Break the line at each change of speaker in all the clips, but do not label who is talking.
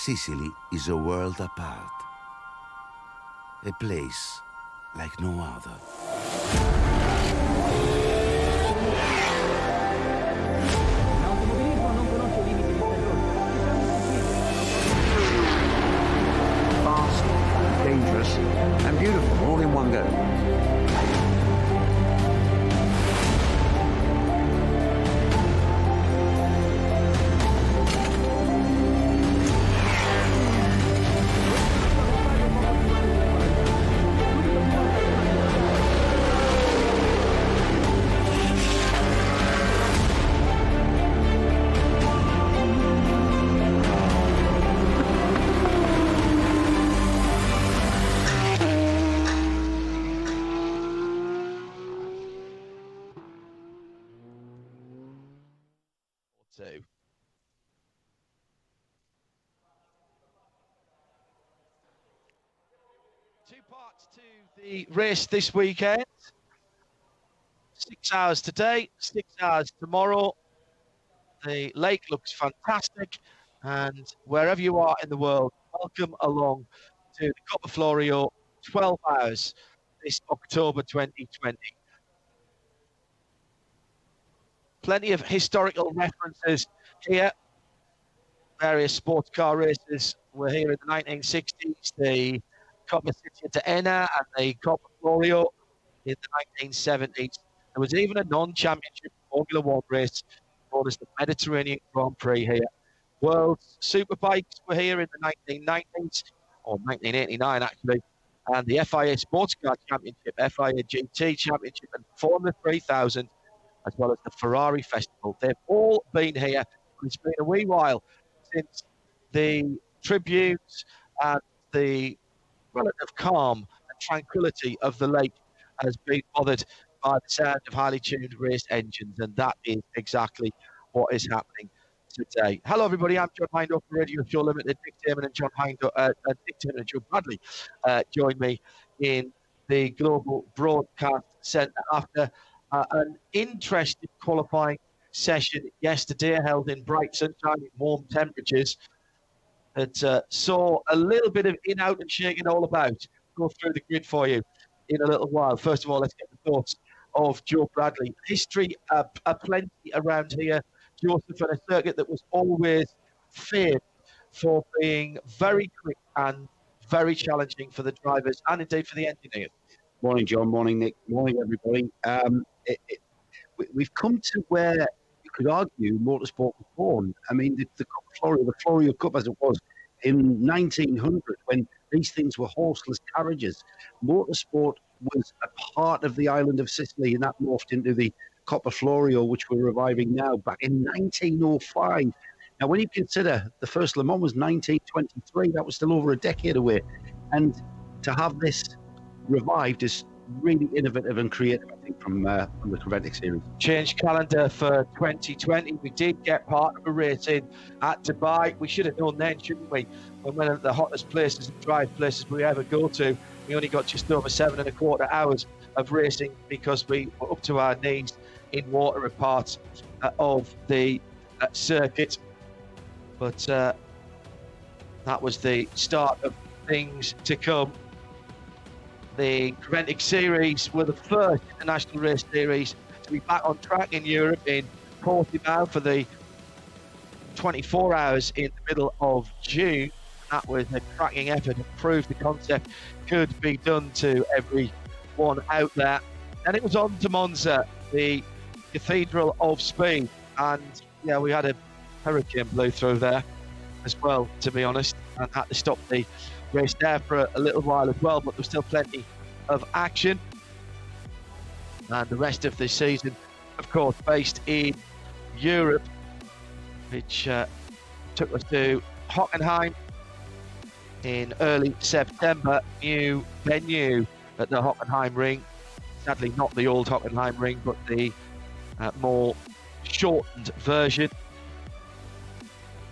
Sicily is a world apart. A place like no other.
Fast, dangerous, and beautiful, all in one go.
Two. Two parts to the race this weekend. 6 hours today, 6 hours tomorrow. The lake looks fantastic, and wherever you are in the world, welcome along to the COPPA FLORIO 12 hours this October 2020. Plenty of historical references here. Various sports car races were here in the 1960s, the Coppa Enna and the Coppa FLORIO in the 1970s. There was even a non-championship Formula One race known as the Mediterranean Grand Prix here. World Superbikes were here in the 1990s, or 1989 actually, and the FIA Sports Car Championship, FIA GT Championship, and Formula 3000, as well as the Ferrari Festival. They've all been here. It's been a wee while since the tributes and the relative calm and tranquility of the lake has been bothered by the sound of highly tuned race engines, and that is exactly what is happening today. Hello, everybody. I'm John Hindo for Radio Show Limited. Dick Taman and John Hindo, Dick Taman and Joe Bradley join me in the Global Broadcast Centre after an interesting qualifying session yesterday held in bright sunshine and warm temperatures that saw a little bit of in, out and shaking all about. Go through the grid for you in a little while. First of all, let's get the thoughts of Joe Bradley. History plenty around here, Joseph, and a circuit that was always feared for being very quick and very challenging for the drivers and indeed for the engineers.
Morning, John. Morning, Nick. Morning, everybody. We've come to where you could argue motorsport was born. I mean, the FLORIO Cup, as it was in 1900, when these things were horseless carriages, motorsport was a part of the island of Sicily, and that morphed into the COPPA FLORIO, which we're reviving now, back in 1905. Now, when you consider the first Le Mans was 1923, that was still over a decade away. And to have this revived is really innovative and creative, I think, from the Creventic series.
Changed calendar for 2020. We did get part of a race in at Dubai. We should have known then, shouldn't we? When one of the hottest places and drive places we ever go to, we only got just over 7.25 hours of racing because we were up to our knees in water at parts of the circuit. But that was the start of things to come. The Creventic Series were the first international race series to be back on track in Europe in Portimao for the 24 hours in the middle of June. That was a cracking effort to prove the concept could be done to everyone out there. And it was on to Monza, the cathedral of speed. And yeah, we had a hurricane blew through there as well, to be honest, and had to stop the race there for a little while as well, but there was still plenty of action. And the rest of the season, of course, based in Europe, which took us to Hockenheim in early September. New venue at the Hockenheim Ring. Sadly, not the old Hockenheim Ring, but the more shortened version.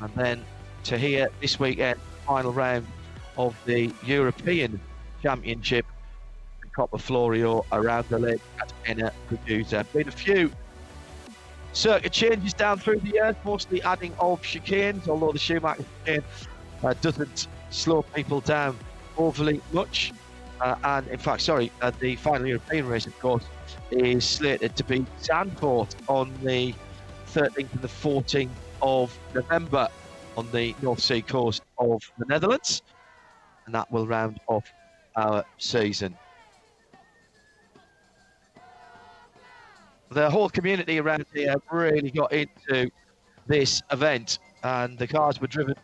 And then to here this weekend, final round of the European Championship, the COPPA FLORIO around the lake at Enna Producer. Been a few circuit changes down through the years, mostly adding of chicanes, although the Schumacher chicane doesn't slow people down overly much. And in fact, the final European race, of course, is slated to be Zandvoort on the 13th and the 14th of November on the North Sea coast of the Netherlands. And that will round off our season. The whole community around here really got into this event, and the cars were driven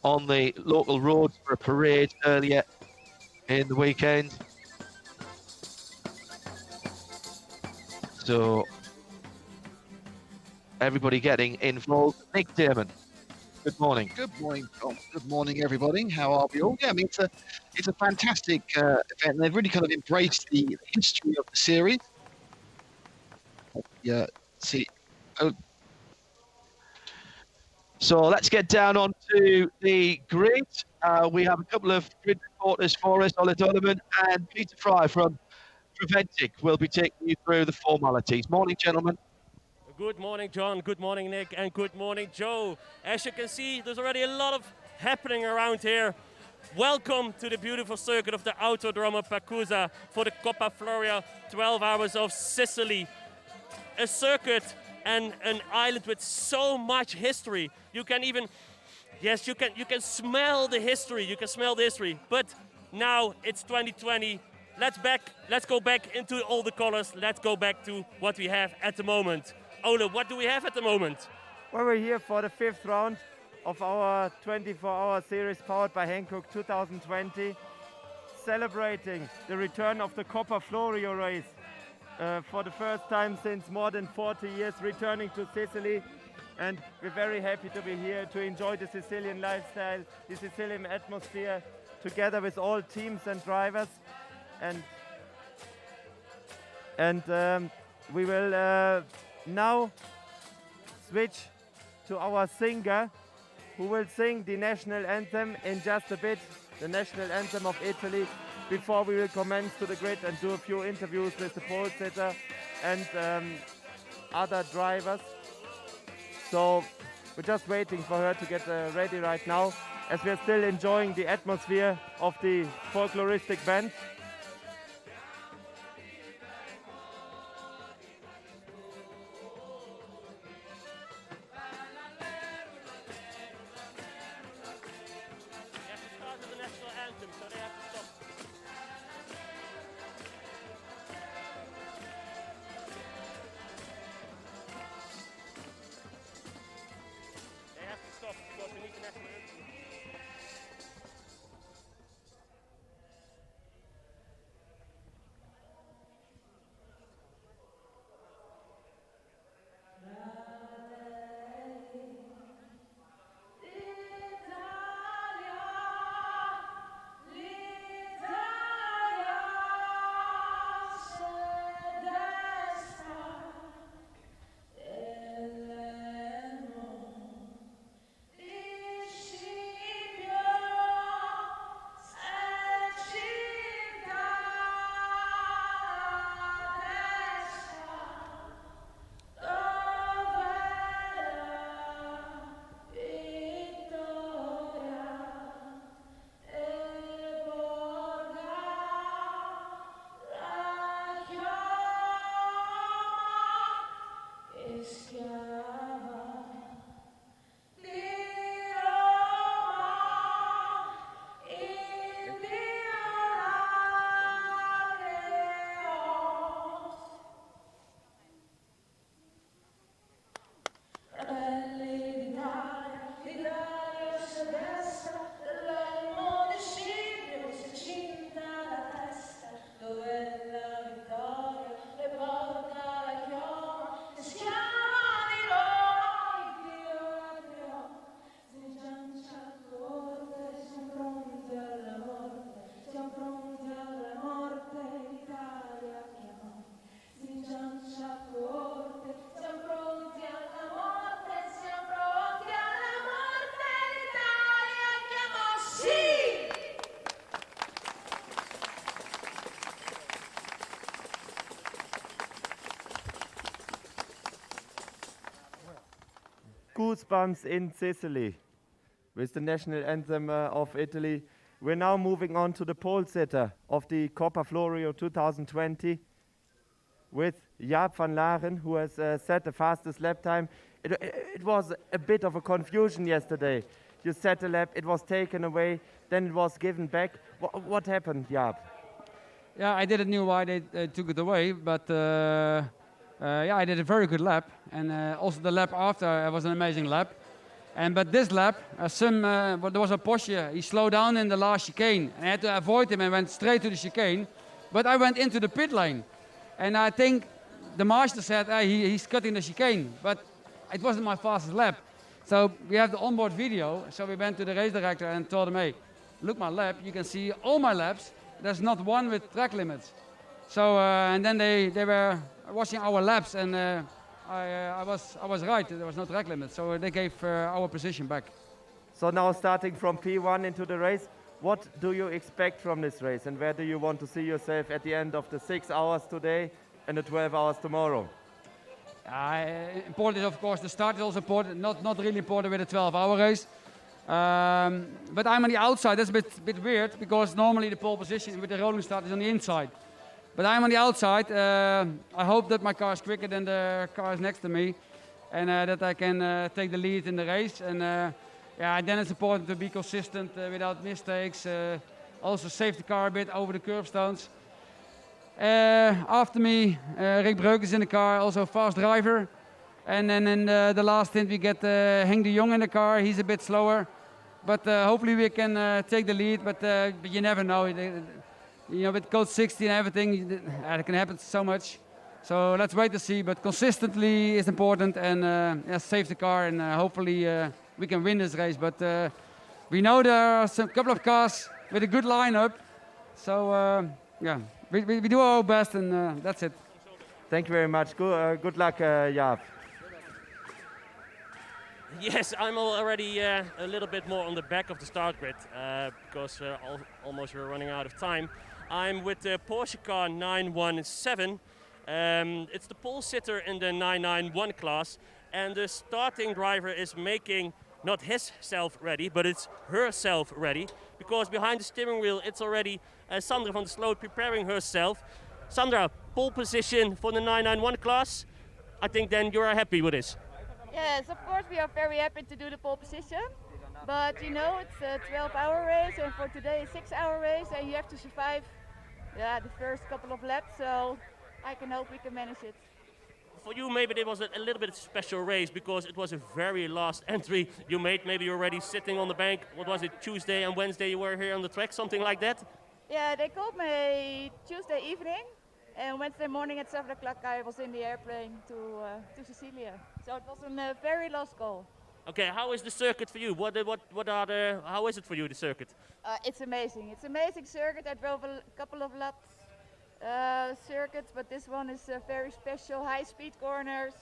on the local roads for a parade earlier in the weekend. So everybody getting involved. Nick Dearman, good morning.
Good morning, Tom. Good morning, everybody. How are we all? Yeah, I mean, it's a fantastic event. And they've really kind of embraced the history of the series. Yeah, see,
So let's get down onto the grid. We have a couple of grid reporters for us, Ola Donovan and Peter Fry from Preventic will be taking you through the formalities. Morning, gentlemen.
Good morning, John. Good morning, Nick. And good morning, Joe. As you can see, there's already a lot of happening around here. Welcome to the beautiful circuit of the Autodromo Percusa for the Coppa FLORIO 12 Hours of Sicily. A circuit and an island with so much history. You can even, yes, you can smell the history. You can smell the history. But now it's 2020. Let's go back into all the colors. Let's go back to what we have at the moment. Ola, what do we have at the moment?
Well, we're here for the 5th round of our 24-hour series powered by Hankook 2020, celebrating the return of the Coppa FLORIO race for the first time since more than 40 years, returning to Sicily. And we're very happy to be here to enjoy the Sicilian lifestyle, the Sicilian atmosphere, together with all teams and drivers. And we will now switch to our singer, who will sing the national anthem in just a bit, the national anthem of Italy, before we will commence to the grid and do a few interviews with the pole sitter and other drivers. So we're just waiting for her to get ready right now, as we're still enjoying the atmosphere of the folkloristic band. Goosebumps in Sicily. with the national anthem of Italy. We're now moving on to the pole sitter of the Coppa FLORIO 2020 with Jaap van Laren, who has set the fastest lap time. It was a bit of a confusion yesterday. You set a lap, it was taken away, then it was given back. What happened, Jaap?
Yeah, I didn't know why they took it away, but yeah, I did a very good lap, and also the lap after was an amazing lap. But this lap, there was a Porsche. He slowed down in the last chicane, and I had to avoid him and went straight to the chicane. But I went into the pit lane, and I think the master said he's cutting the chicane, but it wasn't my fastest lap. So we have the onboard video. So we went to the race director and told him, "Hey, look my lap. You can see all my laps. There's not one with track limits." So and then they were watching our laps, and I was right. There was no track limit, so they gave our position back.
So now starting from P1 into the race, what do you expect from this race, and where do you want to see yourself at the end of the 6 hours today and the 12 hours tomorrow?
Important is, of course, the start is also important. Not really important with a 12-hour race. But I'm on the outside. That's a bit weird, because normally the pole position with the rolling start is on the inside. But I'm on the outside. I hope that my car is quicker than the cars next to me, and that I can take the lead in the race. And yeah, then it's important to be consistent without mistakes. Also save the car a bit over the curbstones. After me, Rick Breuk is in the car, also a fast driver. And then in the last stint we get Henk de Jong in the car. He's a bit slower, but hopefully we can take the lead. But you never know. You know, with code 60 and everything, it can happen so much. So let's wait to see. But consistently is important, and yeah, save the car, and hopefully we can win this race. But we know there are a couple of cars with a good lineup. So yeah, we do our best, and that's it.
Thank you very much. Good luck, Jaap.
Yes, I'm already a little bit more on the back of the start grid because almost we're running out of time. I'm with the Porsche car 917. It's the pole sitter in the 991 class, and the starting driver is making not himself ready, but it's herself ready, because behind the steering wheel it's already Sandra van der Sloot preparing herself. Sandra, pole position for the 991 class. I think then you are happy with this.
Yes, of course we are very happy to do the pole position, but you know it's a 12-hour race, and for today a 6-hour race, and you have to survive the first couple of laps, so I can hope we can manage it.
For you maybe it was a little bit special race because it was a very last entry you made. Maybe you're already sitting on the bank. What was it, Tuesday and Wednesday you were here on the track, something like that?
Yeah, they called me Tuesday evening, and Wednesday morning at 7 o'clock I was in the airplane to Sicily. So it was a very last call.
Okay, how is the circuit for you? How is it for you, the circuit?
It's amazing. It's an amazing circuit. I drove a couple of laps circuits, but this one is very special, high speed corners.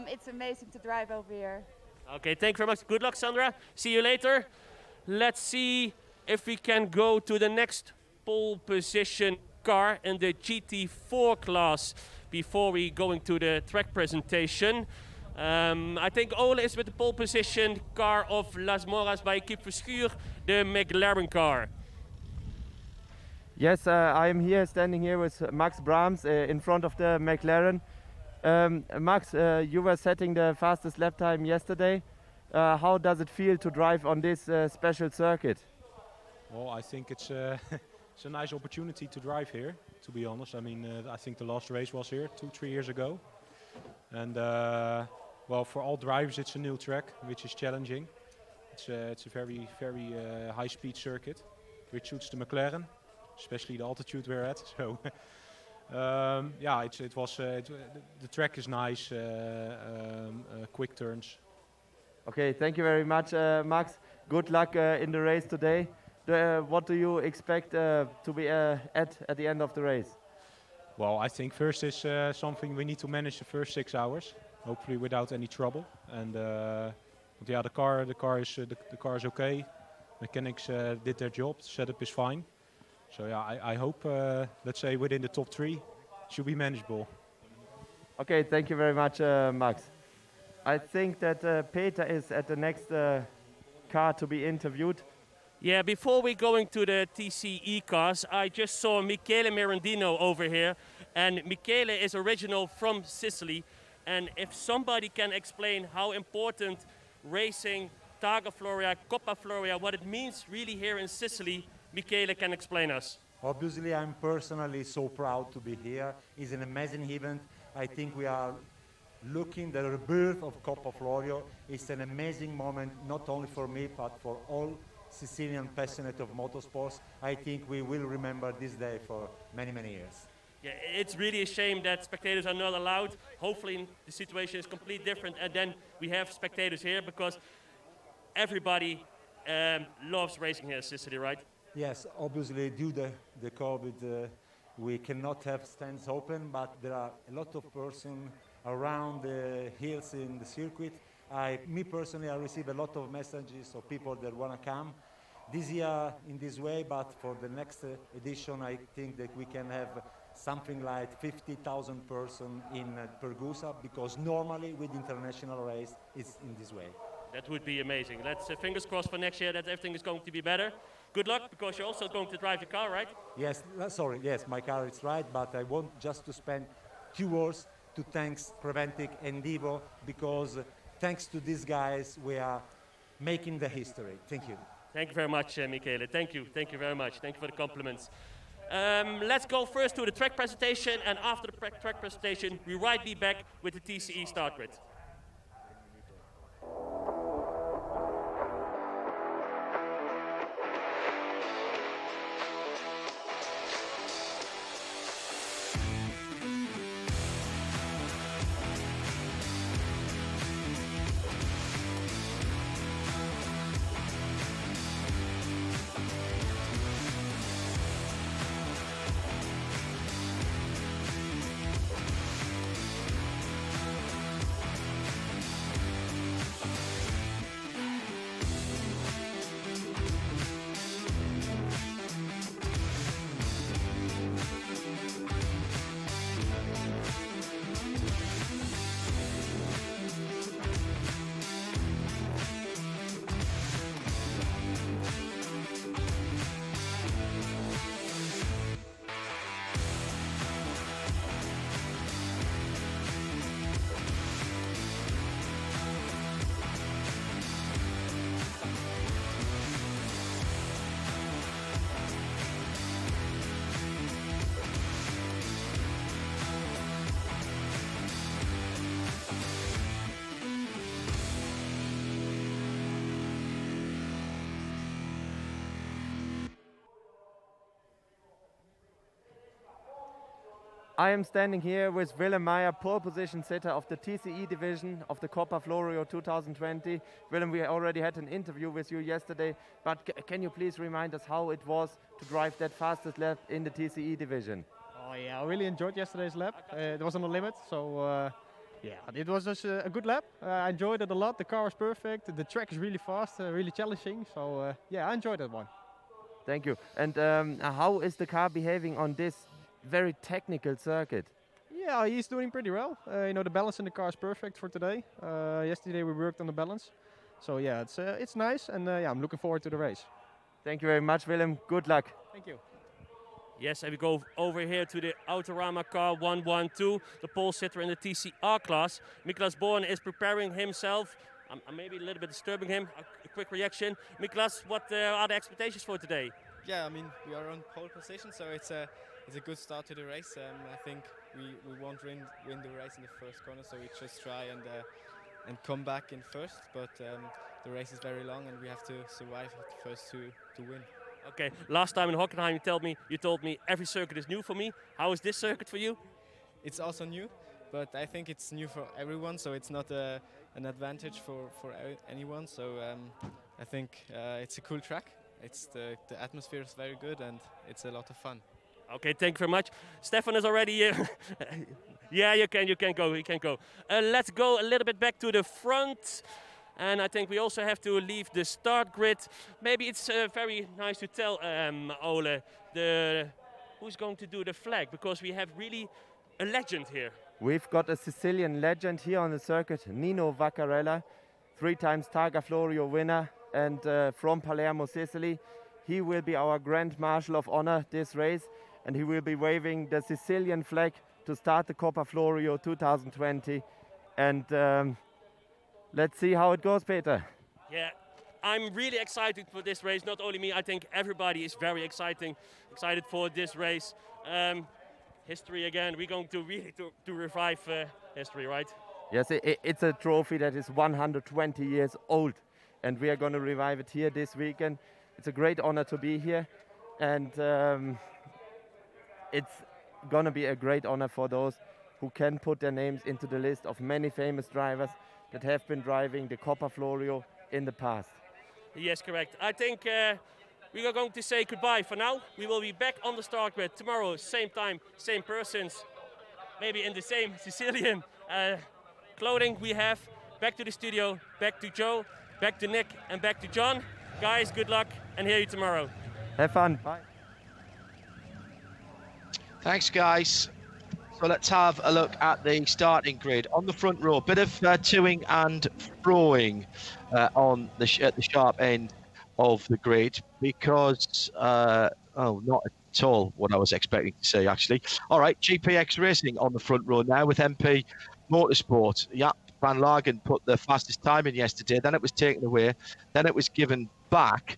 It's amazing to drive over here.
Okay, thank you very much. Good luck, Sandra. See you later. Let's see if we can go to the next pole position car in the GT4 class before we go into the track presentation. I think Ole is with the pole position car of Las Moras by Equipe Verschuur, the McLaren car.
Yes, I'm here, standing here with Max Brahms in front of the McLaren. Max, you were setting the fastest lap time yesterday. How does it feel to drive on this special circuit?
Well, I think it's a nice opportunity to drive here, to be honest. I mean, I think the last race was here 2-3 years ago. And well, for all drivers it's a new track, which is challenging. It's a very, very high-speed circuit, which suits the McLaren, especially the altitude we're at. So, yeah, the track is nice, quick turns.
Okay, thank you very much, Max. Good luck in the race today. What do you expect to be at the end of the race?
Well, I think first is something we need to manage the first 6 hours, hopefully without any trouble. And yeah, the car is okay. Mechanics did their job. The setup is fine. So yeah, I hope let's say within the top 3 should be manageable.
Okay, thank you very much, Max. I think that Peter is at the next car to be interviewed.
Yeah, before we go into the TCE cars, I just saw Michele Mirandino over here. And Michele is original from Sicily. And if somebody can explain how important racing, Targa Florio, Coppa Florio, what it means really here in Sicily, Michele can explain us.
Obviously, I'm personally so proud to be here. It's an amazing event. I think we are looking the rebirth of Coppa Florio. It's an amazing moment, not only for me, but for all Sicilian passionate of motorsports. I think we will remember this day for many, many years.
Yeah, it's really a shame that spectators are not allowed. Hopefully the situation is completely different and then we have spectators here because everybody loves racing here in Sicily, right?
Yes, obviously due to the COVID, we cannot have stands open, but there are a lot of persons around the hills in the circuit. Me personally, I receive a lot of messages of people that want to come this year in this way, but for the next edition, I think that we can have something like 50,000 persons in Pergusa, because normally with international race, it's in this way.
That would be amazing. Let's fingers crossed for next year that everything is going to be better. Good luck, because you're also going to drive your car, right?
Yes, sorry, yes, my car is right, but I want just to spend 2 words to thank Preventic and Divo, because thanks to these guys, we are making the history. Thank you.
Thank you very much, Michele. Thank you very much. Thank you for the compliments. Let's go first to the track presentation, and after the track presentation, we right be back with the TCE start grid.
I am standing here with Willem Meyer, pole position sitter of the TCE division of the Coppa Florio 2020. Willem, we already had an interview with you yesterday, but can you please remind us how it was to drive that fastest lap in the TCE division?
Oh yeah, I really enjoyed yesterday's lap. It was on the limit, so yeah, it was just a good lap. I enjoyed it a lot. The car was perfect. The track is really fast, really challenging. So yeah, I enjoyed that one.
Thank you. And how is the car behaving on this very technical circuit?
Yeah, he's doing pretty well. You know, the balance in the car is perfect for today. Yesterday we worked on the balance. So yeah, it's nice, and yeah, I'm looking forward to the race.
Thank you very much, Willem. Good luck.
Thank you.
Yes, and we go over here to the Autorama car 112, the pole sitter in the TCR class. Miklas Born is preparing himself. I'm maybe a little bit disturbing him. A quick reaction. Miklas, what are the expectations for today?
Yeah, I mean, we are on pole position, so it's a good start to the race. I think we won't win the race in the first corner, so we just try and come back in first. But the race is very long, and we have to survive at the first to win.
Okay, last time in Hockenheim you told me every circuit is new for me. How is this circuit for you?
It's also new, but I think it's new for everyone, so it's not an advantage for anyone. So I think it's a cool track. The atmosphere is very good, and it's a lot of fun.
Okay, thank you very much. Stefan is already here. Yeah, you can go. Let's go a little bit back to the front. And I think we also have to leave the start grid. Maybe it's very nice to tell Ole who's going to do the flag, because we have really a legend here.
We've got a Sicilian legend here on the circuit, Nino Vaccarella, 3 times Targa Florio winner. and from Palermo, Sicily. He will be our Grand Marshal of Honor this race, and he will be waving the Sicilian flag to start the Coppa Florio 2020. And let's see how it goes, Peter.
Yeah, I'm really excited for this race. Not only me, I think everybody is very excited for this race. History again, we're going to really to revive history, right?
Yes, it's a trophy that is 120 years old, and we are going to revive it here this weekend. It's a great honor to be here, and it's going to be a great honor for those who can put their names into the list of many famous drivers that have been driving the Coppa Florio in the past.
Yes, correct. I think we are going to say goodbye for now. We will be back on the start grid tomorrow, same time, same persons, maybe in the same Sicilian clothing we have. Back to the studio, back to Joe, back to Nick, and back to John. Guys, good luck, and hear you tomorrow.
Have fun. Bye.
Thanks, guys. So let's have a look at the starting grid. On the front row, bit of toing and froing on at the sharp end of the grid because, not at all what I was expecting to see, actually. All right, GPX Racing on the front row now with MP Motorsport. Jaap van Lagen put the fastest time in yesterday, then it was taken away, then it was given back.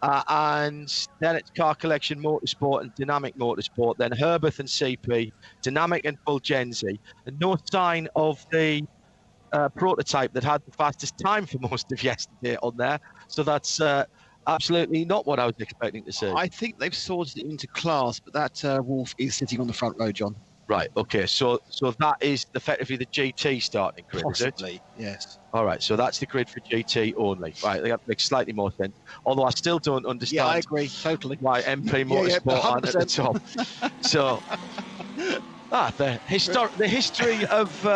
And then it's Car Collection Motorsport and Dynamic Motorsport, then Herbeth and CP, Dynamic and Fulgenzi, and no sign of the prototype that had the fastest time for most of yesterday on there. So that's absolutely not what I was expecting to see.
I think they've sorted it into class, but that Wolf is sitting on the front row, John.
Right, okay, so that is effectively the GT starting grid,
Possibly,
is it?
yes.
All right, so that's the grid for GT only. Right, that makes slightly more sense. Although I still don't understand.
Yeah, I agree, totally.
Why MP Motorsport aren't at the top. So, the history of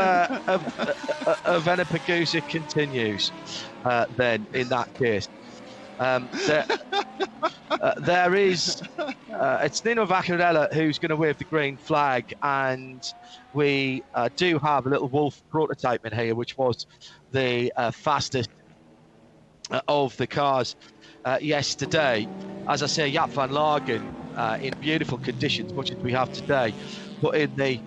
Enna Pagusa continues. Then, in that case, there is it's Nino Vaccarella who's going to wave the green flag, and we do have a little Wolf prototype in here, which was the fastest of the cars yesterday. As I say, Jaap van Lagen in beautiful conditions, much as we have today, put in the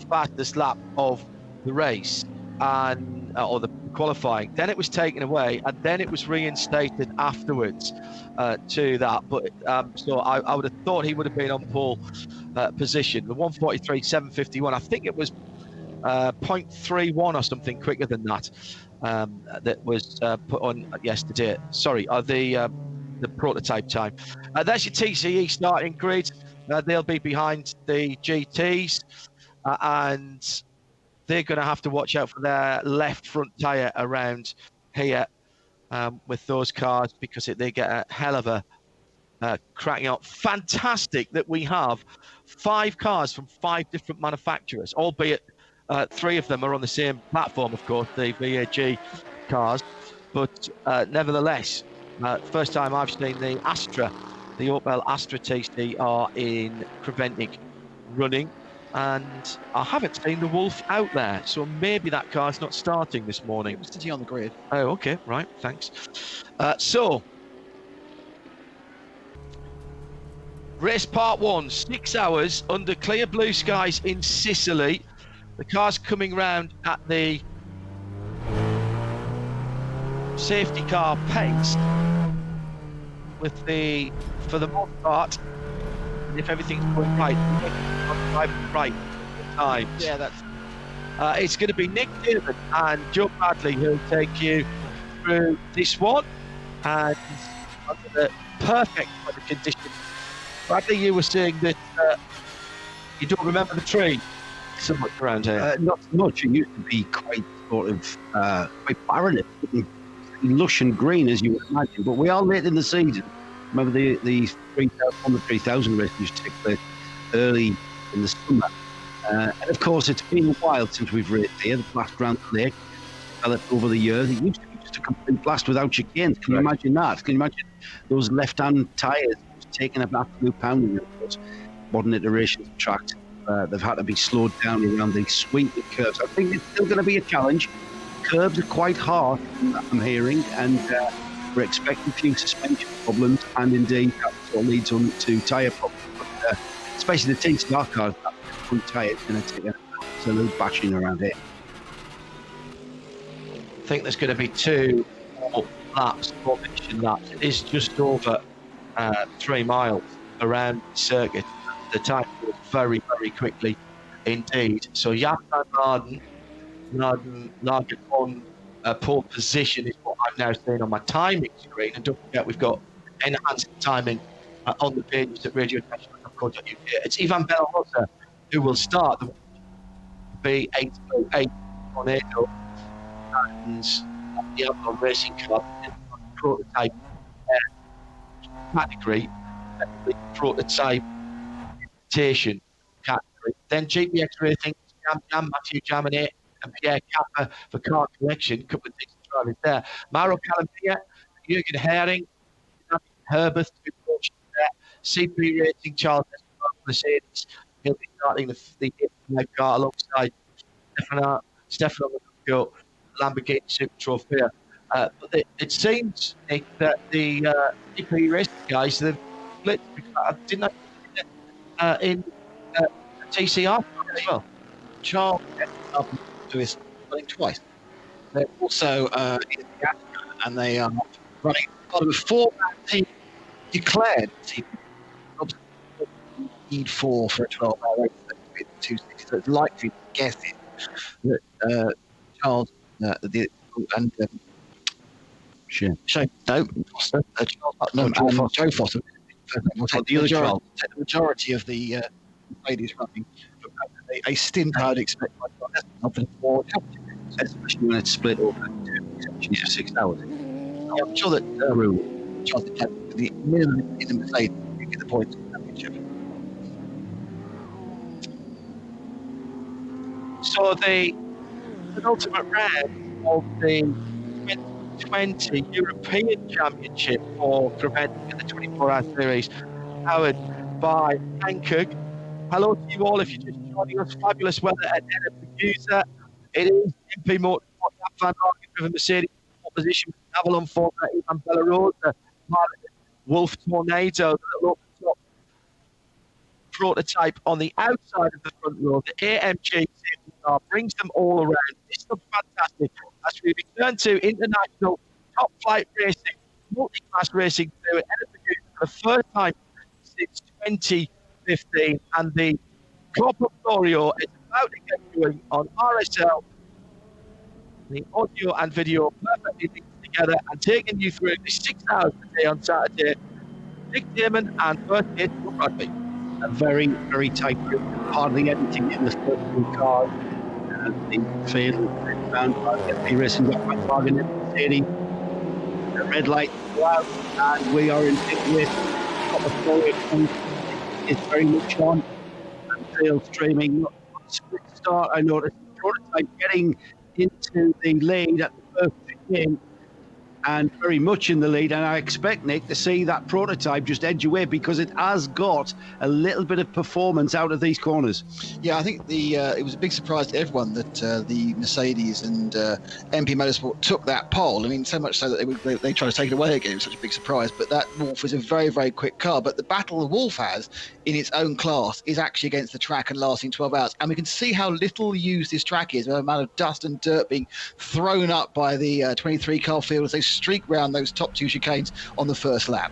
fastest lap of the race and or the qualifying. Then it was taken away, and then it was reinstated afterwards to that. But so I would have thought he would have been on pole position. The 1:43.751. I think it was 0.31 or something quicker than that. That was put on yesterday. Sorry, the prototype time. There's your TCE starting grid. They'll be behind the GTs, and they're going to have to watch out for their left front tyre around here with those cars, because they get a hell of a cracking out. Fantastic that we have 5 cars from 5 different manufacturers, albeit 3 of them are on the same platform, of course, the VAG cars. But nevertheless, first time I've seen the Astra, the Opel Astra TCR in Creventic running. And I haven't seen the Wolf out there, so maybe that car's not starting this morning.
It was sitting on the grid.
Oh, okay, right, thanks. So, race part 1, 6 hours under clear blue skies in Sicily. The car's coming round at the safety car pace, with for the most part, if everything's going right time.
Yeah, that's.
It's going to be Nick David and Joe Bradley who'll take you through this one, and under the perfect weather conditions. Bradley, you were saying that you don't remember the tree so much around here.
Not so much. It used to be quite sort of quite barren, lush and green, as you would imagine. But we are late in the season. Remember the 3,000 race used to take place early in the summer. And of course, it's been a while since we've raced here. The blast ground lake developed over the years. It used to be just a complete blast without chicanes. Can you imagine that? Can you imagine those left-hand tyres taking an absolute pounding? Of course, modern iterations of tracks, they've had to be slowed down around these sweeping curves. I think it's still going to be a challenge. Curves are quite hard, I'm hearing, and we're expecting a few suspension problems, and indeed that sort of leads on to tyre problems. But especially the TCR cars, that front tyre is going to take an absolute bashing around here.
I think there's going to be 2 more laps, formation laps. It is just over 3 miles around the circuit. The time goes very, very quickly indeed. So Jan van Lagen on pole position is what I'm now seeing on my timing screen. And don't forget, we've got enhanced timing on the pages at radio.co.uk. It's Ivan Bellarosa who will start the B808 Tornado, and the Avalon Racing Club prototype category, prototype imitation category. Then GPX Racing, Matthew Jaminet and Pierre Capper for car collection. A couple of decent drivers there. Mauro Calampia, Jürgen Hering, Herbert, there. CP Racing, Charles Mercedes. He'll be starting the car alongside Stefano Macucco, Lamborghini Super Trofeo. But it seems, Nick, that the CP Racing guys, they've split, didn't I, in TCR as well.
Charles to his running twice. They're also in the Africa, and they are running part of a 4-man team declared team. Need 4 for a 12-hour race. 260. So it's likely to guess it that Charles and
Shane.
No, Foster, Charles Putnam and Joe Foster will take the majority of the ladies running. A stint I would expect for
especially when it's split over 2 6 hours.
I'm sure that Charles had the minimum in the Mercedes to get the points in the championship.
So the penultimate round of the 2020 European Championship for preventing in the 24-hour series, powered by Hankook. Hello to you all if you're just joining us. Fabulous weather at Producer. It is MP Motorsport, Van Arken driven Mercedes position with Avalon Formula, Ivan Bellarosa, Wolf Tornado, the local top prototype on the outside of the front row. The AMG car brings them all around. This looks fantastic as we return to international top flight racing, multi-class racing for the first time since 2015, and the COPPA FLORIO is about to get going on RSL. The audio and video perfectly linked together and taking you through the 6 hours a day on Saturday. Nick Damon and first aid rugby.
A very, very tight group. Hardly anything in the first 2 cars. The field found by FP Racing got my bargain in the city. The red light go out, and we are in big with COPPA FLORIO. It's very much on. And field streaming. Split start, I noticed the prototype getting into the lead at the first begin, and very much in the lead, and I expect, Nick, to see that prototype just edge away because it has got a little bit of performance out of these corners.
Yeah, I think it was a big surprise to everyone that the Mercedes and MP Motorsport took that pole. I mean, so much so that they tried to take it away again. It was such a big surprise. But that Wolf is a very, very quick car. But the battle the Wolf has in its own class is actually against the track and lasting 12 hours. And we can see how little used this track is, with the amount of dust and dirt being thrown up by the 23 car field as they streak round those top 2 chicanes on the first lap.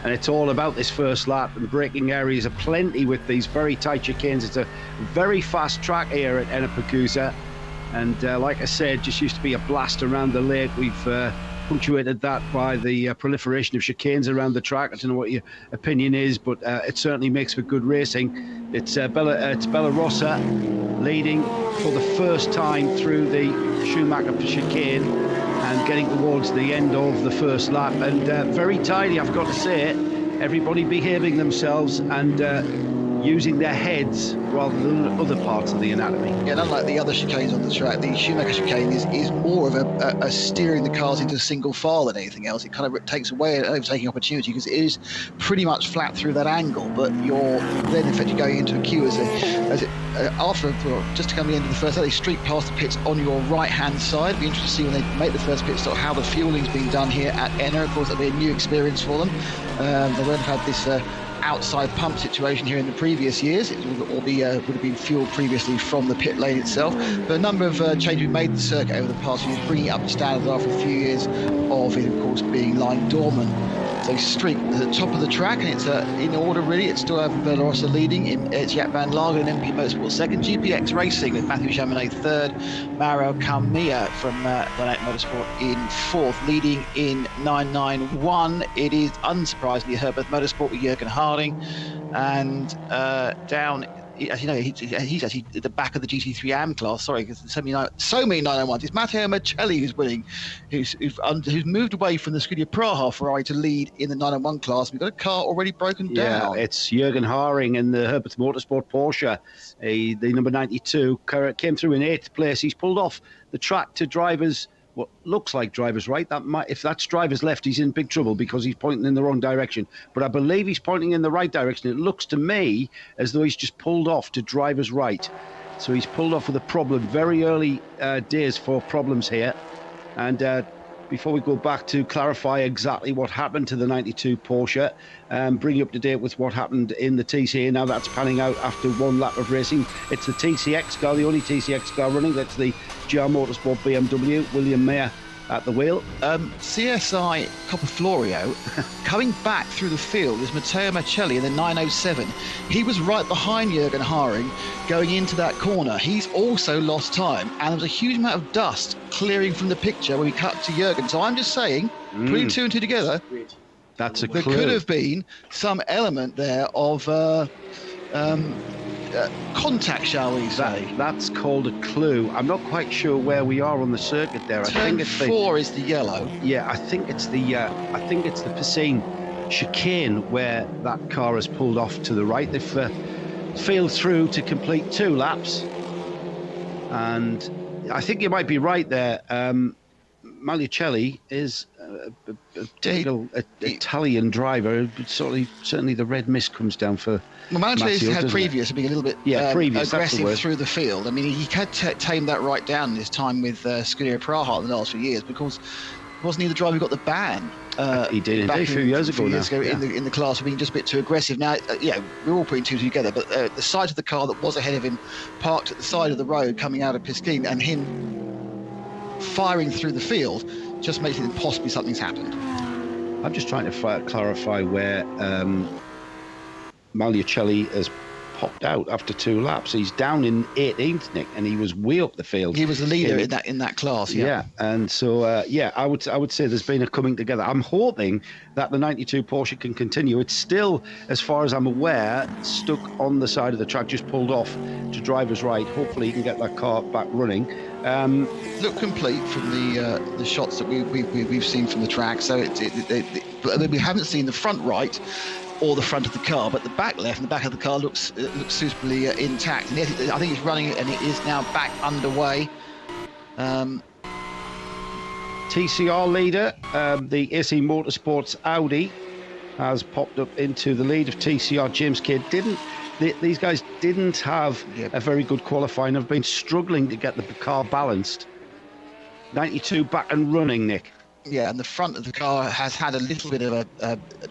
And it's all about this first lap, and braking areas are plenty with these very tight chicanes. It's a very fast track here at Ennepecusa, and like I said, just used to be a blast around the lake. We've punctuated that by the proliferation of chicanes around the track. I don't know what your opinion is, but it certainly makes for good racing. It's Bellarosa leading for the first time through the Schumacher chicane and getting towards the end of the first lap, and very tidy, I've got to say. Everybody behaving themselves and using their heads rather than other parts of the anatomy.
Yeah, and unlike the other chicanes on the track, the Schumacher chicane is more of a steering the cars into a single file than anything else. It kind of takes away an overtaking opportunity because it is pretty much flat through that angle, but you're then in fact going into a queue as just to come to the end of the first lap, they streak past the pits on your right-hand side. It'll be interesting to see when they make the first pit stop how the fueling's being done here at Enna. Of course, that'll be a new experience for them. They won't have had this outside pump situation here in the previous years. It would have been fueled previously from the pit lane itself. But a number of changes we've made to the circuit over the past few years, bringing it up to standards after a few years of it, of course, being lying dormant. So streak at the top of the track, and it's in order really. It's still Velosa leading, it's Jaap van Lagen and MP Motorsport second, GPX Racing with Matthew Chamonix third, Mauro Calmia from Donate Motorsport in fourth, leading in 991. It is unsurprisingly Herbert Motorsport with Jürgen Harding, and down. As you know, he's actually at the back of the GT3 AM class. Sorry, because so many 991s. It's Matteo Marcelli who's winning, who's moved away from the Scuderia Praha Ferrari to lead in the 991 class. We've got a car already broken down.
Yeah, it's Jürgen Haring in the Herbert Motorsport Porsche. The number 92 came through in 8th place. He's pulled off the track to drivers. What looks like driver's right. If that's driver's left, he's in big trouble because he's pointing in the wrong direction. But I believe he's pointing in the right direction. It looks to me as though he's just pulled off to driver's right. So he's pulled off with a problem. Very early days for problems here. And before we go back to clarify exactly what happened to the 92 Porsche, bring you up to date with what happened in the TCA. Now that's panning out after one lap of racing. It's the TCX car, the only TCX car running. That's the GR Motorsport BMW, William Mayer at the wheel.
CSI COPPA FLORIO coming back through the field is Matteo Marcelli in the 907. He was right behind Jürgen Haring going into that corner. He's also lost time, and there was a huge amount of dust clearing from the picture when we cut to Jürgen. So I'm just saying, putting two and two together,
that's a
there
clue.
could have been some element there of contact, shall we say.
That's called a clue. I'm not quite sure where we are on the circuit there.
Turn
I think it's
4 is the yellow.
Yeah, I think it's the Piscine chicane where that car has pulled off to the right. They've failed through to complete 2 laps, and I think you might be right there. Malicelli is a typical Italian driver. Certainly the red mist comes down for.
Well, Malicelli's had previous being a little bit aggressive through the field. I mean, he had tamed that right down in his time with Scuderia Praha in the last few years, because wasn't he the driver who got the ban?
He did indeed, a few years ago
in the class for being just a bit too aggressive. Now, we're all putting two together, but the side of the car that was ahead of him parked at the side of the road coming out of Piscine, and him firing through the field just makes it impossible something's happened.
I'm just trying to clarify where Malicelli has popped out after 2 laps. He's down in 18th, Nick, and he was way up the field.
He was the leader in that class.
Yeah, and so I would say there's been a coming together. I'm hoping that the 92 Porsche can continue. It's still, as far as I'm aware, stuck on the side of the track, just pulled off to driver's right. Hopefully he can get that car back running.
Look complete from the shots that we've seen from the track. So we haven't seen the front right or the front of the car, but the back left and the back of the car looks suitably intact. And I think it's running, and it is now back underway.
TCR leader, the AC Motorsports Audi, has popped up into the lead of TCR. James Cade these guys didn't have a very good qualifying. Have been struggling to get the car balanced. 92 back and running, Nick.
Yeah, and the front of the car has had a little bit of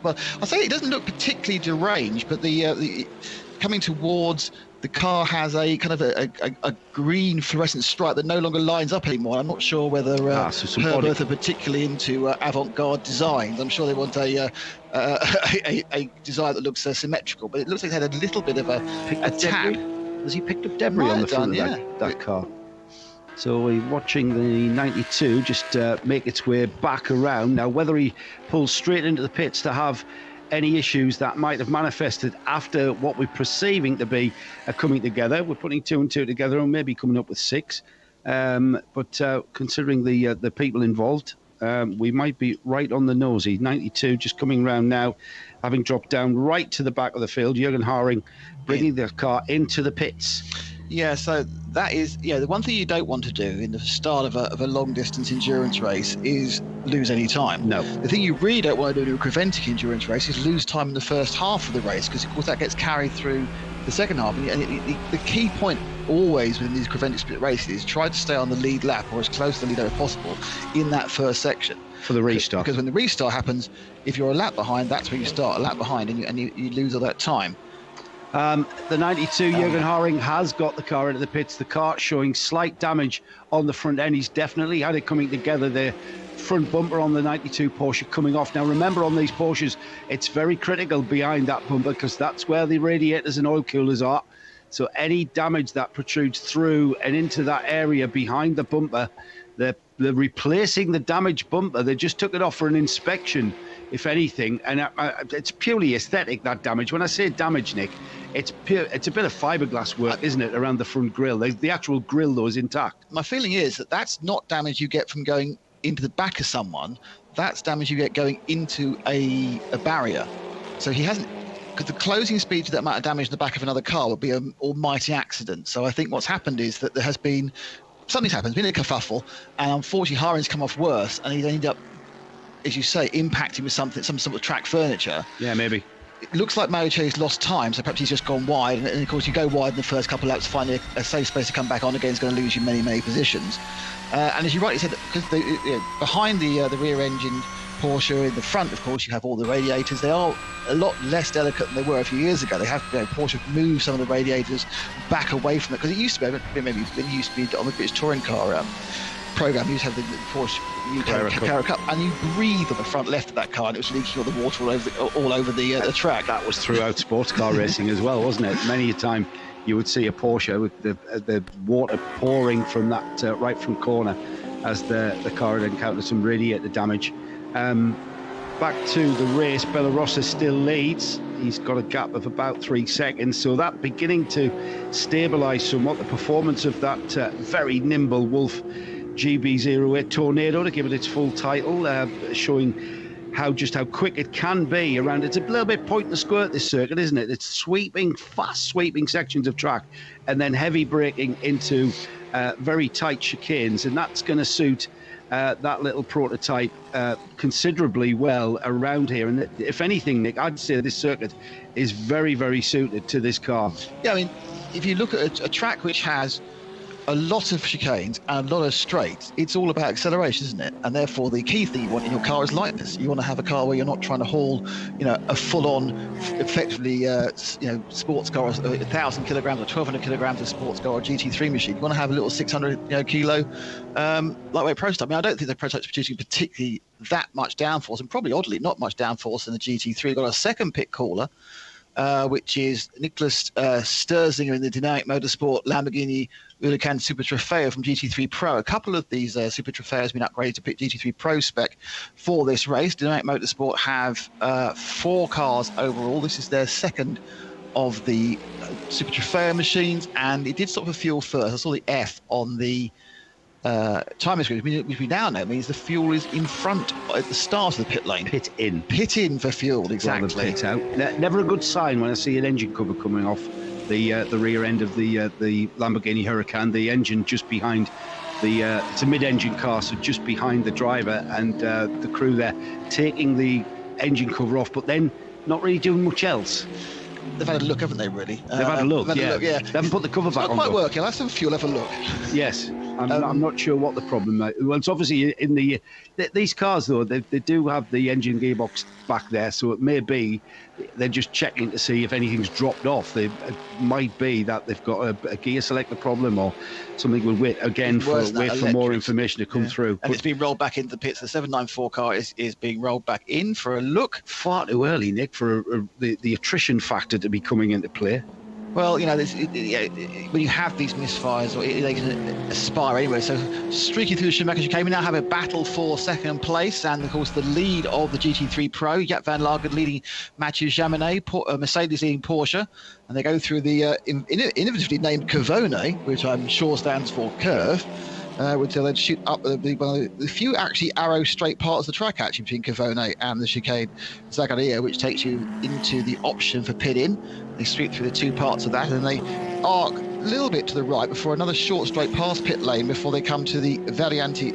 well, I'll say it doesn't look particularly deranged, but the coming towards the car has a kind of a green fluorescent stripe that no longer lines up anymore. I'm not sure whether Herbert are particularly into avant-garde designs. I'm sure they want a design that looks symmetrical, but it looks like it had a little bit of a tap.
Has he picked up debris on the front of that car? So we're watching the 92 just make its way back around. Now, whether he pulls straight into the pits to have any issues that might have manifested after what we're perceiving to be a coming together. We're putting 2 and 2 together and maybe coming up with 6. But considering the people involved, we might be right on the nosy. 92 just coming round now, having dropped down right to the back of the field. Jürgen Haring bringing the car into the pits.
Yeah, so that is, the one thing you don't want to do in the start of a long distance endurance race is lose any time.
No.
The thing you really don't want to do in a creventic endurance race is lose time in the first half of the race, because of course that gets carried through the second half. And the key point always within these creventic split races is try to stay on the lead lap or as close to the lead as possible in that first section.
For the restart.
Because when the restart happens, if you're a lap behind, that's where you start, a lap behind, and you lose all that time.
The 92 Jürgen Haring has got the car into the pits. The car showing slight damage on the front end. He's definitely had it coming together. The front bumper on the 92 Porsche coming off. Now remember, on these Porsches, it's very critical behind that bumper, because that's where the radiators and oil coolers are. So any damage that protrudes through and into that area behind the bumper, they're replacing the damaged bumper. They just took it off for an inspection, if anything, and it's purely aesthetic, that damage. When I say damage, Nick, it's a bit of fiberglass work, isn't it, around the front grille? The actual grille, though, is intact.
My feeling is that that's not damage you get from going into the back of someone. That's damage you get going into a barrier. So he hasn't, because the closing speed to that amount of damage in the back of another car would be an almighty accident. So I think what's happened is that there has been, something's happened, there's been a kerfuffle, and unfortunately Haring's come off worse, and he's ended up, as you say, impacting with some sort of track furniture.
Yeah, maybe.
It looks like Mariche's lost time, so perhaps he's just gone wide. And of course, you go wide in the first couple of laps, finding a safe space to come back on again is going to lose you many, many positions. And as you rightly said, because behind the rear engine Porsche, in the front, of course, you have all the radiators. They are a lot less delicate than they were a few years ago. They have, Porsche moved some of the radiators back away from it, because it used to be, maybe it used to be on the British touring car program. You used to have the Porsche Carrera Cup, and you breathe on the front left of that car, and it was leaking all the water all over the track.
That was throughout sports car racing as well, wasn't it? Many a time you would see a Porsche with the water pouring from that right front corner as the car had encountered some radiator damage. Back to the race, Belarussi still leads. He's got a gap of about 3 seconds, so that beginning to stabilise somewhat. The performance of that very nimble Wolf GB08 Tornado, to give it its full title, showing how quick it can be around. It's a little bit point and squirt, this circuit, isn't it? It's fast sweeping sections of track, and then heavy braking into very tight chicanes, and that's going to suit that little prototype considerably well around here. And if anything, Nick, I'd say this circuit is very, very suited to this car.
Yeah, I mean, if you look at a track which has a lot of chicanes and a lot of straights, it's all about acceleration, isn't it? And therefore the key thing you want in your car is lightness. You want to have a car where you're not trying to haul, a full-on, effectively, sports car, 1,000 kilograms or 1,200 kilograms of sports car or GT3 machine. You want to have a little 600 kilo lightweight prototype. I mean, I don't think the prototype's producing particularly that much downforce, and probably oddly not much downforce in the GT3. We've got a second pit caller, which is Nicholas Sterzinger in the Dynamic Motorsport Lamborghini Huracan Super Trofeo from GT3 Pro. A couple of these Super Trofeos have been upgraded to pit GT3 Pro spec for this race. Dynamic Motorsport have 4 cars overall. This is their second of the Super Trofeo machines, and it did stop for fuel first. I saw the F on the timing screen, which we now know means the fuel is in front at the start of the pit lane.
Pit in
for fuel, exactly.
Pit out. Never a good sign when I see an engine cover coming off the rear end of the Lamborghini Huracan. The engine just behind it's a mid-engine car, so just behind the driver, and the crew there taking the engine cover off, but then not really doing much else.
They've had a look, haven't they, really?
They've had a look, yeah. They haven't put the cover back on.
It's not quite working. Let's have a fuel, have a look.
Yes. I'm not sure what the problem is. Well, it's obviously in these cars, though, they do have the engine gearbox back there, so it may be they're just checking to see if anything's dropped off. It might be that they've got a gear selector problem or something. We'll wait again for more information to come through.
And it's been rolled back into the pits. The 794 car is being rolled back in for a look.
Far too early, Nick, for the attrition factor to be coming into play.
Well, when you have these misfires, or they can aspire anyway. So streaking through the Schumacher chicane, we now have a battle for second place, and of course the lead of the GT3 Pro. Jaap van Lagen leading Mathieu Jaminet, Mercedes leading Porsche, and they go through the innovatively named Curvone, which I'm sure stands for curve. Which they'll then shoot up one of the few actually arrow straight parts of the track actually between Curvone and the chicane Zagaria, which takes you into the option for pit in. They sweep through the 2 parts of that, and they arc little bit to the right before another short straight past pit lane before they come to the Variante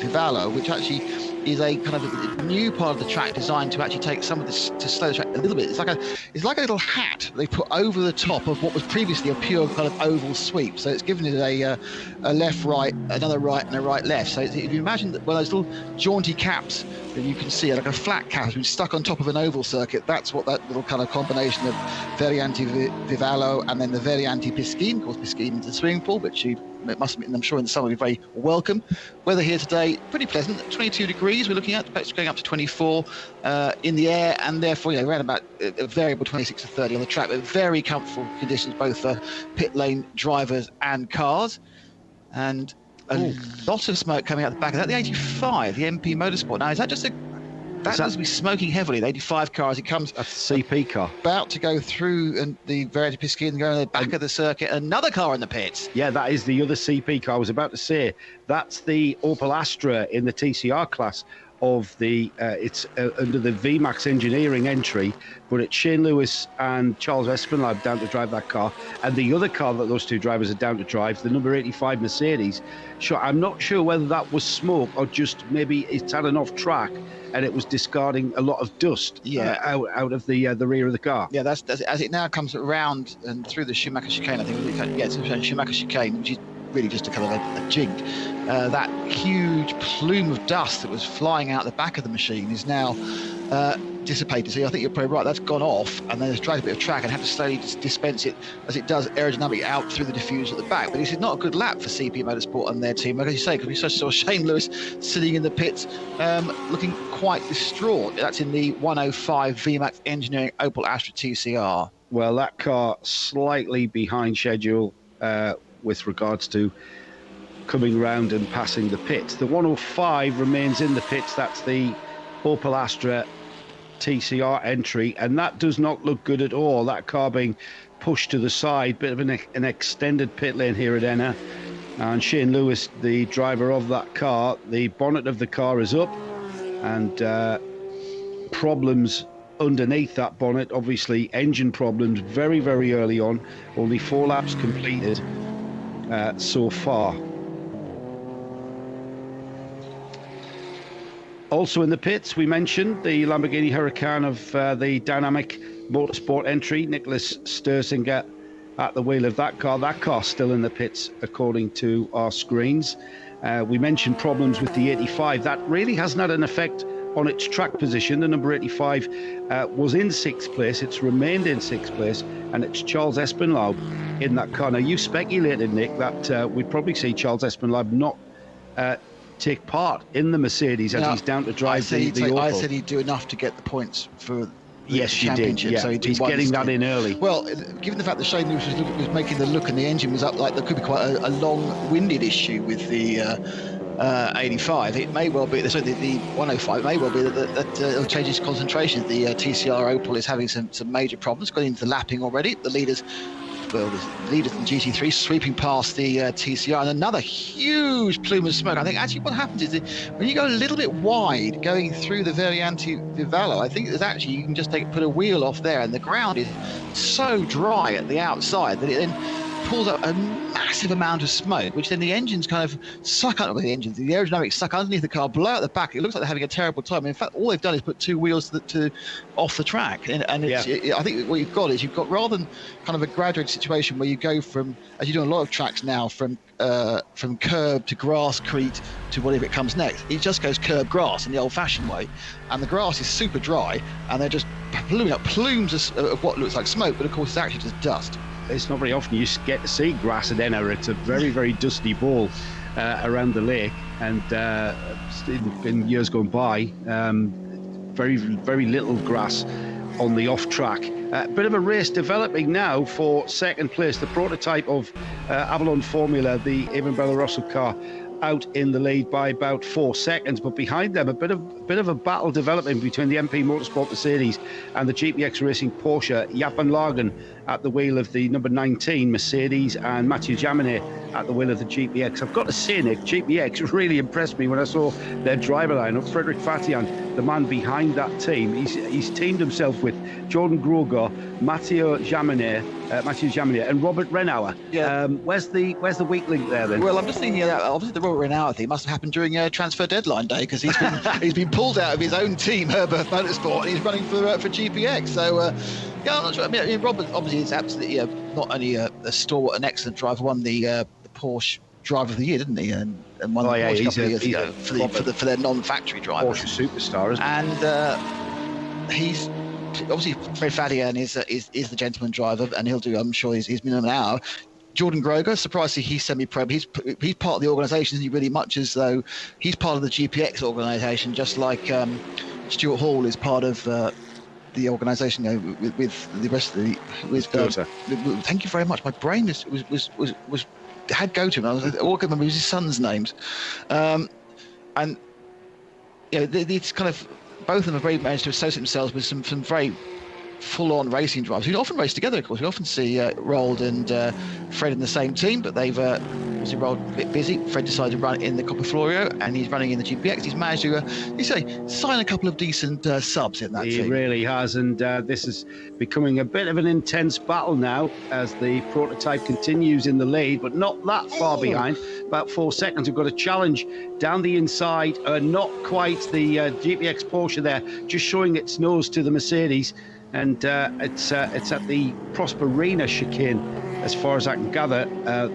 Vivallo, which actually is a kind of a new part of the track designed to actually take some of this, to slow the track a little bit. It's like a little hat they put over the top of what was previously a pure kind of oval sweep. So it's given it a left, right, another right, and a right, left. So if you imagine that one of those little jaunty caps that you can see, like a flat cap has been stuck on top of an oval circuit, that's what that little kind of combination of Variante Vivallo and then the Variante Piscine. Of course, Piscine is a swimming pool, but it must admit, I'm sure in the summer, will be very welcome. Weather here today, pretty pleasant, 22 degrees we're looking at, it's going up to 24 in the air, and therefore, around about a variable 26 to 30 on the track, but very comfortable conditions, both for pit lane drivers and cars. And a lot of smoke coming out the back of that, the 85, the MP Motorsport. Now, is that just that must be smoking heavily, the 85 car as it comes.
That's the CP car.
About to go through and the Variante Piscine and go in the back of the circuit. Another car in the pits.
Yeah, that is the other CP car. I was about to say, that's the Opel Astra in the TCR class of the, it's under the VMAX engineering entry, but it's Shane Lewis and Charles Espinlab down to drive that car. And the other car that those two drivers are down to drive, the number 85 Mercedes. Sure, I'm not sure whether that was smoke or just maybe it's had an off track and it was discarding a lot of dust out of the rear of the car.
Yeah, that's as it now comes around and through the Schumacher chicane, I think. Yeah, it's a Schumacher chicane, which is really just a kind of a jink. That huge plume of dust that was flying out the back of the machine is now dissipated. So I think you're probably right. That's gone off, and then it's dragged a bit of track and had to slowly dispense it as it does aerodynamically out through the diffuser at the back. But this is not a good lap for CP Motorsport and their team. Like you say, because we saw Shane Lewis sitting in the pits looking quite distraught. That's in the 105 VMAX Engineering Opel Astra TCR.
Well, that car slightly behind schedule with regards to coming round and passing the pits. The 105 remains in the pits. That's the Opel Astra TCR entry, and that does not look good at all. That car being pushed to the side, bit of an extended pit lane here at Enna. And Shane Lewis, the driver of that car, the bonnet of the car is up, and problems underneath that bonnet, obviously engine problems very, very early on. Only 4 laps completed so far. Also in the pits, we mentioned the Lamborghini Huracan of the Dynamic Motorsport entry, Nicholas Stersinger at the wheel of that car. That car's still in the pits, according to our screens. We mentioned problems with the 85. That really hasn't had an effect on its track position. The number 85 was in 6th place. It's remained in 6th place, and it's Charles Espinlab in that car. Now, you speculated, Nick, that we'd probably see Charles Espinlab not take part in the Mercedes as he's down to drive the Opel.
I said he'd do enough to get the points for the
Championship.
championship.
Yeah.
So
He's getting that in early.
Well, given the fact that Shane Lewis was making the look and the engine was up, like there could be quite a long-winded issue with the 85. It may well be, sorry, the 105, it may well be that it'll change its concentration. The TCR Opel is having some major problems, got into lapping already. The leaders in GT3 sweeping past the TCR, and another huge plume of smoke. I think actually what happens is that when you go a little bit wide going through the Variante Vivallo, I think there's actually, you can just put a wheel off there, and the ground is so dry at the outside that it then pulls up a massive amount of smoke, which then the engines kind of suck up, the aerodynamics suck underneath the car, blow out the back. It looks like they're having a terrible time. In fact, all they've done is put 2 wheels off the track. And I think what you've got is rather than kind of a graduated situation where you go from, as you do on a lot of tracks now, from curb to grasscrete to whatever it comes next, it just goes curb grass in the old-fashioned way, and the grass is super dry, and they're just blowing up plumes of what looks like smoke, but of course it's actually just dust.
It's not very often you get to see grass at Enna. It's a very, very dusty bowl around the lake, and in years gone by, very, very little grass on the off-track. Bit of a race developing now for second place. The prototype of Avalon Formula, the Evan Bellarosso car, out in the lead by about 4 seconds, but behind them a bit of a battle developing between the MP Motorsport Mercedes and the GPX Racing Porsche. Japan Lagen at the wheel of the number 19 Mercedes, and Mathieu Jaminet at the wheel of the GPX. I've got to say, Nick, GPX really impressed me when I saw their driver lineup. Frederic Fatian, the man behind that team. He's teamed himself with Jordan Groger, Mathieu Jaminet, and Robert Renauer.
Yeah.
Where's the weak link there then?
Well, I'm just thinking that obviously the Robert Renauer thing must have happened during transfer deadline day, because he's been pulled out of his own team, Herbert Motorsport, and he's running for GPX. So yeah, I'm not sure. I mean, Robert obviously is absolutely not only a stalwart, an excellent driver, won the Porsche Driver of the Year, didn't he? And won the Porsche a couple of years ago for their non-factory drivers.
Porsche superstar, isn't he?
And he's obviously Fred Fadian is the gentleman driver, and he'll do. I'm sure he's minimum an hour. Jordan Groger, surprisingly, he's semi-pro. He's part of the organisation, isn't he? Really much as though he's part of the GPX organisation, just like Stuart Hall is part of the organisation, with the rest of the. Thank you very much. My brain was had go to him. I all I could remember was his son's names, and these kind of both of them have very managed to associate themselves with some very full-on racing drivers who often race together. Of course, we often see Roald and Fred in the same team, but they've obviously Roald a bit busy. Fred decided to run in the COPPA FLORIO, and he's running in the GPX. He's managed to, sign a couple of decent subs in that team.
He really has, and this is becoming a bit of an intense battle now as the prototype continues in the lead, but not that far behind. About 4 seconds. We've got a challenge down the inside, not quite the GPX Porsche there, just showing its nose to the Mercedes. And it's at the Prosperina chicane, as far as I can gather,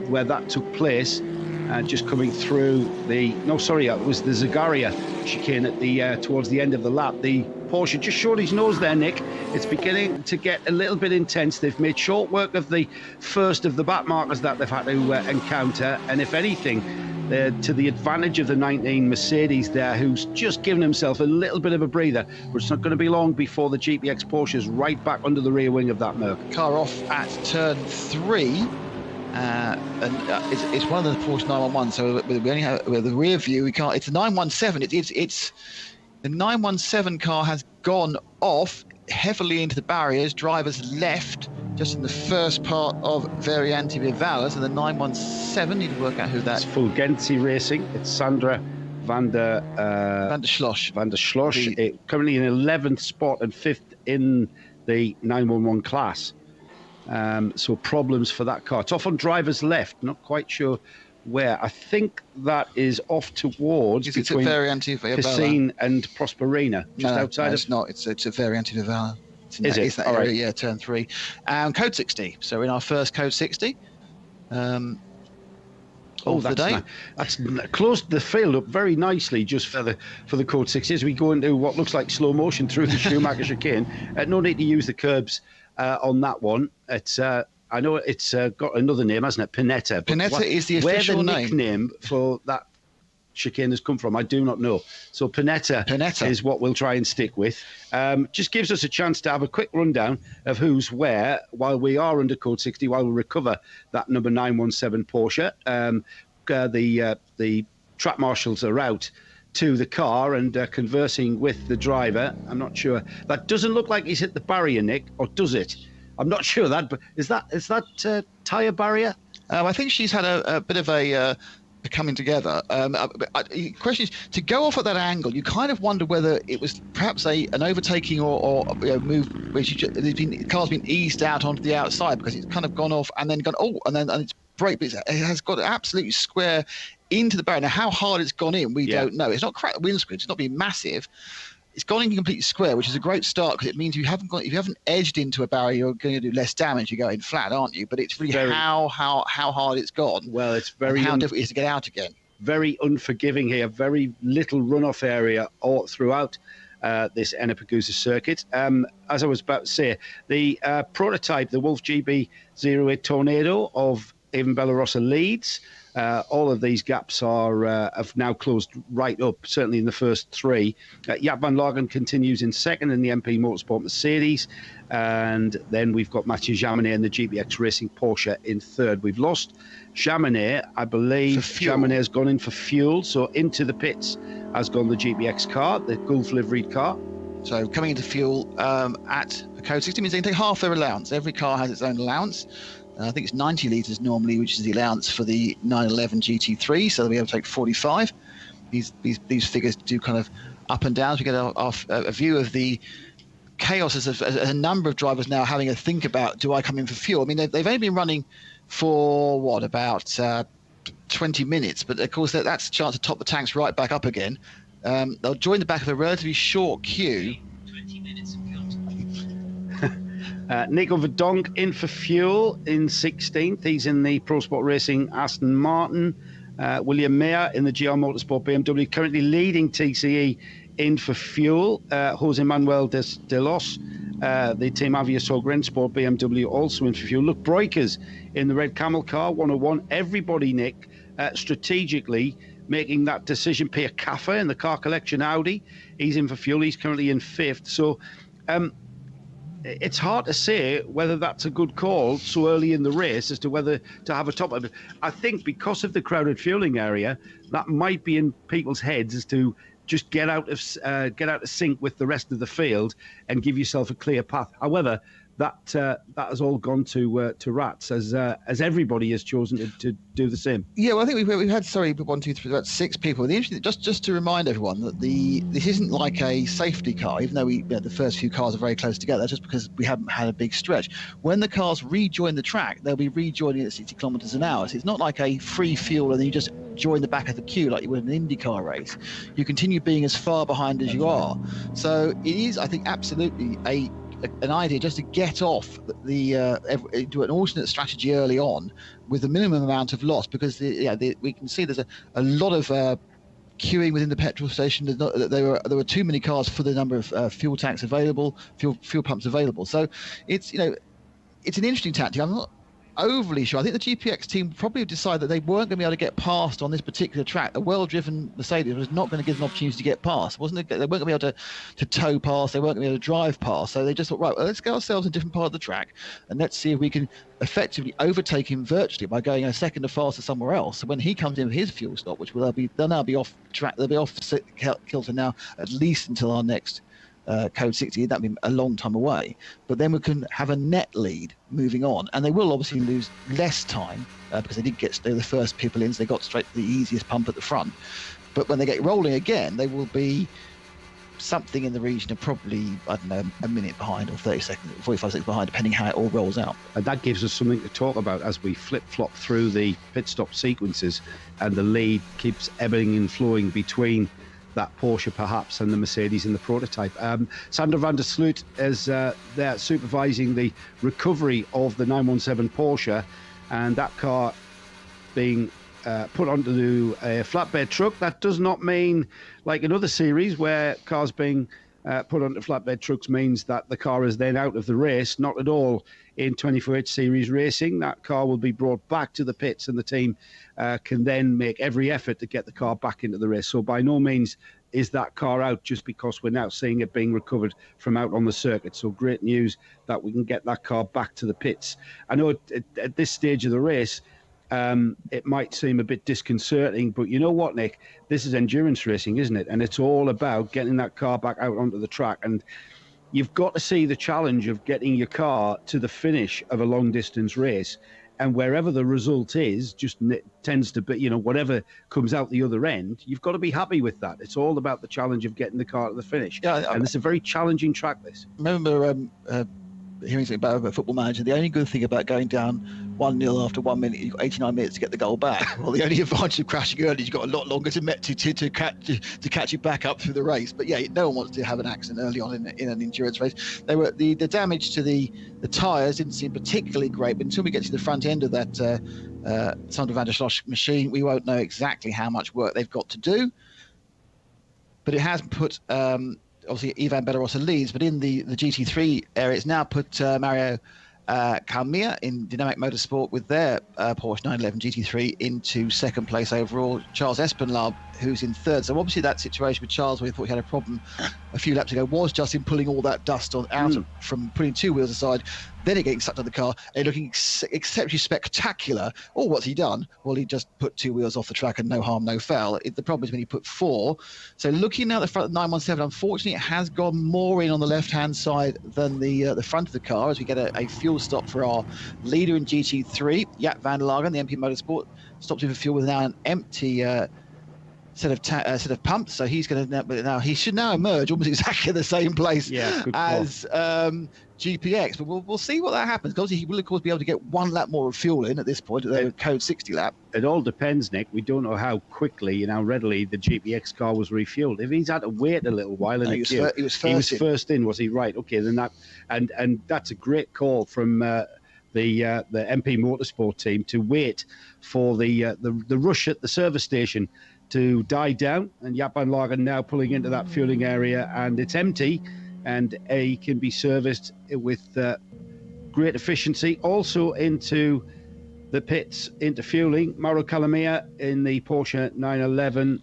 where that took place. Just coming through it was the Zagaria chicane at the towards the end of the lap. The Porsche just showed his nose there, Nick. It's beginning to get a little bit intense. They've made short work of the first of the back markers that they've had to encounter, and if anything, to the advantage of the 19 Mercedes there, who's just given himself a little bit of a breather. But it's not going to be long before the GPX Porsche is right back under the rear wing of that Merc.
Car off at turn 3, and it's one of the Porsche 911. So we only have with the rear view. We can't. It's a 917. It's the 917 car has gone off heavily into the barriers. Drivers left just in the first part of Variante Vivalas, and the 917, need to work out who that is.
It's Fulgenzi Racing. It's Sandra van der
Schloss.
Currently in 11th spot and 5th in the 911 class. So problems for that car. It's off on driver's left, not quite sure where. I think that is off towards between Cassine and Prosperina, just outside
it's not. It's a Variante Vivala. It's that
All
area,
right.
yeah, turn 3. Code 60. So we're in our first Code 60.
That's nice. That's closed the field up very nicely just for the Code 60 as we go into what looks like slow motion through the Schumacher chicane. No need to use the curbs on that one. It's I know it's got another name, hasn't it? Pinetta.
Pinetta is the official
name. Where the
name.
nickname for that chicane has come from, I do not know. So Pinetta is what we'll try and stick with. Just gives us a chance to have a quick rundown of who's where while we are under Code 60, while we recover that number 917 Porsche. The track marshals are out to the car and conversing with the driver. I'm not sure. That doesn't look like he's hit the barrier, Nick, or does it? I'm not sure that, but is that tyre barrier?
I think she's had a bit of a coming together. The question is, to go off at that angle, you kind of wonder whether it was perhaps an overtaking or move where the car's been eased out onto the outside, because it's kind of gone off and then gone, and it's brake, but it has got absolutely square into the barrier. Now, how hard it's gone in, we don't know. It's not cracked the windscreen, it's not been massive. It's gone in completely square, which is a great start, because it means if you haven't edged into a barrier, you're going to do less damage. You're going flat, aren't you? But it's really how hard it's gone.
Well, it's very
how difficult it is to get out again.
Very unforgiving here. Very little runoff area all throughout this Ennepegusa circuit. As I was about to say, the prototype, the Wolf GB08 Tornado of Avon Bellarossa leads. All of these gaps have now closed right up, certainly in the first 3. Jaap van Lagen continues in second in the MP Motorsport Mercedes. And then we've got Mathieu Jaminet and the GPX Racing Porsche in third. We've lost Jaminet. I believe Jaminet has gone in for fuel. So into the pits has gone the GPX car, the Gulf liveried car.
So coming into fuel at Code 60 means they can take half their allowance. Every car has its own allowance. I think it's 90 litres normally, which is the allowance for the 911 GT3, so they'll be able to take 45. These figures do kind of up and down. So we get a view of the chaos as a number of drivers now having a think about, do I come in for fuel? I mean, they've only been running for what, about 20 minutes, but of course that's a chance to top the tanks right back up again. They'll join the back of a relatively short queue.
Nico Verdonk in for fuel in 16th. He's in the Pro Sport Racing Aston Martin. William Mayer in the GR Motorsport BMW, currently leading TCE in for fuel. Jose Manuel de Los, the Team Aviasol Rennsport BMW, also in for fuel. Look, Breukers in the Red Camel car, 101. Everybody, Nick, strategically making that decision. Pierre Caffer in the Car Collection Audi, he's in for fuel. He's currently in 5th. So it's hard to say whether that's a good call so early in the race as to whether to have a top. I think because of the crowded fueling area, that might be in people's heads as to just get out of sync with the rest of the field and give yourself a clear path. However, that has all gone to rats as everybody has chosen to do the same.
Yeah, well, I think we've had 1, 2, 3, about 6 people. The interesting, just to remind everyone that this isn't like a safety car, even though the first few cars are very close together, just because we haven't had a big stretch. When the cars rejoin the track, they'll be rejoining at 60 kilometres an hour. So it's not like a free fuel and then you just join the back of the queue like you would in an IndyCar race. You continue being as far behind as you are. So it is, I think, absolutely an idea just to get off do an alternate strategy early on with the minimum amount of loss, because we can see there's a lot of queuing within the petrol station. There were too many cars for the number of fuel tanks available, fuel pumps available. So it's an interesting tactic. I'm not overly sure. I think the GPX team probably decided that they weren't going to be able to get past on this particular track. A well-driven Mercedes was not going to give them an opportunity to get past. They weren't going to be able to tow past. They weren't going to be able to drive past. So they just thought, right, well, let's get ourselves in a different part of the track and let's see if we can effectively overtake him virtually by going a second or faster somewhere else. So when he comes in with his fuel stop, which they'll now be off track, they'll be off kilter now at least until our next Code 60, that'd be a long time away, but then we can have a net lead moving on, and they will obviously lose less time because they did get the first people in, so they got straight to the easiest pump at the front. But when they get rolling again, they will be something in the region of probably, I don't know, a minute behind or 30 seconds, 45 seconds behind, depending how it all rolls out.
And that gives us something to talk about as we flip-flop through the pit stop sequences, and the lead keeps ebbing and flowing between that Porsche perhaps and the Mercedes and the prototype. Sander van der Sloot is there supervising the recovery of the 917 Porsche, and that car being put onto a flatbed truck. That does not mean, like in other series where cars being put onto flatbed trucks means that the car is then out of the race. Not at all. In 24H Series racing, that car will be brought back to the pits, and the team can then make every effort to get the car back into the race. So by no means is that car out just because we're now seeing it being recovered from out on the circuit. So great news that we can get that car back to the pits. I know at this stage of the race, it might seem a bit disconcerting, but you know what, Nick? This is endurance racing, isn't it? And it's all about getting that car back out onto the track. And you've got to see the challenge of getting your car to the finish of a long-distance race, and wherever the result is, just tends to be, whatever comes out the other end, you've got to be happy with that. It's all about the challenge of getting the car to the finish. Yeah, and it's a very challenging track, this.
Remember hearing something about a Football Manager, the only good thing about going down 1-0 after 1 minute, you've got 89 minutes to get the goal back. Well, the only advantage of crashing early is you've got a lot longer to catch you back up through the race. But yeah, no one wants to have an accident early on in an endurance race. The damage to the tyres didn't seem particularly great, but until we get to the front end of that Sander van der Sloot machine, we won't know exactly how much work they've got to do. But it has put obviously Ivan Bellarosa leads, but in the GT3 area, it's now put Mario Calmia in Dynamic Motorsport with their Porsche 911 GT3 into second place overall. Charles Espenlaub, who's in third. So obviously that situation with Charles, where we thought he had a problem a few laps ago, was just in pulling all that dust out from putting two wheels aside, then it getting sucked on the car and looking exceptionally spectacular. Oh, what's he done? Well, he just put two wheels off the track and no harm, no foul. The problem is when he put four. So looking now at the front of the 917, unfortunately, it has gone more in on the left-hand side than the front of the car, as we get a fuel stop for our leader in GT3, Jaap van der Lagen, the MP Motorsport, stops in for fuel with now an empty set of pumps. So he's going to now he should now emerge almost exactly the same place as GPX. But we'll see what that happens. Because he will of course be able to get 1 lap more of fuel in at this point. They would code 60 lap.
It all depends, Nick. We don't know how quickly and how readily the GPX car was refueled. If he's had to wait a little while in the queue,
he was
first in. Was he right? Okay, then that and that's a great call from the MP Motorsport team to wait for the rush at the service station to die down, and Japan now pulling into that fueling area, and it's empty, and he can be serviced with great efficiency. Also into the pits, into fueling, Mauro Calamia in the Porsche 911.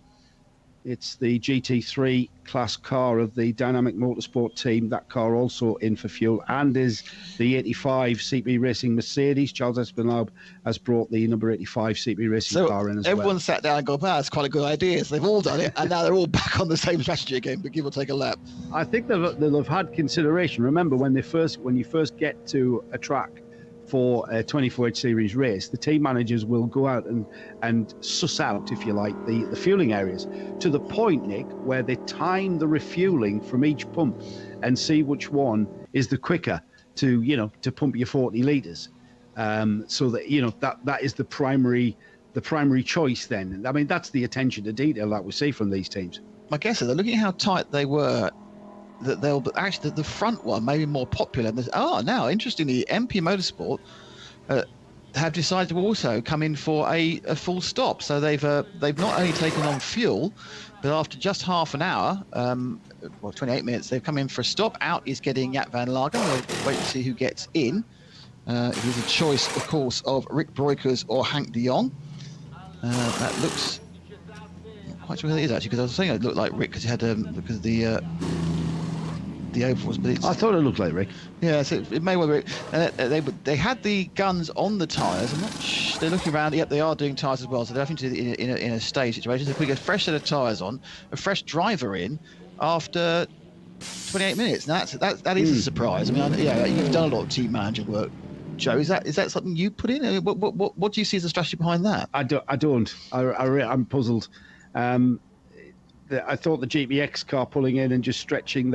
It's the GT3 class car of the Dynamic Motorsport team. That car also in for fuel, and is the 85 CP Racing Mercedes. Charles Espinal has brought the number 85 CP Racing car in as well.
Everyone sat down and go, that's quite a good idea. So they've all done it, and now they're all back on the same strategy again, but give or take a lap.
I think they'll have had consideration. Remember, when you first get to a track for a 24H series race, the team managers will go out and suss out, if you like, the fueling areas to the point, Nick, where they time the refueling from each pump and see which one is the quicker to pump your 40 litres. So that that is the primary choice then. I mean, that's the attention to detail that we see from these teams.
My guess is they're looking at how tight they were, that they'll actually the front one may be more popular. Now interestingly, MP Motorsport have decided to also come in for a full stop. So they've not only taken on fuel, but after just half an hour, 28 minutes, they've come in for a stop. Out is getting Jaap van Lagen. We'll wait to see who gets in. It is a choice, of course, of Rick Breukers or Hank de Jong. That looks not quite sure who it is actually, because I was saying it looked like Rick because he had because the overalls, but
I thought it looked like Rick.
Yeah, so it may well be Rick. They had the guns on the tyres. I'm not they're looking around. Yep, they are doing tyres as well. So they're having to in a stage situation. So putting a fresh set of tyres on, a fresh driver in after 28 minutes. Now that is a surprise. I mean, you've done a lot of team manager work, Joe. Is that something you put in? I mean, what do you see as the strategy behind that?
I don't. I'm puzzled. I thought the GPX car pulling in and just stretching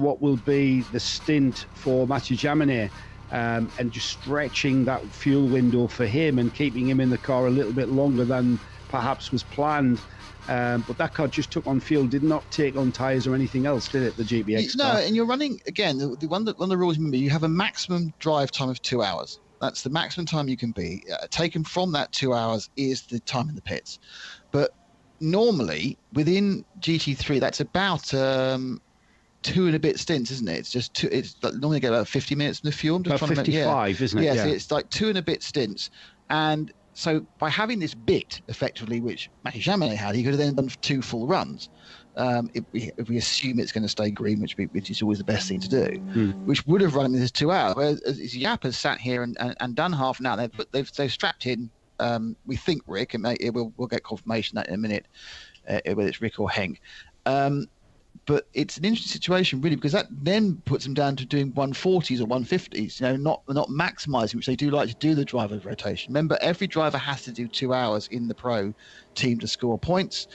what will be the stint for Mathieu Jaminet, and just stretching that fuel window for him and keeping him in the car a little bit longer than perhaps was planned. But that car just took on fuel, did not take on tyres or anything else, did it, the GPX car?
No, and you're running, again, one of the rules, remember, you have a maximum drive time of 2 hours. That's the maximum time you can be. Taken from that 2 hours is the time in the pits. But normally, within GT3, that's about 2 and a bit stints, isn't it? It's just it's like normally get about 50 minutes in the fuel.
About 55, isn't it?
Yeah, so it's like 2 and a bit stints. And so by having this bit, effectively, which Mathieu Jaminet had, he could have then done 2 full runs. If we assume it's going to stay green, which is always the best thing to do, which would have run him in this 2 hours. Whereas Jaap has sat here and done half an hour. They've strapped in, we think, Rick, and we'll get confirmation that in a minute, whether it's Rick or Henk. But it's an interesting situation, really, because that then puts them down to doing 140s or 150s, not maximising, which they do like to do, the driver's rotation. Remember, every driver has to do 2 hours in the pro team to score points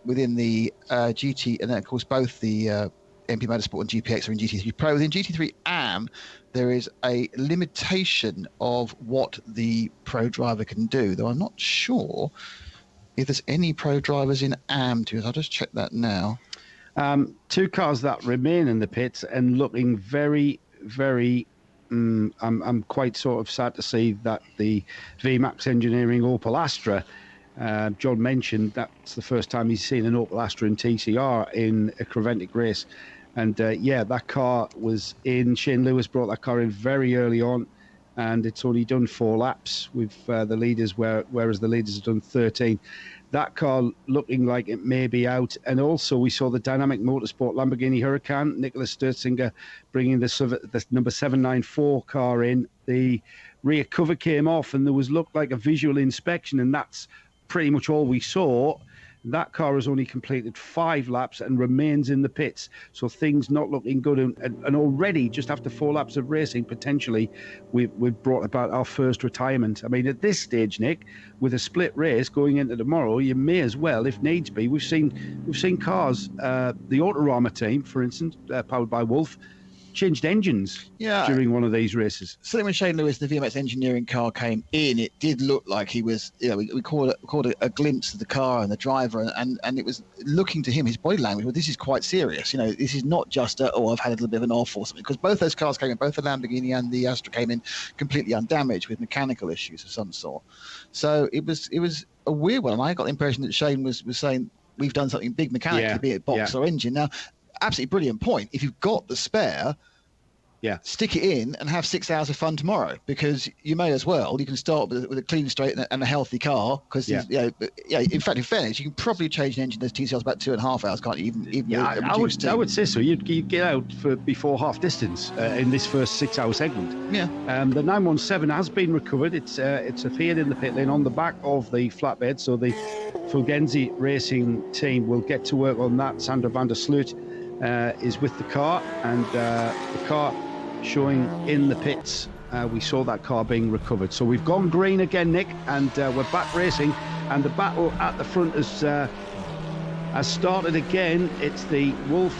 within the GT, and then, of course, both the MP Motorsport and GPX are in GT3 Pro. Within GT3 AM, there is a limitation of what the pro driver can do, though I'm not sure if there's any pro drivers in AM too. I'll just check that now.
2 cars that remain in the pits and looking very, very. I'm quite sort of sad to see that the VMAX Engineering Opel Astra. John mentioned that's the first time he's seen an Opel Astra in TCR in a Creventic race, and that car was in. Shane Lewis brought that car in very early on, and it's only done 4 laps with the leaders, whereas the leaders have done 13. That car looking like it may be out. And also we saw the Dynamic Motorsport Lamborghini Huracan, Nicholas Sturzinger bringing the number 794 car in. The rear cover came off and there looked like a visual inspection, and that's pretty much all we saw. That car has only completed 5 laps and remains in the pits. So things not looking good. And already, just after 4 laps of racing, potentially, we've brought about our first retirement. I mean, at this stage, Nick, with a split race going into tomorrow, you may as well, if needs be. We've seen cars, the Autorama team, for instance, powered by Wolf, changed engines during one of these races.
Certainly when Shane Lewis, the VMX engineering car, came in, it did look like he was, we caught a glimpse of the car and the driver, and it was looking to him, his body language, well, this is quite serious. This is not just, I've had a little bit of an off or something, because both those cars came in, both the Lamborghini and the Astra came in completely undamaged with mechanical issues of some sort. So it was a weird one. And I got the impression that Shane was saying, we've done something big mechanically, be it box or engine. Now, absolutely brilliant point. If you've got the spare, stick it in and have 6 hours of fun tomorrow, because you may as well. You can start with a clean straight and a healthy car, because in fact, in fairness, you can probably change an engine those TCRs about 2.5 hours, can't you? Even
I would say so. You'd get out before half distance in this first 6 hour segment.
Yeah.
The 917 has been recovered. It's appeared in the pit lane on the back of the flatbed, so the Fulgenzi Racing team will get to work on that. Sandra van der Sloot is with the car, and the car showing in the pits. We saw that car being recovered. So we've gone green again, Nick, and we're back racing, and the battle at the front has started again. It's the Wolf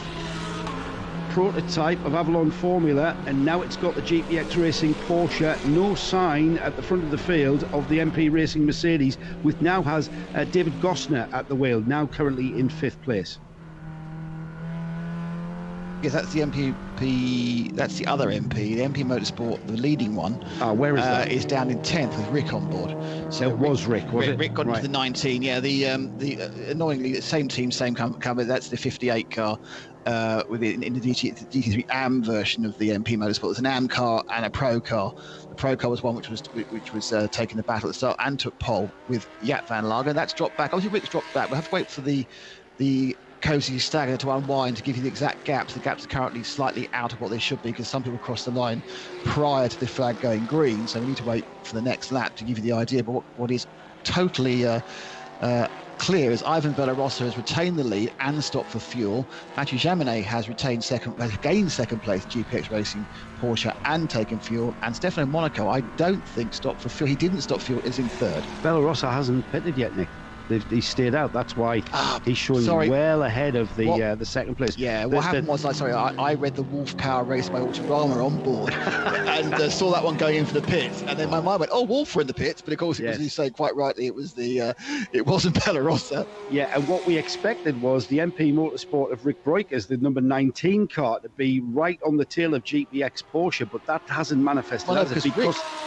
prototype of Avalon Formula, and now it's got the GPX Racing Porsche. No sign at the front of the field of the MP Racing Mercedes, which now has David Gosner at the wheel, now currently in 5th place.
Yes, that's the MP. That's the other MP, the MP Motorsport, the leading one.
Where is that?
Is down in 10th with Rick on board.
So it was Rick, was it?
Rick got into the 19. Yeah, the annoyingly same team, same cover. That's the 58 car. In the GT3 AM version of the MP Motorsport. There's an AM car and a Pro car. The Pro car was one which was taking the battle at the start and took pole with Jaap van Lager. That's dropped back. Obviously, Rick's dropped back. We'll have to wait for the Cozy stagger to unwind to give you the exact gaps. The gaps are currently slightly out of what they should be, because some people crossed the line prior to the flag going green. So we need to wait for the next lap to give you the idea. But what is totally clear is Ivan Bellarossa has retained the lead and stopped for fuel. Mathieu Jaminet has gained second place, GPX Racing Porsche, and taken fuel. And Stefano Monaco, I don't think, stopped for fuel. He didn't stop fuel, is in 3rd.
Bellarossa hasn't pitted yet, Nick. He stayed out. That's why he's showing well ahead of the 2nd place.
Yeah, what happened was, I read the Wolf Power Race by Autorama on board and saw that one going in for the pits, and then my mind went, "Oh, Wolf were in the pits," but of course, as you say quite rightly, it wasn't Bellarossa.
Yeah, and what we expected was the MP Motorsport of Rick Breukers, the number 19 car, to be right on the tail of GPX Porsche, but that hasn't manifested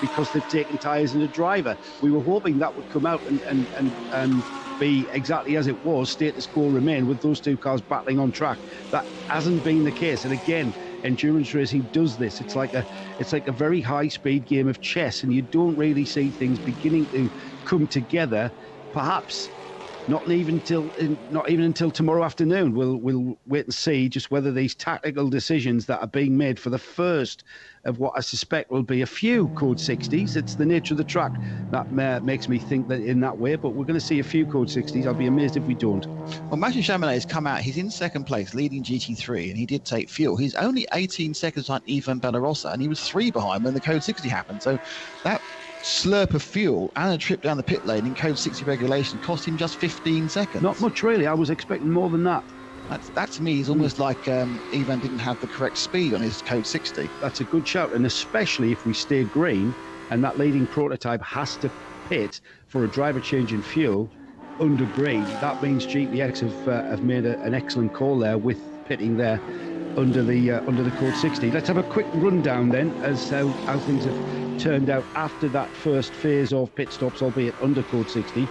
because they've taken tyres and a driver. We were hoping that would come out and be exactly as it was, status quo remain, with those two cars battling on track. That hasn't been the case, and again, endurance racing does this. It's like a very high-speed game of chess, and you don't really see things beginning to come together. Perhaps not even until tomorrow afternoon. We'll wait and see just whether these tactical decisions that are being made for the first of what I suspect will be a few Code 60s. It's the nature of the track that makes me think that in that way, but we're going to see a few Code 60s. I'll be amazed if we don't.
Well, Mathieu Jaminet has come out. He's in 2nd place, leading GT3, and he did take fuel. He's only 18 seconds behind Ivan Bellarossa, and he was 3 behind when the Code 60 happened. So that slurp of fuel and a trip down the pit lane in Code 60 regulation cost him just 15 seconds.
Not much, really. I was expecting more than that.
That to me is almost like Ivan didn't have the correct speed on his Code 60.
That's a good shout, and especially if we stay green and that leading prototype has to pit for a driver change in fuel under green. That means GPX have made an excellent call there with pitting there under the Code 60. Let's have a quick rundown then as how things have turned out after that first phase of pit stops, albeit under Code 60.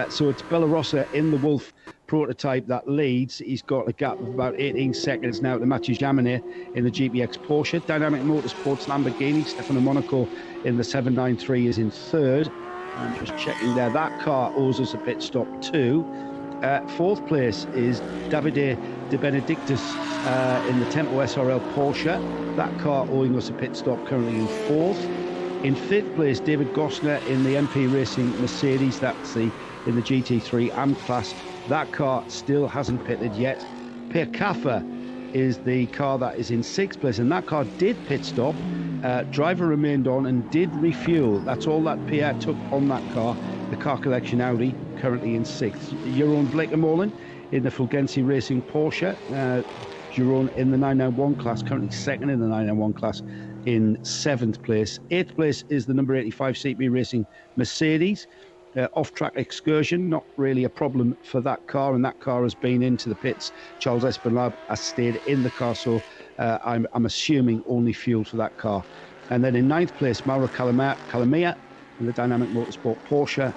So it's Bellarossa in the Wolf prototype that leads. He's got a gap of about 18 seconds now to Mathieu Jaminet in the GPX Porsche. Dynamic Motorsports Lamborghini, Stefano Monaco in the 793 is in 3rd. I'm just checking there. That car owes us a pit stop too. 4th place is Davide De Benedictus in the Tempo SRL Porsche. That car owing us a pit stop, currently in 4th. In 5th place, David Gosner in the MP Racing Mercedes. That's in the GT3 AM class That car still hasn't pitted yet. Pierre Caffa is the car that is in 6th place, and that car did pit stop. Driver remained on and did refuel. That's all that Pierre took on that car. The car collection Audi, currently in 6th. Jeroen Blekemolen in the Fulgenci Racing Porsche. Jeroen in the 991 class, currently 2nd in the 991 class, in 7th place. 8th place is the number 85 CP Racing Mercedes. Off-track excursion, not really a problem for that car, and that car has been into the pits. Charles Espenlaub has stayed in the car, so I'm assuming only fuel for that car. And then in 9th place, Mauro Calamia in the Dynamic Motorsport Porsche.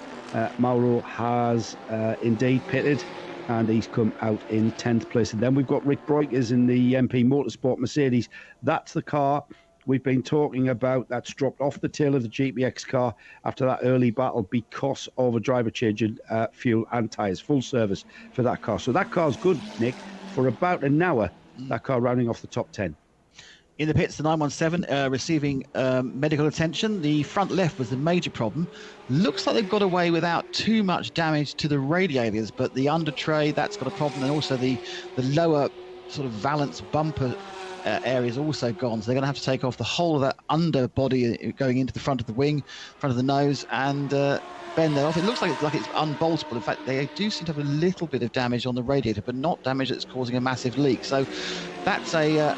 Mauro has indeed pitted, and he's come out in 10th place. And then we've got Rick Breukers in the MP Motorsport Mercedes. That's the car we've been talking about that's dropped off the tail of the GPX car after that early battle because of a driver change in fuel and tyres. Full service for that car. So that car's good, Nick, for about an hour, that car rounding off the top 10.
In the pits, the 917 receiving medical attention. The front left was the major problem. Looks like they've got away without too much damage to the radiators, but the under tray, that's got a problem, and also the lower sort of valance bumper area is also gone. So they're going to have to take off the whole of that underbody going into the front of the wing, front of the nose, and bend that off. It looks like it's unboltable. In fact, they do seem to have a little bit of damage on the radiator, but not damage that's causing a massive leak. So that's a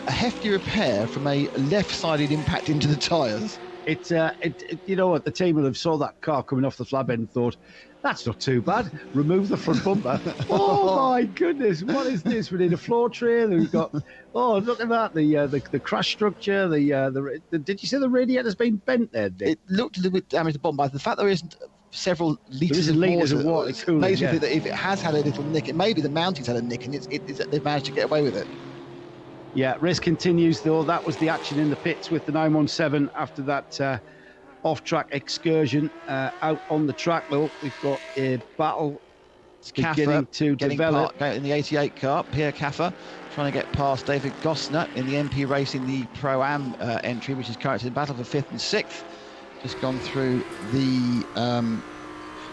hefty repair from a left-sided impact into the tyres.
You know what, the team will have saw that car coming off the flab end and thought, that's not too bad. Remove the front bumper. Oh my goodness, what is this? We need a floor tray. We've got, look at that, the crash structure. Did you say the radiator's been bent there, Dick?
It looked a little bit damaged at the bottom, but the fact there isn't several litres of water
cooling,
makes me think that if it has had a little nick, it maybe the mounting's had a nick, and they've managed to get away with it.
Yeah, race continues though. That was the action in the pits with the 917 after that off-track excursion. Out on the track though, we've got a battle beginning to develop.
In the 88 car, Pierre Caffa trying to get past David Gosner in the MP Racing, the Pro-Am entry, which is currently in battle for 5th and 6th. Just gone through the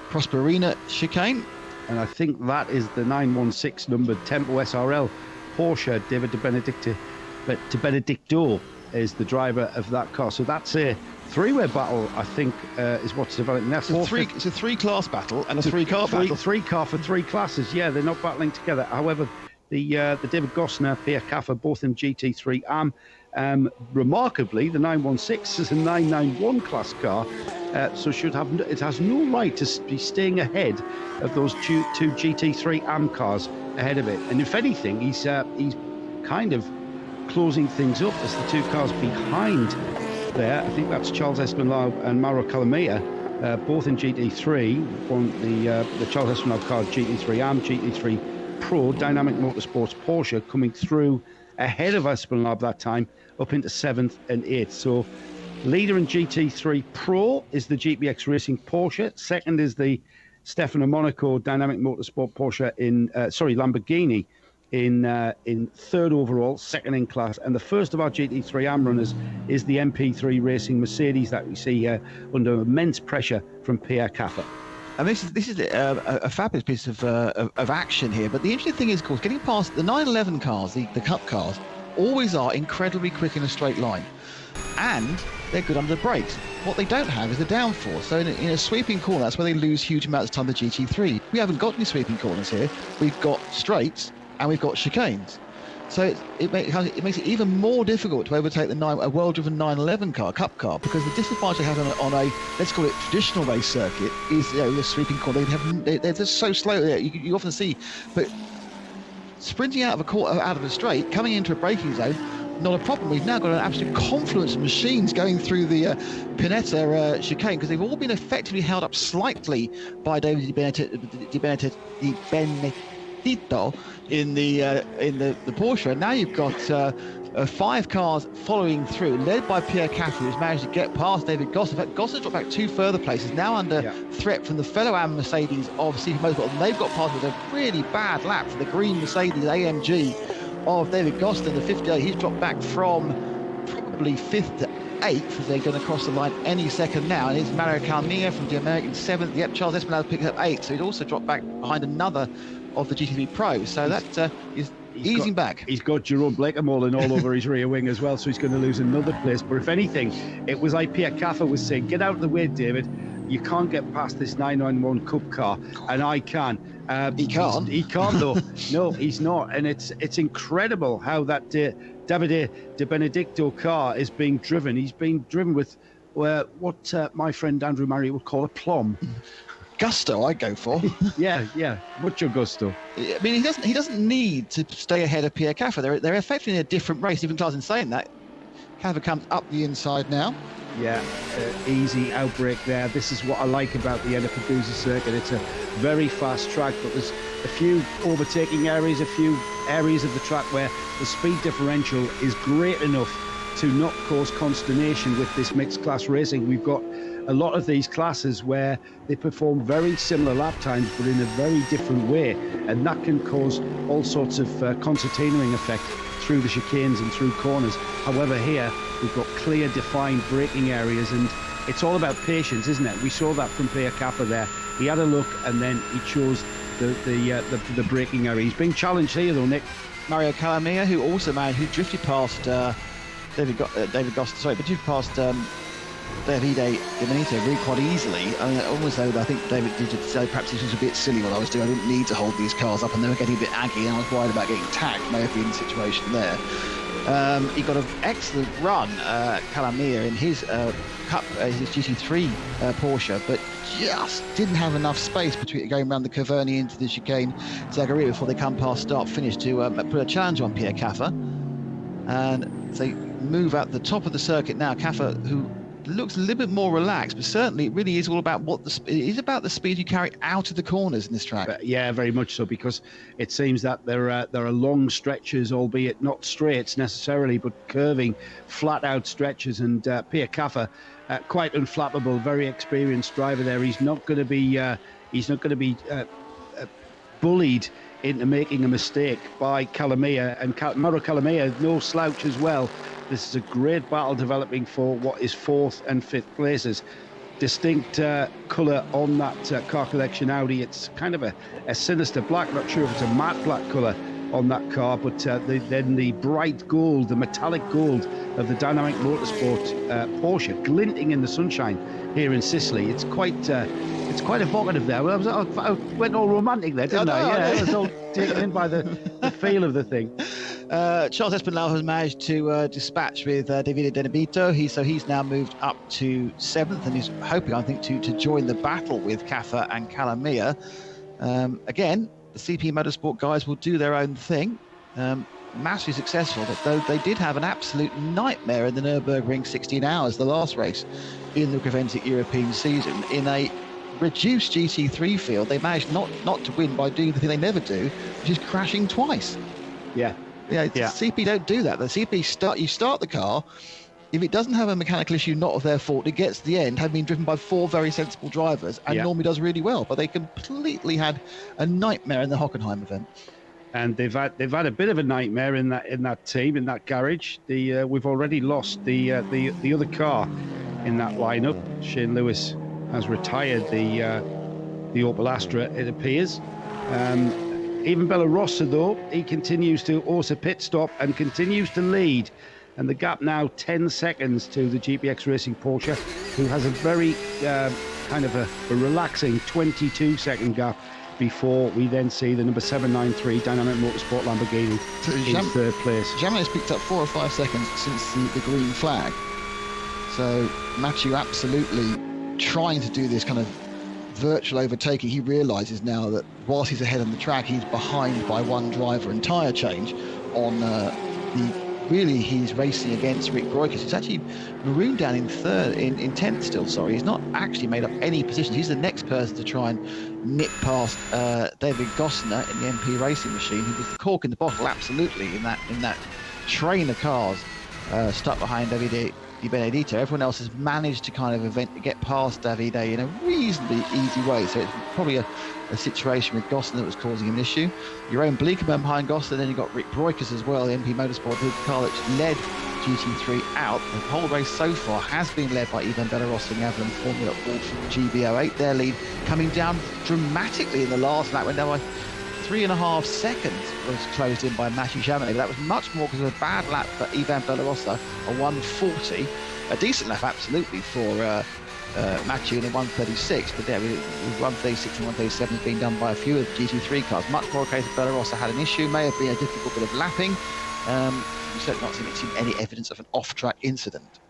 Prosperina chicane.
And I think that is the 916 numbered Tempo SRL Porsche. David De Benedicto is the driver of that car. So that's a three-way battle, I think, is what's developing. That's
it's a three-class battle and a three-car battle.
Three car for three classes. Yeah, they're not battling together. However, the David Gosner, Pierre Caffa, both in GT3 AM. Remarkably, the 916 is a 991 class car, so it has no right to be staying ahead of those two GT3 AM cars ahead of it. And if anything, he's kind of closing things up as the two cars behind there. I think that's Charles Espenlaub and Mauro Calamia, both in GT3. On the Charles Espenlaub car, GT3 AM, GT3 Pro, Dynamic Motorsports Porsche, coming through ahead of Espenlaub that time, up into 7th and 8th. So leader in GT3 Pro is the GPX Racing Porsche. Second is the Stefano Monaco Dynamic Motorsport Porsche Lamborghini in third overall, second in class. And the first of our GT3 AM runners is the MP3 Racing Mercedes that we see here under immense pressure from Pierre Caffa.
And this is a fabulous piece of action here. But the interesting thing is, of course, getting past the 911 cars, the Cup cars, always are incredibly quick in a straight line. And they're good under the brakes. What they don't have is the downforce. So in a sweeping corner, that's where they lose huge amounts of time, the GT3. We haven't got any sweeping corners here. We've got straights and we've got chicanes. So it makes it even more difficult to overtake a well-driven 911 car, Cup car, because the disadvantage they have on a, let's call it, traditional race circuit is, the sweeping corner. They're just so slow there. You often see, but sprinting out of a straight, coming into a braking zone, not a problem. We've now got an absolute confluence of machines going through the Pinetta chicane, because they've all been effectively held up slightly by David Di Benedetto in the Porsche. And now you've got 5 cars following through, led by Pierre Caffa, who's managed to get past David Gosser. In fact, Gosser's dropped back 2 further places, now under threat from the fellow AM Mercedes of CP Motorsport. And they've got past with a really bad lap for the green Mercedes AMG of David Gosser, the 58. He's dropped back from probably 5th to 8th as they're going to cross the line any second now. And it's Mario Calmia from the American 7th. Yep, Charles Espinal picked up 8th, so he'd also dropped back behind another of the GTV pros. So that is easing back.
He's got Jerome Blakemole all over his rear wing as well, so he's going to lose another place. But if anything, it was like Pierre Caffa was saying, get out of the way, David. You can't get past this 991 Cup car, and I can.
He can't.
He can't though. No, he's not. And it's incredible how that Davide De Benedicto car is being driven. He's being driven with what my friend Andrew Murray would call a plum.
Gusto, I go for.
yeah, mucho gusto.
I mean, he doesn't need to stay ahead of Pierre Caffa. They're effectively in a different race. Even Clarkson saying that. Caffa comes up the inside now.
Yeah, easy outbreak there. This is what I like about the Ennepedusa circuit. It's a very fast track, but there's a few overtaking areas, a few areas of the track where the speed differential is great enough to not cause consternation with this mixed class racing. We've got a lot of these classes where they perform very similar lap times, but in a very different way, and that can cause all sorts of concertinaing effect through the chicanes and through corners. However, here we've got clear, defined braking areas, and it's all about patience, isn't it? We saw that from Pierre Caffa there. He had a look, and then he chose the braking area. He's being challenged here, though, Nick.
Mario Calmia, who also who drifted past David Goss, but drifted past Davide Di Benedetto really quite easily. I mean, almost though I think David did say perhaps this was a bit silly what I was doing. I didn't need to hold these cars up, and they were getting a bit aggy, and I was worried about getting tagged. May have been the situation there. He got an excellent run, Calmia, in his Cup, his GT3 Porsche, but just didn't have enough space between going around the Caverni into the chicane Zagaria before they come past start finish to put a challenge on Pierre Caffa. And they move at the top of the circuit now. Caffa, who looks a little bit more relaxed, but certainly it really is all about it is about the speed you carry out of the corners in this track.
Yeah, very much so, because it seems that there are long stretches, albeit not straights necessarily, but curving, flat out stretches, and Pierre Caffa, quite unflappable, very experienced driver there. He's not going to be bullied into making a mistake by Calmia, and Mauro Calmia, no slouch as well. This is a great battle developing for what is 4th and 5th places. Distinct colour on that car collection Audi. It's kind of a sinister black. Not sure if it's a matte black colour on that car, but then the bright gold, the metallic gold of the Dynamic Motorsport Porsche glinting in the sunshine here in Sicily. It's quite evocative there. I went all romantic there, didn't I? Yeah, I was all taken in by the feel of the thing.
Charles Espinal has managed to dispatch with Davide De Benedetto. He's now moved up to 7th, and he's hoping, I think, to join the battle with Caffa and Calmia. Again, the CP Motorsport guys will do their own thing. Massively successful, but though they did have an absolute nightmare in the Nürburgring 16 hours, the last race in the Creventic European season, in a reduced GT3 field. They managed not to win by doing the thing they never do, which is crashing twice.
Yeah.
CP don't do that. The CP start the car. If it doesn't have a mechanical issue, not of their fault, it gets to the end, having been driven by 4 very sensible drivers, and normally does really well. But they completely had a nightmare in the Hockenheim event.
And they've had a bit of a nightmare in that team, in that garage. We've already lost the other car in that lineup. Shane Lewis has retired the Opel Astra, it appears. Even Bella Rossa, though, he continues to also pit stop and continues to lead. And the gap now 10 seconds to the GPX Racing Porsche, who has a very kind of a relaxing 22-second gap before we then see the number 793 Dynamic Motorsport Lamborghini in 3rd place.
Jamin has picked up 4 or 5 seconds since the green flag. So Mathieu absolutely trying to do this kind of virtual overtaking. He realises now that whilst he's ahead on the track, he's behind by 1 driver and tyre change on he's racing against Rick Broikers. He's actually marooned down in 10th still, sorry. He's not actually made up any positions. He's the next person to try and nip past David Gossner in the MP Racing Machine, who was the cork in the bottle, absolutely, in that train of cars stuck behind Davide Di Benedetto. Everyone else has managed to kind of get past Davide in a reasonably easy way. So it's probably a situation with Gossner that was causing him an issue. Your own Bleekeman behind Gossner, then you've got Rick Broikers as well, the MP Motorsport, the car that led GT3 out. The whole race so far has been led by Ivan Belarus and Evelyn Formula Wolf GBO8. Their lead coming down dramatically in the last lap, went down by 3.5 seconds, was closed in by Matthew Chamonix. But that was much more because of a bad lap for Ivan Belarus, a 140. A decent lap, absolutely, for Matthew in a 136, but there, 136 and 137 has been done by a few of the GT3 cars. Much more a case of Belarus had an issue, may have been a difficult bit of lapping. We've certainly not seen any evidence of an off-track incident.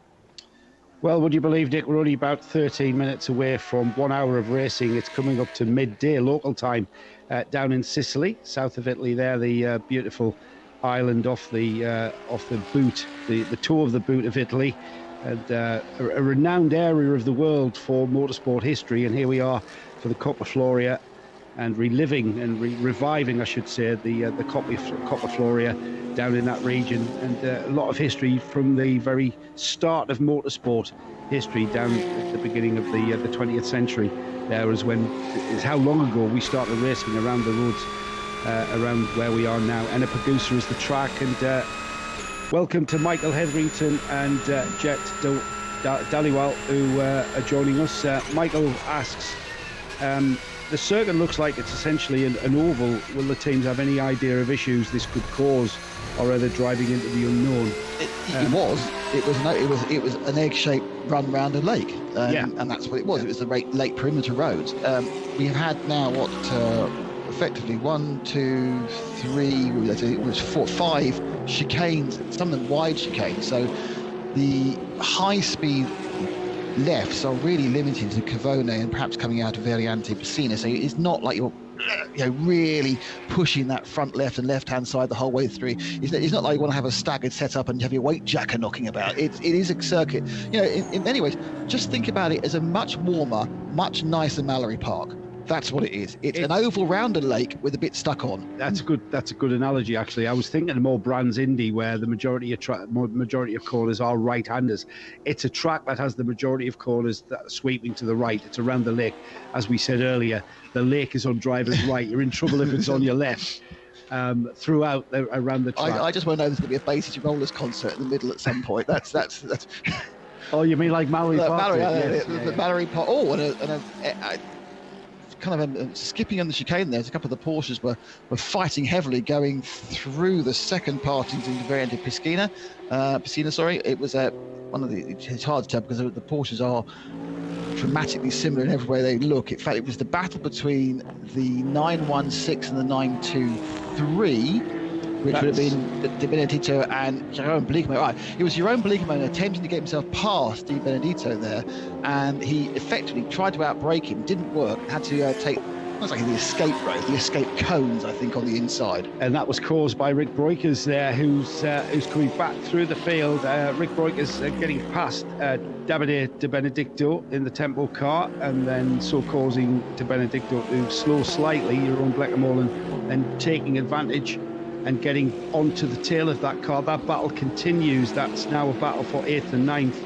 Well, would you believe, Nick, we're only about 13 minutes away from 1 hour of racing. It's coming up to midday local time down in Sicily, south of Italy there, the beautiful island off the boot, the toe of the boot of Italy. And a renowned area of the world for motorsport history, and here we are for the Coppa Floria, and reliving and reviving, I should say, the Coppa Floria down in that region, and a lot of history from the very start of motorsport history down at the beginning of the 20th century. There is how long ago we started racing around the roads around where we are now. And Pagusa is the track, and welcome to Michael Hetherington and Jet Daliwal, who are joining us. Michael asks, the circuit looks like it's essentially an oval. Will the teams have any idea of issues this could cause, or are they driving into the unknown?
It was an egg-shaped run round a lake, and that's what it was. It was the lake perimeter roads. We have had now effectively 1, 2, 3, it was 4, 5 chicanes, some of them wide chicanes. So the high-speed lefts are really limited to Cavone and perhaps coming out of Variante Piscina. So it's not like you're really pushing that front left and left-hand side the whole way through. It's not like you want to have a staggered setup and you have your weight jacker knocking about. It is a circuit. In many ways, just think about it as a much warmer, much nicer Mallory Park. That's what it is. It's an oval round a lake with a bit stuck on. That's
a good analogy, actually. I was thinking more Brands Indy, where the majority of corners are right-handers. It's a track that has the majority of corners that are sweeping to the right. It's around the lake. As we said earlier, the lake is on driver's right. You're in trouble if it's on your left. Throughout around the track.
I just want to know there's going to be a Bay City Rollers concert in the middle at some point. That's.
Oh, you mean like Mallory Park?
Mallory Park. Oh, and kind of skipping on the chicane there. A couple of the Porsches were fighting heavily going through the second part into Variante Piscina. It was it's hard to tell because the Porsches are dramatically similar in every way they look. In fact, it was the battle between the 916 and the 923, which would have been Di Benedetto and Jerome Blicamo. Right, it was Jerome Blicamo attempting to get himself past Di Benedetto there, and he effectively tried to outbrake him. Didn't work. Had to take almost like the escape road, the escape cones, I think, on the inside.
And that was caused by Rick Breukers there, who's coming back through the field. Rick Breukers getting past Davide Di Benedetto in the tempo car, and then so causing Di Benedetto to slow slightly. Jeroen Bleekemolen then taking advantage and getting onto the tail of that car. That battle continues. That's now a battle for 8th and 9th.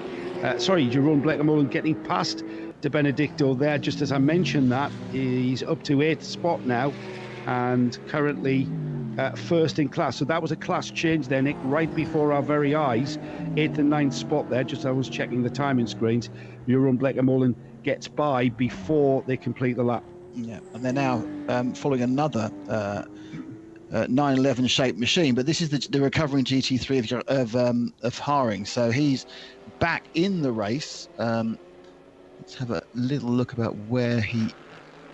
Jeroen Bleekemolen getting past Di Benedetto there, just as I mentioned that. He's up to 8th spot now and currently first in class. So that was a class change there, Nick, right before our very eyes. 8th and 9th spot there, just as I was checking the timing screens. Jeroen Bleekemolen gets by before they complete the lap.
Yeah, and they're now following another 911 shaped machine, but this is the recovering GT3 of Haring, so he's back in the race. Let's have a little look about where he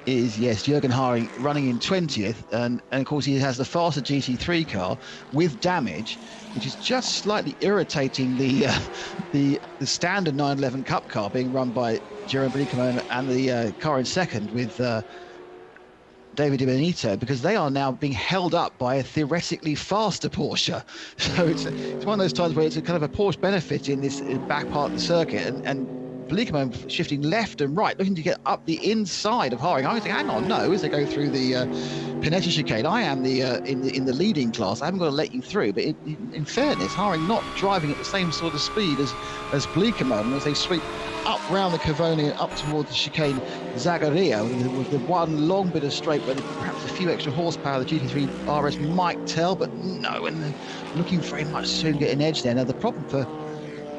is. Yes, Jürgen Haring running in 20th, and of course he has the faster GT3 car with damage, which is just slightly irritating the standard 911 Cup car being run by Jerome Bleekemolen and the car in second with David Di Benedetto, because they are now being held up by a theoretically faster Porsche. So it's one of those times where it's a kind of a Porsche benefit in this back part of the circuit, and Bleekemolen shifting left and right, looking to get up the inside of Haring. I was thinking, hang on, no, as they go through the Pinetta chicane, I am the in the leading class. I haven't got to let you through. But in fairness, Haring not driving at the same sort of speed as Bleekemolen as they sweep up round the Cavone and up towards the chicane Zagaria, with the one long bit of straight where perhaps a few extra horsepower the GT3 RS might tell, but no, and they're looking very much to get an edge there. Now the problem for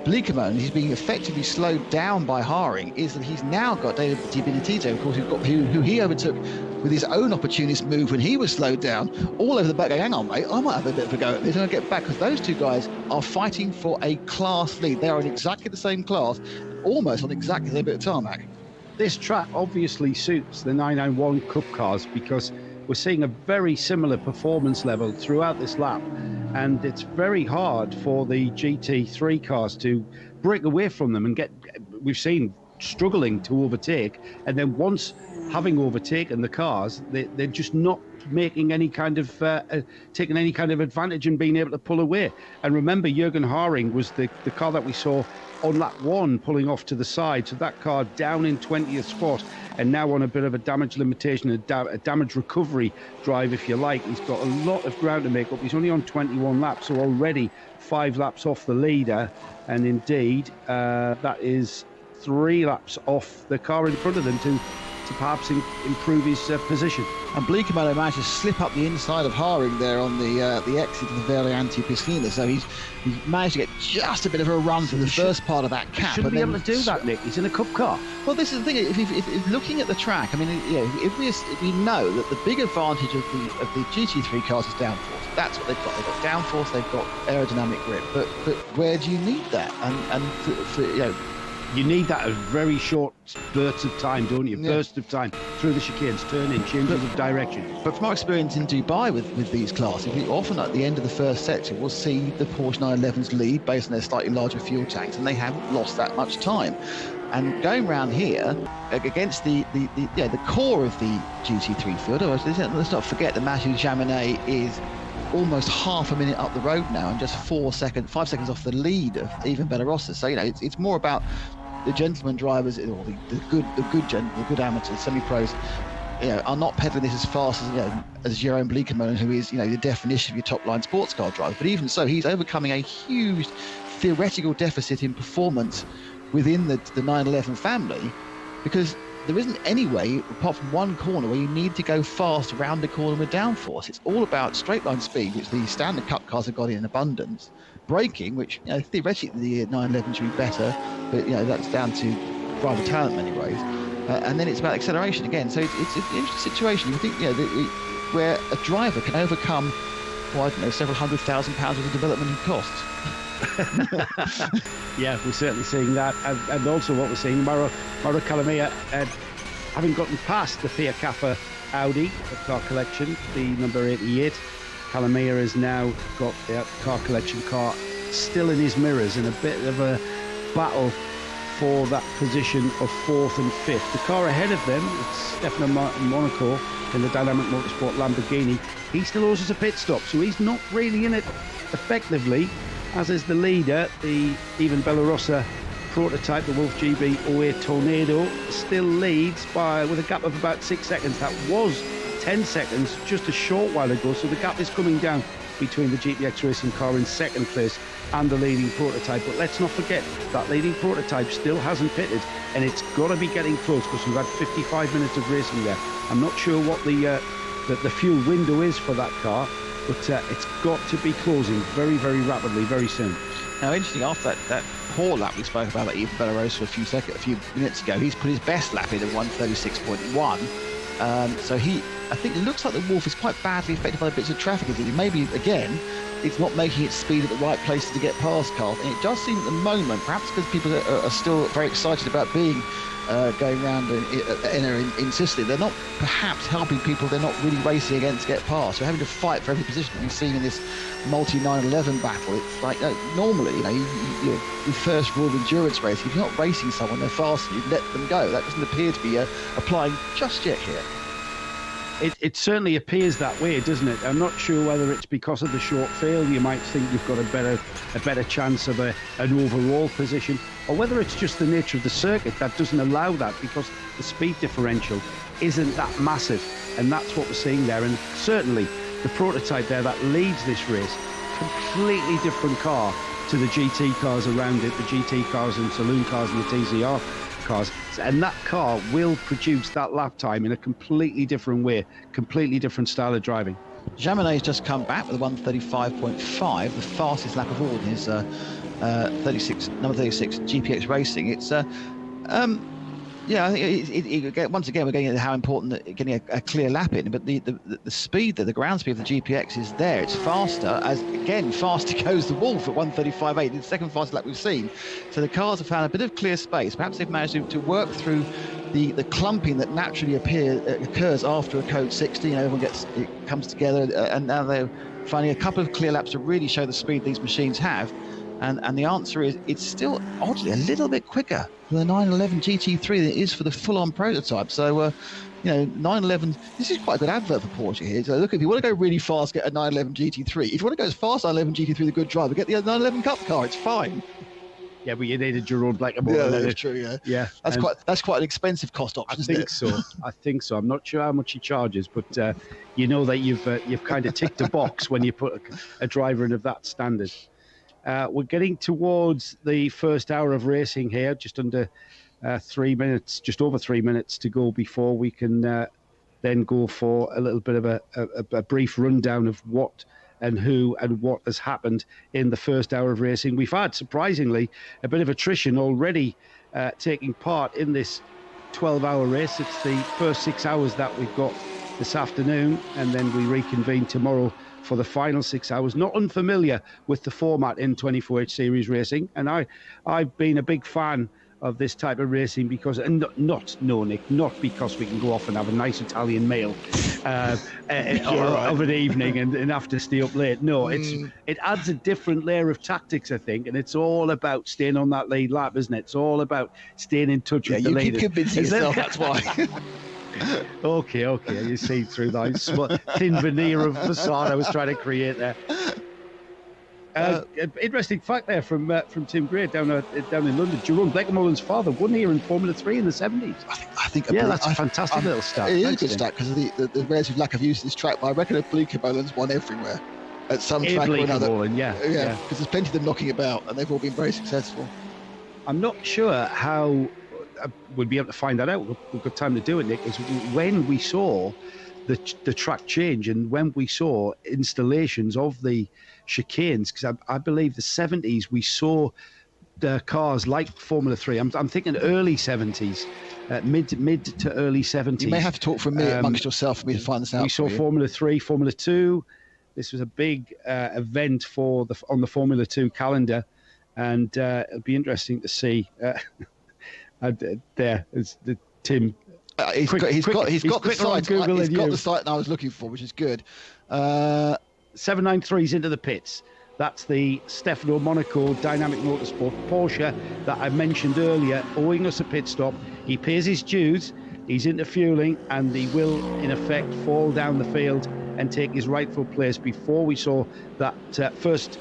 Bleekemolen, he's being effectively slowed down by Haring, is that he's now got David Benedetto, of course, who he overtook with his own opportunist move when he was slowed down, all over the back going, hang on, mate, I might have a bit of a go at this, and I'll get back, because those two guys are fighting for a class lead. They are in exactly the same class, almost on exactly the same bit of tarmac.
This track obviously suits the 991 Cup cars, because we're seeing a very similar performance level throughout this lap, and it's very hard for the GT3 cars to break away from them and we've seen struggling to overtake, and then once having overtaken the cars, they're just not making any kind of taking any kind of advantage and being able to pull away. And remember, Jürgen Haring was the car that we saw on lap 1 pulling off to the side, so that car down in 20th spot and now on a bit of a damage limitation, a damage recovery drive, if you like. He's got a lot of ground to make up. He's only on 21 laps, so already 5 laps off the leader, and indeed that is 3 laps off the car in front of them to perhaps improve his position.
And Bleekemolen managed to slip up the inside of Haring there on the exit of the Variante Piscina, so he's managed to get just a bit of a run for the first part of that cap.
He shouldn't be able to do that, Nick. He's in a Cup car.
Well, this is the thing. If looking at the track, I mean, if we know that the big advantage of the GT3 cars is downforce. That's what they've got. They've got downforce. They've got aerodynamic grip. But where do you need that? And
you need that at very short spurts of time, don't you?
Yeah.
Bursts of time through the chicanes, turning, changes of direction.
But from our experience in Dubai with these classes, we often at the end of the first section will see the Porsche 911s lead based on their slightly larger fuel tanks, and they haven't lost that much time. And going around here against the core of the GT3 field, let's not forget that Mathieu Jaminet is almost half a minute up the road now and just 5 seconds off the lead of even Belarus's. So it's more about the gentleman drivers, or the good amateurs, semi-pros, are not pedaling this as fast as Jerome Bleekemolen, who is the definition of your top-line sports car driver. But even so, he's overcoming a huge theoretical deficit in performance within the 911 family, because there isn't any way, apart from one corner, where you need to go fast around the corner with downforce. It's all about straight line speed, which the standard Cup cars have got in abundance. Braking, which theoretically the 911 should be better, but that's down to driver talent in many ways. And then it's about acceleration again. So it's an interesting situation. You think where a driver can overcome, several £100,000 worth of development and costs.
Yeah, we're certainly seeing that, and also what we're seeing, Mauro Calamia, having gotten past the Fiat Kappa Audi at Car Collection, the number 88, Calamia has now got the Car Collection car still in his mirrors, in a bit of a battle for that position of 4th and 5th. The car ahead of them, it's Stefano Monaco in the Dynamic Motorsport Lamborghini. He still owes us a pit stop, so he's not really in it effectively, as is the leader, the even Belarossa prototype, the Wolf GB 08 Tornado, still leads with a gap of about 6 seconds. That was 10 seconds just a short while ago, so the gap is coming down between the GPX Racing car in 2nd place and the leading prototype. But let's not forget, that leading prototype still hasn't pitted, and it's got to be getting close, because we've had 55 minutes of racing there. I'm not sure what the fuel window is for that car, but it's got to be closing very, very rapidly, very soon.
Now, interesting, after that poor lap we spoke about Ivan Belarus a few minutes ago, he's put his best lap in at 1:36.1. So I think it looks like the Wolf is quite badly affected by the bits of traffic. Maybe, again, it's not making its speed at the right places to get past cars. And it does seem at the moment, perhaps because people are still very excited about being going around in Sicily, they're not perhaps helping people they're not really racing against get past. They're having to fight for every position. We've seen in this multi-911 battle, it's like normally, the first rule of endurance racing, if you're not racing someone, they're faster, you let them go. That doesn't appear to be applying just yet here.
It certainly appears that way, doesn't it? I'm not sure whether it's because of the short field. You might think you've got a better chance of an overall position, or whether it's just the nature of the circuit that doesn't allow that, because the speed differential isn't that massive, and that's what we're seeing there. And certainly the prototype there that leads this race, completely different car to the GT cars around it, the GT cars and saloon cars and the TCR cars, and that car will produce that lap time in a completely different way, completely different style of driving.
Jaminet's just come back with a 1:35.5, the fastest lap of all in his number 36 GPX Racing. It's yeah, I think once again we're getting at how important getting a clear lap in, but the speed, the ground speed of the GPX is there. It's faster, as again faster goes the Wolf at 1:35.8, the second fastest lap we've seen. So the cars have found a bit of clear space. Perhaps they've managed to work through the clumping that naturally occurs after a code 60. You know, everyone comes together, and now they're finding a couple of clear laps to really show the speed these machines have. And the answer is it's still oddly a little bit quicker for the 911 GT3 than it is for the full-on prototype. So, you know, 911, this is quite a good advert for Porsche here. So look, if you want to go really fast, get a 911 GT3. If you want to go as fast as 911 GT3 with a good driver, get the 911 Cup car. It's fine.
Yeah, but you needed Jerome Blackamore.
Yeah, that's true. Yeah,
yeah.
That's quite an expensive cost option.
I think so. I think so. I'm not sure how much he charges, but you know that you've kind of ticked a box when you put a driver in of that standard. We're getting towards the first hour of racing here, just under 3 minutes, just over 3 minutes to go before we can then go for a little bit of a brief rundown of what and who and what has happened in the first hour of racing. We've had, surprisingly, a bit of attrition already taking part in this 12-hour race. It's the first 6 hours that we've got this afternoon, and then we reconvene tomorrow for the final 6 hours. Not unfamiliar with the format in 24H Series racing, and I've been a big fan of this type of racing because, and not because we can go off and have a nice Italian meal of an evening and have to stay up late. No, it adds a different layer of tactics, I think, and it's all about staying on that lead lap, isn't it? It's all about staying in touch with the lead.
You keep convincing yourself, that's why.
Okay, you see through that thin veneer of facade I was trying to create there. Interesting fact there from Tim Gray down in London. Jerome Blackamore's father won here in Formula 3 in the 70s.
I think
that's a fantastic little stat.
It is a good stat because of the relative lack of use of this track. But I reckon Bleekemolen's won everywhere at some track or another.
Yeah,
because there's plenty of them knocking about, and they've all been very successful.
I'm not sure how we'll be able to find that out. We've got time to do it, Nick. Is when we saw the track change and when we saw installations of the chicanes, because I believe the 70s we saw the cars like Formula 3. I'm thinking early 70s, mid to early 70s.
You may have to talk for a minute amongst yourself for me to find this out.
We saw Formula 3, Formula 2. This was a big event on the Formula 2 calendar, and it'll be interesting to see. There is the Tim.
He's got the site. He's got the site that I was looking for, which is good.
793's into the pits. That's the Stefano Monaco Dynamic Motorsport Porsche that I mentioned earlier, owing us a pit stop. He pays his dues. He's into fueling, and he will, in effect, fall down the field and take his rightful place. Before we saw that first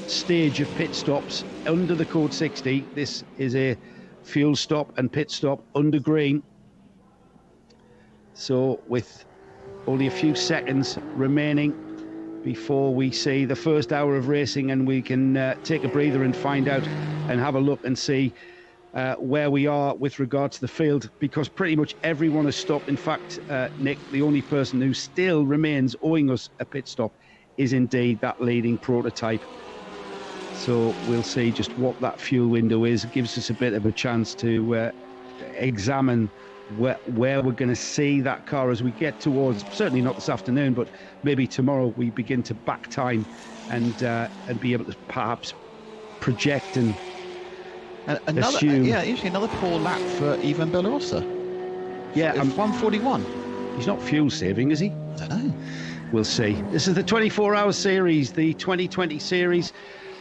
stage of pit stops under the code 60, this is a fuel stop and pit stop under green. So with only a few seconds remaining before we see the first hour of racing, and we can take a breather and find out and have a look and see where we are with regard to the field, because pretty much everyone has stopped. In fact, Nick, the only person who still remains owing us a pit stop is indeed that leading prototype. So we'll see just what that fuel window is. It gives us a bit of a chance to examine where we're going to see that car as we get towards, certainly not this afternoon, but maybe tomorrow we begin to back time and be able to perhaps project and assume.
Usually another poor lap for Ivan Bellarossa.
Yeah,
141.
He's not fuel saving, is he?
I don't know.
We'll see. This is the 24-hour series, the 2020 series.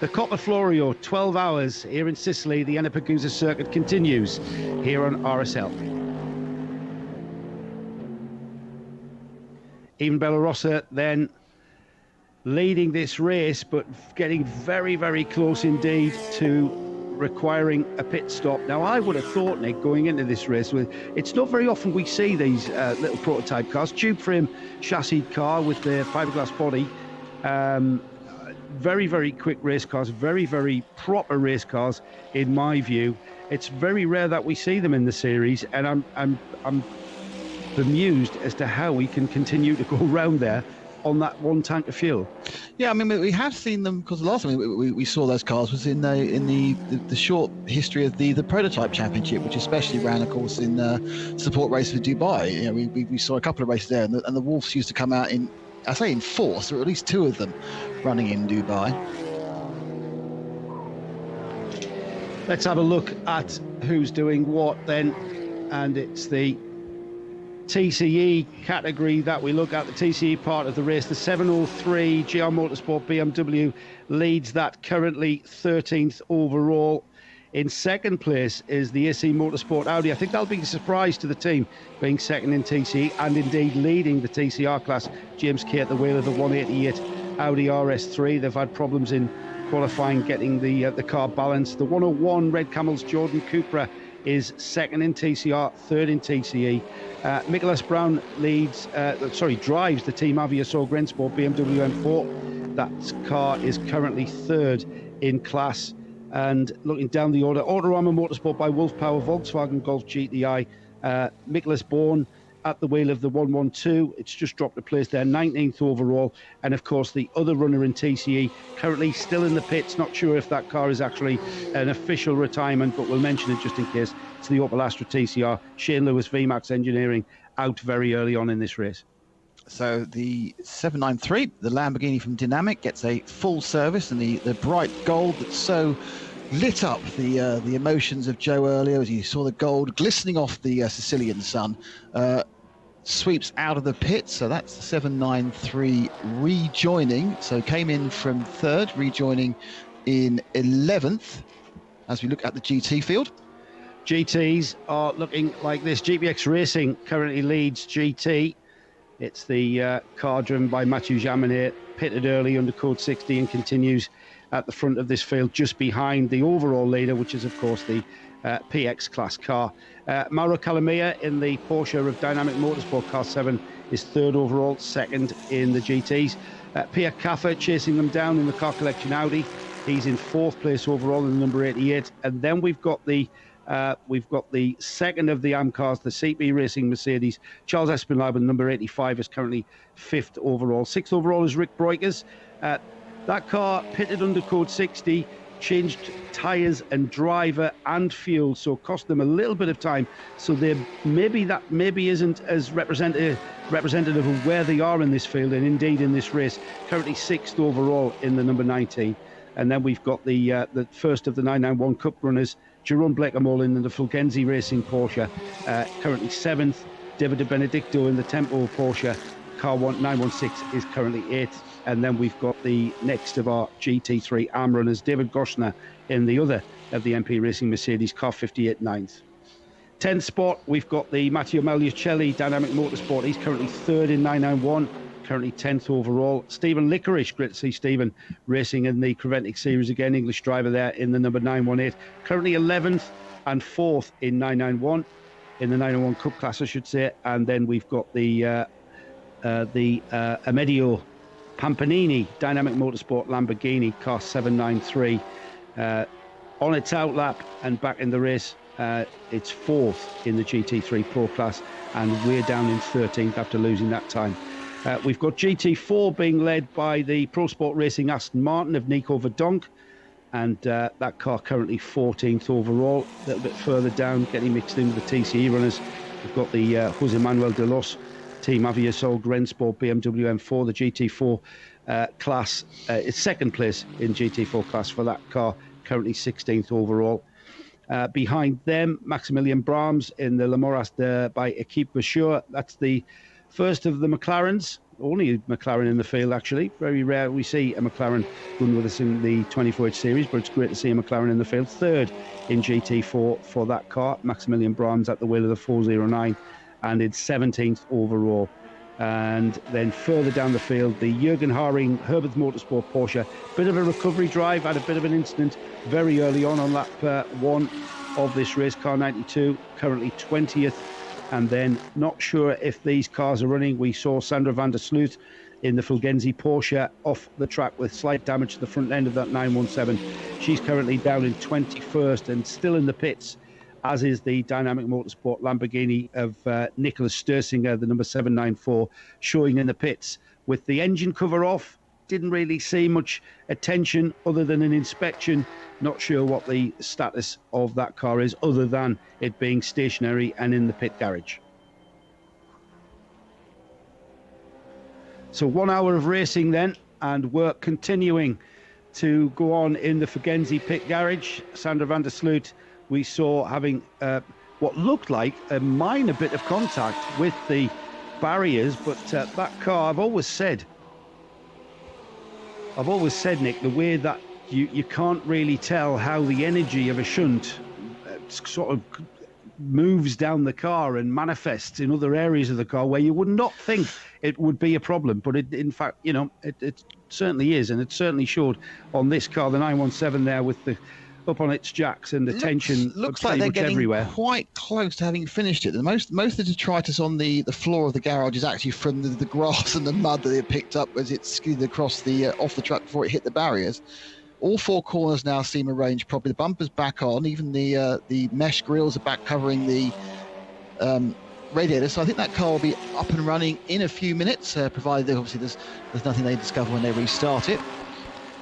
The COPPA FLORIO 12 hours here in Sicily. The Enna-Pergusa circuit continues here on RSL. Even Bellarossa then leading this race, but getting very, very close indeed to requiring a pit stop. Now, I would have thought, Nick, going into this race, it's not very often we see these little prototype cars, tube frame chassis car with their fiberglass body. Very, very quick race cars, very, very proper race cars, in my view. It's very rare that we see them in the series, and I'm bemused as to how we can continue to go around there on that one tank of fuel.
Yeah, I mean, we have seen them, because the last time we saw those cars was in the short history of the prototype championship, which especially ran, of course, in support races for Dubai. You know, we saw a couple of races there, and the Wolves used to come out in, I say in force, or at least two of them running in Dubai.
Let's have a look at who's doing what then, and it's the TCE category that we look at, the TCE part of the race. The 703 GR Motorsport BMW leads that, currently 13th overall. In second place is the AC Motorsport Audi. I think that'll be a surprise to the team, being second in TCE and indeed leading the TCR class. James Kay at the wheel of the 188 Audi RS3. They've had problems in qualifying, getting the car balanced. The 101 Red Camels Jordan Cupra is second in TCR, third in TCE. Nicholas Brown drives the Team Aviasol Grensport BMW M4. That car is currently third in class. And looking down the order, Autorama Motorsport by Wolf Power, Volkswagen Golf GTI, Nicholas Bourne at the wheel of the 112. It's just dropped a place there, 19th overall. And of course, the other runner in TCE, currently still in the pits. Not sure if that car is actually an official retirement, but we'll mention it just in case. It's the Opel Astra TCR, Shane Lewis VMAX Engineering, out very early on in this race.
So the 793, the Lamborghini from Dynamic, gets a full service, and the bright gold that so lit up the emotions of Joe earlier, as you saw the gold glistening off the Sicilian sun, sweeps out of the pit. So that's the 793 rejoining. So came in from third, rejoining in 11th. As we look at the GT field,
GTs are looking like this. GPX Racing currently leads GT. It's the car driven by Mathieu Jaminet, pitted early under code 60 and continues at the front of this field, just behind the overall leader, which is, of course, the PX class car. Mauro Calamia in the Porsche of Dynamic Motorsport Car 7 is third overall, second in the GTs. Pierre Caffer chasing them down in the Car Collection Audi. He's in fourth place overall in the number 88. And then we've got the second of the AM cars, the CP Racing Mercedes. Charles Espinal, number 85, is currently fifth overall. Sixth overall is Rick Breukers. That car pitted under code 60, changed tyres and driver and fuel, so cost them a little bit of time. So they maybe isn't as representative of where they are in this field and indeed in this race. Currently sixth overall in the number 19. And then we've got the first of the 991 Cup runners, Jerome Bleckermole in the Fulgenzi Racing Porsche, currently seventh. David De Benedicto in the Tempo Porsche Car 916 is currently eighth. And then we've got the next of our GT3 arm runners, David Goshner in the other of the MP Racing Mercedes Car 58 ninth. 10th spot, we've got the Matteo Magliucelli Dynamic Motorsport. He's currently third in 991, currently 10th overall. Stephen Licorice, great to see Stephen racing in the Creventic Series again, English driver there in the number 918, currently 11th and 4th in 991, in the 991 Cup class, I should say. And then we've got the Amedio Pampanini Dynamic Motorsport Lamborghini Car 793 on its outlap and back in the race. It's fourth in the GT3 Pro class, and we're down in 13th after losing that time. We've got GT4 being led by the Pro Sport Racing Aston Martin of Nico Verdonk, and that car currently 14th overall. A little bit further down, getting mixed in with the TCE runners, we've got the Jose Manuel de Los Team Aviasol Grensport BMW M4, the GT4 class. It's second place in GT4 class for that car, currently 16th overall. Behind them, Maximilian Brahms in the Lamoras by Equipe Bashur. That's the first of the McLarens. Only a McLaren in the field, actually. Very rare we see a McLaren run with us in the 24H series, but it's great to see a McLaren in the field. Third in GT4 for that car, Maximilian Brahms at the wheel of the 409. And it's 17th overall. And then further down the field, the Jürgen Haring Herbert Motorsport Porsche. Bit of a recovery drive, had a bit of an incident very early on lap 1 of this race, car 92, currently 20th. And then not sure if these cars are running. We saw Sandra van der Sloot in the Fulgenzi Porsche off the track with slight damage to the front end of that 917. She's currently down in 21st and still in the pits, as is the Dynamic Motorsport Lamborghini of Nicholas Sturzinger, the number 794, showing in the pits with the engine cover off. Didn't really see much attention other than an inspection. Not sure what the status of that car is, other than it being stationary and in the pit garage. So 1 hour of racing then, and work continuing to go on in the Fulgenzi pit garage. Sandra van der Sloot, we saw having what looked like a minor bit of contact with the barriers, but that car, I've always said, Nick, the way that you can't really tell how the energy of a shunt sort of moves down the car and manifests in other areas of the car where you would not think it would be a problem, but it, in fact, you know, it certainly is, and it certainly showed on this car, the 917 there, with the up on its jacks and the tension
looks like they're getting
everywhere.
Quite close to having finished it. Most of the detritus on the floor of the garage is actually from the grass and the mud that it picked up as it skidded across the off the track before it hit the barriers. All 4 corners now seem arranged properly. The bumper's back on. Even the mesh grills are back covering the radiator. So I think that car will be up and running in a few minutes, provided that obviously there's nothing they discover when they restart it.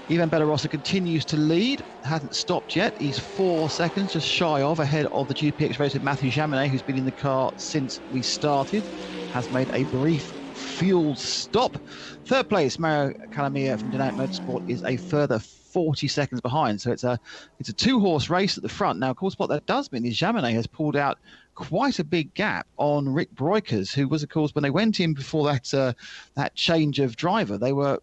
Ivan Bellarossa continues to lead, hasn't stopped yet. He's 4 seconds just shy of ahead of the GPX racer Mathieu Jaminet, who's been in the car since we started, has made a brief fuel stop. Third place, Mario Calamia from Dynamic Motorsport is a further 40 seconds behind. So it's a 2-horse race at the front. Now, of course, what that does mean is Jaminet has pulled out quite a big gap on Rick Breukers, who was, of course, when they went in before that change of driver, they were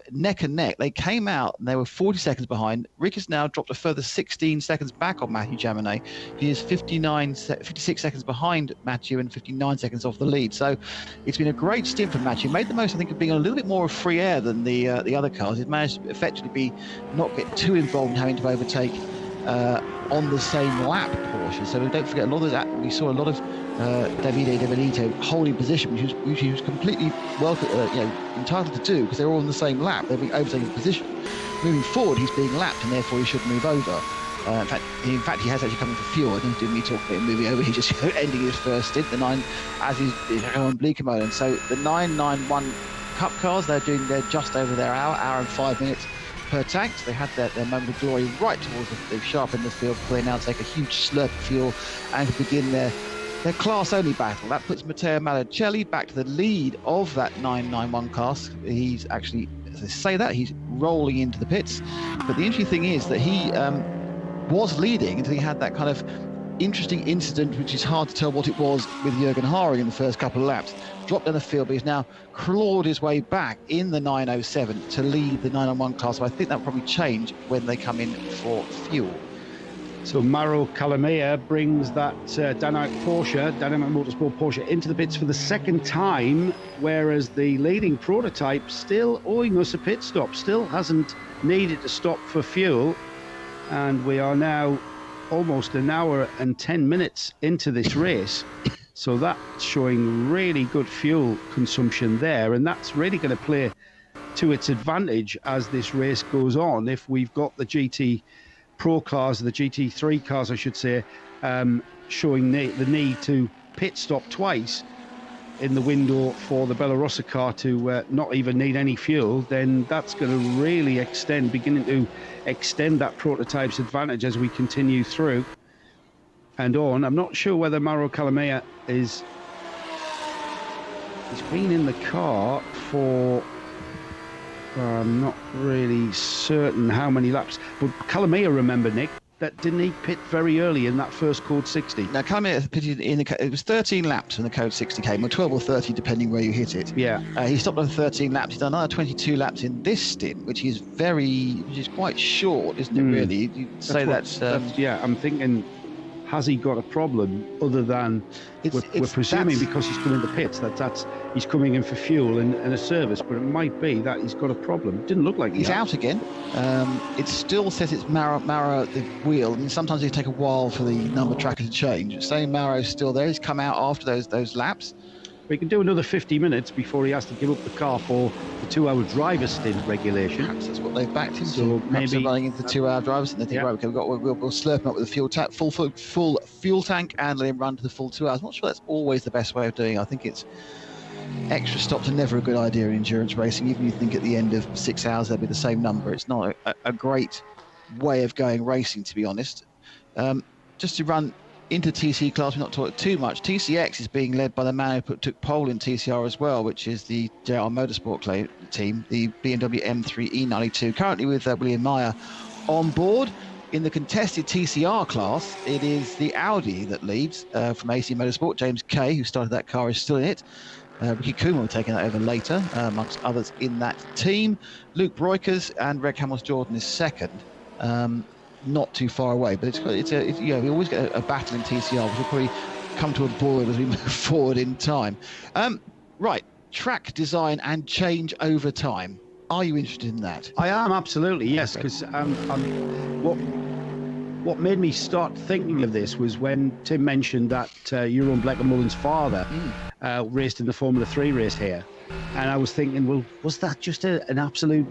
neck and neck. They came out and they were 40 seconds behind. Rick has now dropped a further 16 seconds back on Mathieu Jaminet. He is 56 seconds behind Mathieu and 59 seconds off the lead. So it's been a great stint for Mathieu. Made the most, I think, of being a little bit more of free air than the other cars. He's managed to effectively not get too involved in having to overtake on the same lap Porsche. So don't forget, a lot of that, we saw a lot of Davide De Benito holding position, which he was completely entitled to do, because they're all in the same lap. They're being overtaken position. Moving forward, he's being lapped, and therefore he should move over. In fact, he has actually come in for fuel. I don't do me talk about him moving over. He's just ending his first stint. The 9, as he's on Bleekemolen. And so the 991 Cup cars, they're just over their hour and 5 minutes per tank. So they had their moment of glory right towards they've sharpened the field before they now take a huge slurp of fuel and begin their class-only battle. That puts Matteo Malicelli back to the lead of that 991 class. He's actually, as I say that, he's rolling into the pits. But the interesting thing is that he was leading until he had that kind of interesting incident, which is hard to tell what it was, with Jürgen Haring in the first couple of laps. Dropped down the field, but he's now clawed his way back in the 907 to lead the 901 class. So I think that will probably change when they come in for fuel.
So Mauro Calamea brings that Dynamic Motorsport Porsche into the pits for the second time, whereas the leading prototype still owing us a pit stop, still hasn't needed to stop for fuel. And we are now almost an hour and 10 minutes into this race. So that's showing really good fuel consumption there. And that's really going to play to its advantage as this race goes on. If we've got the GT Pro cars, the GT3 cars, I should say, showing the need to pit stop twice in the window for the Bellarossa car to not even need any fuel, then that's going to really beginning to extend that prototype's advantage as we continue through and on. I'm not sure whether Mauro Calamea he's been in the car for I'm not really certain how many laps, but Calamea, remember, Nick, that didn't he pit very early in that first Code 60?
Now, Calamea pitted it was 13 laps when the Code 60 came, or 12 or 30, depending where you hit it.
Yeah.
He stopped on 13 laps. He's done another 22 laps in this stint, which is quite short, isn't it, really? You'd say that's...
yeah, I'm thinking has he got a problem other than we're presuming because he's coming to pits that's he's coming in for fuel and a service, but it might be that he's got a problem. It didn't look like
he's out again. It still says it's Mara the wheel. I mean, sometimes it take a while for the number tracker to change. Saying Maro's still there. He's come out after those laps.
We can do another 50 minutes before he has to give up the car for the 2-hour driver stint regulation.
Perhaps that's what they've backed him
so
to. Perhaps
maybe
they're running into the 2-hour drivers and they think, right, okay, we'll slurp him up with a full fuel tank and let him run to the full 2 hours. I'm not sure that's always the best way of doing it. I think it's extra stops are never a good idea in endurance racing. Even if you think at the end of 6 hours they'll be the same number, it's not a great way of going racing, to be honest. Just to run into TC class, we're not talking too much. TCX is being led by the man who took pole in TCR as well, which is the JR Motorsport team, the BMW M3 E92, currently with William Meyer on board. In the contested TCR class, it is the Audi that leads from AC Motorsport. James Kay, who started that car, is still in it. Ricky Kuma will take that over later, amongst others in that team. Luke Breukers and Reg Hamilton-Jordan is second. Not too far away, but we always get a battle in TCR, which will probably come to a boil as we move forward in time. Right, track design and change over time. Are you interested in that?
I am, absolutely, yes, because what made me start thinking of this was when Tim mentioned that Jeroen Bleekemolen's father raced in the Formula 3 race here, and I was thinking, well, was that just an absolute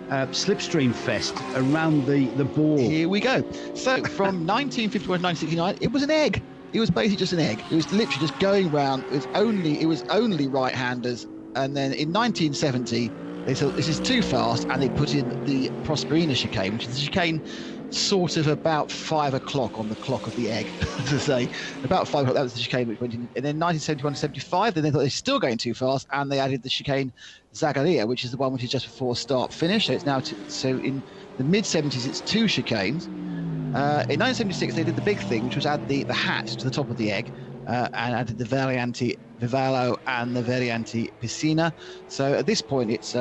slipstream fest around the ball?
Here we go. So from 1951 to 1969, it was an egg. It was basically just an egg. It was literally just going round. It was only right-handers. And then in 1970, they thought this is too fast, and they put in the Prosperina chicane, which is the chicane sort of about 5 o'clock on the clock of the egg, to say. About 5 o'clock, that was the chicane which went in. And then 1971 to 75, then they thought they're still going too fast, and they added the chicane Zagaria, which is the one which is just before start finish. So it's now so in the mid 70s it's 2 chicanes. In 1976 they did the big thing, which was add the hat to the top of the egg, and added the Variante Vivalo and the Variante Piscina. So at this point it's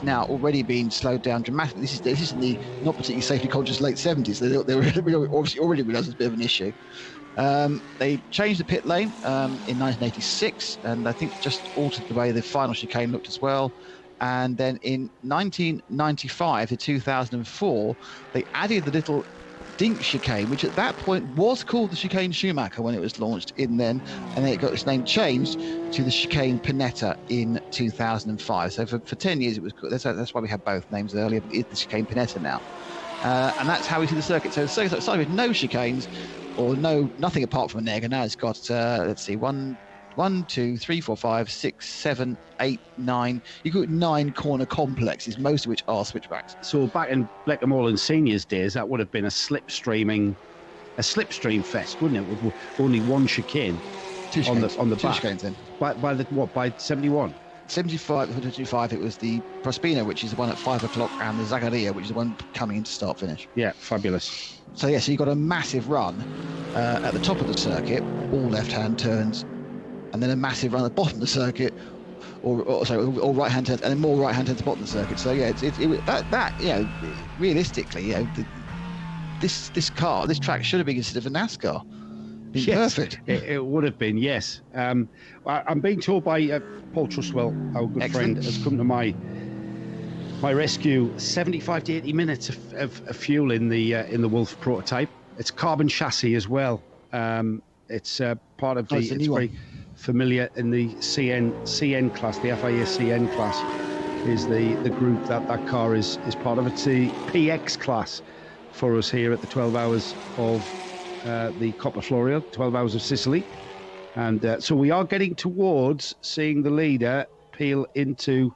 now already been slowed down dramatically. This is in the not particularly safety conscious late 70s. They were obviously already realised it's a bit of an issue. They changed the pit lane in 1986, and I think just altered the way the final chicane looked as well. And then in 1995 to 2004, they added the little dink chicane, which at that point was called the chicane Schumacher when it was launched and then it got its name changed to the chicane Pinetta in 2005. So for 10 years it was called, that's why we had both names earlier, but it's the chicane Pinetta now. And that's how we see the circuit. So the circuit started with no chicanes, or nothing apart from an egg, and now it's got let's see, 1, 2, 3, 4, 5, 6, 7, 8, 9. You've got 9 corner complexes, most of which are switchbacks.
So back in Bleekemolen Senior's days, that would have been a slipstream fest, wouldn't it? With only 1 chicane on the back.
2 chicanes then.
By 71?
75 to 25, it was the Prospina, which is the one at 5 o'clock, and the Zagaria, which is the one coming into start finish.
Yeah, fabulous.
So yeah, so you've got a massive run at the top of the circuit, all left-hand turns, and then a massive run at the bottom of the circuit, or right-hand turns, and then more right-hand turns at the bottom of the circuit. So yeah, realistically, this track should have been considered for NASCAR.
Yes,
perfect.
It would have been, yes. I'm being told by Paul Trustwell, our good friend, has come to my rescue. 75 to 80 minutes of fuel in the Wolf prototype. It's carbon chassis as well. It's part of it's very familiar in the CN class, the FIA CN class is the group that car is part of. It's the PX class for us here at the 12 hours of the COPPA FLORIO, 12 hours of Sicily. And so we are getting towards seeing the leader peel into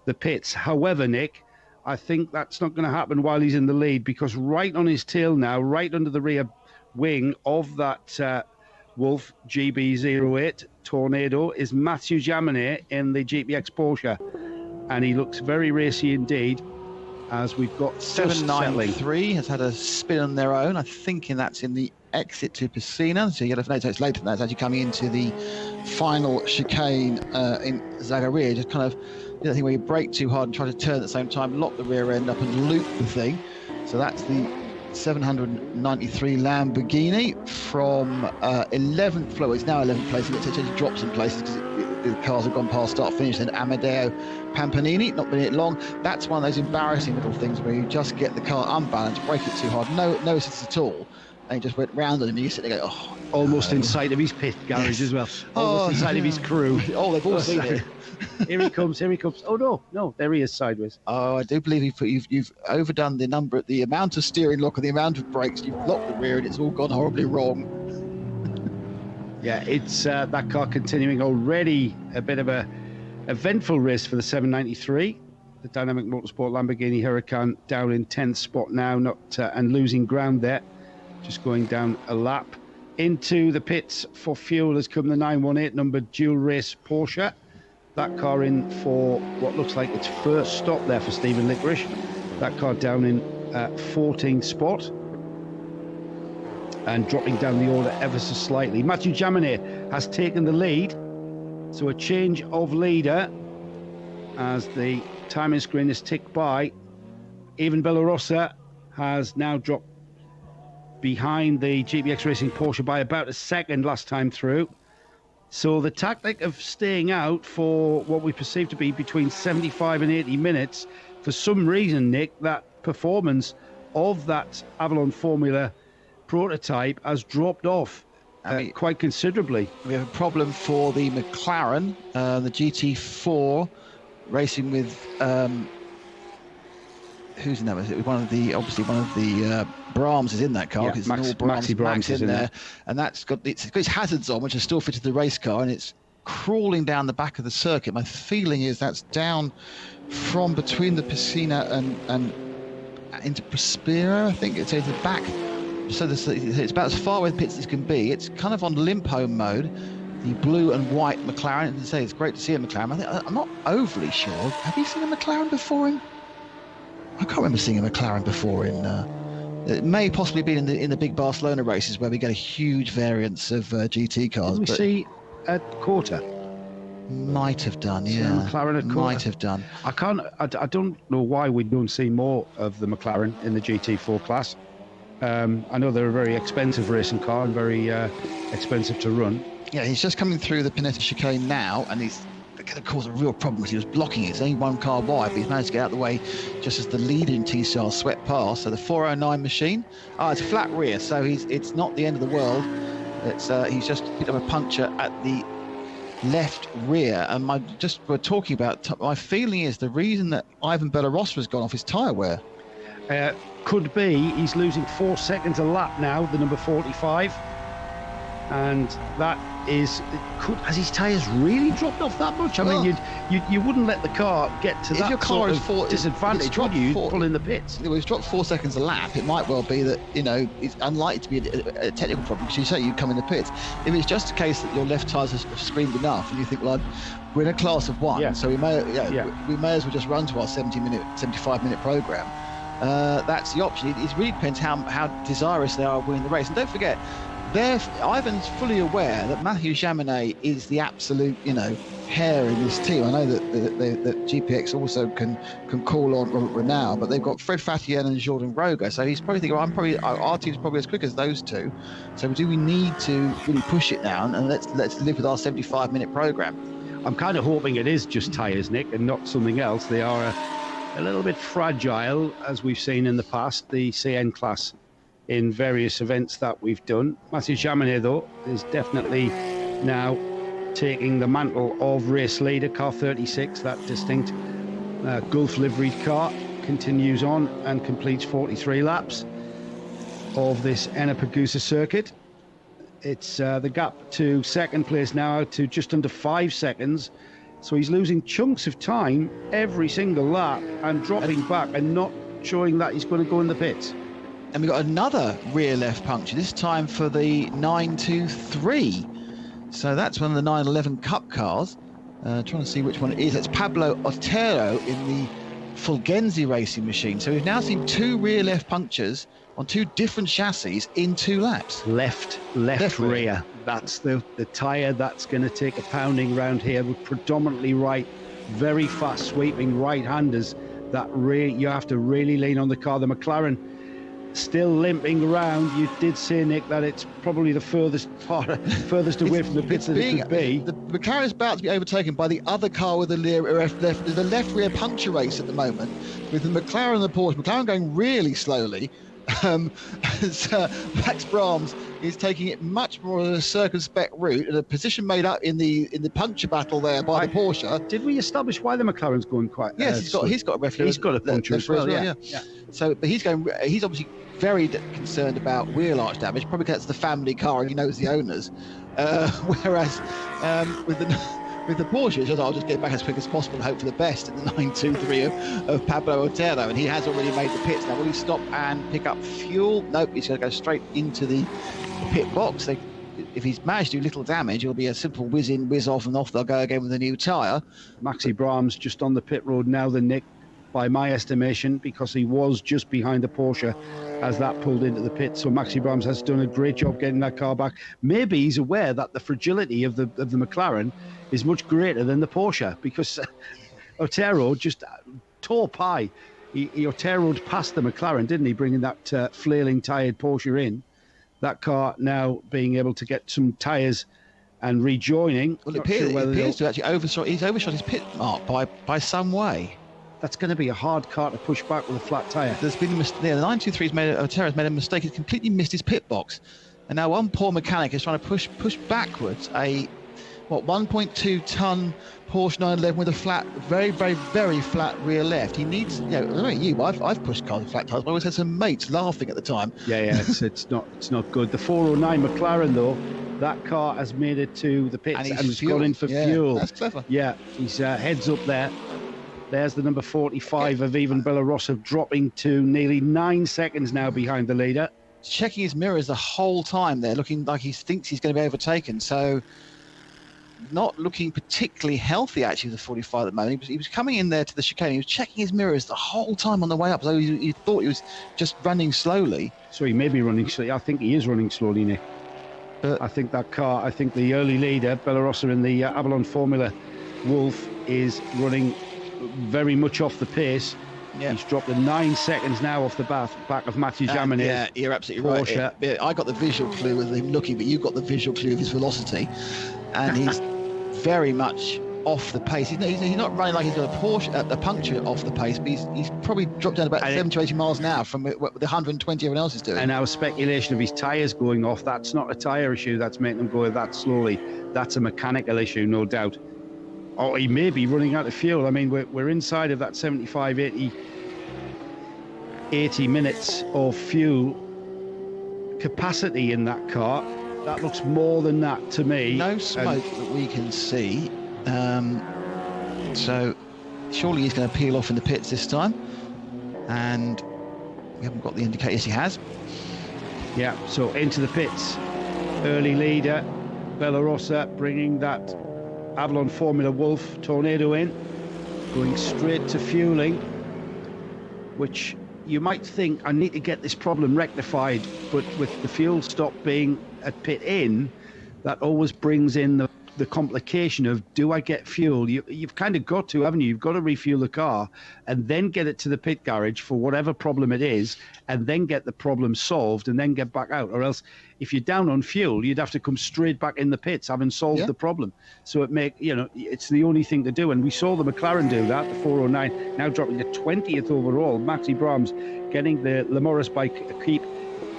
the pits. However, Nick, I think that's not going to happen while he's in the lead, because right on his tail now, right under the rear wing of that Wolf GB08 Tornado, is Mathieu Jaminet in the GPX Porsche. And he looks very racy indeed, as we've got
793 has had a spin on their own. I'm thinking that's in the exit to Piscina. So you got to know it's later than that. It's actually coming into the final chicane in Zagaria. Just kind of the thing where you brake too hard and try to turn at the same time, lock the rear end up and loop the thing. So that's the 793 Lamborghini from 11th floor. It's now 11th place. It actually drops in places because the cars have gone past start finish. Then Amadeo Pampanini, not been in it long. That's one of those embarrassing little things where you just get the car unbalanced, brake it too hard, no assist at all, and you just went round on him and you sit there and go, oh.
Almost in sight of his pit garage as well. Almost in sight of his crew.
Oh, they've all seen it.
Here he comes. Oh no, there he is sideways.
Oh, I do believe you've overdone the amount of steering lock and the amount of brakes. You've locked the rear and it's all gone horribly wrong.
Yeah, it's that car continuing already a bit of a eventful race for the 793. The Dynamic Motorsport Lamborghini Huracan down in 10th spot now, and losing ground there. Just going down a lap. Into the pits for fuel has come the 918 numbered dual race Porsche. That car in for what looks like its first stop there for Stephen Lickrish. That car down in 14th spot. And dropping down the order ever so slightly. Matthew Jaminet has taken the lead. So a change of leader as the timing screen is ticked by. Even Bellarossa has now dropped behind the GPX Racing Porsche by about a second last time through. So the tactic of staying out for what we perceive to be between 75 and 80 minutes, for some reason, Nick, that performance of that Avalon Formula prototype has dropped off quite considerably.
We have a problem for the McLaren, the GT4, racing with who's in that? One of the Brahms is in that car.
Yeah, Maxi Brahms is in there,
and it's got its hazards on, which are still fitted to the race car, and it's crawling down the back of the circuit. My feeling is that's down from between the Piscina and into Prospero. I think it's at the back. So it's about as far away the pits as can be. It's kind of on limp home mode. The blue and white McLaren. And to say it's great to see a McLaren. I'm not overly sure. Have you seen a McLaren before? I can't remember seeing a McLaren before in. It may possibly be in the big Barcelona races where we get a huge variance of GT cars.
Did we see at Quarter?
Might have done, yeah.
McLaren at Quarter.
Might have done.
I don't know why we don't see more of the McLaren in the GT4 class. I know they're a very expensive racing car and very expensive to run.
Yeah, he's just coming through the Pinetta chicane now, and he's going to cause a real problem because he was blocking it. It's only one car wide, but he's managed to get out of the way just as the leader in T-Star swept past. So the 409 machine, it's a flat rear, so it's not the end of the world. He's just picked up a puncture at the left rear, and we're talking about. My feeling is the reason that Ivan Bellarossa has gone off is tyre wear.
Could be he's losing 4 seconds a lap now, the number 45, and that is has his tyres really dropped off that much? I mean, you wouldn't let the car get to that sort of disadvantage, would you? Pull in the pits.
Well, he's dropped 4 seconds a lap. It might well be that it's unlikely to be a technical problem because you say you come in the pits. If it's just a case that your left tyres have screamed enough, and you think, well, we're in a class of one, so we may as well just run to our 75-minute program. That's the option. It really depends how desirous they are of winning the race. And don't forget, Ivan's fully aware that Matthew Jaminet is the absolute, hair in this team. I know that GPX also can call on Robert Renau, but they've got Fred Fatien and Jordan Roger. So he's probably thinking, our team's probably as quick as those two. So we need to really push it now, and let's live with our 75-minute program.
I'm kind of hoping it is just tyres, Nick, and not something else. They are a little bit fragile, as we've seen in the past, the CN class in various events that we've done. Mathieu Jaminet, though, is definitely now taking the mantle of race leader. Car 36, that distinct Gulf liveried car, continues on and completes 43 laps of this Enna-Pagusa circuit. It's the gap to second place now to just under 5 seconds. So he's losing chunks of time every single lap and dropping back and not showing that he's going to go in the pits.
And we've got another rear left puncture, this time for the 923. So that's one of the 911 Cup cars. Trying to see which one it is. It's Pablo Otero in the Fulgenzi racing machine. So we've now seen 2 rear left punctures on 2 different chassis in 2 laps.
Left rear. That's the tyre that's going to take a pounding round here with predominantly right, very fast sweeping right-handers. That you have to really lean on the car. The McLaren still limping around. You did say, Nick, that it's probably the furthest away from the pits that it could be.
The McLaren is about to be overtaken by the other car with the left rear puncture race at the moment, with the McLaren and the Porsche. McLaren going really slowly. As Max Brahms is taking it much more of a circumspect route, and a position made up in the puncture battle there by the Porsche.
Did we establish why the McLaren's going quite?
Yes, he's got a referee.
He's got a puncture as well. Yeah.
So, but he's obviously very concerned about wheel arch damage, probably because it's the family car and he knows the owners. Whereas with the Porsche, I'll just get back as quick as possible and hope for the best in the 923 of Pablo Otero, and he has already made the pits. Now, will he stop and pick up fuel? Nope, he's going to go straight into the pit box. If he's managed to do little damage, it'll be a simple whiz in, whiz off, and off they'll go again with a new tyre.
Maxi Brahms just on the pit road now, the Nick, by my estimation, because he was just behind the Porsche as that pulled into the pit. So Maxi Brahms has done a great job getting that car back. Maybe he's aware that the fragility of the McLaren is much greater than the Porsche, because Otero just tore pie. He Otero'd past the McLaren, didn't he, bringing that flailing tired Porsche in. That car now being able to get some tyres and rejoining.
Well, it appears to actually overshot his pit mark by some way.
That's going to be a hard car to push back with a flat tyre.
There's been the 923's Otero's made a mistake. He's completely missed his pit box, and now one poor mechanic is trying to push backwards a 1.2 ton Porsche 911 with a flat, very, very, very flat rear left. He needs, I don't know you, I've pushed cars with flat tyres. I always had some mates laughing at the time.
Yeah, it's not good. The 409 McLaren though, that car has made it to the pits and has gone in for fuel.
That's clever.
Yeah, he's heads up there. There's the number 45 of Ivan Belarusov, dropping to nearly 9 seconds now behind the leader.
Checking his mirrors the whole time there, looking like he thinks he's going to be overtaken. So not looking particularly healthy, actually, the 45 at the moment. He was coming in there to the chicane. He was checking his mirrors the whole time on the way up, so he thought he was just running slowly.
So he may be running slowly. I think he is running slowly, Nick. I think that car, the early leader, Belarusov in the Avalon Formula Wolf, is running very much off the pace. Yeah. He's dropped to 9 seconds now off the back of Matthew Jaminet.
Yeah, you're absolutely right. I got the visual clue of him looking, but you got the visual clue of his velocity. And he's very much off the pace. He's not running like he's got a puncture off the pace, but he's probably dropped down about 70 to 80 miles an hour from the 120 everyone else is doing.
And our speculation of his tyres going off, that's not a tyre issue that's making him go that slowly. That's a mechanical issue, no doubt. Or he may be running out of fuel. I mean, we're inside of that 75, 80 minutes of fuel capacity in that car. That looks more than that to me.
No smoke that we can see. So surely he's going to peel off in the pits this time. And we haven't got the indicator. Yes, he has.
Yeah, so into the pits. Early leader, Bellarossa, bringing that Avalon Formula Wolf Tornado in, going straight to fueling, which you might think, I need to get this problem rectified, but with the fuel stop being at pit in, that always brings in the complication of, do I get fuel? You've kind of got to, haven't you? You've got to refuel the car and then get it to the pit garage for whatever problem it is, and then get the problem solved and then get back out. Or else, if you're down on fuel, you'd have to come straight back in the pits, having solved the problem. So it's the only thing to do. And we saw the McLaren do that, the 409, now dropping to 20th overall. Maxi Brahms getting the Le Morris by keep,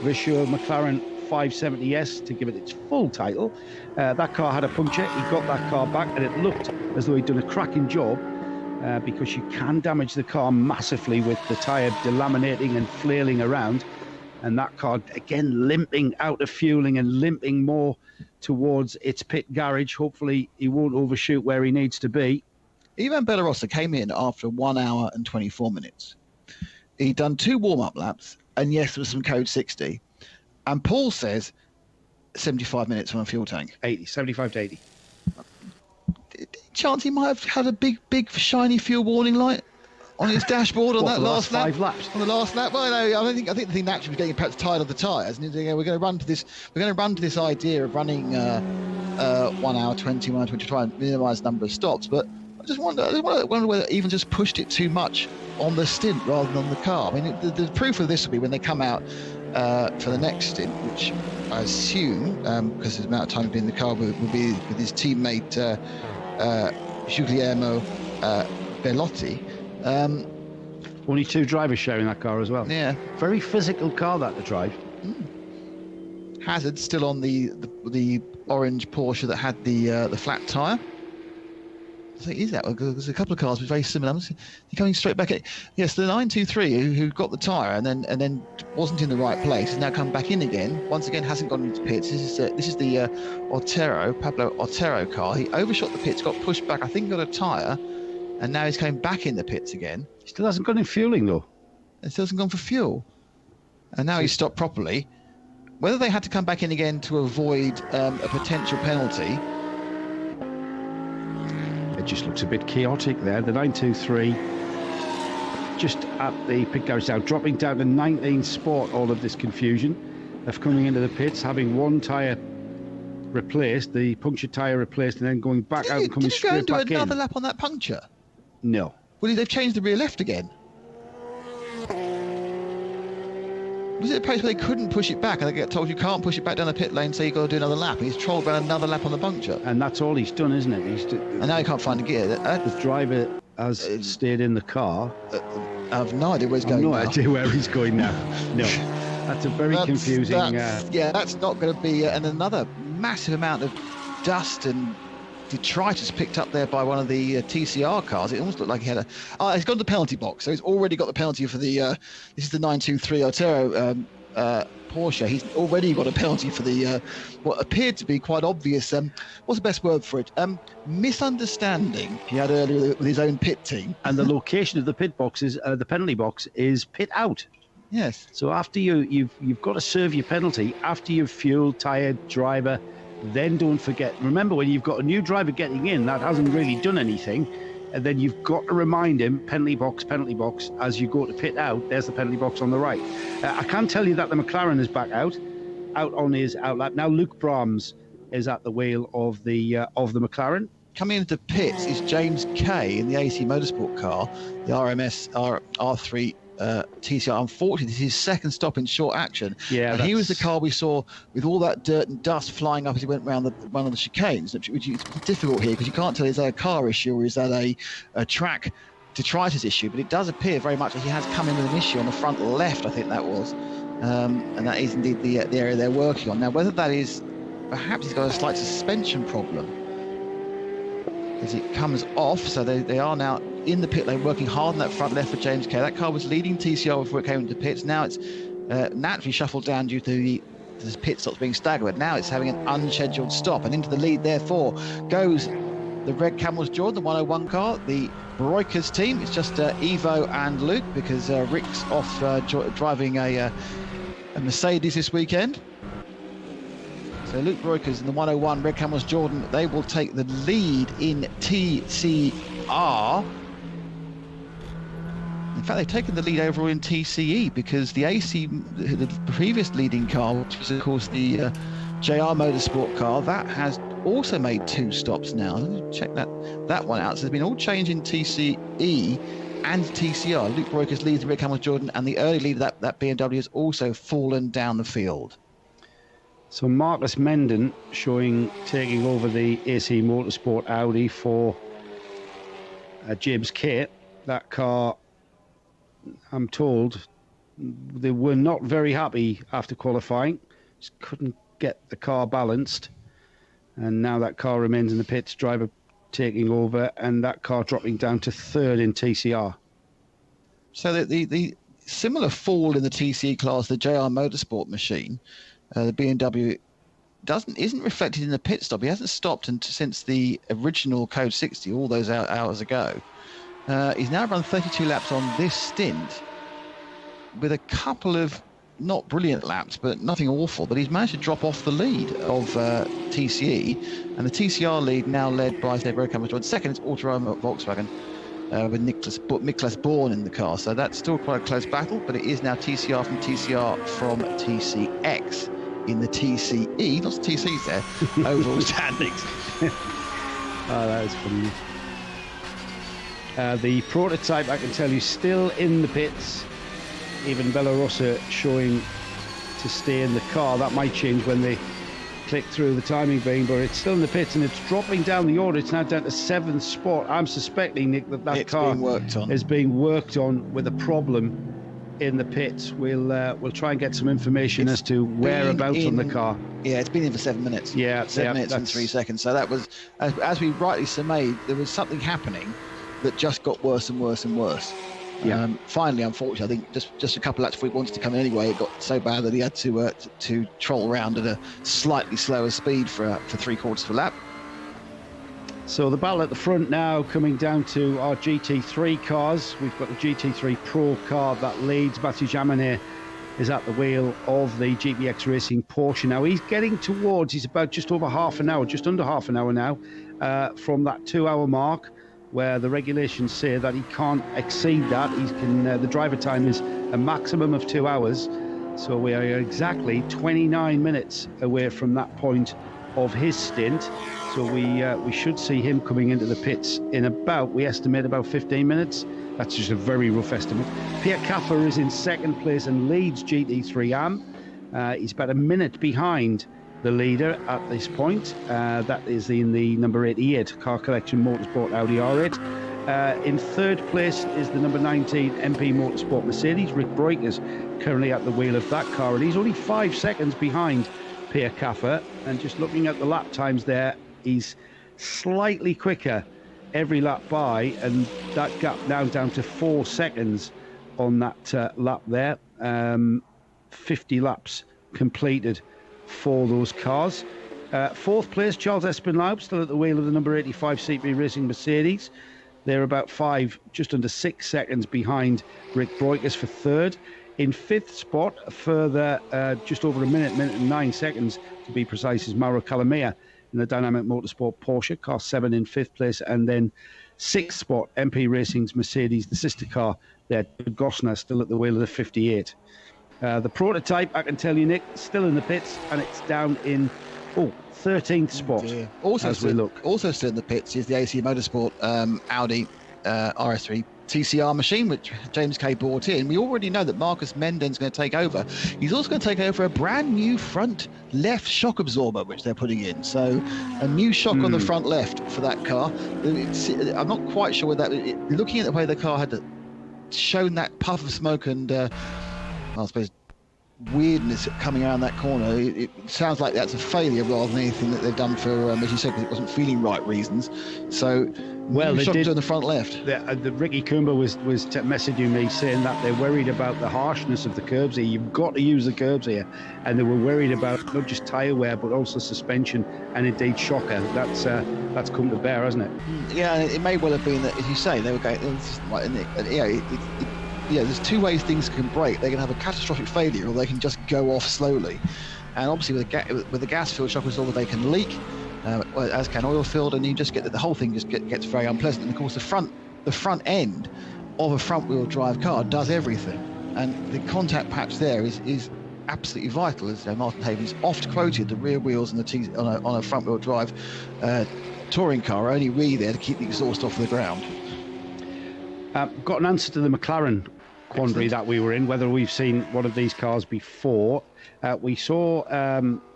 Visual McLaren 570S to give it its full title. That car had a puncture. He got that car back, and it looked as though he'd done a cracking job, because you can damage the car massively with the tyre delaminating and flailing around. And that car, again, limping out of fueling and limping more towards its pit garage. Hopefully, he won't overshoot where he needs to be.
Ivan Bellarossa came in after 1 hour and 24 minutes. He'd done 2 warm-up laps, and yes, there was some code 60. And Paul says 75 minutes on a fuel tank.
75 to 80.
Chance he might have had a big shiny fuel warning light on his dashboard on that last lap.
5 laps.
On the last lap. Well, no, I think the thing naturally was getting perhaps tired of the tyres, and we're going to run to this. We're going to run to this idea of running 1 hour 20, 1 hour 20 to try and minimise the number of stops. But I wonder whether even just pushed it too much on the stint rather than on the car. I mean, the proof of this will be when they come out for the next stint, which I assume, because the amount of time he's been in the car, will be with his teammate Guglielmo Bellotti.
Only 2 drivers sharing that car as well.
Yeah.
Very physical car that to drive.
Hazard still on the orange Porsche that had the flat tyre. I think is that there's a couple of cars with very similar. They're coming straight back at. Yes, the 923 who got the tyre and then wasn't in the right place has now come back in again. Once again, hasn't gone into pits. This is the Pablo Otero car. He overshot the pits, got pushed back. I think got a tyre, and now he's coming back in the pits again.
He still hasn't gone in fueling though.
It still hasn't gone for fuel, and now he's stopped properly. Whether they had to come back in again to avoid a potential penalty.
It just looks a bit chaotic there. The 923 just at the pit garage now, dropping down to 19 Sport. All of this confusion of coming into the pits, having one tyre replaced, the punctured tyre replaced, and then going back out and coming straight back in.
Did you go and do another lap on that puncture?
No.
Well, they've changed the rear left again. Was it a place where they couldn't push it back and they get told you can't push it back down the pit lane, so you've got to do another lap? And he's trolled around another lap on the puncture.
And that's all he's done, isn't it?
And now he can't find a gear.
The driver has stayed in the car.
I have no idea where he's going now.
No idea where he's going now. No. That's a very confusing...
that's not going to be... and another massive amount of dust and detritus picked up there by one of the TCR cars. It almost looked like he had he's gone to the penalty box, so he's already got the penalty for the this is the 923 Otero Porsche. He's already got a penalty for the what appeared to be quite obvious what's the best word for it, misunderstanding he had earlier with his own pit team.
And the location of the pit box is the penalty box is pit out.
Yes.
So after you've got to serve your penalty after you've fueled, tired, driver. Then don't forget, remember when you've got a new driver getting in that hasn't really done anything, and then you've got to remind him, penalty box, as you go to pit out, there's the penalty box on the right. I can tell you that the McLaren is back out on his outlap. Now Luke Brahms is at the wheel of the McLaren.
Coming into pits is James Kay in the AC Motorsport car, the RMS R3 TCR. Unfortunately, this is his second stop in short action.
Yeah,
he was the car we saw with all that dirt and dust flying up as he went around one of the chicanes, which is difficult here because you can't tell is that a car issue or is that a track detritus issue. But it does appear very much that he has come in with an issue on the front left, I think that was, and that is indeed the area they're working on. Now, whether that is perhaps he's got a slight suspension problem as it comes off, so they are now in the pit lane working hard on that front left for James Kay. That car was leading TCR before it came into pits. Now it's naturally shuffled down due to the pit stops being staggered, but now it's having an unscheduled stop, and into the lead therefore goes the Red Camels Jordan, the 101 car, the Breukers team. It's just Ivo and Luke because Rick's off driving a Mercedes this weekend. So Luke Breukers in the 101, Red Camels Jordan, they will take the lead in TCR. In fact, they've taken the lead overall in TCE because the previous leading car, which was of course the JR Motorsport car, that has also made 2 stops now. Let me check that one out. So there's been all change in TCE and TCR. Luke Breukers leads the Red Camels Jordan, and the early leader, that BMW, has also fallen down the field.
So Marcus Menden taking over the AC Motorsport Audi for James Kay. That car, I'm told, they were not very happy after qualifying. Just couldn't get the car balanced. And now that car remains in the pits, driver taking over, and that car dropping down to 3rd in TCR.
So the similar fall in the TCE class, the JR Motorsport machine, the BMW isn't reflected in the pit stop. He hasn't stopped since the original Code 60 all those hours ago. He's now run 32 laps on this stint with a couple of not brilliant laps, but nothing awful. But he's managed to drop off the lead of TCE, and the TCR lead now led by Red Camels Jordan. Second is Autorama Volkswagen with Niklas Born in the car. So that's still quite a close battle, but it is now TCR from TCX in the TCE, not the TCs there, overall standings.
Oh, that is funny. The prototype, I can tell you, still in the pits. Even Bellarossa showing to stay in the car. That might change when they click through the timing beam, but it's still in the pits and it's dropping down the order. It's now down to 7th spot. I'm suspecting, Nick, that car is being worked on with a problem in the pits. We'll try and get some information as to whereabouts on the car.
Yeah, it's been in for 7 minutes.
Yeah,
7 minutes and 3 seconds. So that was, as we rightly surmised, there was something happening that just got worse and worse and worse.
Yeah.
Finally, unfortunately, I think just a couple laps before he wanted to come in anyway, it got so bad that he had to troll around at a slightly slower speed for 3/4 of a lap.
So the battle at the front now coming down to our GT3 cars. We've got the GT3 Pro car that leads. Mathieu Jaminet is at the wheel of the GPX Racing Porsche now. He's getting towards, he's about just over half an hour, just under half an hour now from that 2-hour mark, where the regulations say that he can't exceed that. The driver time is a maximum of 2 hours. So we are exactly 29 minutes away from that point of his stint. So we should see him coming into the pits in about, we estimate, about 15 minutes. That's just a very rough estimate. Pierre Caffer is in 2nd place and leads GT3 AM. He's about a minute behind the leader at this point. That is in the number 88 Car Collection Motorsport Audi R8. In 3rd place is the number 19 MP Motorsport Mercedes. Rick Breukers currently at the wheel of that car, and he's only 5 seconds behind Pierre Caffer. And just looking at the lap times there, he's slightly quicker every lap by, and that gap now down to 4 seconds on that lap there. 50 laps completed for those cars. 4th place, Charles Espinlaub, still at the wheel of the number 85 CP Racing Mercedes. They're about 5, just under 6 seconds behind Rick Breukers for 3rd. In 5th spot, a further just over a minute and 9 seconds to be precise, is Mauro Calamea in the Dynamic Motorsport Porsche, car 7 in 5th place. And then 6th spot, MP Racing's Mercedes, the sister car there, Gosner, still at the wheel of the 58. The prototype, I can tell you, Nick, still in the pits, and it's down in 13th spot.
Also
as we look.
Also still in the pits is the AC Motorsport Audi RS3 TCR machine, which James Kay brought in. We already know that Marcus Menden's going to take over. He's also going to take over a brand new front left shock absorber, which they're putting in. So a new shock on the front left for that car. I'm not quite sure whether looking at the way the car had shown that puff of smoke and I suppose weirdness coming around that corner, it sounds like that's a failure rather than anything that they've done for, as you said, because it wasn't feeling right reasons. So, they did on the front left.
The Ricky Coomber was messaging me saying that they're worried about the harshness of the curbs here. You've got to use the curbs here, and they were worried about not just tyre wear but also suspension and indeed shocker. That's come to bear, hasn't it?
Yeah, it may well have been that, as you say, they were going. There's 2 ways things can break. They can have a catastrophic failure, or they can just go off slowly. And obviously, with the gas-filled shock absorber, they can leak, as can oil-filled, and you just get that the whole thing just gets very unpleasant. And of course, the front end of a front-wheel drive car does everything, and the contact patch there is absolutely vital. As Martin Havens oft quoted, the rear wheels and on a front-wheel drive touring car are only really there to keep the exhaust off the ground.
Got an answer to the McLaren quandary that we were in, whether we've seen one of these cars before. We saw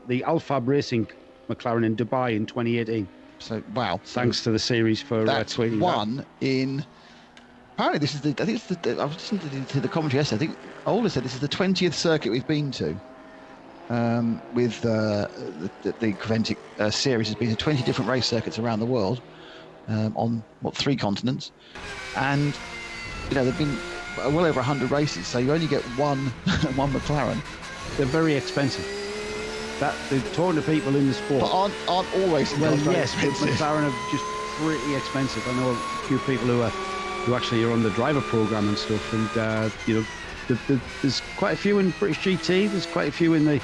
the Alfab Racing McLaren in Dubai in 2018.
So, wow.
Thanks to the series for tweeting
one that. In... Apparently, this is I was listening to the commentary yesterday. I think Older said this is the 20th circuit we've been to. With the Creventic series has been to 20 different race circuits around the world. On 3 continents, and they've been well over 100 races, so you only get one McLaren.
They're very expensive. They're talking to people in the sport.
But aren't all races
yes, expensive? McLaren are just pretty expensive. I know a few people who actually are on the driver program and stuff, and there's quite a few in British GT. There's quite a few in the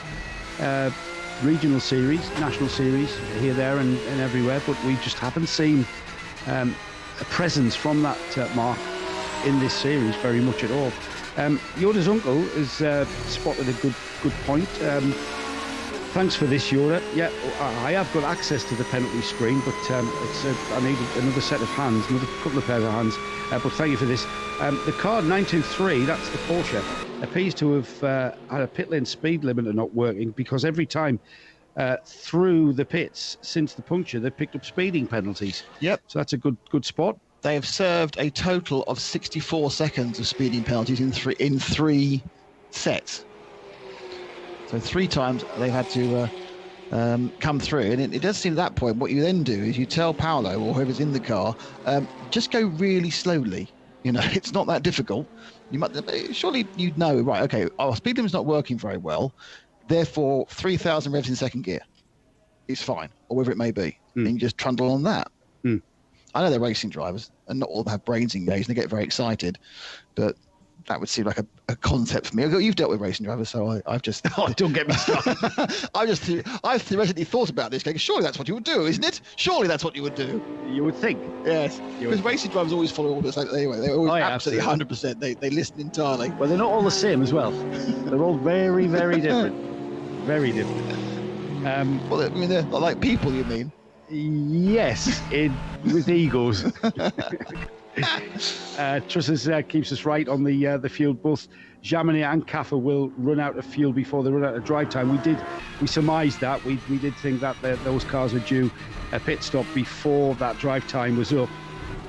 regional series, national series, here, there, and everywhere. But we just haven't seen a presence from that mark in this series very much at all. Yoda's uncle has spotted a good point. thanks for this, Jura. Yeah, I have got access to the penalty screen, but I need another set of hands, another couple of pairs of hands. But thank you for this. The car 923, that's the Porsche, appears to have had a pit lane speed limiter not working, because every time through the pits since the puncture, they've picked up speeding penalties.
Yep.
So that's a good spot.
They have served a total of 64 seconds of speeding penalties in three sets. So 3 times they've had to come through, and it does seem at that point what you then do is you tell Paolo or whoever's in the car, just go really slowly. You know, it's not that difficult. You might surely you'd know, right? Okay, our speed limit's not working very well, therefore 3,000 revs in second gear is fine, or whatever it may be, and you just trundle on that. I know they're racing drivers, and not all of them have brains engaged, and they get very excited, but that would seem like a concept for me. You've dealt with racing drivers, so I've just... Oh, don't get me started. I've theoretically thought about this, going, surely that's what you would do, isn't it? Surely that's what you would do.
You would think.
Yes. Because racing drivers always follow orders. Anyway, they're always absolutely 100%. They listen entirely.
Well, they're not all the same as well. They're all very, very different. Very different.
Well, I mean, they're like people, you mean?
Yes, with egos. Trusses keeps us right on the fuel. Both Jaminet and COPPA will run out of fuel before they run out of drive time. We surmised that. We did think that those cars are due a pit stop before that drive time was up.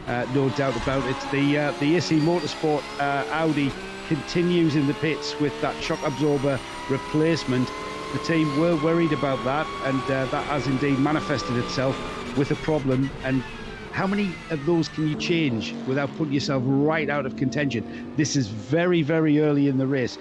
No doubt about it. The Issy Motorsport Audi continues in the pits with that shock absorber replacement. The team were worried about that, and that has indeed manifested itself with a problem. And how many of those can you change without putting yourself right out of contention? This is very, very early in the race.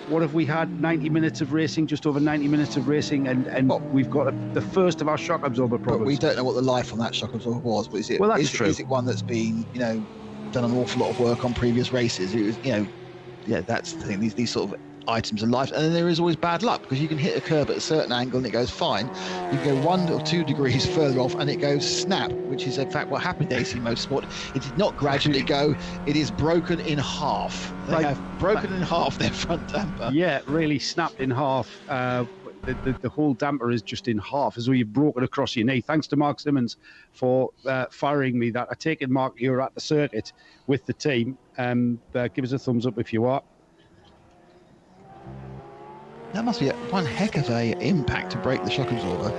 What have we had? 90 minutes of racing, just over 90 minutes of racing, and we've got the first of our shock absorber problems.
But we don't know what the life on that shock absorber was. But is it,
well, that's true.
Is it one that's been, done an awful lot of work on previous races? It was, that's the thing. These sort of items in life, and then there is always bad luck, because you can hit a curb at a certain angle and it goes fine. You can go 1 or 2 degrees further off and it goes snap, which is in fact what happened to AC Motorsport. It did not gradually go, it is broken in half. They have broken in half their front damper.
Yeah, really snapped in half. The whole damper is just in half, as though you've broken across your knee. Thanks to Mark Simmons for firing me that. I take it, Mark, you're at the circuit with the team. Give us a thumbs up if you are.
That must be one heck of a impact to break the shock absorber.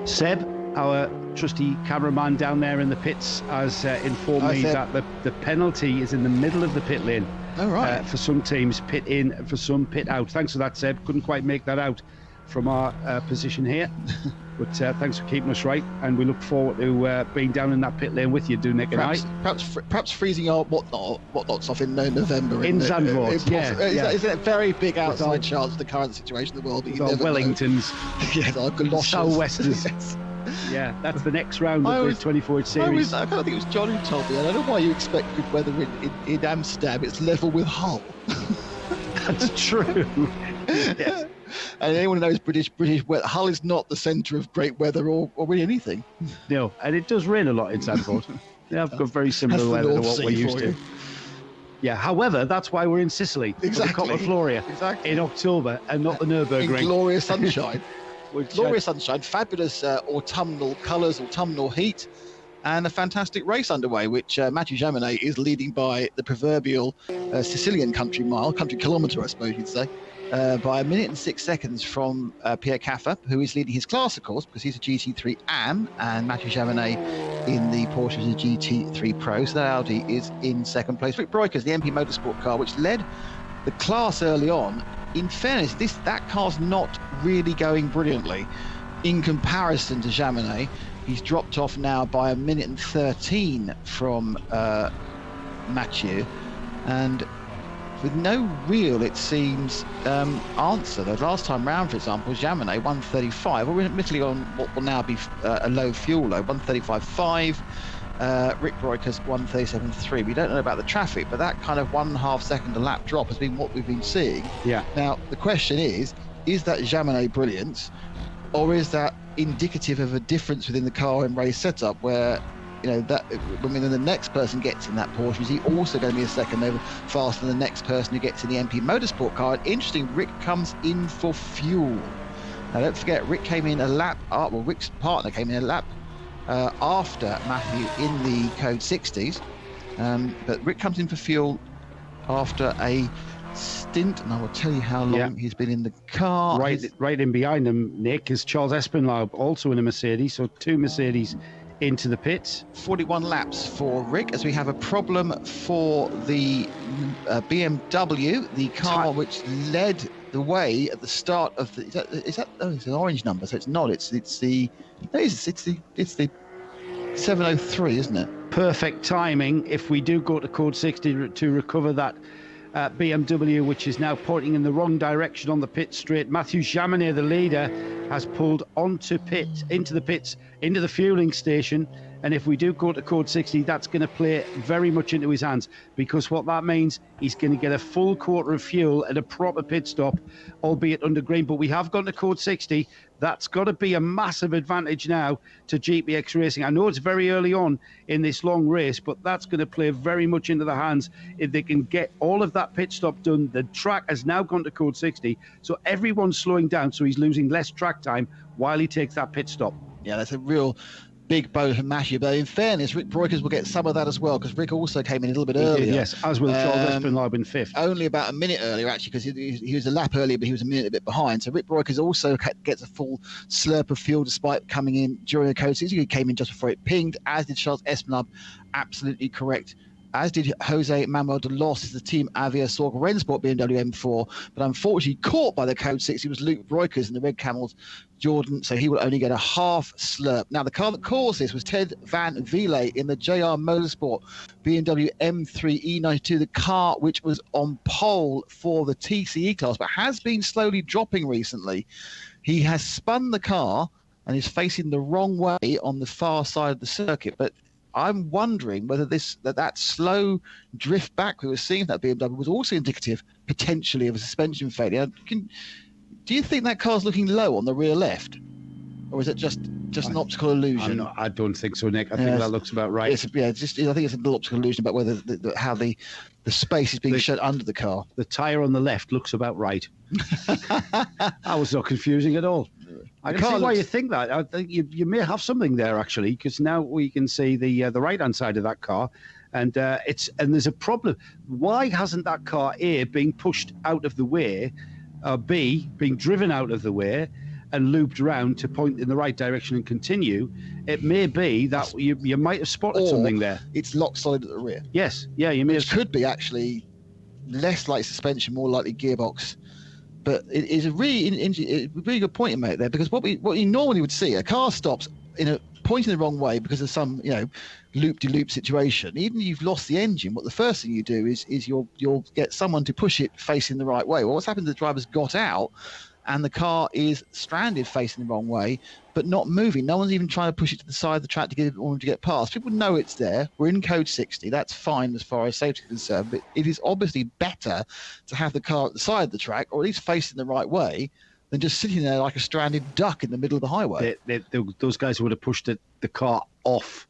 Seb, our trusty cameraman down there in the pits, has informed me that the penalty is in the middle of the pit lane.
Oh, right.
For some teams, pit in, for some pit out. Thanks for that, Seb. Couldn't quite make that out from our position here. But thanks for keeping us right, and we look forward to being down in that pit lane with you, Nick and I.
Perhaps freezing our whatnots off in November.
In Zandvoort, yeah.
Is it a very big outside chance of the current situation in the world?
With our Wellingtons,
yes, our galoshes.
Southwesters.
Yes.
Yeah, that's the next round of the 24 series.
I think it was John who told me. I don't know why you expect good weather in Amsterdam. It's level with Hull.
That's true. Yes.
And anyone who knows British weather, Hull is not the centre of great weather or really anything.
No, and it does rain a lot in Zandvoort. They have got very similar weather to what we're used to. Yeah, however, that's why we're in Sicily.
Exactly.
The COPPA FLORIO in October, and not the Nürburgring.
In glorious sunshine. Glorious sunshine, fabulous autumnal colours, autumnal heat, and a fantastic race underway, which Mathieu Jaminet is leading by the proverbial Sicilian country kilometre, I suppose you'd say. By 1 minute and 6 seconds from Pierre Caffa, who is leading his class, of course, because he's a GT3 AM, and Mathieu Jaminet in the Porsche is a GT3 Pro. So that Audi is in second place. Rick Breukers, the MP Motorsport car, which led the class early on. In fairness, that car's not really going brilliantly in comparison to Jaminet. He's dropped off now by 1 minute and 13 from Mathieu, and with no real, it seems, answer. The last time round, for example, Jaminet 135. We're admittedly on what will now be a low fuel load, 135.5. Rick Breukers 137.3. We don't know about the traffic, but that kind of 1.5 second a lap drop has been what we've been seeing.
Yeah.
Now the question is that Jaminet brilliance, or is that indicative of a difference within the car and race setup, where that when the next person gets in that Porsche, is he also going to be a second over faster than the next person who gets in the MP Motorsport car? And interesting, Rick comes in for fuel. Now, don't forget, Rick came in a lap. Well, Rick's partner came in a lap after Matthew in the Code 60s. But Rick comes in for fuel after a stint, and I will tell you how long he's been in the car.
Right in behind him, Nick, is Charles Espinlaub, also in a Mercedes. So 2 Mercedes into the pits.
41 laps for Rick, as we have a problem for the BMW, the car which led the way at the start of the. Is that? Oh, it's an orange number, so it's not. It's the 703, isn't it?
Perfect timing if we do go to code 60 to recover that BMW, which is now pointing in the wrong direction on the pit straight. Matthew Jaminet, the leader, has pulled into the fueling station. And if we do go to code 60, that's going to play very much into his hands, because what that means, he's going to get a full quarter of fuel at a proper pit stop, albeit under green. But we have gone to code 60. That's got to be a massive advantage now to GPX Racing. I know it's very early on in this long race, but that's going to play very much into the hands if they can get all of that pit stop done. The track has now gone to code 60, so everyone's slowing down, so he's losing less track time while he takes that pit stop.
Yeah, that's a real big bow for Matthew, but in fairness, Rick Breukers will get some of that as well, because Rick also came in a little bit earlier.
Yes, as will Charles Espinlaub in 5th.
Only about a minute earlier, actually, because he was a lap earlier, but he was a minute a bit behind. So Rick Breukers also gets a full slurp of fuel despite coming in during a code 60. He came in just before it pinged, as did Charles Espinlaub. Absolutely correct. As did Jose Manuel de Los, the Team Avia Sorg Rennsport BMW M4, but unfortunately caught by the code 60 was Luke Breukers in the Red Camels Jordan, so he will only get a half slurp. Now, the car that caused this was Ted Van Ville in the JR Motorsport BMW M3 E92, the car which was on pole for the TCE class, but has been slowly dropping recently. He has spun the car and is facing the wrong way on the far side of the circuit, but I'm wondering whether that slow drift back we were seeing in that BMW was also indicative, potentially, of a suspension failure. Do you think that car's looking low on the rear left? Or is it just an optical illusion?
I don't think so, Nick. I think that looks about right.
I think it's a little optical illusion about whether how the space is being shut under the car.
The tyre on the left looks about right. That was not confusing at all. I can see why you think that. I think you may have something there, actually, because now we can see the right-hand side of that car, and there's a problem. Why hasn't that car, A, being pushed out of the way, B, being driven out of the way and looped around to point in the right direction and continue? It may be that you might have spotted something there.
It's locked solid at the rear.
Yes, yeah, you may have.
Could be actually less like suspension, more likely gearbox. But it is a really good point you make there, because what you normally would see, a car stops pointing the wrong way because of some loop-de-loop situation. Even if you've lost the engine, what the first thing you do is you'll get someone to push it facing the right way. Well, what's happened is the driver's got out and the car is stranded facing the wrong way, but not moving. No one's even trying to push it to the side of the track to get past. People know it's there. We're in code 60. That's fine as far as safety is concerned, but it is obviously better to have the car at the side of the track, or at least facing the right way, than just sitting there like a stranded duck in the middle of the highway.
Those guys would have pushed the car off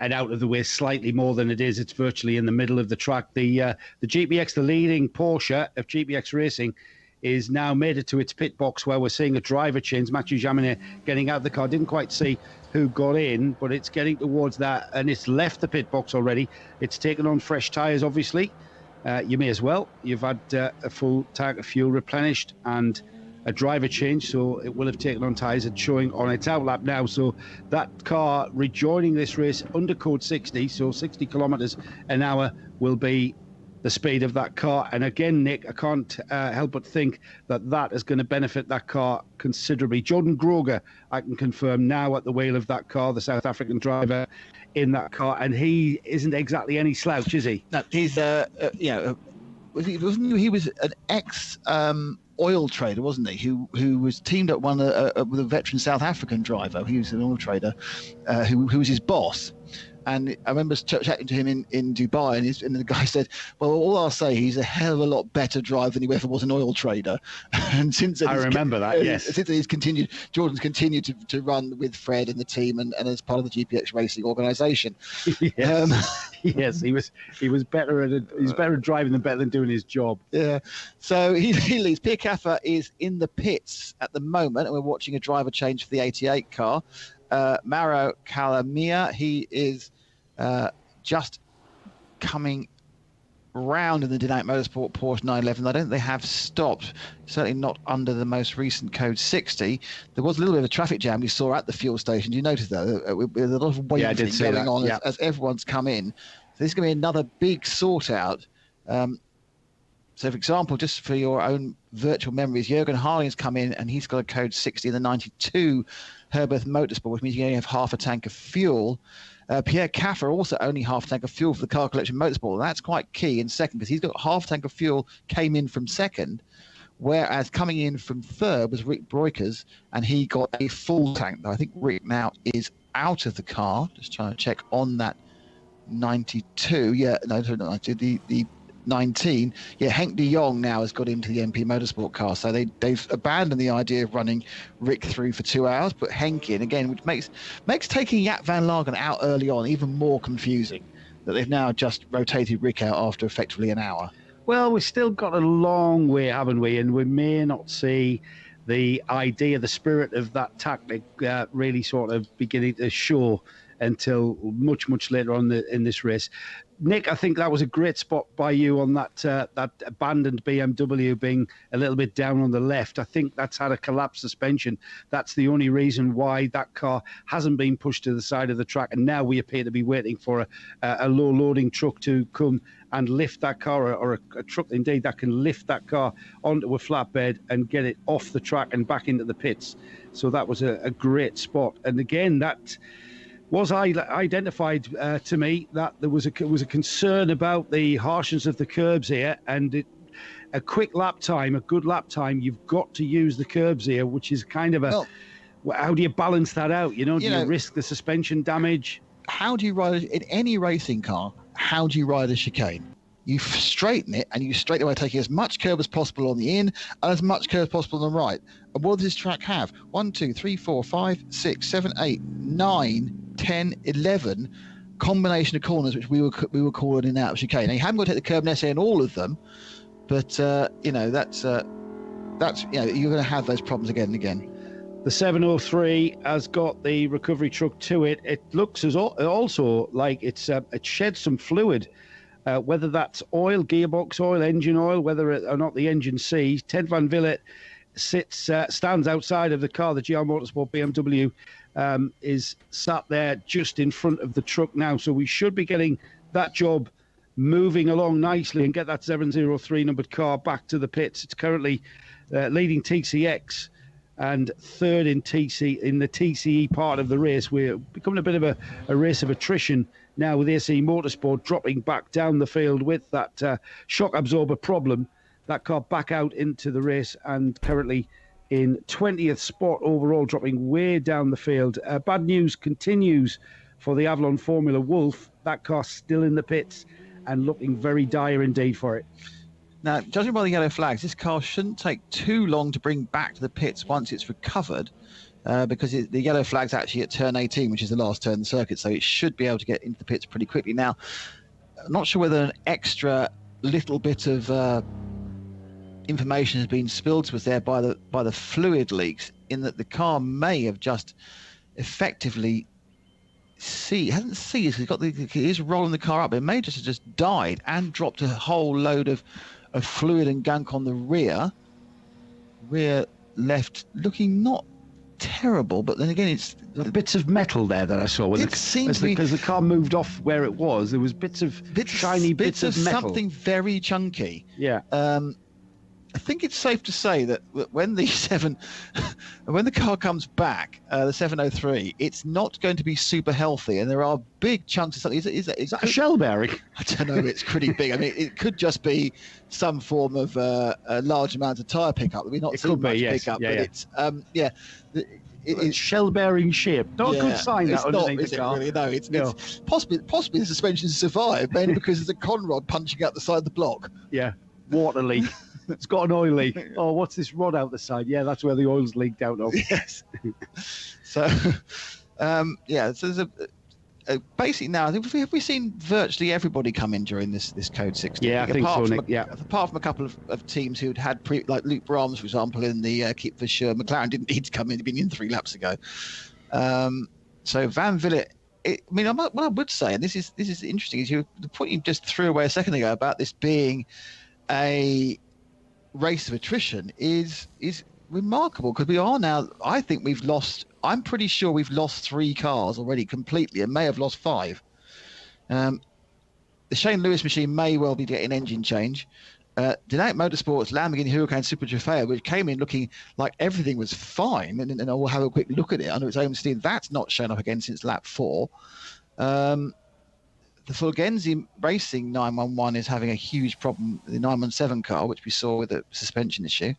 and out of the way slightly more than it is. It's virtually in the middle of the track. The GPX, the leading Porsche of GPX Racing, is now made it to its pit box, where we're seeing a driver change. Matthew Jaminet getting out of the car. Didn't quite see who got in, but it's getting towards that, and it's left the pit box already. It's taken on fresh tyres, obviously. You may as well. You've had a full tank of fuel replenished and a driver change, so it will have taken on tyres and showing on its outlap now. So that car rejoining this race under code 60, so 60 kilometres an hour will be the speed of that car. And again, Nick, I can't help but think that is going to benefit that car considerably. Jordan Groger, I can confirm, now at the wheel of that car, the South African driver in that car, and he isn't exactly any slouch, is he?
No, he's he was an ex oil trader, wasn't he? Who was teamed up with a veteran South African driver. He was an oil trader who was his boss. And I remember chatting to him in Dubai, and the guy said, "Well, all I'll say, he's a hell of a lot better driver than he ever was an oil trader." And since then,
I remember that. Yes,
since then Jordan's continued to run with Fred and the team, and as part of the GPX Racing organisation.
Yes, yes, he was better he's better at driving than better than doing his job.
Yeah, so he leads. Pierre Caffa is in the pits at the moment, and we're watching a driver change for the 88 car. Mauro Calamia, he is just coming round in the Dynamic Motorsport Porsche 911. I don't think they have stopped, certainly not under the most recent code 60. There was a little bit of a traffic jam we saw at the fuel station. Did you notice that? With a lot of waiting going on as everyone's come in. So this is going to be another big sort out. So, for example, just for your own virtual memories, Jürgen Harling's come in and he's got a code 60 in the 92 Herberth Motorsport, which means you only have half a tank of fuel. Pierre Caffa also only half a tank of fuel for the car collection motorsport. And that's quite key in second, because he's got half a tank of fuel, came in from second, whereas coming in from third was Rick Breukers, and he got a full tank. I think Rick now is out of the car. Just trying to check on that 92. Yeah, no, not 92, the 19. Yeah, Henk de Jong now has got into the MP Motorsport car, so they've abandoned the idea of running Rick through for 2 hours, put Henk in again, which makes taking Jaap van Lagen out early on even more confusing, that they've now just rotated Rick out after effectively an hour.
Well, we've still got a long way, haven't we? And we may not see the idea, the spirit of that tactic really sort of beginning to show until much, much later on in this race. Nick, I think that was a great spot by you on that abandoned BMW being a little bit down on the left. I think that's had a collapsed suspension. That's the only reason why that car hasn't been pushed to the side of the track. And now we appear to be waiting for a low-loading truck to come and lift that car, or a truck indeed that can lift that car onto a flatbed and get it off the track and back into the pits. So that was a great spot. And again, that was identified to me that there was a concern about the harshness of the curbs here, and a quick lap time, a good lap time, you've got to use the curbs here, which is kind of how do you balance that out? Do you risk the suspension damage?
How do you ride in any racing car? How do you ride a chicane? You straighten it, and you straight away taking as much curb as possible on the in and as much curb as possible on the right. And what does this track have? 1, 2, 3, 4, 5, 6, 7, 8, 9, 10, 11 combination of corners, which we were calling in out of chicane. Now, you haven't got to take the curb necessarily in all of them, but that's you're going to have those problems again and again.
The 703 has got the recovery truck to it. It looks also like it shed some fluid. Whether that's oil, gearbox oil, engine oil, whether or not the engine sees. Ted Van Villet stands outside of the car. The GR Motorsport BMW is sat there just in front of the truck now. So we should be getting that job moving along nicely and get that 703 numbered car back to the pits. It's currently leading TCX and third in the TCE part of the race. We're becoming a bit of a race of attrition now, with AC Motorsport dropping back down the field with that shock absorber problem. That car back out into the race and currently in 20th spot overall, dropping way down the field. Bad news continues for the Avalon Formula Wolf. That car still in the pits and looking very dire indeed for it.
Now, judging by the yellow flags, this car shouldn't take too long to bring back to the pits once it's recovered, because the yellow flag's actually at turn 18, which is the last turn of the circuit, so it should be able to get into the pits pretty quickly. Now, I'm not sure whether an extra little bit of information has been spilled to us there by the fluid leaks, in that the car may have just effectively hasn't seized. He is rolling the car up, but it may just have just died and dropped a whole load of fluid and gunk on the rear left, looking not terrible, but then again, it's
bits of metal there that I saw because the car moved off where it was. There was bits of shiny bits of metal,
something very chunky.
Yeah.
I think it's safe to say that when the car comes back, the 703, it's not going to be super healthy, and there are big chunks of something. Is that
a shell bearing?
I don't know. It's pretty big. I mean, it could just be some form of a large amount of tyre pickup. We've not seen much pickup, but it's it's
shell-bearing shape. Not a good sign that
it's not,
underneath
is
the
it
car.
really? No, it's possibly the suspension survived, mainly because there's a conrod punching out the side of the block.
Yeah, water leak. It's got an oil leak. Oh, what's this rod out the side? Yeah, that's where the oil's leaked out of.
Yes. So, so there's basically now, have we seen virtually everybody come in during this Code 60?
Yeah, I think so, Nick.
Apart from a couple of teams who'd had like Luke Brahms, for example, in the Keep for Sure. McLaren didn't need to come in; he'd been in 3 laps ago. So Van Vliet. What I would say, and this is interesting, is the point you just threw away a second ago about this being a race of attrition is remarkable, because we are now. I think we've lost. I'm pretty sure we've lost 3 cars already completely, and may have lost 5. The Shane Lewis machine may well be getting engine change. Dynamic Motorsports Lamborghini Huracan Super Trofeo, which came in looking like everything was fine, and I will have a quick look at it under its own steam. That's not shown up again since lap 4. The Fulgenzi Racing 911 is having a huge problem. The 917 car, which we saw with the suspension issue.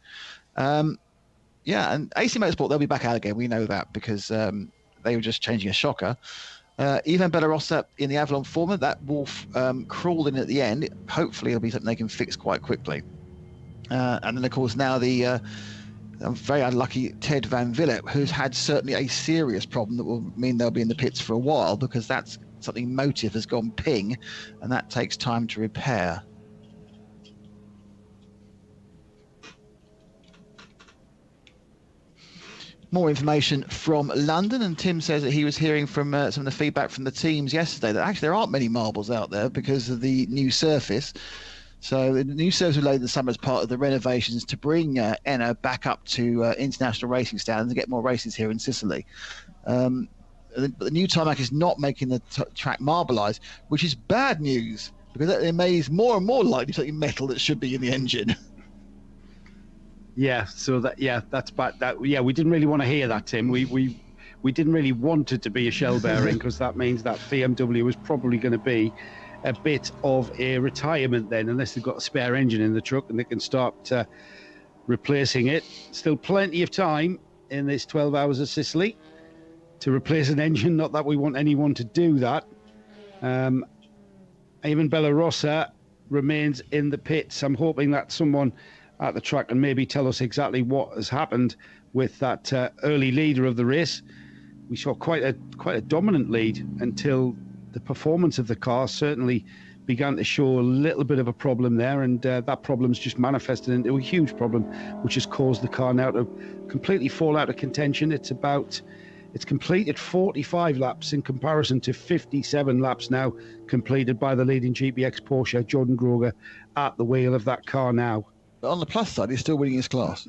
And AC Motorsport, they'll be back out again. We know that because they were just changing a shocker. Ivan Bellarossa in the Avalon Former, that wolf crawled in at the end. Hopefully it'll be something they can fix quite quickly. And then, of course, now the very unlucky Ted Van Vliet, who's had certainly a serious problem that will mean they'll be in the pits for a while, because that's something motive has gone ping, and that takes time to repair. More information from London, and Tim says that he was hearing from some of the feedback from the teams yesterday that actually there aren't many marbles out there because of the new surface. So the new surface was laid in the summer as part of the renovations to bring Enna back up to international racing standards and get more races here in Sicily. But the new tarmac is not making the track marbleized, which is bad news, because that remains more and more likely something metal that should be in the engine.
Yeah, so that's bad. We didn't really want to hear that, Tim. We didn't really want it to be a shell bearing, because that means that BMW is probably going to be a bit of a retirement then, unless they've got a spare engine in the truck and they can start replacing it. Still plenty of time in this 12 hours of Sicily to replace an engine. Not that we want anyone to do that. Ivan Bellarossa remains in the pits. I'm hoping that someone at the track and maybe tell us exactly what has happened with that early leader of the race. We saw quite a dominant lead until the performance of the car certainly began to show a little bit of a problem there, and that problem's just manifested into a huge problem, which has caused the car now to completely fall out of contention. It's completed 45 laps in comparison to 57 laps now completed by the leading GPX Porsche, Jordan Groger, at the wheel of that car now.
But on the plus side, he's still winning his class.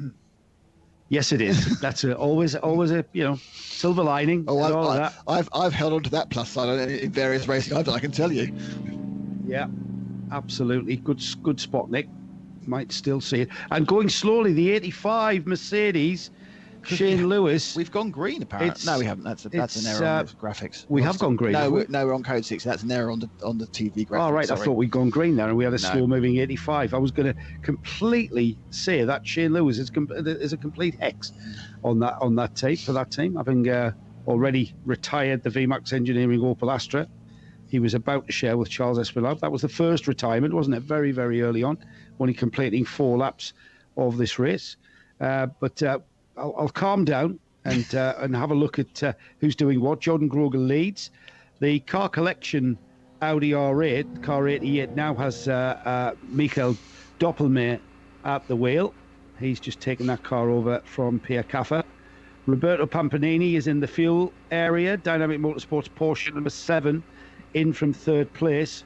Yes, it is. That's always a silver lining.
I've held on to that plus side in various racing I've done, I can tell you.
Yeah, absolutely. Good spot, Nick. Might still see it. And going slowly, the 85 Mercedes, Shane Lewis.
We've gone green, apparently. No, we haven't. That's an error on the graphics.
We have gone green.
No, we're on code 6. That's an error on the TV graphics.
Oh, right.
Sorry.
I thought we'd gone green there and we had a slow-moving 85. I was going to completely say that Shane Lewis is a complete hex on that tape for that team, having already retired the VMAX Engineering Opel Astra. He was about to share with Charles Espinal. That was the first retirement, wasn't it? Very, very early on, only completing 4 laps of this race. But I'll calm down and have a look at who's doing what. Jordan Groger leads. The car collection Audi R8, car 88, now has Michael Doppelmayr at the wheel. He's just taken that car over from Pierre Caffa. Roberto Pampanini is in the fuel area. Dynamic Motorsports Porsche number 7 in from 3rd place.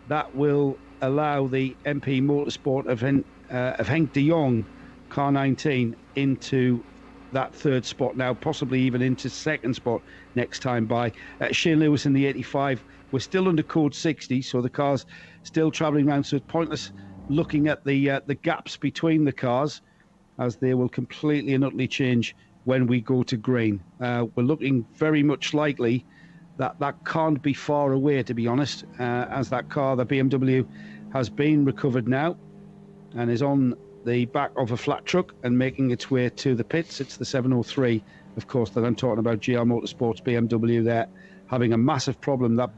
That will allow the MP Motorsport of Henk de Jong, car 19, into that 3rd spot now, possibly even into 2nd spot next time by. Shane Lewis in the 85. We're still under code 60, so the car's still travelling around, so it's pointless looking at the gaps between the cars, as they will completely and utterly change when we go to green. We're looking very much likely that can't be far away, to be honest, as that car, the BMW, has been recovered now and is on the back of a flat truck and making its way to the pits. It's the 703 of course, that I'm talking about, GR Motorsports BMW. They're having a massive problem that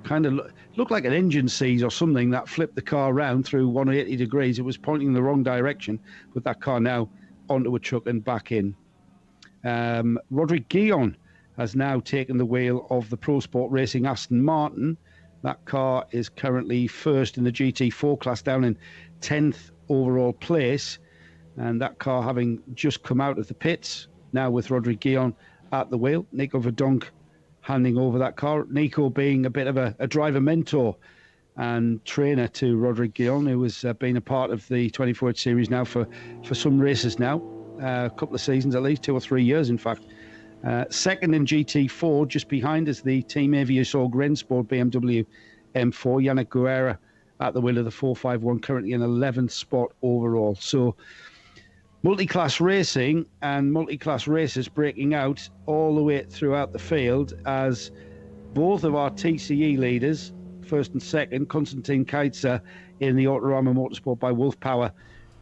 kind of looked like an engine seize or something that flipped the car around through 180 degrees. It was pointing in the wrong direction, with that car now onto a truck and back in. Roderick Guillon has now taken the wheel of the Pro Sport Racing Aston Martin. That car is currently first in the GT4 class, down in 10th overall place. And that car having just come out of the pits, now with Roderick Guillon at the wheel. Nico Verdonk handing over that car. Nico being a bit of a driver mentor and trainer to Roderick Guillon, who has been a part of the 24H series now for some races now. A couple of seasons at least, 2 or 3 years in fact. Second in GT4, just behind is the Team Aviasorg Rennsport BMW M4. Yannick Guerra at the wheel of the 451, currently in 11th spot overall. So multi-class racing and multi-class races breaking out all the way throughout the field, as both of our TCE leaders, first and second, Konstantin Kaitzer in the Autorama Motorsport by Wolf Power,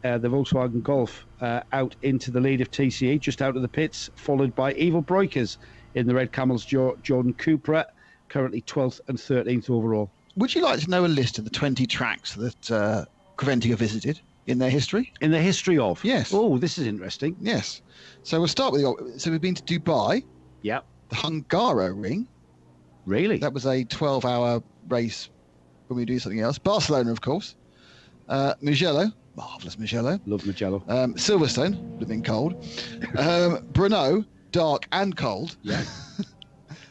the Volkswagen Golf, out into the lead of TCE, just out of the pits, followed by Ivo Breukers in the Red Camels, Jordan Cooper, currently 12th and 13th overall.
Would you like to know a list of the 20 tracks that Coventry visited in their history?
In their history of?
Yes.
Oh, this is interesting.
Yes. So we'll start with so we've been to Dubai.
Yep.
The Hungaroring.
Really?
That was a 12-hour race when we do something else. Barcelona, of course. Mugello. Marvellous Mugello.
Love Mugello.
Silverstone, would have been cold. Brno, dark and cold.
Yeah.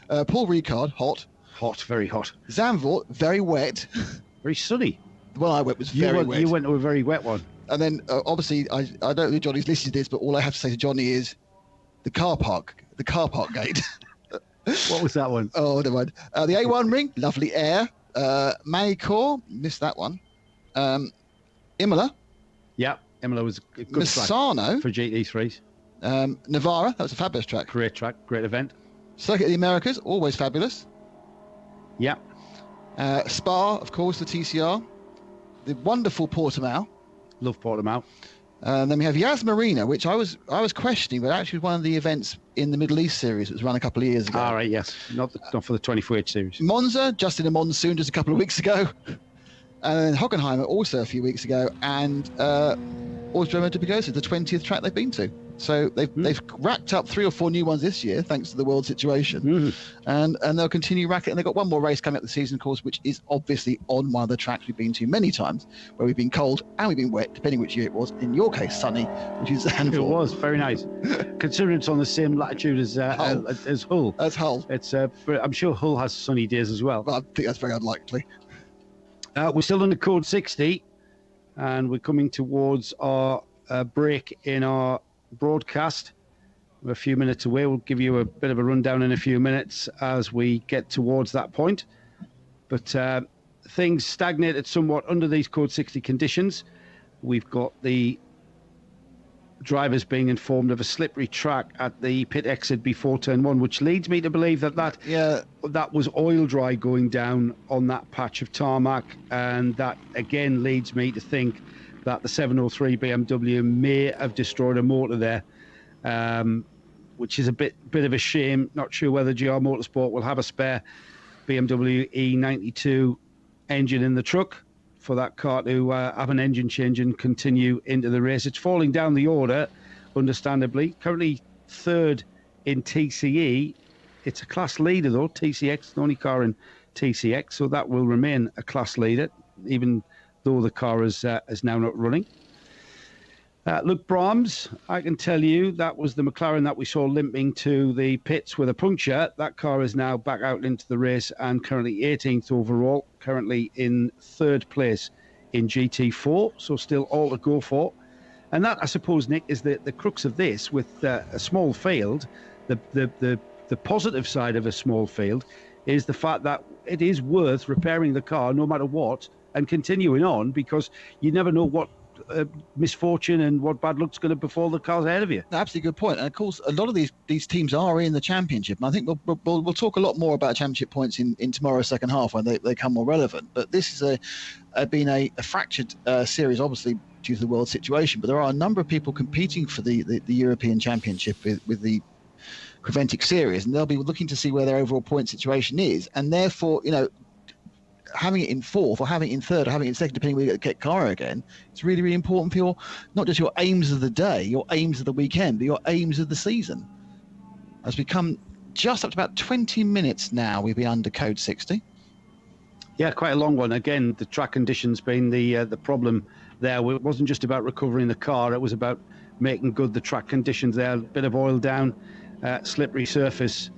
Paul Ricard, hot.
Hot, very hot.
Zandvoort, very wet.
Very sunny.
The one I went was very wet.
You went to a very wet one.
And then, obviously, I don't know if Johnny's listened to this, but all I have to say to Johnny is the car park gate.
What was that one?
Oh, never mind. The A1 ring, lovely air. Manicourt, missed that one. Imola.
Yeah, Imola was a good
Misano
track for GT3s.
Navarra, that was a fabulous track.
Great track, great event.
Circuit of the Americas, always fabulous.
Yeah.
Spa, of course, the TCR. The wonderful Portimao.
Love Portimao.
And then we have Yas Marina, which I was questioning, but actually one of the events in the Middle East series that was run a couple of years ago.
All right, yes. Not for the 24H series.
Monza, just in a monsoon just a couple of weeks ago. And then Hockenheimer also a few weeks ago. And Autodromo de Pagosa, the 20th track they've been to. So they've racked up 3 or 4 new ones this year, thanks to the world situation. And they'll continue racking. And they've got one more race coming up the season, of course, which is obviously on one of the tracks we've been to many times, where we've been cold and we've been wet, depending which year it was. In your case, sunny, which is Zandvoort.
It was very nice, considering it's on the same latitude as Hull.
As Hull.
It's I'm sure Hull has sunny days as well.
But I think that's very unlikely.
We're still under code 60, and we're coming towards our break in our broadcast. We're a few minutes away. We'll give you a bit of a rundown in a few minutes as we get towards that point. But things stagnated somewhat under these code 60 conditions. We've got the drivers being informed of a slippery track at the pit exit before turn 1, which leads me to believe that was oil dry going down on that patch of tarmac, and that again leads me to think that the 703 BMW may have destroyed a motor there, which is a bit of a shame. Not sure whether GR Motorsport will have a spare BMW E92 engine in the truck for that car to have an engine change and continue into the race. It's falling down the order, understandably. Currently third in TCE. It's a class leader, though. TCX, the only car in TCX, so that will remain a class leader, even though the car is now not running. Luke Brahms, I can tell you, that was the McLaren that we saw limping to the pits with a puncture. That car is now back out into the race and currently 18th overall, currently in third place in GT4, so still all to go for. And that, I suppose, Nick, is the crux of this. With a small field, the positive side of a small field is the fact that it is worth repairing the car no matter what and continuing on, because you never know what misfortune and what bad luck's going to befall the cars ahead of you.
Absolutely good point. And of course, a lot of these teams are in the championship, and I think we'll talk a lot more about championship points in tomorrow's second half when they become more relevant. But this is been a fractured series, obviously due to the world situation. But there are a number of people competing for the European Championship with the Creventic series, and they'll be looking to see where their overall point situation is, and therefore, having it in fourth or having it in third or having it in second, depending where you get Cairo again, it's really, really important for not just your aims of the day, your aims of the weekend, but your aims of the season. As we come just up to about 20 minutes now, we'll be under code 60.
Yeah, quite a long one. Again, the track conditions being the problem there. It wasn't just about recovering the car, it was about making good the track conditions there. A bit of oil down, slippery surface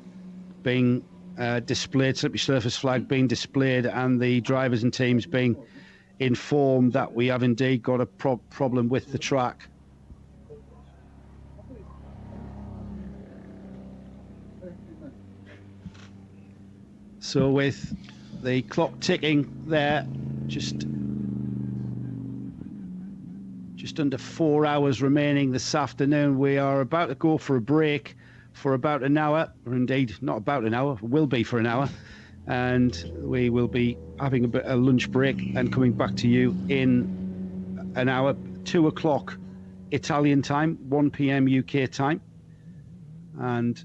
being displayed, slippery surface flag being displayed, and the drivers and teams being informed that we have indeed got a problem with the track. So with the clock ticking there, just under 4 hours remaining this afternoon, we are about to go for a break for about an hour, or indeed not about an hour, will be for an hour, and we will be having a lunch break and coming back to you in an hour. 2 o'clock Italian time, 1 p.m. UK time, and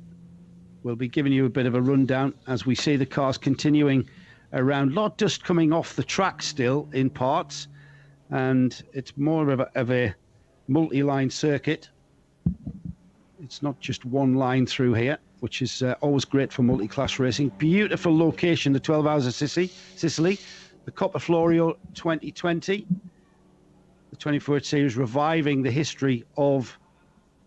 we'll be giving you a bit of a rundown as we see the cars continuing around. A lot of dust coming off the track still in parts, and it's more of a multi-line circuit. It's not just one line through here, which is always great for multi-class racing. Beautiful location, the 12 Hours of Sicily, the Coppa Florio 2020, the 24th series, reviving the history of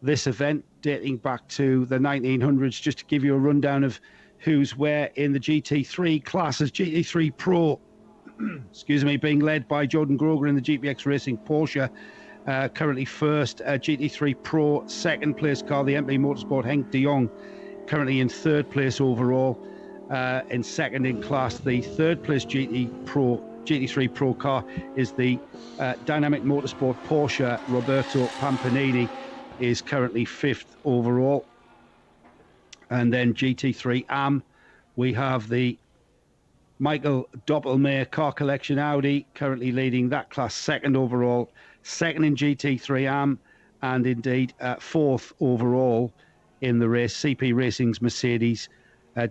this event dating back to the 1900s. Just to give you a rundown of who's where in the GT3 classes. GT3 Pro, excuse me, being led by Jordan Groger in the GPX Racing Porsche, currently first. GT3 Pro second place car, the MP Motorsport Henk de Jong, currently in third place overall. In second in class, the third place GT3 Pro car is the Dynamic Motorsport Porsche. Roberto Pampanini is currently fifth overall. And then GT3 AM, we have the Michael Doppelmayr Car Collection Audi, currently leading that class, second overall, second in GT3 AM, and indeed fourth overall in the race. CP Racing's Mercedes,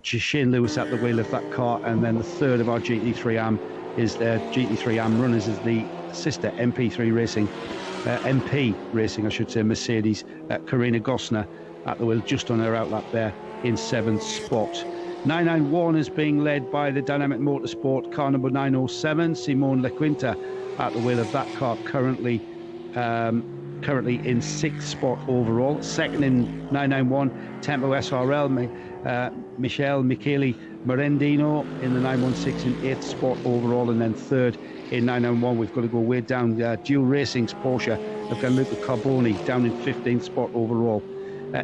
Shane Lewis at the wheel of that car, and then the third of our GT3 AM is GT3 AM runners is the sister MP3 Racing, MP Racing, I should say, Mercedes, Karina Gosner at the wheel, just on her outlap there in seventh spot. 991 is being led by the Dynamic Motorsport car number 907, Simone Lequinta at the wheel of that car, currently in sixth spot overall. Second in 991, Tempo SRL, Michele Michele Merendino in the 916 in eighth spot overall, and then third in 991, we've got to go way down, Dual Racing's Porsche of Gianluca Carboni down in 15th spot overall.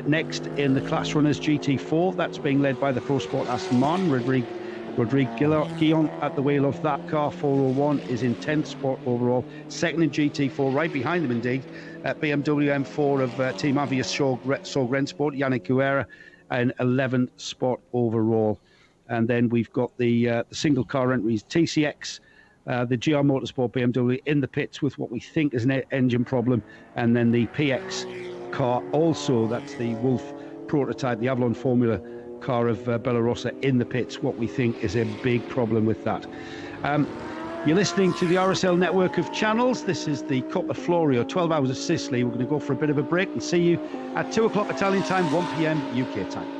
Next in the class runners, GT4, that's being led by the Pro Sport Aston Martin. Rodrigue Guillon at the wheel of that car, 401, is in 10th spot overall. Second in GT4, right behind them indeed, BMW M4 of Team Avias Sorg Rennsport, Yannick Guerra, in 11th spot overall. And then we've got the single car entries, TCX, the GR Motorsport BMW in the pits with what we think is an engine problem, and then the PX car also, that's the Wolf prototype, the Avalon Formula car of Bellarossa in the pits, what we think is a big problem with that. You're listening to the RSL network of channels. This is the Coppa Florio 12 Hours of Sicily. We're going to go for a bit of a break and see you at 2 o'clock Italian time, 1 p.m. UK time.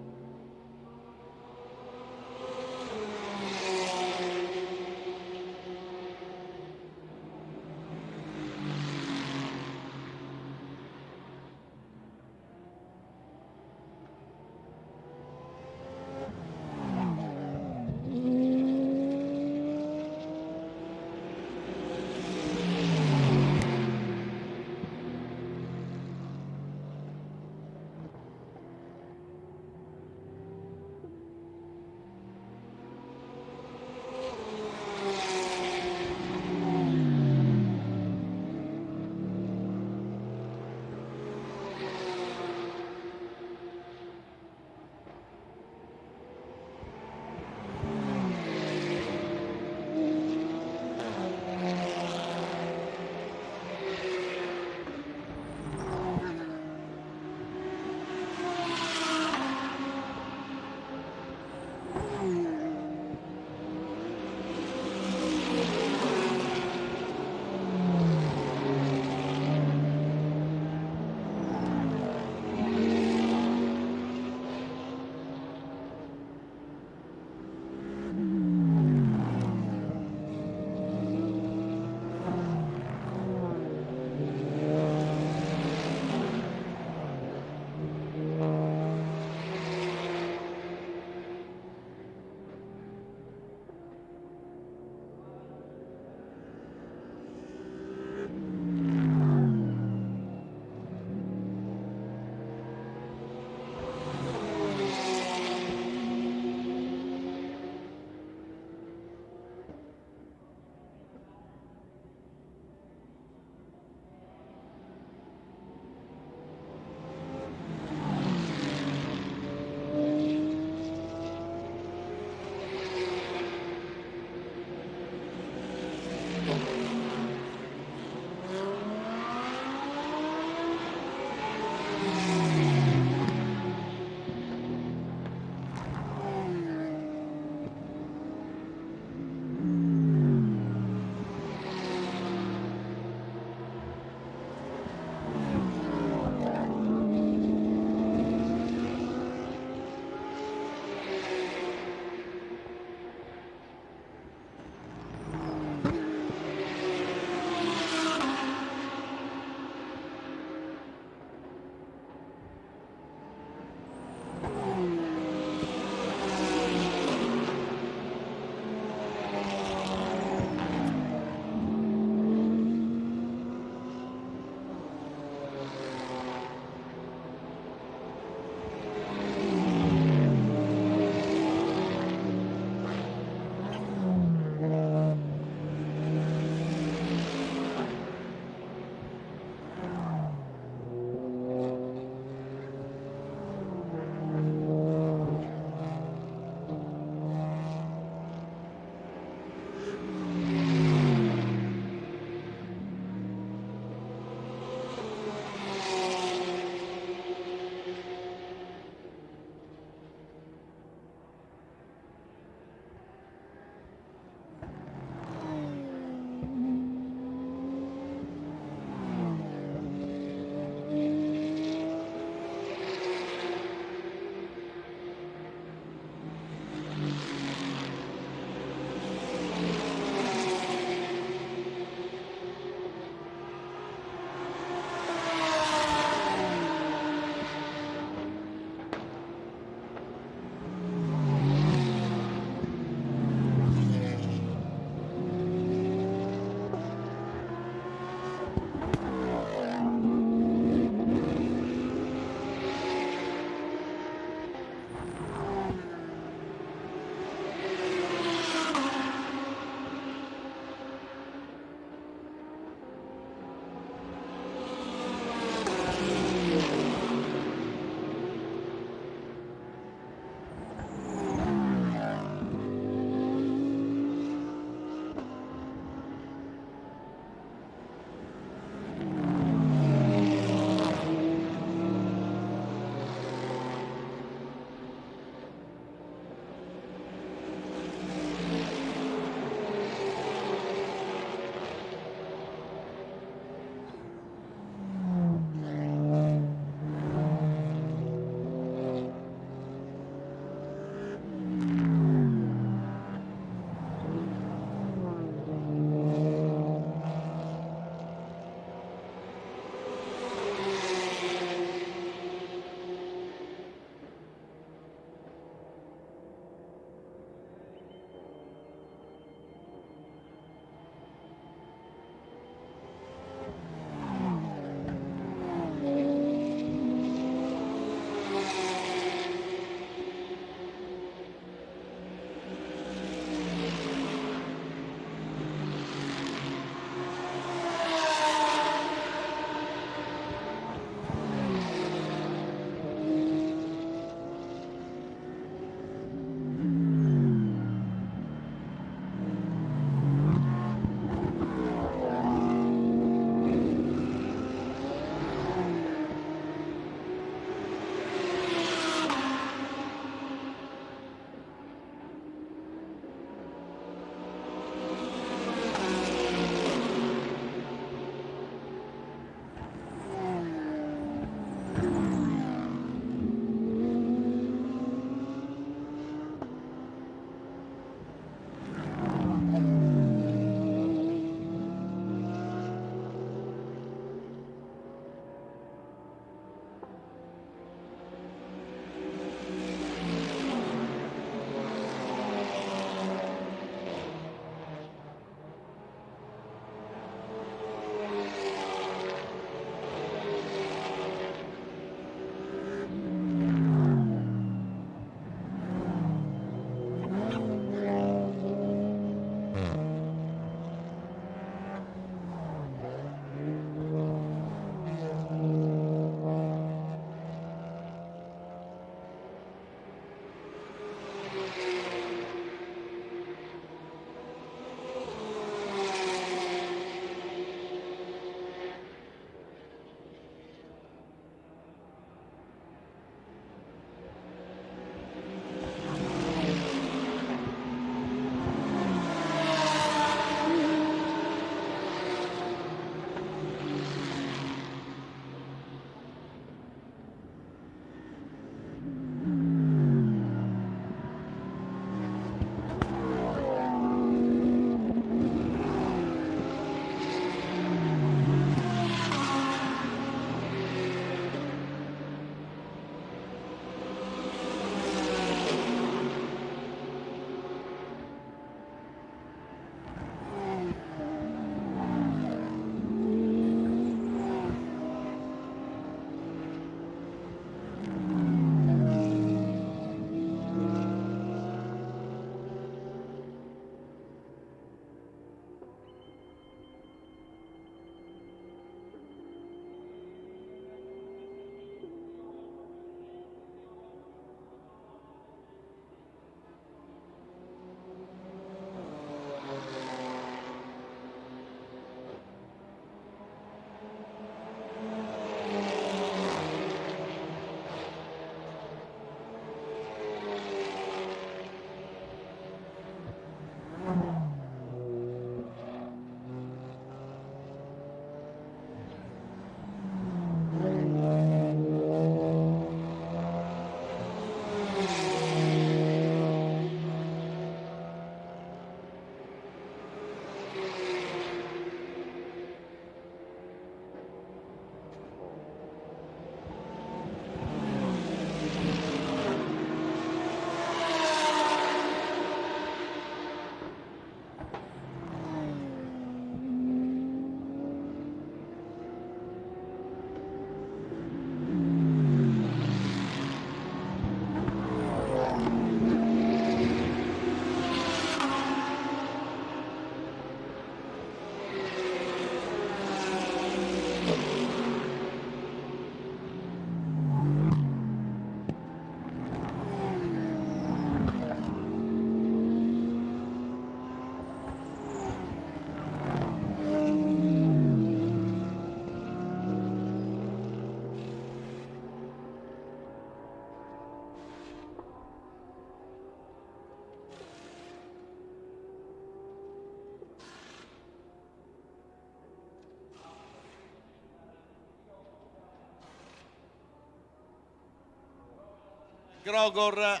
Grogor.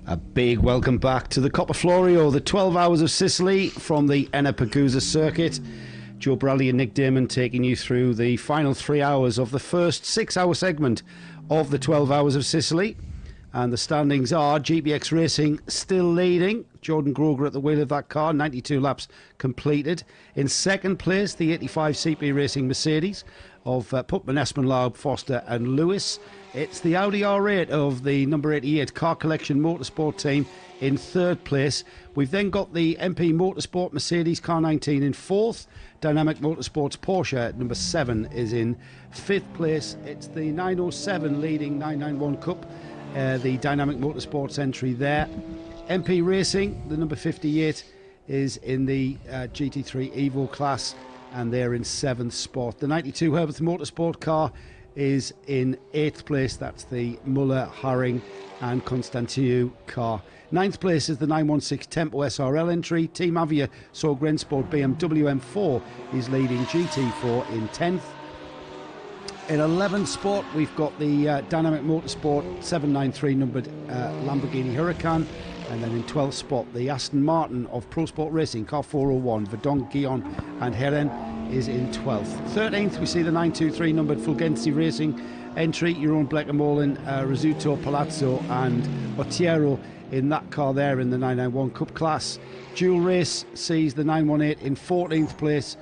A big welcome back to the COPPA FLORIO, the 12 Hours of Sicily from the Enna-Pacusa circuit. Joe Bradley and Nick Damon taking you through the final 3 hours of the first 6-hour segment of the 12 Hours of Sicily. And the standings are GBX Racing still leading. Jordan Groger at the wheel of that car, 92 laps completed. In second place, the 85 CP Racing Mercedes of Putman, Espenlaub, Foster and Lewis. It's the Audi R8 of the number 88 Car Collection Motorsport team in third place. We've then got the MP Motorsport Mercedes Car 19 in fourth. Dynamic Motorsports Porsche at number 7 is in fifth place. It's the 907 leading 991 Cup, the Dynamic Motorsports entry there. MP Racing, the number 58, is in the GT3 Evo class, and they're in 7th spot. The 92 Herbert Motorsport car is in 8th place. That's the Muller, Haring and Constantiu car. 9th place is the 916 Tempo SRL entry. Team Avia Sogren Sport BMW M4 is leading GT4 in 10th. In 11th spot, we've got the Dynamic Motorsport 793 numbered Lamborghini Huracan. And then in 12th spot, the Aston Martin of Pro Sport Racing, car 401, Verdon, Guillon and Heren is in 12th. 13th, we see the 923 numbered Fulgenzi Racing entry, your own Bleckermolen, Rizzuto, Palazzo and Ottiero in that car there in the 991 Cup class. Dual Race sees the 918 in 14th place.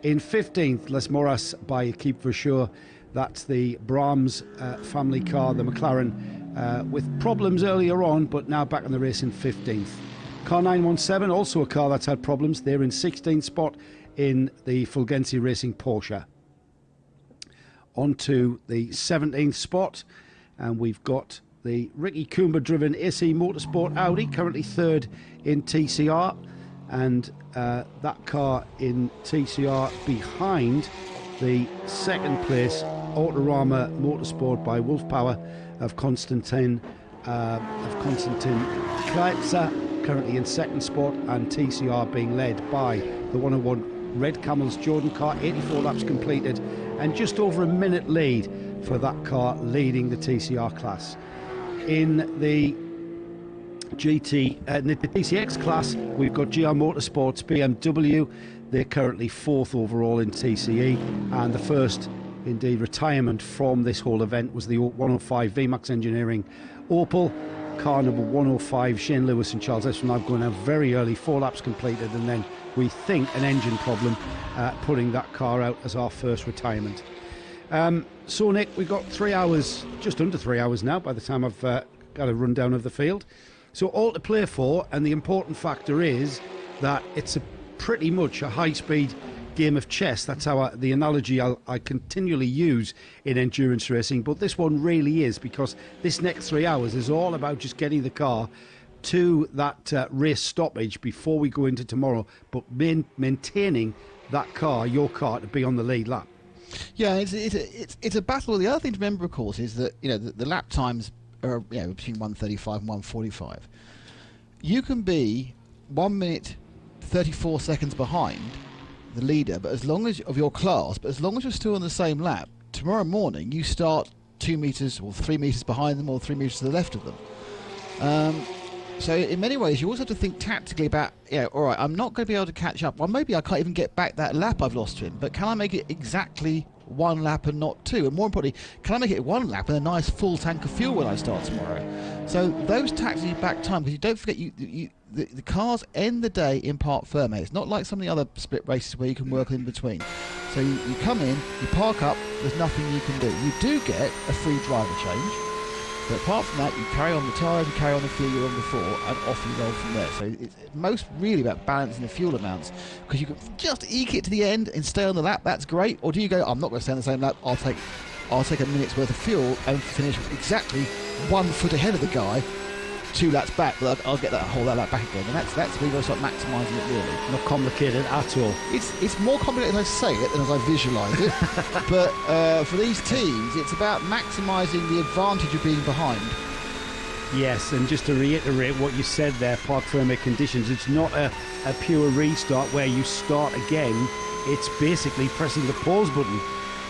In 15th, Les Moras by Keep for Sure. That's the Brahms family car, the McLaren, with problems earlier on, but now back in the race in 15th. Car 917, also a car that's had problems. They're in 16th spot in the Fulgenzi Racing Porsche. On to the 17th spot, and we've got the Ricky Coomber driven AC Motorsport Audi, currently third in TCR, and that car in TCR behind the second place Autorama Motorsport by Wolf Power of Konstantin Kaitsa, currently in second spot, and TCR being led by the 101 Red Camels Jordan car, 84 laps completed, and just over a minute lead for that car leading the TCR class. In the the TCX class, we've got GR Motorsports BMW. They're currently 4th overall in TCE, and the first indeed retirement from this whole event was the 105 VMAX Engineering Opel. Car number 105, Shane Lewis and Charles Espenlaub going out very early, 4 laps completed, and then we think an engine problem putting that car out as our first retirement. So Nick, we've got 3 hours, just under 3 hours now by the time I've got a rundown of the field. So all to play for, and the important factor is that it's pretty much a high-speed game of chess. That's how the analogy I continually use in endurance racing, but this one really is, because this next 3 hours is all about just getting the car to that race stoppage before we go into tomorrow, but maintaining that car, your car, to be on the lead lap.
Yeah, it's a battle. The other thing to remember, of course, is that the lap times are between 135 and 145. You can be 1 minute 34 seconds behind the leader, but as long as you're still on the same lap, tomorrow morning you start 2 meters or 3 meters behind them, or 3 meters to the left of them. So in many ways you also have to think tactically about, all right, I'm not going to be able to catch up. Well, maybe I can't even get back that lap I've lost to him, but can I make it exactly 1 lap and not 2? And more importantly, can I make it 1 lap and a nice full tank of fuel when I start tomorrow? So those tactically back time, because you don't forget, the cars end the day in parc ferme. It's not like some of the other split races where you can work in between. So you come in, you park up, there's nothing you can do. You do get a free driver change, but apart from that, you carry on the tyres, you carry on the fuel you're on before, and off you roll from there. So it's most really about balancing the fuel amounts, because you can just eke it to the end and stay on the lap. That's great. Or do you go, I'm not going to stay on the same lap, I'll take a minute's worth of fuel and finish exactly 1 foot ahead of the guy, 2 laps back, but I'll get that whole lap back again. And that's where you've got to start maximising it, really.
Not complicated at all.
It's more complicated as I say it than as I visualise it. But for these teams, it's about maximising the advantage of being behind.
Yes, and just to reiterate what you said there, parc ferme conditions, it's not a pure restart where you start again. It's basically pressing the pause button.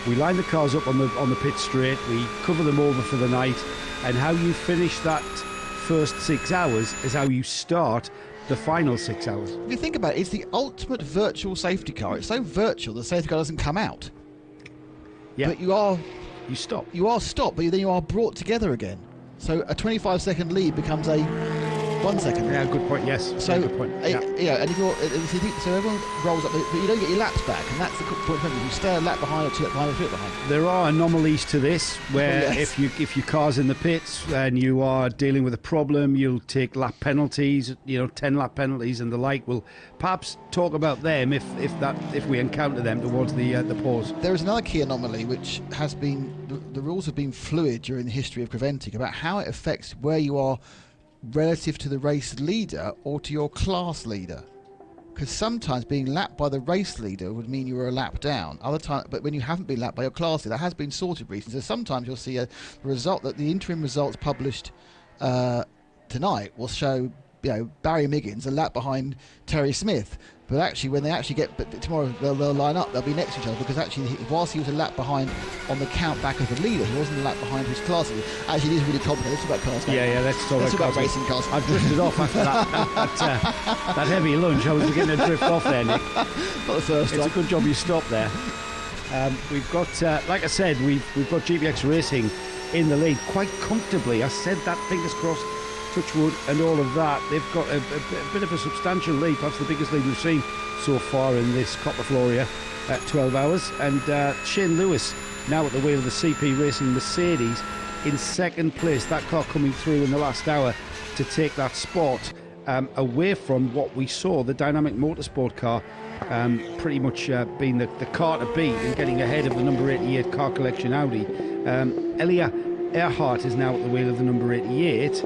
We line the cars up on the pit straight, we cover them over for the night, and how you finish that
first 6 hours as how you start the final 6 hours.
If you think about it, it's the ultimate virtual safety car. It's so virtual the safety car doesn't come out.
Yeah.
But you
stop.
You are stopped, but then you are brought together again. So a 25-second lead becomes a 1 second.
Yeah, good point. Yes.
So
yeah, good point. Yeah.
And if you think, so everyone rolls up, but you don't get your laps back, and that's the point. You stay a lap behind, or 2 laps behind, or 3 laps behind.
There are anomalies to this, where
Yes.
if your car's in the pits and you are dealing with a problem, you'll take lap penalties, 10 lap penalties and the like. We'll perhaps talk about them if we encounter them towards the pause.
There is another key anomaly which has been the rules have been fluid during the history of preventing about how it affects where you are relative to the race leader or to your class leader. Because sometimes being lapped by the race leader would mean you were a lap down. Other time, but when you haven't been lapped by your class leader, that has been sorted recently. So sometimes you'll see a result that the interim results published tonight will show, Barry Miggins a lap behind Terry Smith. But actually, when they actually tomorrow, they'll line up. They'll be next to each other because actually, whilst he was a lap behind on the count back of the leader, he wasn't a lap behind his class leader. Actually, it is really complicated. Let's talk about cars.
Yeah, let's talk
about racing cars.
I've drifted off after that heavy lunch. I was beginning to drift off there, Nick.
Not the first
It's
time.
a good job you stopped there. We've got, like I said, we've got GPX Racing in the lead quite comfortably. I said that, fingers crossed, touchwood and all of that. They've got a bit of a substantial lead, perhaps the biggest lead we've seen so far in this COPPA FLORIO at 12 hours. And Shane Lewis now at the wheel of the CP Racing Mercedes in second place. That car coming through in the last hour to take that spot away from what we saw, the Dynamic Motorsport car, pretty much being the car to beat and getting ahead of the number 88 car collection Audi. Elia Earhart is now at the wheel of the number 88.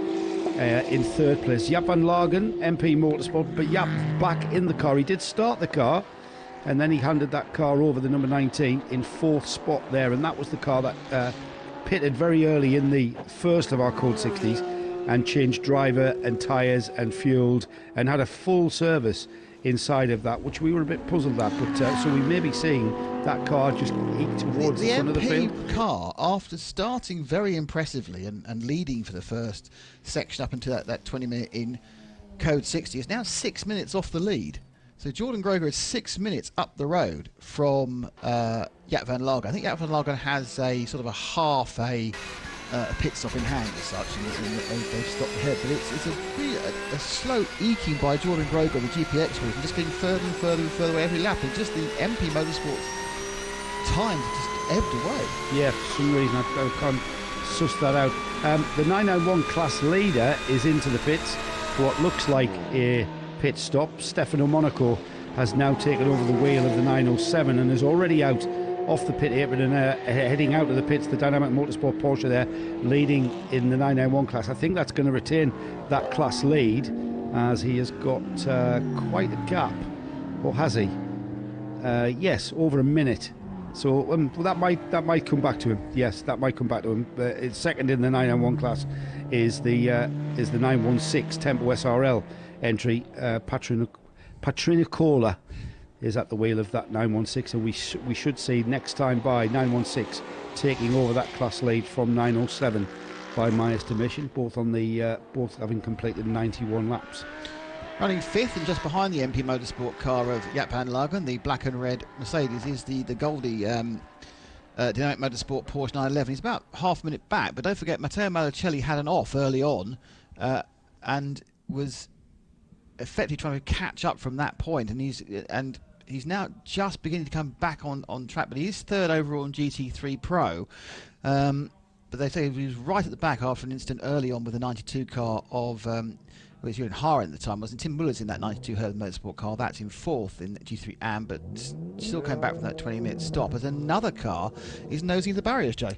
In third place, Jaap van Lagen, MP Motorsport, but Jaap back in the car. He did start the car and then he handed that car over, the number 19, in fourth spot there, and that was the car that pitted very early in the first of our Code 60s and changed driver and tyres and fueled and had a full service inside of that, which we were a bit puzzled at, but so we may be seeing that car just eke towards the front of the field.
MP car, after starting very impressively and leading for the first section up until that 20-minute in Code 60, is now 6 minutes off the lead. So Jordan Groger is 6 minutes up the road from Jaap van Lagen. I think Jaap van Lagen has a sort of a half a pit stop in hand as such, and they've stopped ahead. But it's a slow eking by Jordan Groger, the GPX group, and just getting further and further and further away every lap. And just the MP Motorsports time just ebbed away.
Yeah, for some reason I can't suss that out. The 991 class leader is into the pits for what looks like a pit stop. Stefano Monaco has now taken over the wheel of the 907 and is already out off the pit apron and heading out of the pits. The Dynamic Motorsport Porsche there leading in the 991 class. I think that's going to retain that class lead as he has got quite a gap, or has he? Yes, over a minute. So that might come back to him. Yes, that might come back to him. It's second in the 991 class is the 916 Tempo SRL entry. Patrinicola is at the wheel of that 916, and we should see next time by 916 taking over that class lead from 907 by my estimation, both having completed 91 laps.
Running fifth and just behind the MP Motorsport car of Jaap van Lagen, the black and red Mercedes, is the Goldie Dynamic Motorsport Porsche 911. He's about half a minute back, but don't forget Matteo Malocelli had an off early on and was effectively trying to catch up from that point, and he's now just beginning to come back on track, but he is third overall on GT3 Pro. But they say he was right at the back after an incident early on with the 92 car of was Ewan Hara at the time, wasn't Tim Muller's in that 92 Hertz Motorsport car. That's in fourth in GT3 AM, but still came back from that 20-minute stop as another car is nosing the barriers, Jay.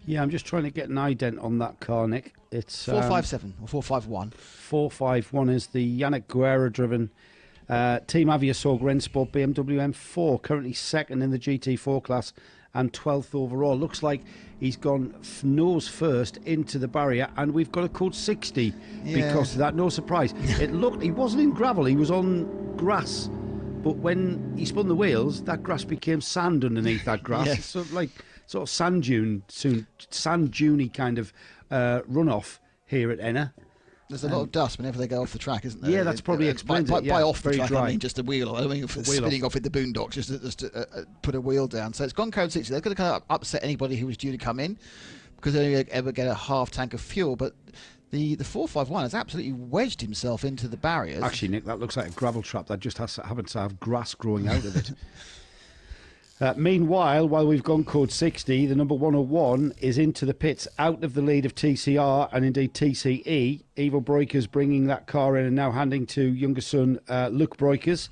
Yeah, I'm just trying to get an ident on that car, Nick. It's
457 or 451.
451 is the Yannick Guerra driven Team Aviasorg Rennsport BMW M4, currently second in the GT4 class and 12th overall. Looks like he's gone nose first into the barrier, and we've got a code 60 because of that. No surprise. He wasn't in gravel, he was on grass, but when he spun the wheels, that grass became sand underneath that grass.
Yes.
It's sort of sand dune-y kind of runoff here at Enna.
There's a lot of dust whenever they go off the track, isn't there?
Yeah, that's probably explains it.
By off the
very
track,
dry.
I mean just a wheel. I mean spinning off in the boondocks, just to put a wheel down. So it's gone code 60. They're going to kind of upset anybody who was due to come in because they only ever get a half tank of fuel. But the 451 has absolutely wedged himself into the barriers.
Actually, Nick, that looks like a gravel trap that just happens to have grass growing out of it. Meanwhile, while we've gone code 60, the number 101 is into the pits out of the lead of TCR and indeed TCE. Evo Breukers bringing that car in and now handing to younger son Luke Breukers.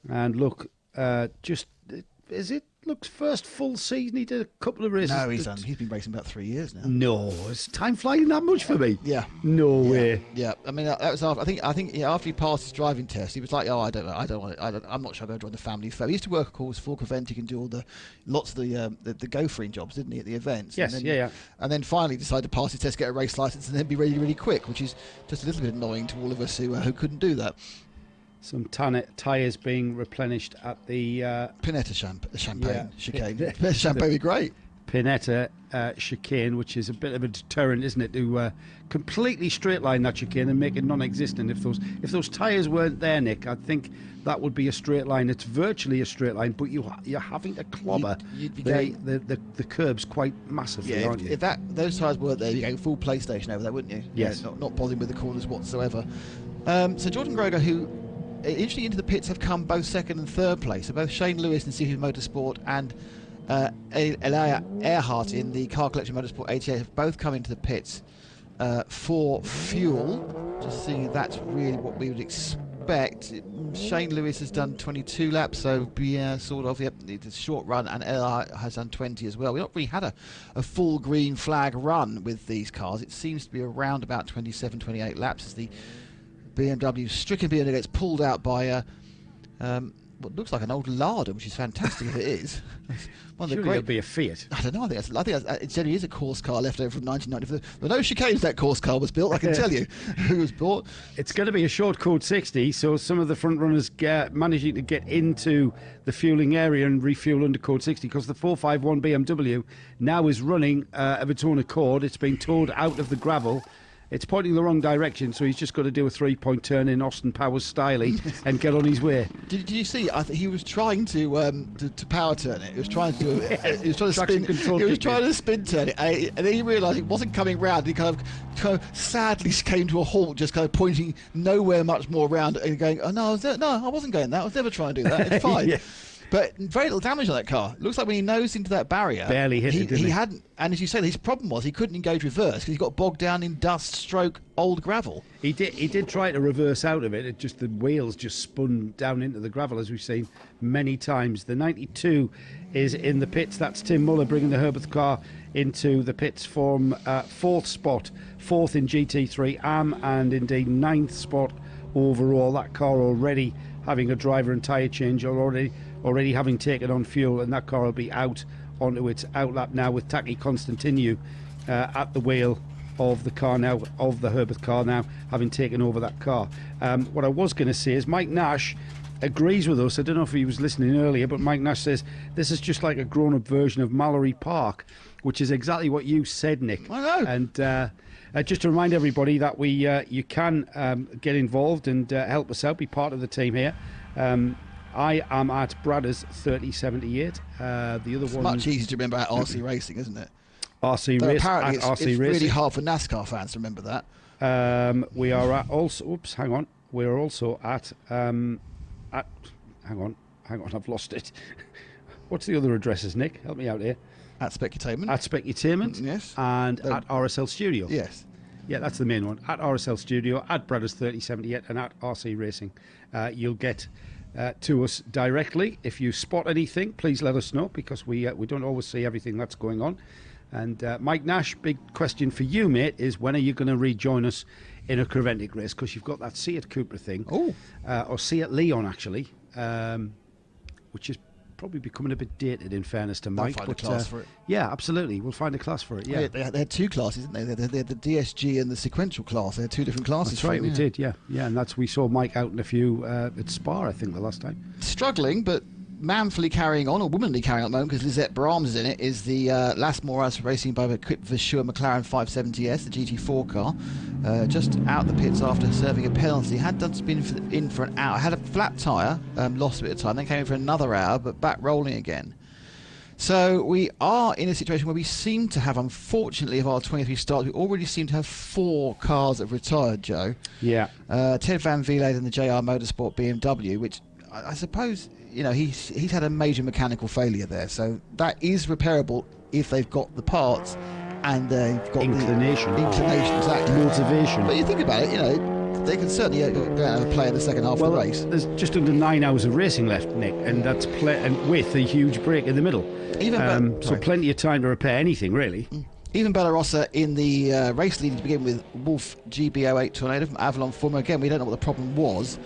And look, is it Luke's first full season? He did a couple of races.
No, he's been racing about 3 years now.
No, is time flying that much for me?
Yeah.
No way.
Yeah, I mean that was after. I think after he passed his driving test, he was like, "Oh, I don't want it. I'm not sure I'm going to join the family." He used to work, of course, for Coventic and do lots of the gophering jobs, didn't he, at the events?
Yes,
and then, And then finally decided to pass his test, get a race license, and then be really, really quick, which is just a little bit annoying to all of us who couldn't do that.
Some tyres being replenished at the
Pinetta champagne chicane. Champagne would be great.
Pinetta chicane, which is a bit of a deterrent, isn't it, to completely straight line that chicane and make it non-existent. If those tyres weren't there, Nick, I think that would be a straight line. It's virtually a straight line, but you're having to clobber the curbs quite massively, aren't you?
If those tyres weren't there, you'd go full PlayStation over there, wouldn't you?
Yes.
Yeah, not bothering with the corners whatsoever. So Jordan Groger, who interestingly into the pits have come both second and third place. So both Shane Lewis in CP Motorsport and Elia Earhart in the Car Collection Motorsport 88 have both come into the pits for fuel. Just seeing if that's really what we would expect. Shane Lewis has done 22 laps, so sort of. Yep, it's a short run, and Earhart has done 20 as well. We've not really had a full green flag run with these cars. It seems to be around about 27, 28 laps as the stricken BMW gets pulled out by what looks like an old Lada, which is fantastic if it is. One of the
Surely it'll be a Fiat.
I don't know. I think it generally is a course car left over from 1990. There were no chicanes that course car was built. I can tell you who was bought.
It's going to be a short code 60, so some of the front runners managing to get into the fueling area and refuel under code 60 because the 451 BMW now is running of its own accord. It's being towed out of the gravel. It's pointing the wrong direction, so he's just got to do a 3-point turn in Austin Powers style and get on his way.
Did you see? I think he was trying to power turn it. He was trying to do it. He was trying to spin. He was trying to spin turn it, and then he realised it wasn't coming round. He kind of sadly came to a halt, just kind of pointing nowhere much more around and going, "Oh no, I wasn't going that. I was never trying to do that. It's fine." But very little damage on that car. It looks like when he nosed into that barrier,
barely hit it, didn't he?
Hadn't. And as you say, his problem was he couldn't engage reverse because he got bogged down in dust, old gravel.
He did try to reverse out of it. It just the wheels just spun down into the gravel, as we've seen many times. The 92 is in the pits. That's Tim Muller bringing the Herbert car into the pits from fourth spot, fourth in GT3 AM, and indeed ninth spot overall. That car already having a driver and tyre change, already having taken on fuel, and that car will be out onto its outlap now with Taki Constantiniu at the wheel of the car now, of the Herbert car now, having taken over that car. What I was going to say is Mike Nash agrees with us. I don't know if he was listening earlier, but Mike Nash says this is just like a grown-up version of Mallory Park, which is exactly what you said, Nick.
I know.
And just to remind everybody that you can get involved and help us out, be part of the team here. I am at Bradders 3078. The other one
much easier to remember at RC Racing, isn't it?
RC Racing.
Apparently,
it's
RC really hard for NASCAR fans to remember that.
We are at also. Oops, hang on. We are also at. Hang on. I've lost it. What's the other addresses, Nick? Help me out here.
At Specutainment.
At Specutainment.
Yes.
And at RSL Studio.
Yes.
Yeah, that's the main one. At RSL Studio, at Bradders 3078, and at RC Racing. You'll get to us directly. If you spot anything, please let us know, because we don't always see everything that's going on. And Mike Nash, big question for you, mate, is when are you going to rejoin us in a Creventic race? Because you've got that Seat Cupra thing. Or Seat Leon, actually, which is probably becoming a bit dated, in fairness to Mike.
They'll find a class for it.
Yeah, absolutely. We'll find a class for it, yeah.
They had two classes, didn't they? They had the DSG and the sequential class. They had two different classes.
That's right, we did, yeah. Yeah, and we saw Mike out in a few at Spa, I think, the last time.
Struggling, but manfully carrying on, or womanly carrying on at the moment, because Lisette Brahms is in it, is the Las Moras Racing by equipped Versure McLaren 570S, the GT4 car, just out the pits after serving a penalty. Had done been in for an hour, had a flat tyre, lost a bit of time, then came in for another hour, but back rolling again. So we are in a situation where we seem to have, unfortunately, of our 23 starts, we already seem to have 4 cars that have retired, Joe.
Yeah.
Ted Van Vliet and the JR Motorsport BMW, which I suppose, you know, he's had a major mechanical failure there. So that is repairable if they've got the parts and they've got
inclination.
The inclination, exactly.
Motivation.
But you think about it, you know, they can certainly go out and play in the second half of the race.
There's just under 9 hours of racing left, Nick, and that's and with a huge break in the middle. So plenty of time to repair anything, really.
Even Bellarossa in the race leading to begin with, Wolf GBO8 Tornado from Avalon Formula. Again, we don't know what the problem was.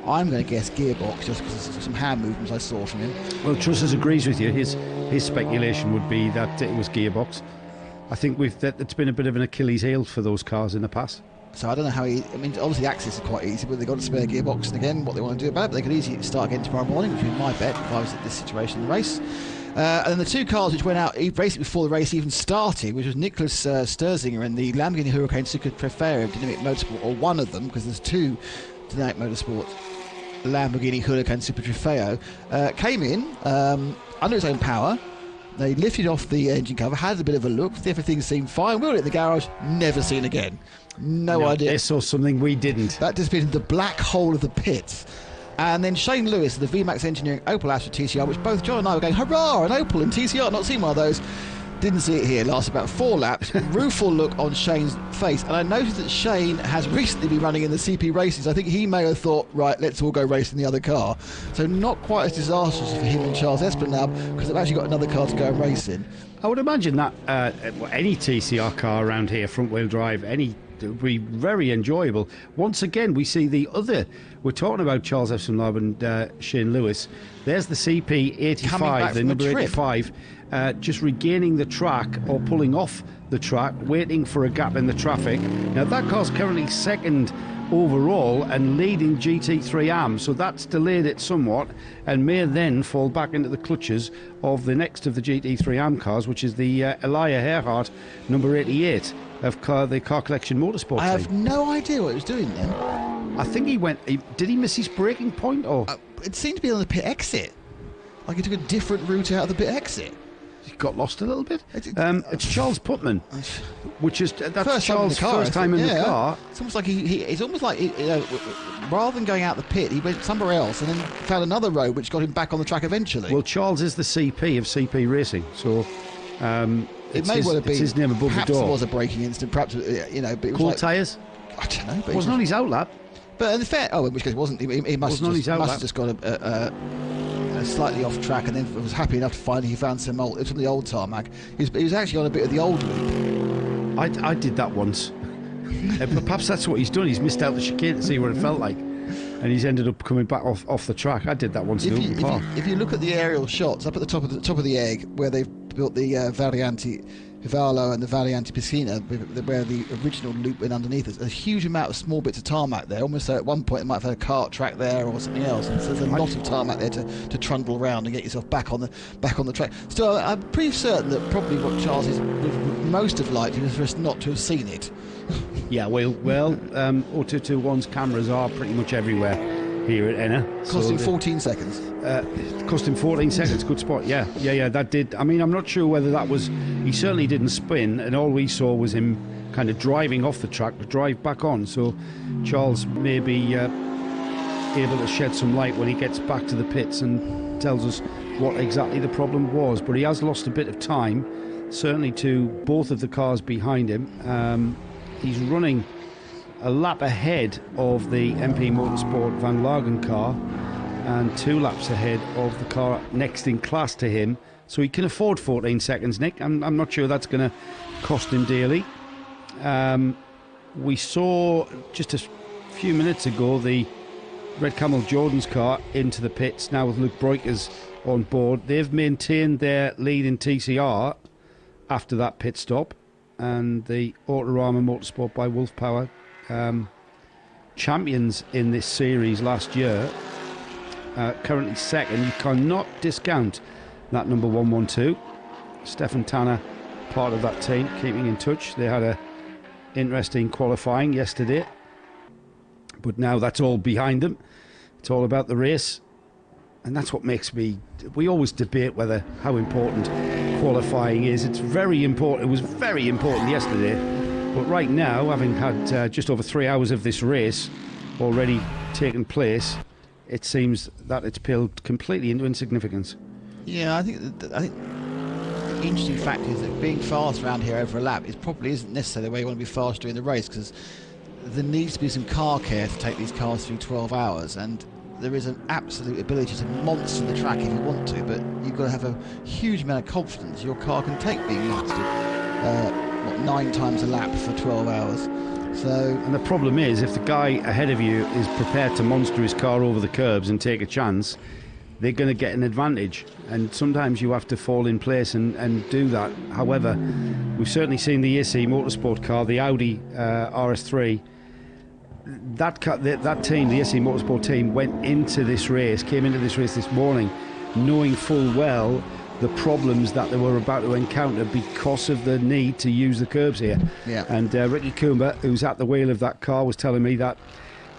I'm going to guess gearbox, just because of some hand movements I saw from him.
Well, Trussers agrees with you. His speculation would be that it was gearbox. I think it's been a bit of an Achilles heel for those cars in the past.
So I don't know how I mean, obviously the access is quite easy, but they've got a spare gearbox, and again, what they want to do about it, but they could easily start again tomorrow morning, which would be my bet if I was at this situation in the race. And then the 2 cars which went out basically before the race even started, which was Nicholas Sterzinger and the Lamborghini Huracan Super Trofeo of Dynamic Motorsport, or one of them, because there's 2 Dynamic Motorsport Lamborghini Huracan Super Trofeo, came in under its own power. They lifted off the engine cover, had a bit of a look, everything seemed fine, wheeled it in the garage, never seen again. No idea.
They saw something we didn't.
That disappeared into the black hole of the pits. And then Shane Lewis, the VMAX Engineering Opel Astra TCR, which both John and I were going, hurrah, an Opel and TCR, not seen one of those. Didn't see it here, lasted about 4 laps. Rueful look on Shane's face. And I noticed that Shane has recently been running in the CP races. I think he may have thought, right, let's all go race in the other car. So not quite as disastrous for him and Charles Esplanade, because they've actually got another car to go and race in.
I would imagine that any TCR car around here, front-wheel drive, would be very enjoyable. Once again, we see the other. We're talking about Charles Esplanade and Shane Lewis. There's the CP85, the number 85, just regaining the track or pulling off the track, waiting for a gap in the traffic. Now that car's currently second overall and leading GT3 AM, so that's delayed it somewhat and may then fall back into the clutches of the next of the GT3 AM cars, which is the Elia Earhart number 88 of the Car Collection Motorsport team.
I have no idea what he was doing then.
I think did he miss his braking point, or
it seemed to be on the pit exit, like he took a different route out of the pit exit.
He got lost a little bit. It's Charles Putman, which is that's Charles' first time in the car.
It's almost like it's almost like rather than going out the pit, he went somewhere else and then found another road which got him back on the track eventually.
Well, Charles is the CP of CP Racing, so
it may well have been
his name above
perhaps
the door.
There was a braking incident, perhaps but it was
cold tyres.
I don't know. But
wasn't on his outlap.
But in fact, in which case it wasn't. He must have just got a slightly off track, and then was happy enough to find he found some old. It was from the old tarmac. He was actually on a bit of the old loop.
I did that once. Perhaps that's what he's done. He's missed out the chicane to see what it felt like, and he's ended up coming back off the track. I did that once in Open Park.
If you look at the aerial shots up at the top of the egg, where they've built the Variante Vivalo and the Variante Piscina, where the original loop went underneath, there's a huge amount of small bits of tarmac there. Almost so at one point it might have had a kart track there or something else. And so there's a lot of tarmac there to trundle around and get yourself back on the track. Still, I'm pretty certain that probably what Charles would most have liked was for us not to have seen it.
Yeah, well, 0221's cameras are pretty much everywhere here at Enna.
Cost him 14 seconds.
Cost him 14 seconds. Good spot. Yeah, that did. I mean, I'm not sure whether that was. He certainly didn't spin, and all we saw was him kind of driving off the track to drive back on. So Charles may be able to shed some light when he gets back to the pits and tells us what exactly the problem was. But he has lost a bit of time, certainly to both of the cars behind him. He's running a lap ahead of the MP Motorsport Van Lagen car and 2 laps ahead of the car next in class to him, so he can afford 14 seconds, Nick. I'm not sure that's going to cost him dearly. We saw just a few minutes ago the Red Camel Jordan's car into the pits, now with Luke Breukers on board. They've maintained their lead in TCR after that pit stop, and the Autorama Motorsport by Wolf Power champions in this series last year currently second. You cannot discount that number 112. Stefan Tanner, part of that team, keeping in touch. They had a interesting qualifying yesterday, but now that's all behind them. It's all about the race, and that's what makes me. We always debate how important qualifying is. It's very important. It was very important yesterday, but right now, having had just over 3 hours of this race already taken place, it seems that it's paled completely into insignificance.
Yeah, I think the interesting fact is that being fast around here over a lap probably isn't necessarily the way you want to be fast during the race, because there needs to be some car care to take these cars through 12 hours, and there is an absolute ability to monster the track if you want to, but you've got to have a huge amount of confidence your car can take being monstered 9 times a lap for 12 hours. And
the problem is, if the guy ahead of you is prepared to monster his car over the curbs and take a chance, they're going to get an advantage, and sometimes you have to fall in place and do that. However, we've certainly seen the AC Motorsport car, the Audi RS3. That team, the AC Motorsport team, came into this race this morning, knowing full well the problems that they were about to encounter because of the need to use the curbs here.
Yeah.
And Ricky Kumba, who's at the wheel of that car, was telling me that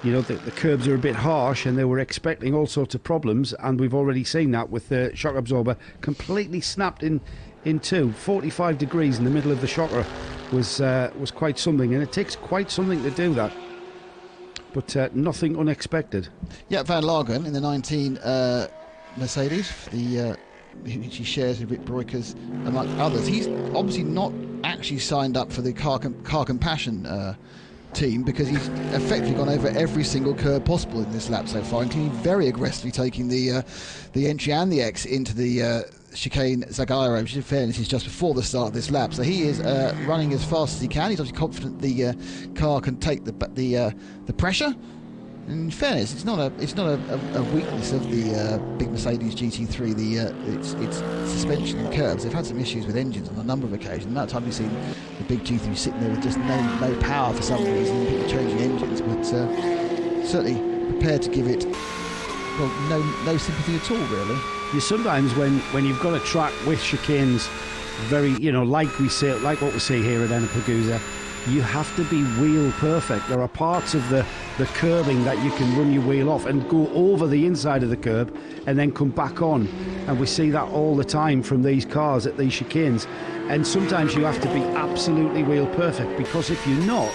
the curbs are a bit harsh and they were expecting all sorts of problems, and we've already seen that with the shock absorber completely snapped in two. 45 degrees in the middle of the shocker was quite something, and it takes quite something to do that. But nothing unexpected.
Yeah, Van Lagen in the 19 Mercedes, which he shares with Rick Breukers among others. He's obviously not actually signed up for the car compassion team, because he's effectively gone over every single curb possible in this lap so far, including very aggressively taking the entry and the exit into the chicane Zagairo, which in fairness is just before the start of this lap. So he is running as fast as he can. He's obviously confident the car can take the pressure. In fairness, it's not a weakness of the big Mercedes GT3. Its suspension and curbs. They've had some issues with engines on a number of occasions. And that time we've seen the big GT3 sitting there with just no power for some reason, and people changing engines. But certainly prepared to give it no sympathy at all, really.
You sometimes when you've got a track with chicanes, very like what we see here at Ennepegusa, you have to be wheel perfect. There are parts of the curbing that you can run your wheel off and go over the inside of the curb and then come back on, and we see that all the time from these cars at these chicanes. And sometimes you have to be absolutely wheel perfect, because if you're not,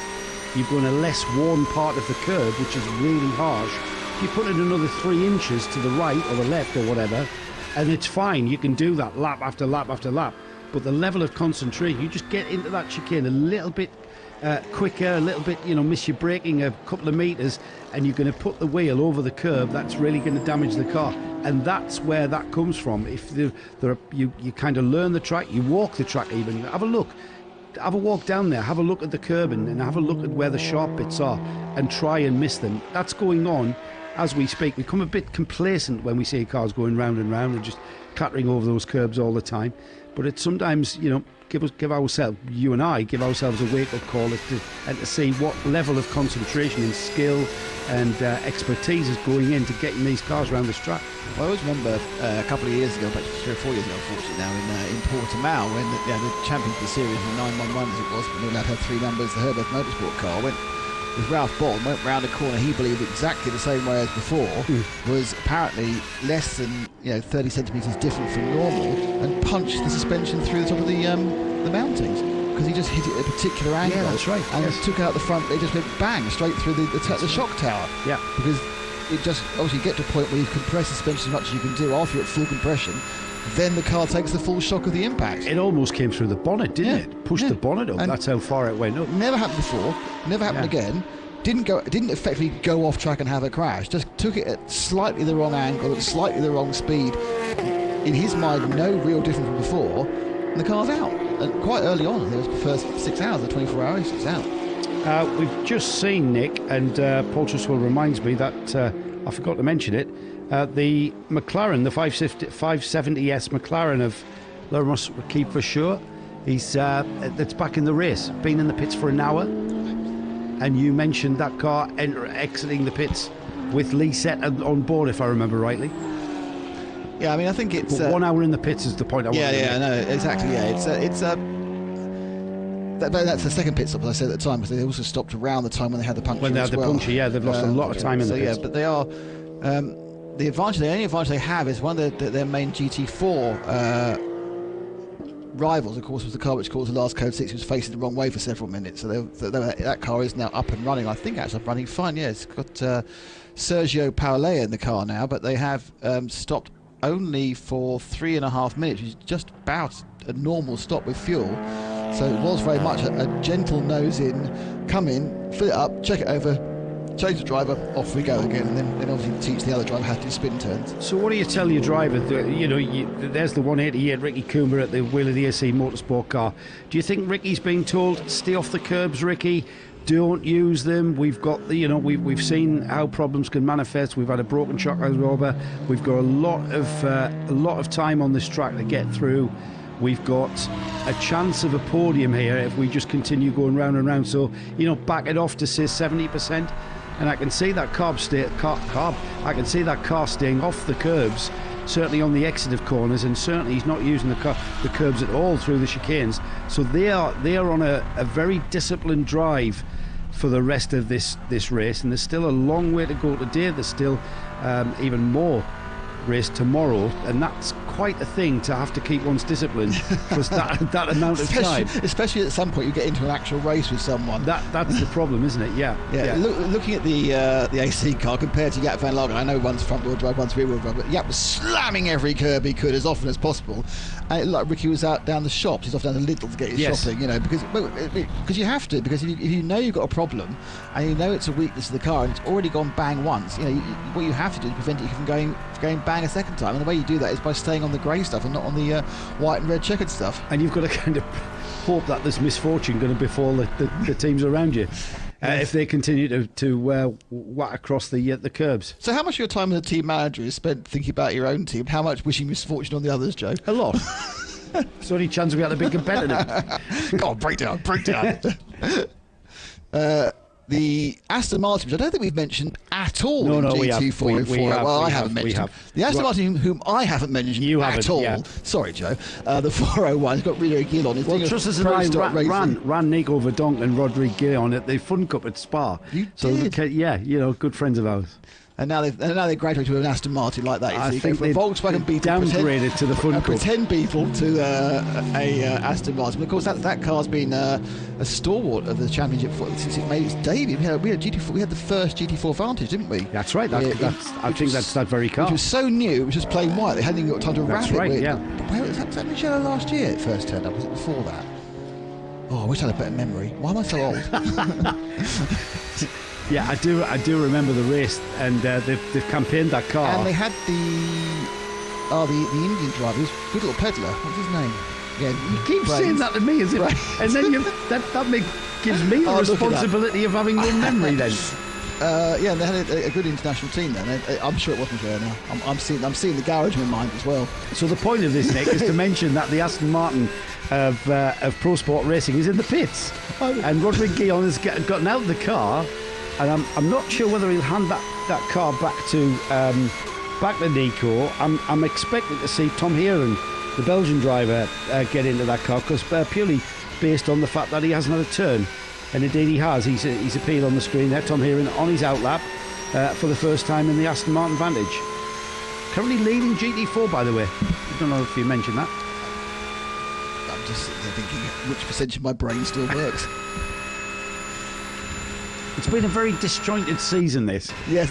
you're going to less worn part of the curb, which is really harsh. You put in another 3 inches to the right or the left or whatever, and it's fine. You can do that lap after lap after lap. But the level of concentration, you just get into that chicane a little bit quicker, a little bit, miss your braking a couple of meters, and you're going to put the wheel over the curb. That's really going to damage the car, and that's where that comes from. If you kind of learn the track, you walk the track, even have a walk down there, have a look at the curbing, and have a look at where the sharp bits are, and try and miss them. That's going on as we speak. We become a bit complacent when we see cars going round and round and just clattering over those curbs all the time. But it's sometimes, give ourselves a wake-up call and to see what level of concentration and skill and expertise is going into getting these cars around this track.
I always remember a couple of years ago, about 3 or 4 years ago, unfortunately now, in Portimao, when the champion of the series, the 911 as it was, when they had 3 numbers, the Herbert Motorsport car, went with Ralph Bond, went round a corner, he believed exactly the same way as before, was apparently less than 30 centimetres different from normal, and punched the suspension through the top of the mountings, because he just hit it at a particular angle.
Yeah, that's right.
And took out the front, they just went bang straight through the shock tower.
Yeah.
Because it just obviously get to a point where you compress the suspension as much as you can do after you're at full compression. Then the car takes the full shock of the impact.
It almost came through the bonnet, didn't it? Pushed the bonnet up. And that's how far it went up.
Never happened before. Never happened again. Didn't effectively go off track and have a crash. Just took it at slightly the wrong angle, at slightly the wrong speed. In his mind, no real difference from before, and the car's out. And quite early on, it was the first 6 hours, the 24 hours, it's out.
We've just seen, Nick, and Paul Truswell reminds me that I forgot to mention it. The McLaren, the 570S McLaren of Laurent Kiefer, that's back in the race. Been in the pits for an hour, and you mentioned that car exiting the pits with Lee set on board, if I remember rightly.
Yeah, I mean, I think it's
1 hour in the pits is the point I want to make.
Yeah, no, exactly. Yeah, that's the second pit stop, as I said at the time, because they also stopped around the time when they had the puncture.
When they had the puncture, yeah, they've lost a lot of time in the pits.
Yeah, but they are the only advantage they have is one of their main GT4 rivals, of course, was the car which caused the last Code 6, was facing the wrong way for several minutes. So that car is now up and running. I think actually running fine. Yeah, it's got Sergio Paolea in the car now, but they have stopped only for 3.5 minutes, which is just about a normal stop with fuel. So it was very much a gentle nose in, come in, fill it up, check it over, change the driver, off we go again, and then obviously teach the other driver how to do spin turns.
So what do you tell your driver? There's the 188 Ricky Coomer at the wheel of the AC Motorsport car. Do you think Ricky's being told, stay off the curbs, Ricky? Don't use them. We've got we've seen how problems can manifest. We've had a broken shock absorber. We've got a lot of time on this track to get through. We've got a chance of a podium here if we just continue going round and round. So back it off to say 70%, and I can see that I can see that car staying off the curbs, certainly on the exit of corners, and certainly he's not using the curbs at all through the chicanes. So they are on a very disciplined drive for the rest of this race, and there's still a long way to go today. There's still even more race tomorrow, and that's quite a thing to have to keep one's discipline for that amount of time.
Especially at some point you get into an actual race with someone.
That's the problem, isn't it? Yeah.
Looking at the AC car compared to Jaap van Lagen, I know one's front wheel drive, one's rear wheel drive, but Jaap was slamming every curb he could as often as possible, and it looked like Ricky was out down the shops. He's off down the Lidl to get his shopping, because you have to, because if you know you've got a problem and you know it's a weakness of the car and it's already gone bang once, what you have to do is prevent it from going bang a second time, and the way you do that is by staying on the grey stuff and not on the white and red checkered stuff.
And you've got to kind of hope that there's misfortune going to befall the teams around you if they continue to whack across the curbs.
So how much of your time as a team manager is spent thinking about your own team? How much wishing misfortune on the others, Joe?
A lot. It's the only chance we had a big competitor.
God, break down. The Aston Martin, which I don't think we've mentioned at all in GT404. I haven't mentioned. The Aston Martin, whom I haven't mentioned at all. Yeah. Sorry, Joe. The 401 has got Rio Gil on it.
Well, Trusses and I ran Nico Verdonk and Rodrigue Guillon at the Fun Cup at Spa.
You did?
Good friends of ours.
And now they graduate to an Aston Martin like that.
I think they
Volkswagen Beetle
downgraded to the Fun Cup.
A pretend Beetle to a Aston Martin. But of course, that car's been a stalwart of the championship since it made its debut. We had GT4. We had the first GT4 Vantage, didn't we?
That's right. I think that's that very car.
Which was so new. It was just plain white. They hadn't even got time to wrap it.
That's right. Yeah.
Where was that Michelle last year? It first turned up. Was it before that? Oh, I wish I had a better memory. Why am I so old?
Yeah, I do remember the race, and they've campaigned that car.
And they had the Indian driver, who's a good little peddler. What's his name? Yeah,
you keep saying that to me, is it? Right. And then gives me the responsibility of having no memory then.
And they had a good international team then. I'm sure it wasn't there now. I'm seeing the garage in mind as well.
So the point of this, Nick, is to mention that the Aston Martin of Pro Sport Racing is in the pits, and Rodrigue Guillon has gotten out of the car. And I'm not sure whether he'll hand that car back to Nico. I'm expecting to see Tom Heeren, the Belgian driver, get into that car, because purely based on the fact that he hasn't had a turn, and indeed he has. He's appeared on the screen there. Tom Heeren on his outlap for the first time in the Aston Martin Vantage. Currently leading GT4, by the way. I don't know if you mentioned that.
I'm just sitting there thinking which percentage of my brain still works.
It's been a very disjointed season, this.
Yes,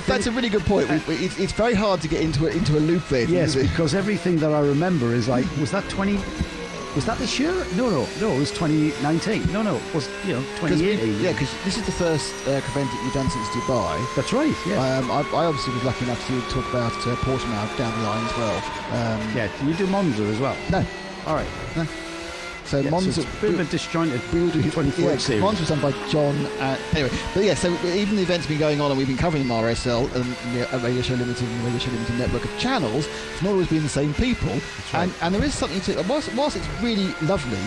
that's a really good point. It's very hard to get into a loop there.
Yes, because everything that I remember is like, was that this year? No, it was 2019. No, it was 2018.
Yeah, because this is the first event that you've done since Dubai.
That's right. Yeah.
I obviously was lucky enough to talk about Portimao down the line as well.
Do you do Monza as well?
No.
All right.
No. So Monza,
so it's a bit of a disjointed 24 series.
Monza was done by John. Anyway, but yeah, so even the event's been going on, and we've been covering them RSL and a Radio Show Limited and Radio Show Limited network of channels. It's not always been the same people,
right.
and there is something to whilst it's really lovely,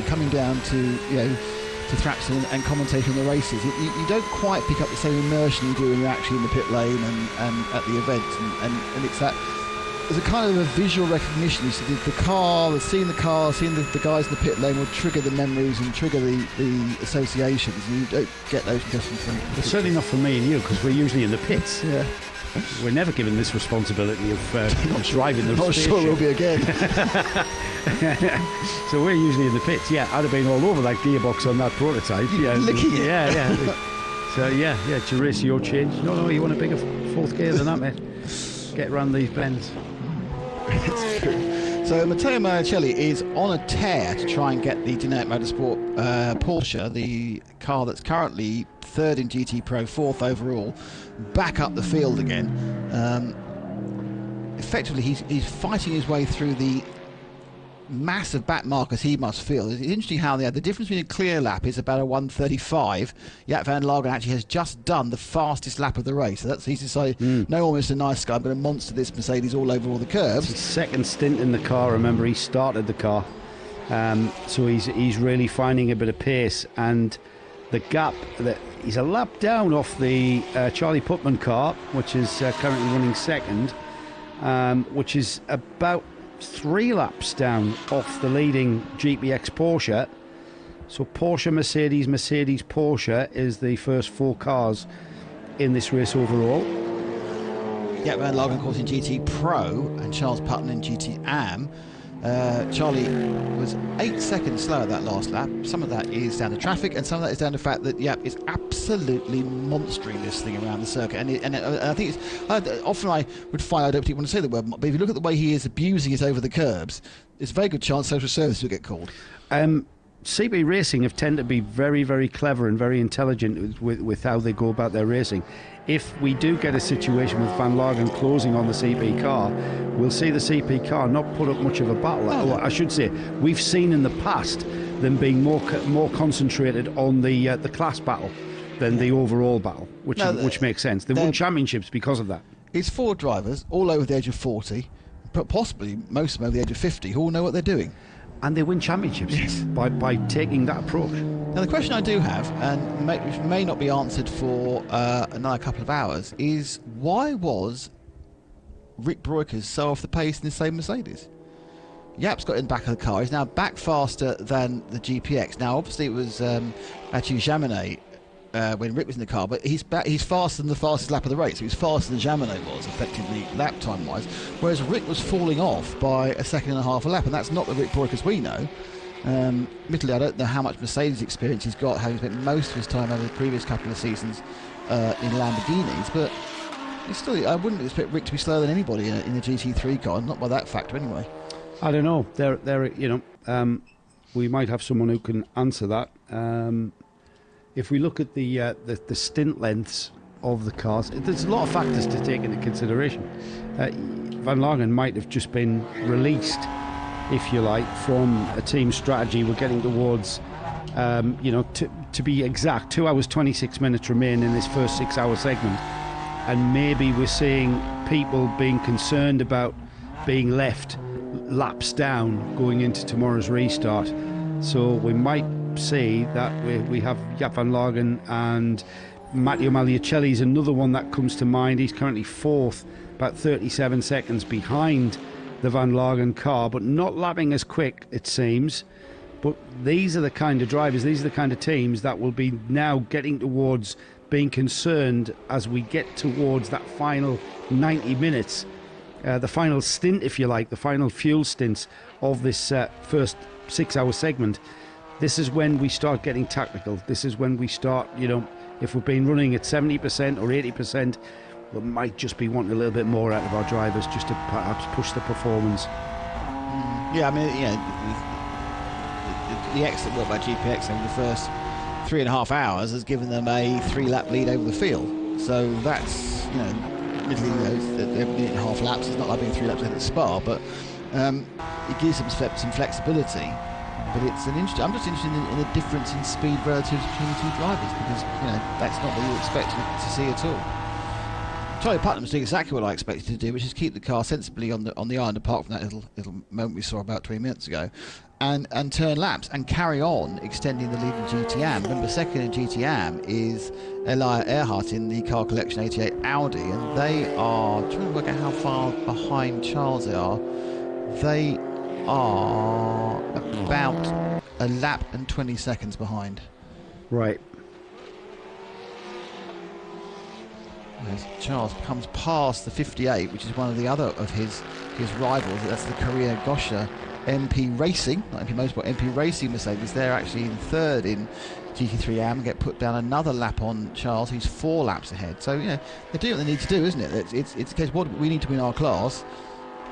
coming down to Thrapson and commentating on the races. You don't quite pick up the same immersion you do when you're actually in the pit lane and at the event, and it's that. There's a kind of a visual recognition. You see the car, seeing the guys in the pit lane will trigger the memories and trigger the associations. And you don't get those just from.
It's certainly not for me and you, because we're usually in the pits.
Yeah.
We're never given this responsibility of driving the
Not sure we'll be again.
So we're usually in the pits. Yeah, I'd have been all over that gearbox on that prototype. Yeah,
licking it.
Yeah. So yeah, to race your change. No, you want a bigger fourth gear than that, mate. Get around these bends.
So Matteo Monicelli is on a tear to try and get the Dynamic Motorsport Porsche, the car that's currently third in GT Pro, fourth overall, back up the field again. Effectively, he's fighting his way through the massive back markers he must feel. It's interesting how the difference between a clear lap is about a 1:35. Jaap van Lagen actually has just done the fastest lap of the race. So he's decided, no, almost a nice guy, I'm going to monster this Mercedes all over all the curves.
It's his second stint in the car. Remember, he started the car, so he's really finding a bit of pace, and the gap that he's a lap down off the Charlie Putman car, which is currently running second, which is about 3 laps down off the leading GPX Porsche. So Porsche, Mercedes, Porsche is the first 4 cars in this race overall.
Jaap van Lagen, of course, in GT Pro, and Charles Putton in GT Am. Charlie was 8 seconds slower that last lap. Some of that is down to traffic, and some of that is down to the fact that Jaap is absolutely monstering this thing around the circuit. And I think often I would find, I don't particularly want to say the word, but if you look at the way he is abusing it over the curbs, there's a very good chance social service will get called.
CB Racing have tended to be very, very clever and very intelligent with how they go about their racing. If we do get a situation with Van Lagen closing on the CP car, we'll see the CP car not put up much of a battle. Or I should say, we've seen in the past them being more concentrated on the class battle than the overall battle, which makes sense. They've won championships because of that.
It's 4 drivers, all over the age of 40, but possibly most of them over the age of 50, who all know what they're doing.
And they win championships by taking that approach.
Now the question I do have, and which may not be answered for another couple of hours, is why was Rick Breukers so off the pace in the same Mercedes? Jaap's got in the back of the car. He's now back faster than the GPX. Now obviously it was actually Jaminet when Rick was in the car, but he's faster than the fastest lap of the race. So he's faster than Jaminet was, effectively, lap time wise, whereas Rick was falling off by a second and a half a lap, and that's not the Rick Breukers we know. Admittedly, I don't know how much Mercedes experience he's got, having spent most of his time over the previous couple of seasons in Lamborghinis, but it's still, I wouldn't expect Rick to be slower than anybody in a GT3 car, not by that factor anyway.
I don't know. We might have someone who can answer that. If we look at the stint lengths of the cars, there's a lot of factors to take into consideration. Van Lagen might have just been released, if you like, from a team strategy. We're getting towards, to be exact, 2 hours 26 minutes remain in this first 6-hour segment, and maybe we're seeing people being concerned about being left laps down going into tomorrow's restart. So we might see that we have Jaap van Lagen, and Matteo Monicelli is another one that comes to mind. He's currently 4th, about 37 seconds behind the Van Lagen car, but not lapping as quick, it seems. But these are the kind of drivers, these are the kind of teams that will be now getting towards being concerned as we get towards that final 90 minutes, the final stint, if you like, the final fuel stints of this first 6-hour segment. This is when we start getting tactical. This is when we start, if we've been running at 70% or 80%, we might just be wanting a little bit more out of our drivers, just to perhaps push the performance.
Yeah, I mean, the excellent work by GPX over the first 3.5 hours has given them a 3-lap lead over the field. So that's, admittedly, they're 8.5 laps. It's not like being 3 laps ahead at Spa, but it gives them some flexibility. But it's I'm just interested in the difference in speed relative between the 2 drivers, because that's not what you expect to see at all. Charlie Putnam's doing exactly what I expected to do, which is keep the car sensibly on the island, apart from that little moment we saw about 20 minutes ago, and turn laps and carry on extending the lead in GTM. Remember, second in GTM is Elia Earhart in the Car Collection 88 Audi, and they are trying to work out how far behind Charles they are. They are about a lap and 20 seconds behind.
Right.
As Charles comes past the 58, which is one of the other of his rivals. That's the Korea Gosha MP Racing, not MP Motorsport, MP Racing Mercedes. They're actually in third in GT3 AM and get put down another lap on Charles, who's 4 laps ahead. So, you know, they're doing what they need to do, isn't it? It's a case of what we need to win our class,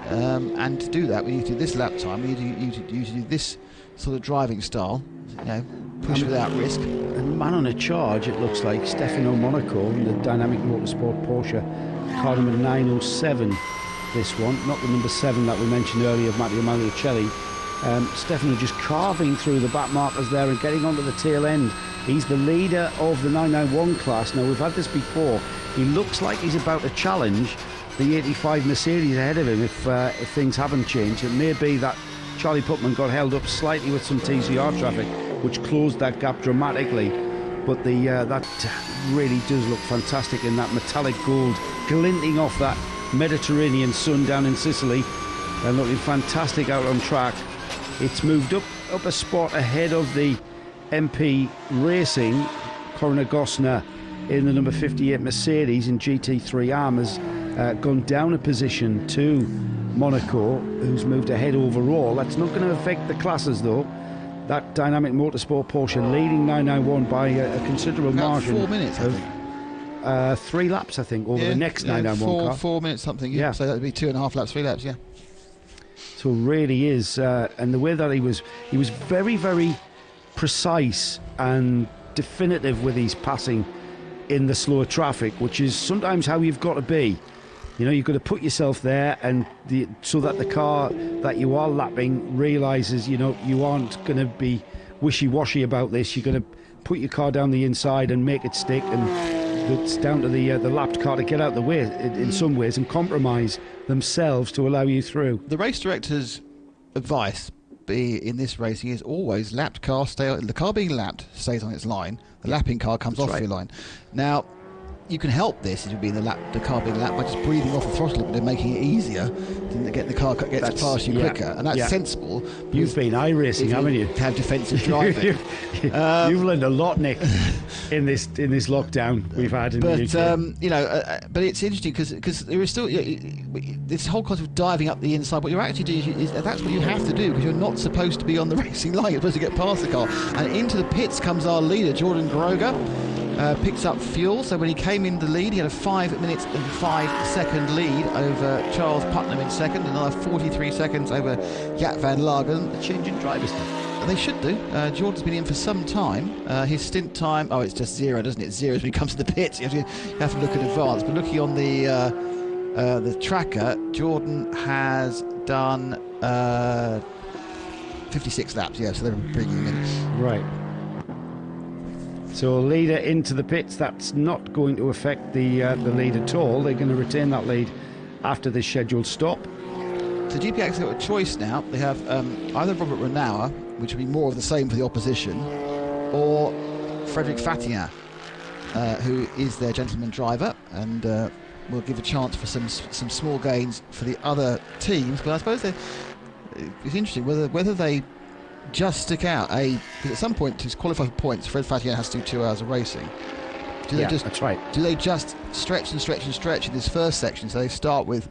and to do that, we need to do this lap time. We need to do this sort of driving style, you know, push without risk.
And man on a charge, it looks like Stefano Monaco in the Dynamic Motorsport Porsche, car number 907. This one, not the number 7 that we mentioned earlier of Matteo Magliucelli. Stefano just carving through the back markers there and getting onto the tail end. He's the leader of the 991 class. Now, we've had this before. He looks like he's about to challenge the 85 Mercedes ahead of him if things haven't changed. It may be that Charlie Putman got held up slightly with some TCR traffic, which closed that gap dramatically. But that really does look fantastic in that metallic gold glinting off that Mediterranean sun down in Sicily, and looking fantastic out on track. It's moved up a spot ahead of the MP Racing. Coroner Gosner in the number 58 Mercedes in GT3 Arm has gone down a position to Monaco, who's moved ahead overall. That's not going to affect the classes though. That Dynamic Motorsport Porsche leading 991 by a considerable margin.
4 minutes, I think.
3 laps, I think, over the next 991 car.
4 minutes something. Yeah. So that would be 2.5 laps, 3 laps. Yeah.
So it really is, and the way that he was very, very precise and definitive with his passing in the slower traffic, which is sometimes how you've got to be. You know, you've got to put yourself there, and so that the car that you are lapping realises, you know, you aren't going to be wishy-washy about this. You're going to put your car down the inside and make it stick, and it's down to the lapped car to get out of the way in some ways and compromise themselves to allow you through.
The race director's advice in this racing is always lapped car, the car being lapped stays on its line, the lapping car comes off your line. Now, you can help this, it would be the car being lapped, by just breathing off the throttle and making it easier to get the car gets past you quicker, and that's sensible.
You've been iRacing, haven't you?
Have defensive driving.
You've learned a lot, Nick, in this lockdown we've had in the UK.
You know, but it's interesting because there is still this whole concept of diving up the inside. What you're actually doing is that's what you have to do, because you're not supposed to be on the racing line. You're supposed to get past the car, and into the pits comes our leader, Jordan Groger. Picks up fuel, so when he came in the lead, he had a 5 minutes and 5 second lead over Charles Putnam in second, another 43 seconds over Jaap van Lagen.
A change in drivers.
They should do. Jordan's been in for some time. His stint time, it's just 0, doesn't it? 0 when he comes to the pits. You have to look in advance. But looking on the tracker, Jordan has done 56 laps. Yeah, so they're bringing him in.
Right. So leader into the pits, that's not going to affect the lead at all. They're going to retain that lead after this scheduled stop.
So GPX have got a choice now. They have either Robert Renauer, which would be more of the same for the opposition, or Frederic Fatien, who is their gentleman driver, and will give a chance for some small gains for the other teams. But I suppose it's interesting whether they just stick out because at some point to qualify for points, Fred Fatien has to do 2 hours of racing.
That's right.
Do they just stretch and stretch and stretch in this first section, so they start with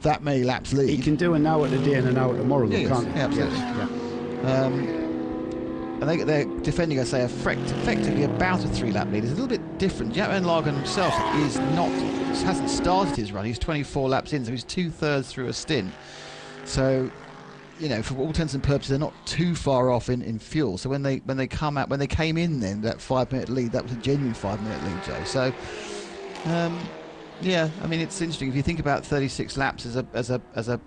that many laps lead?
He can do an hour today and an hour tomorrow, can't he?
Yeah, absolutely.
Yeah.
And they're defending, I say, effectively about a 3-lap lead. It's a little bit different. Jaap van Lagen himself hasn't started his run. He's 24 laps in, so he's 2/3 through a stint. So, you know, for all intents and purposes, they're not too far off in fuel. So when they came in, then that 5-minute lead, that was a genuine 5-minute lead, Joe. So, yeah, I mean, it's interesting if you think about 36 laps as a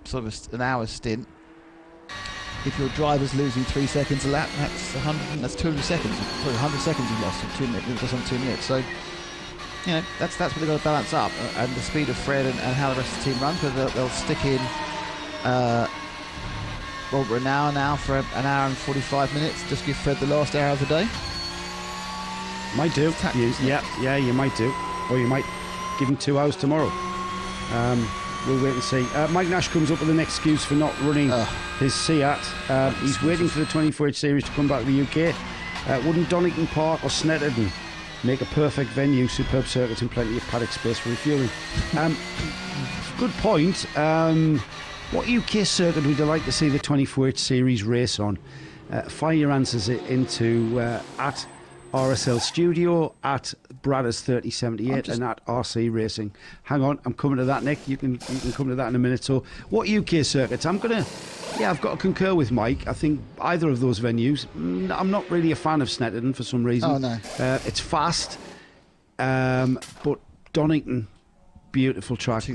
sort of an hour stint. If your driver's losing 3 seconds a lap, that's 200 seconds. Probably 100 seconds you've lost in 2 minutes. Just on 2 minutes. So that's what they've got to balance up, and the speed of Fred and how the rest of the team runs. Whether they'll stick in over an hour now for an hour and 45 minutes, just give Fred the last hour of the day.
Might do. You might do, or you might give him 2 hours tomorrow. We'll wait and see. Mike Nash comes up with an excuse for not running his Seat. He's waiting for the 24H series to come back to the UK. Wouldn't Donington Park or Snetterton make a perfect venue? Superb circuits and plenty of paddock space for refueling. Good point. What UK circuit would you like to see the 24H series race on? Fire your answers into at RSL Studio, at Bradders 3078, and at RC Racing. Hang on, I'm coming to that, Nick. You can come to that in a minute. So, what UK circuits? I've got to concur with Mike. I think either of those venues. I'm not really a fan of Snetterton for some reason.
Oh no,
it's fast, but Donington, beautiful track,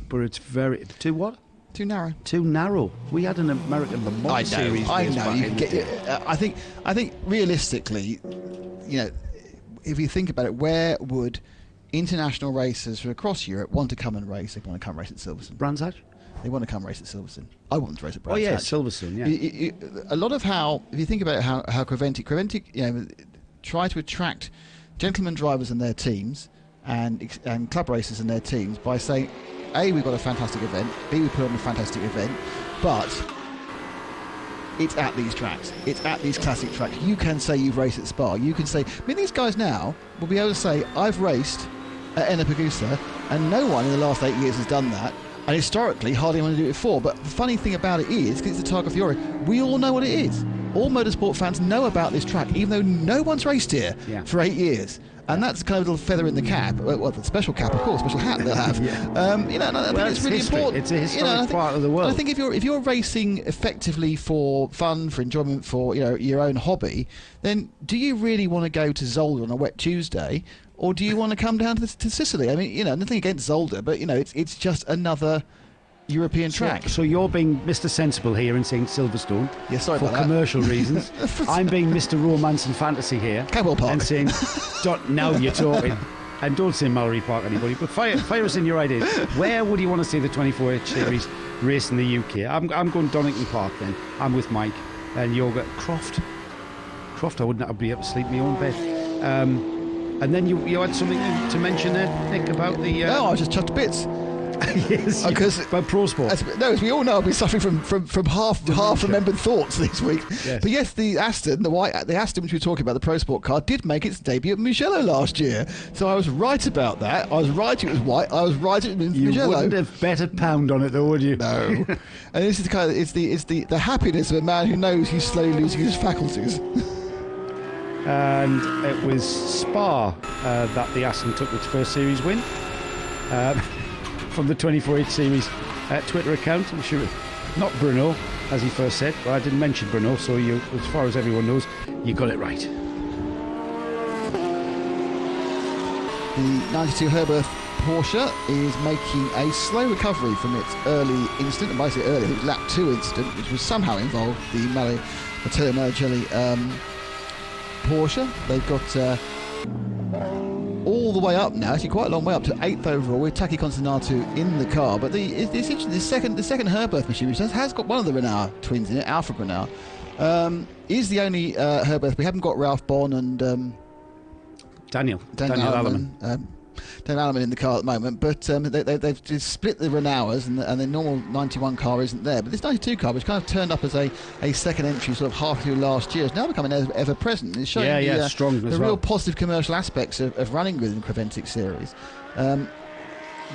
but it's very too what?
Too narrow.
Too narrow. We had an American Le Mans series.
I know. I think realistically, if you think about it, where would international racers from across Europe want to come and race? They want to come race at Silverstone.
Brands Hatch?
They want to come race at Silverstone. I want to race at Brands
Hatch.
Silverstone.
Yeah.
A lot of how, if you think about how Creventic, try to attract gentleman drivers and their teams and club racers and their teams by saying, A, we've got a fantastic event, B, we put on a fantastic event, but it's at these tracks. It's at these classic tracks. You can say you've raced at Spa. You can say, these guys now will be able to say, I've raced at Ennepegusa, and no one in the last 8 years has done that. And historically, hardly anyone to do it before. But the funny thing about it is, because it's the Targa Fiore, we all know what it is. All motorsport fans know about this track, even though no one's raced here for 8 years. And that's kind of a little feather in the cap. Well, the special cap, of course, special hat they'll have. I think it's really important.
It's a historic part of the world.
I think if you're racing effectively for fun, for enjoyment, for your own hobby, then do you really want to go to Zolder on a wet Tuesday, or do you want to come down to Sicily? I mean, nothing against Zolder, but it's just another European track.
So you're being Mr. Sensible here and saying Silverstone
sorry
for
about that.
commercial reasons. I'm being Mr. Romance and Fantasy here.
Camel Park.
And saying, now you're talking. And don't say Mallory Park, anybody, but fire us in your ideas. Where would you want to see the 24H series race in the UK? I'm going Donington Park then. I'm with Mike. And you'll get Croft, I wouldn't be able to sleep in my own bed. And then you had something to mention there, Nick, about the...
No, I was just chucked to bits.
Yes, because by pro sport.
As we all know, I've been suffering from half remembered thoughts this week.
Yes.
But yes, the Aston, the Aston which we were talking about, the pro sport car, did make its debut at Mugello last year. So I was right about that. I was right; it was white. I was right; it was Mugello.
You wouldn't have bet a pound on it, though, would you?
No. And this is it's the happiness of a man who knows he's slowly losing his faculties.
And it was Spa that the Aston took its first series win. From the 24H series Twitter account. I'm sure not Bruno, as he first said, but I didn't mention Bruno, so as far as everyone knows, you got it right.
The 92 Herberth Porsche is making a slow recovery from its early incident, and by say early, I think lap 2 incident, which was somehow involved the Matteo Maricelli Porsche. They've got all the way up now, actually quite a long way up to 8th overall, with Taki Constantinato in the car. But the second Herberth machine, which has got one of the Renault twins in it, Alfred Renault, is the only Herberth. We haven't got Ralph Bon and
Daniel Alleman.
Daniel Alleman in the car at the moment, but they've just split the Renaults, and the normal 91 car isn't there. But this 92 car, which kind of turned up as a second entry sort of half through last year, is now becoming ever present. It's showing
strong
the real positive commercial aspects of running within the Creventic series.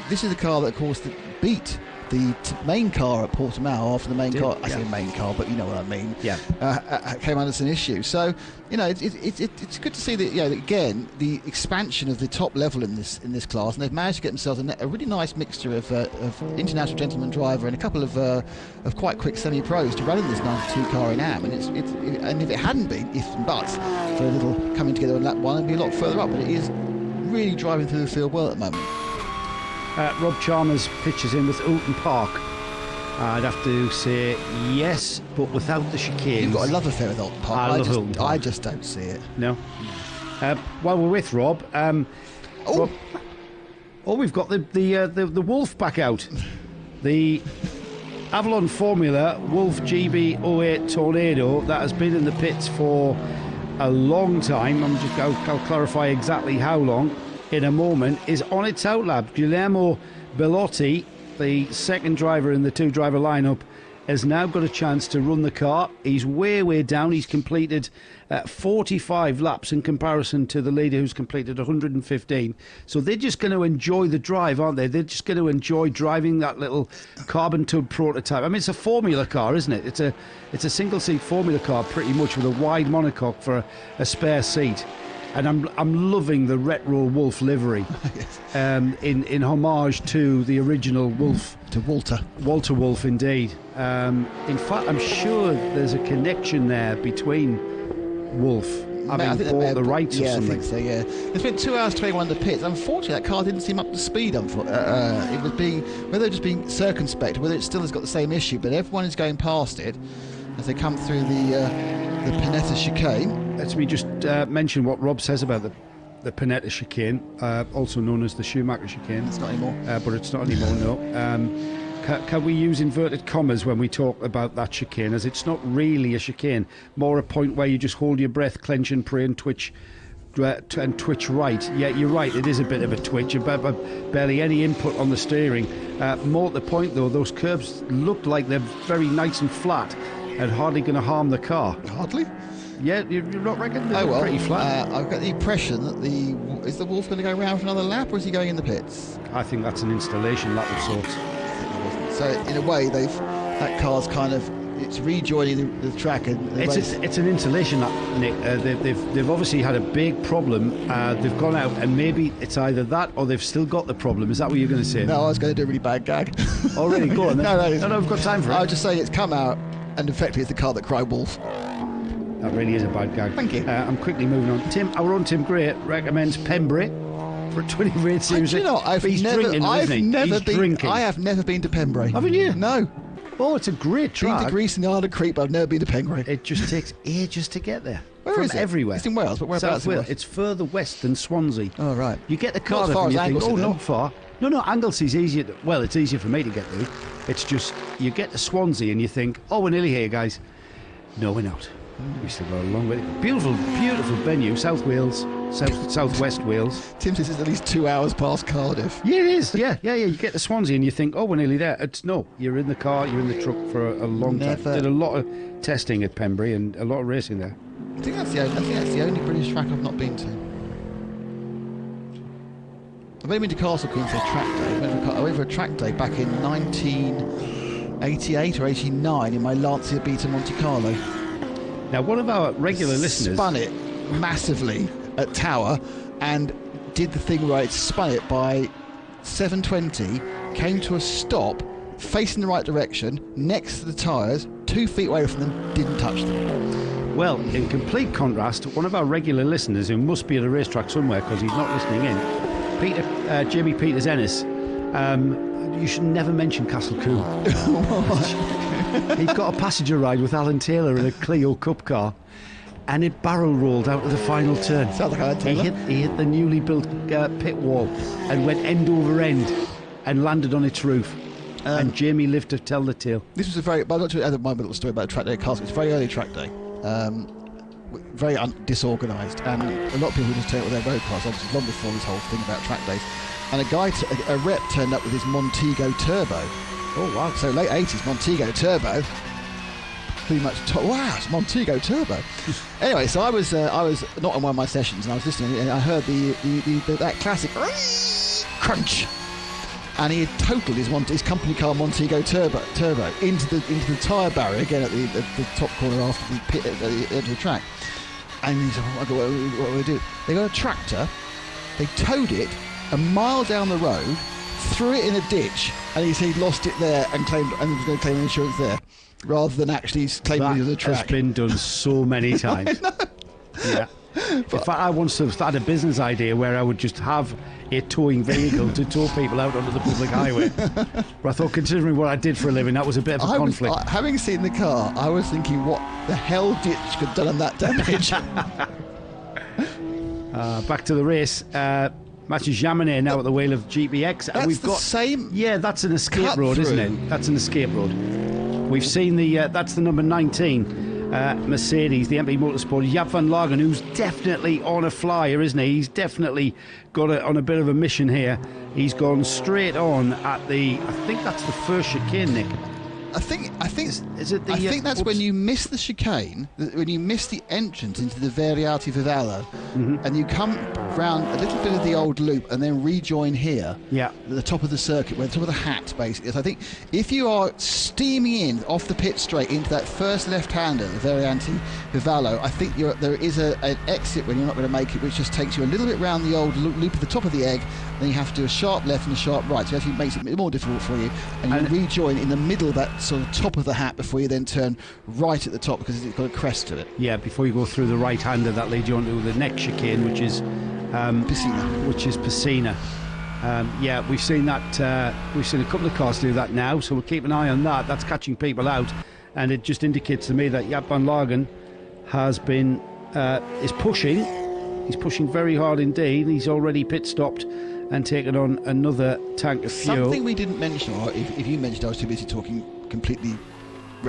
This is a car that, of course, beat the main car at Portimao after the main car. I say main car, but you know what I mean.
Yeah.
Came under some issues. So it's good to see that again the expansion of the top level in this class, and they've managed to get themselves a really nice mixture of international gentleman driver and a couple of quite quick semi-pros to run in this 92 car in Am. And and if it hadn't been if and buts for a little coming together on lap 1, it'd be a lot further up. But it is really driving through the field well at the moment.
Rob Chalmers pitches in with Oulton Park. I'd have to say yes, but without the chicanes.
You've got a love affair with Oulton Park. I just don't see it.
No. While we're with Rob, We've got the Wolf back out. The Avalon Formula Wolf GB08 Tornado that has been in the pits for a long time. I'll clarify exactly how long in a moment. Is on its out lap. Guillermo Bellotti, the second driver in the two-driver lineup, has now got a chance to run the car. He's way down. He's completed 45 laps in comparison to the leader who's completed 115. So they're just going to enjoy the drive, aren't they? They're just going to enjoy driving that little carbon tub prototype. I mean, it's a formula car, isn't it? It's a single-seat formula car pretty much, with a wide monocoque for a spare seat. And I'm loving the retro Wolf livery, in homage to the original Wolf.
To
Walter Wolf, indeed. In fact, I'm sure there's a connection there between Wolf having bought the rights or something.
I think so, yeah. It's been 2 hours 21 in the pits. Unfortunately, that car didn't seem up to speed. It was whether they're just being circumspect, whether it still has got the same issue, but everyone is going past it as they come through the Pinetta chicane.
Let me just mention what Rob says about the Pinetta chicane, also known as the Schumacher chicane.
It's not anymore.
But it's not anymore, no. Can we use inverted commas when we talk about that chicane, as it's not really a chicane, more a point where you just hold your breath, clench and pray and twitch right. Yeah, you're right, it is a bit of a twitch, barely any input on the steering. More at the point though, those curbs look like they're very nice and flat and hardly going to harm the car.
Hardly?
Yeah, you're not reckoning they're pretty flat?
I've got the impression that is the Wolf going to go around for another lap, or is he going in the pits?
I think that's an installation lap of sorts.
So in a way, that car's kind of, it's rejoining the track. And
it's an installation lap, Nick. They've obviously had a big problem. They've gone out, and maybe it's either that or they've still got the problem. Is that what you're going to say?
No, I was going to do a really bad gag.
Oh, really? Go on then.
No,
I've got time for it.
I was just saying it's come out, and effectively it's the car that cried wolf.
That really is a bad gag.
Thank you.
I'm quickly moving on. Our own Tim Gray recommends Pembrey for a 20 race series.
You know, I've never been to Pembrey.
Haven't you?
No.
Oh, it's a great track.
Been to Greece and the Isle of Crete, but I've never been to Pembrey.
It just takes ages to get there.
Where is it?
Everywhere.
It's in Wales, but whereabouts?
It's further west than Swansea.
Oh, right.
You get the Cardiff and you think, not far. No, Anglesy's easier. Well, it's easier for me to get to. It's just, you get to Swansea and you think, oh, we're nearly here, guys. No, we're not. We still got a long way. Beautiful venue, South Wales, Southwest Wales.
Tim says it's at least 2 hours past Cardiff.
Yeah, it is. Yeah. You get to Swansea and you think, oh, we're nearly there. You're in the car, you're in the truck for a long time. Did a lot of testing at Pembrey and a lot of racing there.
I think that's the only British track I've not been to. I've only been to Castle Queen for a track day. I went for a track day back in 1988 or 89 in my Lancia Beta Monte Carlo.
Now, one of our regular listeners
spun it massively at Tower and did the thing where it spun it by 720, came to a stop, facing the right direction, next to the tyres, 2 feet away from them, didn't touch them.
Well, in complete contrast, one of our regular listeners, who must be at a racetrack somewhere because he's not listening in, Jamie Peters Ennis, you should never mention Castle Coombe. He'd got a passenger ride with Alan Taylor in a Clio Cup car, and it barrel rolled out of the final turn.
Sounds like Alan Taylor.
He hit the newly built pit wall and went end over end and landed on its roof. And Jamie lived to tell the tale.
This was but I'd like to add my little story about the track day at Castle. It's a very early track day. Very disorganised, and a lot of people just turn up with their road cars, obviously long before this whole thing about track days. And a rep turned up with his Montego Turbo.
Oh wow!
So late 80s Montego Turbo. Pretty much. It's Montego Turbo. Anyway, so I was not on one of my sessions, and I was listening, and I heard that classic crunch. And he had totaled his company car Montego Turbo into the tyre barrier again at the top corner after the pit at the edge of the track. And he said, what do we do? They got a tractor, they towed it a mile down the road, threw it in a ditch, and he said he lost it there and was going to claim insurance there, rather than actually claiming it on the track.
That has been done so many times. Yeah. In fact, I once had a business idea where I would just have a towing vehicle to tow people out onto the public highway. But I thought, considering what I did for a living, that was a bit of a conflict.
Having seen the car, I was thinking, what the hell ditch could have done that damage?
Back to the race. Matthew Jaminet now at the wheel of GPX.
That's
We've
the
got
same.
Yeah, that's an escape
cut
road, isn't
through.
it? That's an escape road. We've seen that's the number 19 Mercedes, the MP Motorsport. Jaap van Lagen, who's definitely on a flyer, isn't he? He's definitely got on a bit of a mission here. He's gone straight on at I think that's the first chicane, Nick.
I think
is it the?
I think that's when you miss the chicane, when you miss the entrance into the Variati Vivallo, and you come round a little bit of the old loop and then rejoin here.
Yeah.
At the top of the circuit, where the top of the hat basically. So I think if you are steaming in off the pit straight into that first left-hander, the Variati Vivallo, I think there is an exit when you're not going to make it, which just takes you a little bit round the old loop at the top of the egg. Then you have to do a sharp left and a sharp right, so it actually makes it more difficult for you. And you rejoin in the middle of that sort of top of the hat before you then turn right at the top because it's got a crest to it.
Yeah, before you go through the right-hander that leads you onto the next chicane, which is Piscina. Yeah, we've seen that. We've seen a couple of cars do that now, so we'll keep an eye on that. That's catching people out, and it just indicates to me that Jaap van Lagen has been is pushing. He's pushing very hard indeed. He's already pit stopped and taken on another tank of fuel.
Something we didn't mention, or if you mentioned, I was too busy talking completely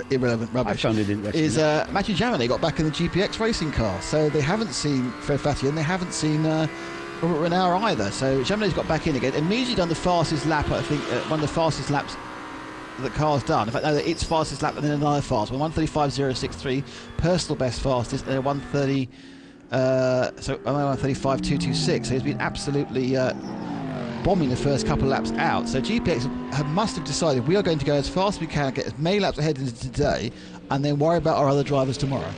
irrelevant rubbish.
I found it interesting.
Is Matthew Jaminet got back in the GPX racing car, so they haven't seen Fred Fatty and they haven't seen Robert Renauer either. So Jaminet's got back in again. Immediately done the fastest lap, I think, one of the fastest laps the car's done. In fact, no, it's fastest lap and then another fast one. 1:35.063, personal best fastest, and a 1:30. 1:35.226. So he's been absolutely bombing the first couple of laps out. So GPX must have decided we are going to go as fast as we can, get as many laps ahead into today, and then worry about our other drivers tomorrow.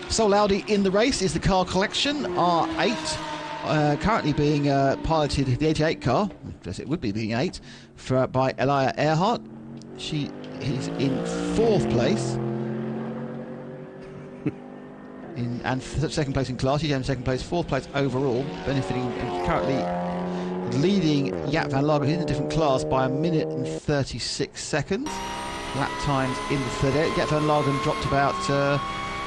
Sol Audi in the race is the car collection R8, currently being piloted, the 88 car, yes, it would be being 8, by Elia Earhart. She is in 4th place. And second place in class, he's in second place, 4th place overall, benefiting, currently leading Jaap van Lagen in a different class by 1 minute and 36 seconds. Lap times in the 38. Jaap van Lagen dropped about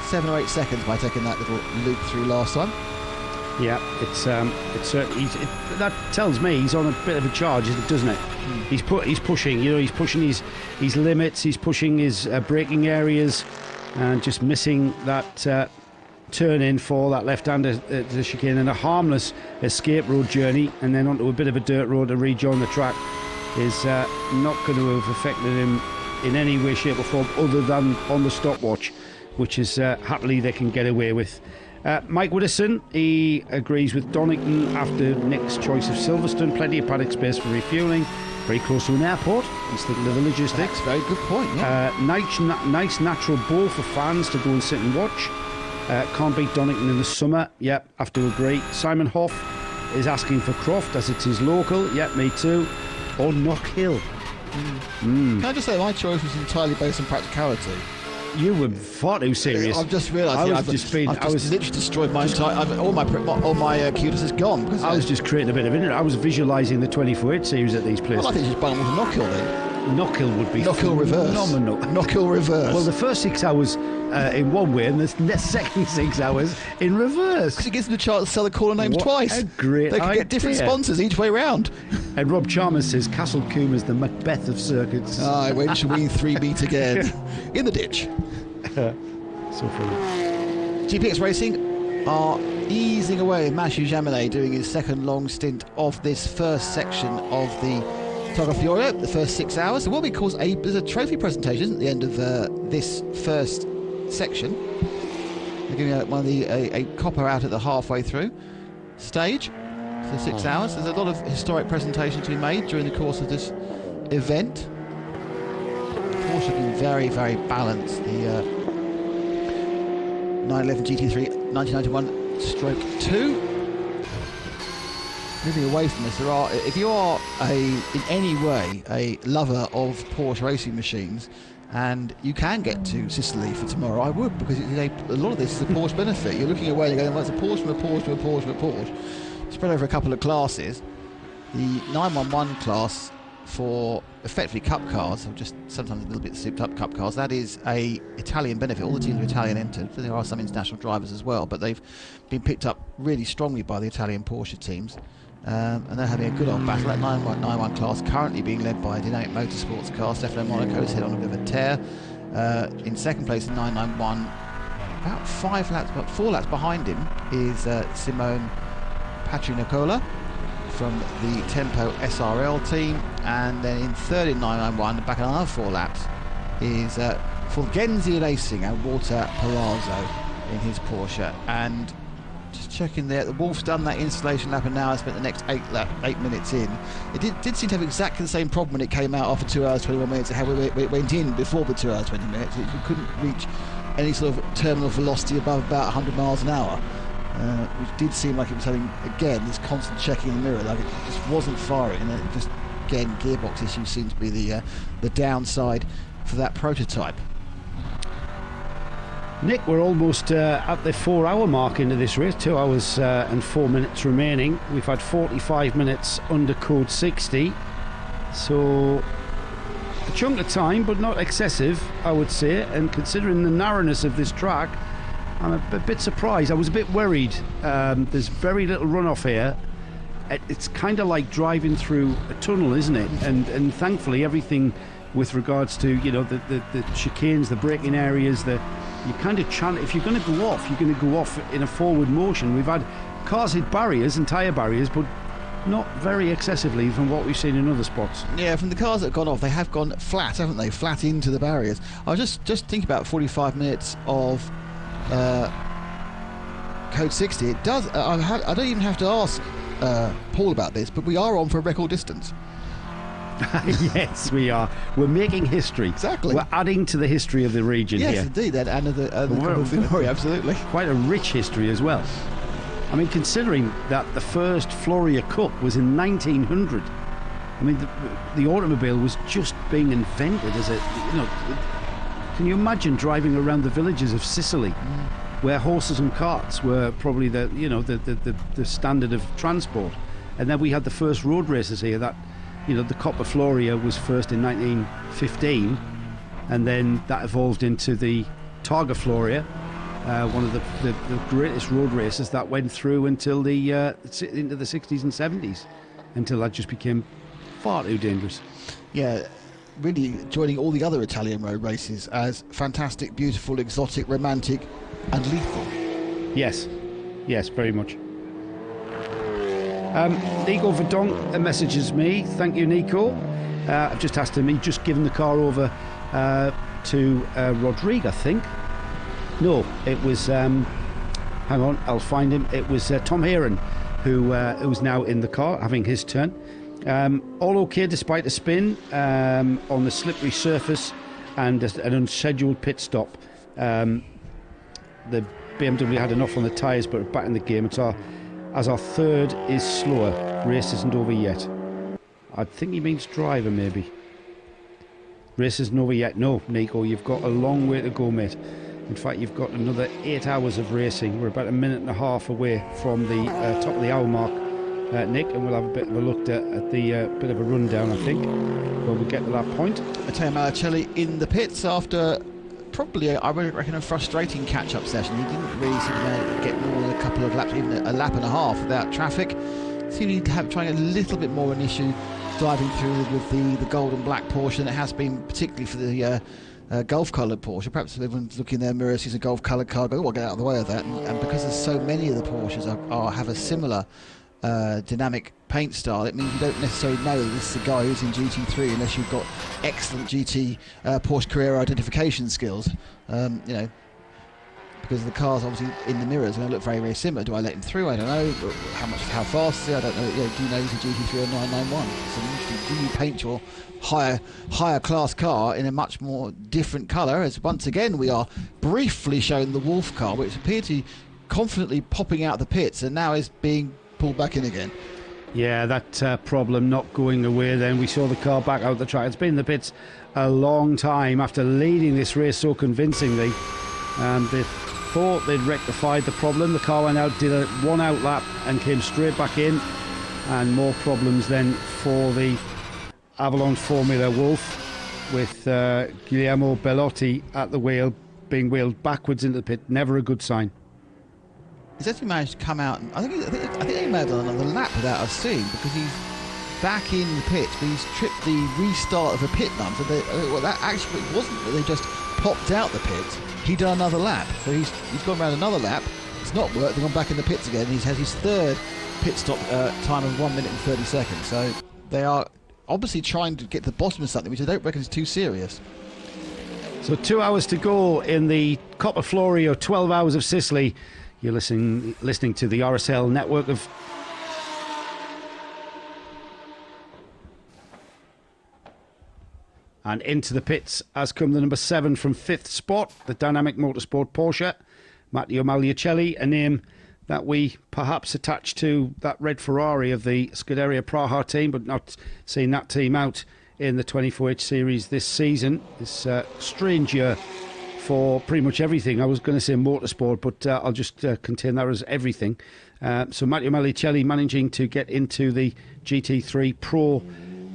7 or 8 seconds by taking that little loop through last time.
Yeah, it's certainly that tells me he's on a bit of a charge, doesn't it? He's pushing, he's pushing his limits, he's pushing his braking areas, and just missing that turn in for that left-hander the chicane, and a harmless escape road journey and then onto a bit of a dirt road to rejoin the track is not going to have affected him in any way, shape or form other than on the stopwatch, which is happily they can get away with. Mike Widdowson, he agrees with Donington after Nick's choice of Silverstone. Plenty of paddock space for refuelling, very close to an airport. He's thinking of the logistics.
That's a very good point, yeah.
Nice natural bowl for fans to go and sit and watch. Can't beat Donington in the summer. Yep, have to agree. Simon Hoff is asking for Croft as it's his local. Yep, me too. Or Knock Hill.
Can I just say my choice was entirely based on practicality.
You were far too serious.
I've just realised.
I've
literally destroyed my entire. All my kudos is gone. Because
I was just creating a bit of internet. I was visualising the 24/8 series at these places.
Well, I think just bung with a Knock Hill then.
Knock Hill would be
Knock Hill reverse.
Phenomenal.
Knock Hill reverse.
Well, the first 6 hours in one way, and the second 6 hours in reverse.
Because it gives them a chance to sell the corner names twice.
A great
They can get different sponsors each way round.
And Rob Chalmers says Castle Coombe is the Macbeth of circuits.
When shall we 3 meet again? In the ditch.
So funny.
GPX Racing are easing away. Mathieu Jaminet doing his second long stint of this first section of the Targa Florio, the first 6 hours. So what we call there's a trophy presentation at the end of this first section. They're giving a COPPA out at the halfway through stage for 6 hours. There's a lot of historic presentations to be made during the course of this event. Porsche looking very, very balanced. The 911 GT3 1991/2. Moving away from this, if you are in any way a lover of Porsche racing machines, and you can get to Sicily for tomorrow, I would, because a lot of this is a Porsche benefit. You're looking away and you're going, well, it's a Porsche from a Porsche from a Porsche. Spread over a couple of classes. The 911 class for effectively cup cars, or just sometimes a little bit souped up cup cars. That is a Italian benefit. All the teams are Italian entered. There are some international drivers as well, but they've been picked up really strongly by the Italian Porsche teams. And they're having a good old battle. That 911 class currently being led by a Dynamic Motorsports car. Stefano Monaco's head on a bit of a tear. In second place in 991, about 4 laps behind him is Simone Patrinicola from the Tempo SRL team, and then in third in 991, back another 4 laps, is Fulgenzi Racing and Walter Perazzo in his Porsche. And just checking there, the Wolf's done that installation lap and now has spent the next 8 minutes in. It did seem to have exactly the same problem when it came out after 2 hours 21 minutes, how it went in before the 2 hours 20 minutes. We couldn't reach any sort of terminal velocity above about 100 miles an hour. Which did seem like it was having, again, this constant checking in the mirror, like it just wasn't firing, and it just, again, gearbox issues seem to be the downside for that prototype.
Nick, we're almost at the 4-hour mark into this race, 2 hours and 4 minutes remaining. We've had 45 minutes under code 60, so a chunk of time, but not excessive, I would say, and considering the narrowness of this track, I'm a bit surprised. I was a bit worried. There's very little runoff here. It's kind of like driving through a tunnel, isn't it? And thankfully everything with regards to, you know, the chicanes, the braking areas, you kind of chant, if you're going to go off, you're going to go off in a forward motion. We've had cars hit barriers and tyre barriers, but not very excessively from what we've seen in other spots.
Yeah, from the cars that have gone off, they have gone flat, haven't they? Flat into the barriers. I was just thinking about 45 minutes of code 60. It does. I don't even have to ask Paul about this, but we are on for a record distance.
Yes, we are. We're making history.
Exactly.
We're adding to the history of the region here.
Yes, indeed. And the Florio, absolutely.
Quite a rich history as well. I mean, considering that the first FLORIO Cup was in 1900. I mean, the automobile was just being invented as a, you know. Can you imagine driving around the villages of Sicily, where horses and carts were probably the standard of transport, and then we had the first road races here. That, you know, the COPPA FLORIO was first in 1915, and then that evolved into the Targa FLORIO, one of the greatest road races that went through until into the 60s and 70s, until that just became far too dangerous.
Yeah. Really joining all the other Italian road races as fantastic, beautiful, exotic, romantic and lethal.
Yes, very much. Nico Verdonk messages me. Thank you, Nico. I've just asked him, he'd just given the car over to Rodrigue, I think. No, it was, hang on, I'll find him. It was Tom Heron who's now in the car having his turn. All okay despite a spin on the slippery surface and an unscheduled pit stop. The BMW had enough on the tyres, but back in the game. As our third is slower. Race isn't over yet. I think he means driver, maybe. Race isn't over yet. No, Nico, you've got a long way to go, mate. In fact, you've got another 8 hours of racing. We're about a minute and a half away from the top of the hour mark, Nick, and we'll have a bit of a look at the bit of a rundown, I think, when we get to that point.
Matteo Malicelli in the pits after probably, I reckon, a frustrating catch-up session. He didn't really seem to get more than a couple of laps, even a lap and a half without traffic. Seeming to have trying a little bit more an issue driving through with the gold and black Porsche than it has been, particularly for the Gulf-coloured Porsche. Perhaps everyone's looking in their mirror, sees a Gulf-coloured car, go, oh, I'll get out of the way of that. And because there's so many of the Porsches have a similar dynamic paint style, it means you don't necessarily know that this is a guy who's in GT3 unless you've got excellent GT Porsche Carrera identification skills. You know, because the cars obviously in the mirrors are going to look very, very similar. Do I let him through? I don't know. How fast is he? I don't know. Yeah, do you know he's a GT3 or 991? So do you paint your higher class car in a much more different colour? As once again we are briefly shown the Wolf car, which appeared to be confidently popping out the pits and now is being pulled back in again.
Yeah, that problem not going away then. We saw the car back out the track. It's been in the pits a long time after leading this race so convincingly. They thought they'd rectified the problem. The car went out, did a one out lap and came straight back in, and more problems then for the Avalon Formula Wolf with Guillermo Bellotti at the wheel, being wheeled backwards into the pit. Never a good sign.
He's actually managed to come out, and I think he may have done another lap without us seeing, because he's back in the pit, but he's tripped the restart of a pit line. So well, that actually wasn't that they just popped out the pit. He done another lap, so he's gone around another lap. It's not worked. They've gone back in the pits again. He has his third pit stop time of 1 minute and 30 seconds. So they are obviously trying to get to the bottom of something, which I don't reckon is too serious.
So 2 hours to go in the COPPA FLORIO 12 Hours of Sicily. You're listening to the RSL network of... And into the pits has come the number 7 from 5th spot, the Dynamic Motorsport Porsche, Matteo Magliucelli, a name that we perhaps attach to that red Ferrari of the Scuderia Praha team, but not seeing that team out in the 24H series this season. It's a strange year for pretty much everything. I was going to say motorsport, but I'll just contain that as everything. So Matteo Magliucelli managing to get into the GT3 Pro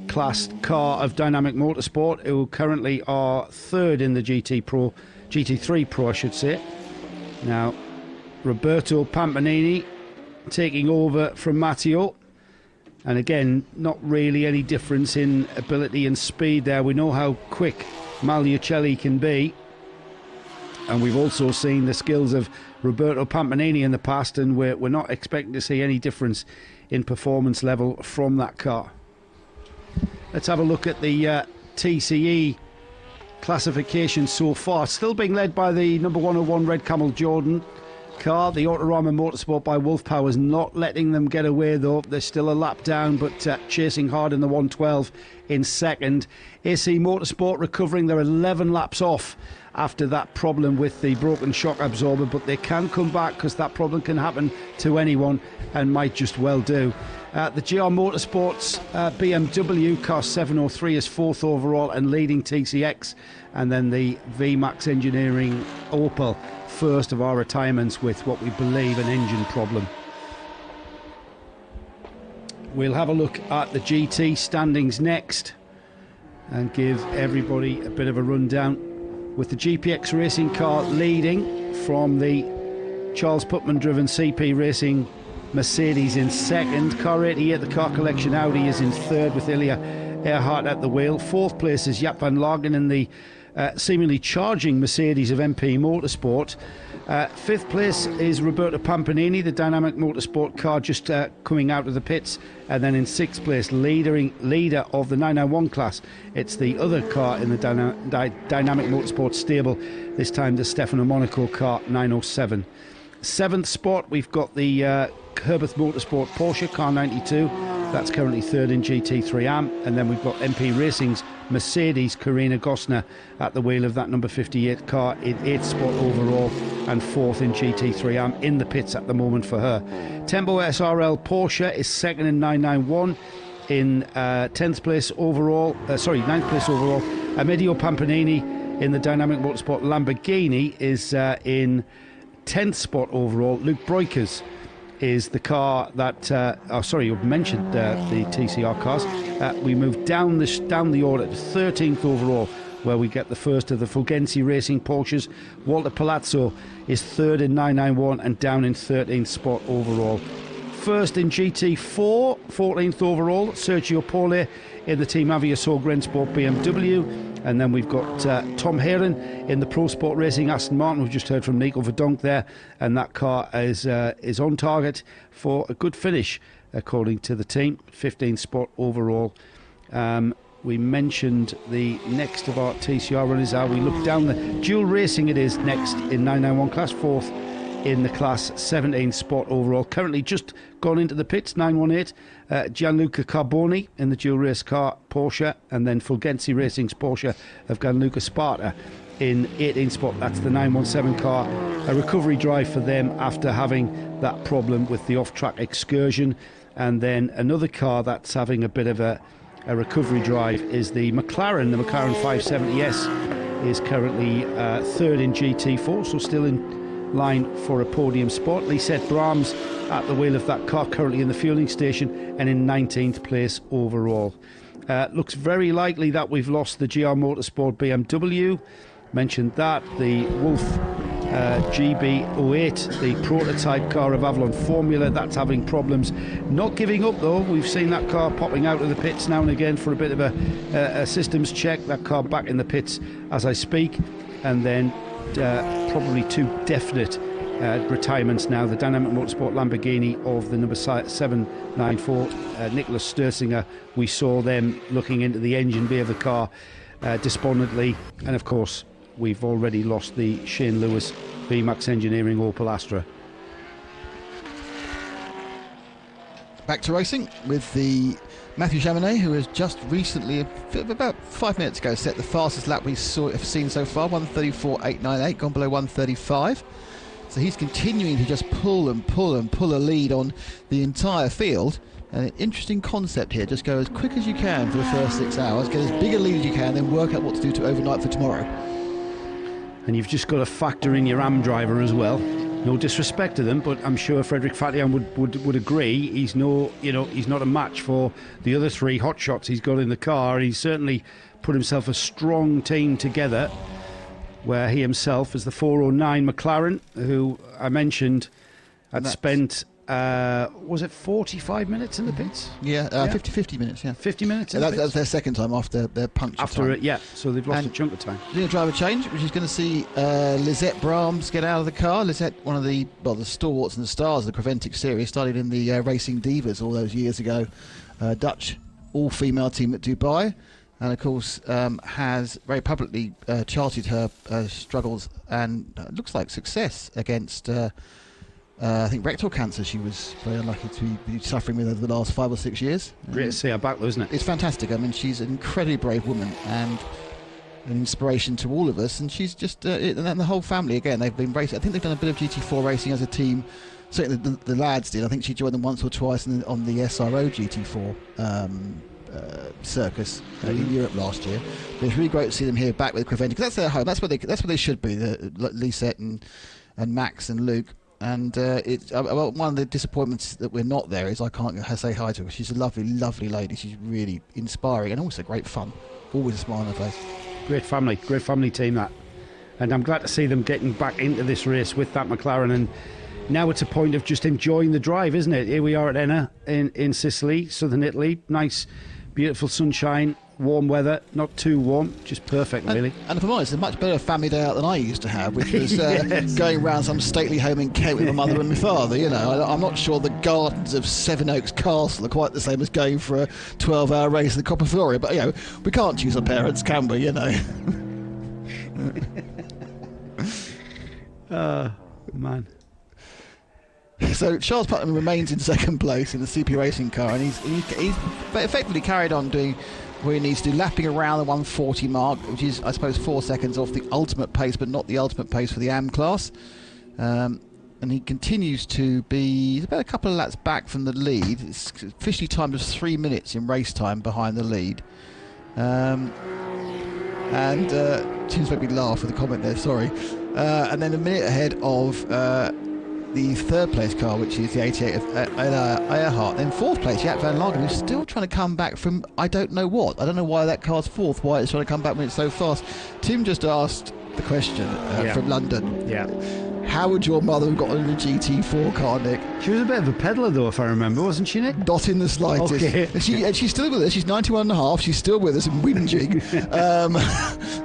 class car of Dynamic Motorsport, who currently are third in the GT3 Pro, I should say. Now, Roberto Pampanini taking over from Matteo, and again, not really any difference in ability and speed there. We know how quick Magliucelli can be, and we've also seen the skills of Roberto Pampanini in the past, and we're not expecting to see any difference in performance level from that car. Let's have a look at the TCE classification so far. Still being led by the number 101 Red Camel Jordan car. The Autorama Motorsport by Wolf Power is not letting them get away though. They're still a lap down, but chasing hard in the 112 in second. AC Motorsport recovering. They're 11 laps off after that problem with the broken shock absorber, but they can come back because that problem can happen to anyone and might just well do. The GR Motorsports BMW car 703 is 4th overall and leading TCX, and then the VMAX Engineering Opel, first of our retirements with what we believe an engine problem. We'll have a look at the GT standings next and give everybody a bit of a rundown, with the GPX Racing car leading from the Charles Putman driven CP Racing Mercedes in second. Car 88, the Car Collection Audi, is in third with Ilya Earhart at the wheel. Fourth place is Jaap van Lagen in the seemingly charging Mercedes of MP Motorsport. Fifth place is Roberto Pampanini, the Dynamic Motorsport car, just coming out of the pits. And then in sixth place, leader of the 991 class, it's the other car in the Dynamic Motorsport stable, this time the Stefano Monaco car 907. Seventh spot, we've got the Herbert Motorsport Porsche car 92. That's currently third in GT3 AM. And then we've got MP Racing's Mercedes Karina Gosner at the wheel of that number 58 car in 8th spot overall and 4th in GT3 AM, in the pits at the moment for her. Tempo SRL Porsche is second in 991. In 10th place overall, 9th place overall. Amedeo Pampanini in the Dynamic Motorsport Lamborghini is in 10th spot overall. Luke Breukers is the car that you've mentioned the TCR cars. We move down the order to 13th overall, where we get the first of the Fulgenzi Racing Porsches. Walter Palazzo is third in 991 and down in 13th spot overall. First in GT4, 14th overall, Sergio Pole in the Team Aviasol Grensport BMW. And then we've got Tom Heron in the Pro Sport Racing Aston Martin. We've just heard from Nico Verdonk there, and that car is on target for a good finish, according to the team. 15th spot overall. We mentioned the next of our TCR runners. We look down the dual racing, it is next in 991 class, 4th in the class, 17th spot overall. Currently just gone into the pits, 918. Gianluca Carboni in the dual race car Porsche, and then Fulgenzi Racing's Porsche of Gianluca Sparta in 18th spot. That's the 917 car. A recovery drive for them after having that problem with the off-track excursion. And then another car that's having a bit of a recovery drive is the McLaren 570S is currently third in GT4, so still in line for a podium spot. Lisette Brahms at the wheel of that car, currently in the fueling station and in 19th place overall. Looks very likely that we've lost the GR Motorsport BMW. Mentioned that. The Wolf GB08, the prototype car of Avalon Formula, that's having problems. Not giving up though. We've seen that car popping out of the pits now and again for a bit of a systems check. That car back in the pits as I speak. And then probably 2 definite retirements now. The Dynamic Motorsport Lamborghini of the number 794, Nicholas Stersinger. We saw them looking into the engine bay of the car despondently. And of course, we've already lost the Shane Lewis VMAX Engineering Opel Astra.
Back to racing with the Matthew Chamonix, who has just recently, about 5 minutes ago, set the fastest lap we've seen so far, 134.898, gone below 135. So he's continuing to just pull a lead on the entire field. And an interesting concept here, just go as quick as you can for the first 6 hours, get as big a lead as you can, then work out what to do to overnight for tomorrow.
And you've just got to factor in your AM driver as well. No disrespect to them, but I'm sure Frederick Fatian would agree. He's he's not a match for the other 3 hotshots he's got in the car. He's certainly put himself a strong team together, where he himself is the 409 McLaren, who I mentioned had spent, was it 45 minutes in the pits?
Yeah, 50 minutes, yeah.
50 minutes in the pits?
That's their second time after their puncture time.
Yeah, so they've lost a chunk of time.
Doing a driver change, which is going to see Lisette Brahms get out of the car. Lisette, one of the stalwarts and the stars of the Creventic series, started in the Racing Divas all those years ago. Dutch all-female team at Dubai. And of course has very publicly charted her struggles and looks like success against I think rectal cancer she was very unlucky to be suffering with over the last 5 or 6 years.
Great to see her back though, isn't it?
It's fantastic. I mean, she's an incredibly brave woman and an inspiration to all of us, and she's just and the whole family again, they've been racing. I think they've done a bit of GT4 racing as a team. Certainly the lads did. I think she joined them once or twice on the SRO GT4 circus in Europe last year. But it's really great to see them here back with Creventic, because that's their home. That's where they should be. Lisette and Max and Luke. And it's one of the disappointments that we're not there is I can't say hi to her. She's a lovely, lovely lady. She's really inspiring and also great fun. Always a smile on her face.
Great family team that. And I'm glad to see them getting back into this race with that McLaren. And now it's a point of just enjoying the drive, isn't it? Here we are at Enna in Sicily, southern Italy. Nice, beautiful sunshine, warm weather, not too warm, just perfect, really.
And if I'm honest, it's a much better family day out than I used to have, which was going around some stately home in Kent with my mother and my father. You know, I'm not sure the gardens of Sevenoaks Castle are quite the same as going for a 12-hour race in the COPPA FLORIO. But, you know, we can't choose our parents, can we, you know?
Man.
So Charles Putnam remains in second place in the CP Racing car, and he's effectively carried on doing where he needs to do, lapping around the 140 mark, which is, I suppose, 4 seconds off the ultimate pace, but not the ultimate pace for the AM class. And he continues to be, he's about a couple of laps back from the lead. It's officially timed as 3 minutes in race time behind the lead. Tim's made me laugh with a comment there, sorry. And then a minute ahead of the third place car, which is the 88 of Earhart. Then fourth place, Jaap van Lagen, who's still trying to come back from I don't know what. I don't know why that car's fourth, why it's trying to come back when it's so fast. Tim just asked the question from London.
Yeah.
How would your mother have gotten in a GT4 car, Nick?
She was a bit of a peddler, though, if I remember, wasn't she, Nick?
Not in the slightest.
Okay.
And she's still with us. She's 91 and a half. She's still with us and whinging.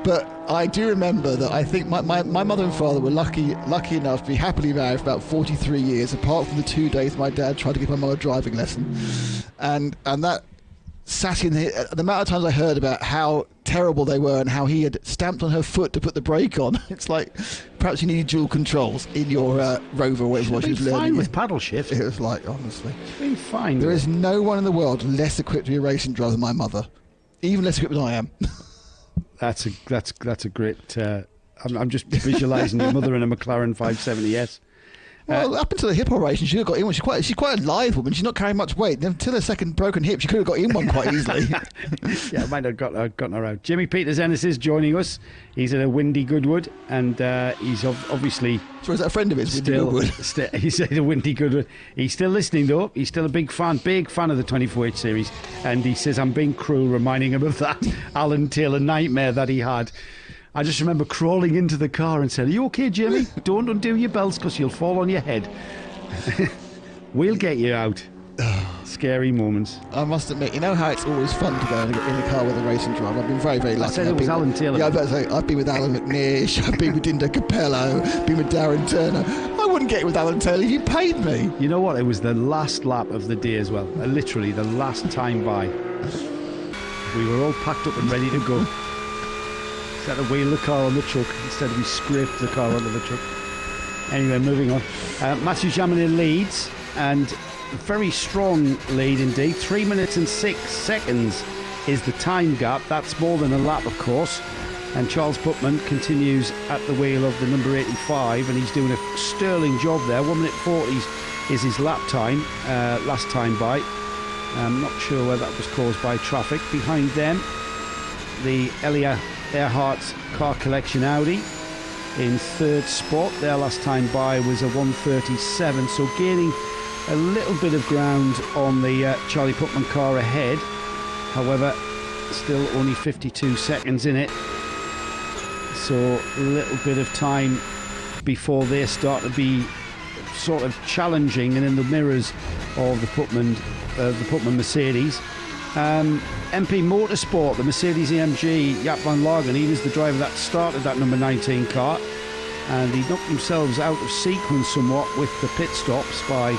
But I do remember that I think my mother and father were lucky enough to be happily married for about 43 years, apart from the 2 days my dad tried to give my mum a driving lesson. And that sat in the amount of times I heard about how terrible they were and how he had stamped on her foot to put the brake on. It's like perhaps you needed dual controls in your Rover or whatever it was she was learning.
Fine with paddle shift.
It was like, honestly,
it's been fine.
There is no one in the world less equipped to be a racing driver than my mother, even less equipped than I am.
That's a great. I'm just visualising your mother in a McLaren 570S.
Well, up until the hip operation, she could have got in one. She's quite a lithe woman. She's not carrying much weight. Until her second broken hip, she could have got in one quite easily.
Yeah, I might have gotten her out. Jimmy Peters Ennis is joining us. He's at a Windy Goodwood, and he's obviously...
So is that a friend of his, Windy Goodwood?
He's at a Windy Goodwood. He's still listening, though. He's still a big fan of the 24H series. And he says, I'm being cruel, reminding him of that Alan Taylor nightmare that he had. I just remember crawling into the car and saying, "Are you okay, Jimmy? Don't undo your belts because you'll fall on your head." We'll get you out. Scary moments.
I must admit, you know how it's always fun to go in a car with a racing driver. I've been very, very lucky.
I said it was Alan Taylor.
Yeah, I've been with Alan McNeish, I've been with Dindo Capello, been with Darren Turner. I wouldn't get with Alan Taylor if you paid me.
You know what? It was the last lap of the day as well. Literally the last time by. We were all packed up and ready to go. Had to wheel the car on the truck instead of we scraped the car onto the truck. Anyway, moving on. Matthew Jaminet leads, and a very strong lead indeed. 3 minutes and 6 seconds is the time gap. That's more than a lap, of course. And Charles Putman continues at the wheel of the number 85, and he's doing a sterling job there. 1 minute 40 is his lap time, last time by. I'm not sure whether that was caused by traffic. Behind them, the Elia Earhart's Car Collection Audi in third spot. Their last time by was a 1:37, so gaining a little bit of ground on the Charlie Putman car ahead. However, still only 52 seconds in it, so a little bit of time before they start to be sort of challenging and in the mirrors of the Putman Mercedes. MP Motorsport, the Mercedes AMG, Jaap van Lagen, he was the driver that started that number 19 car, and he knocked themselves out of sequence somewhat with the pit stops by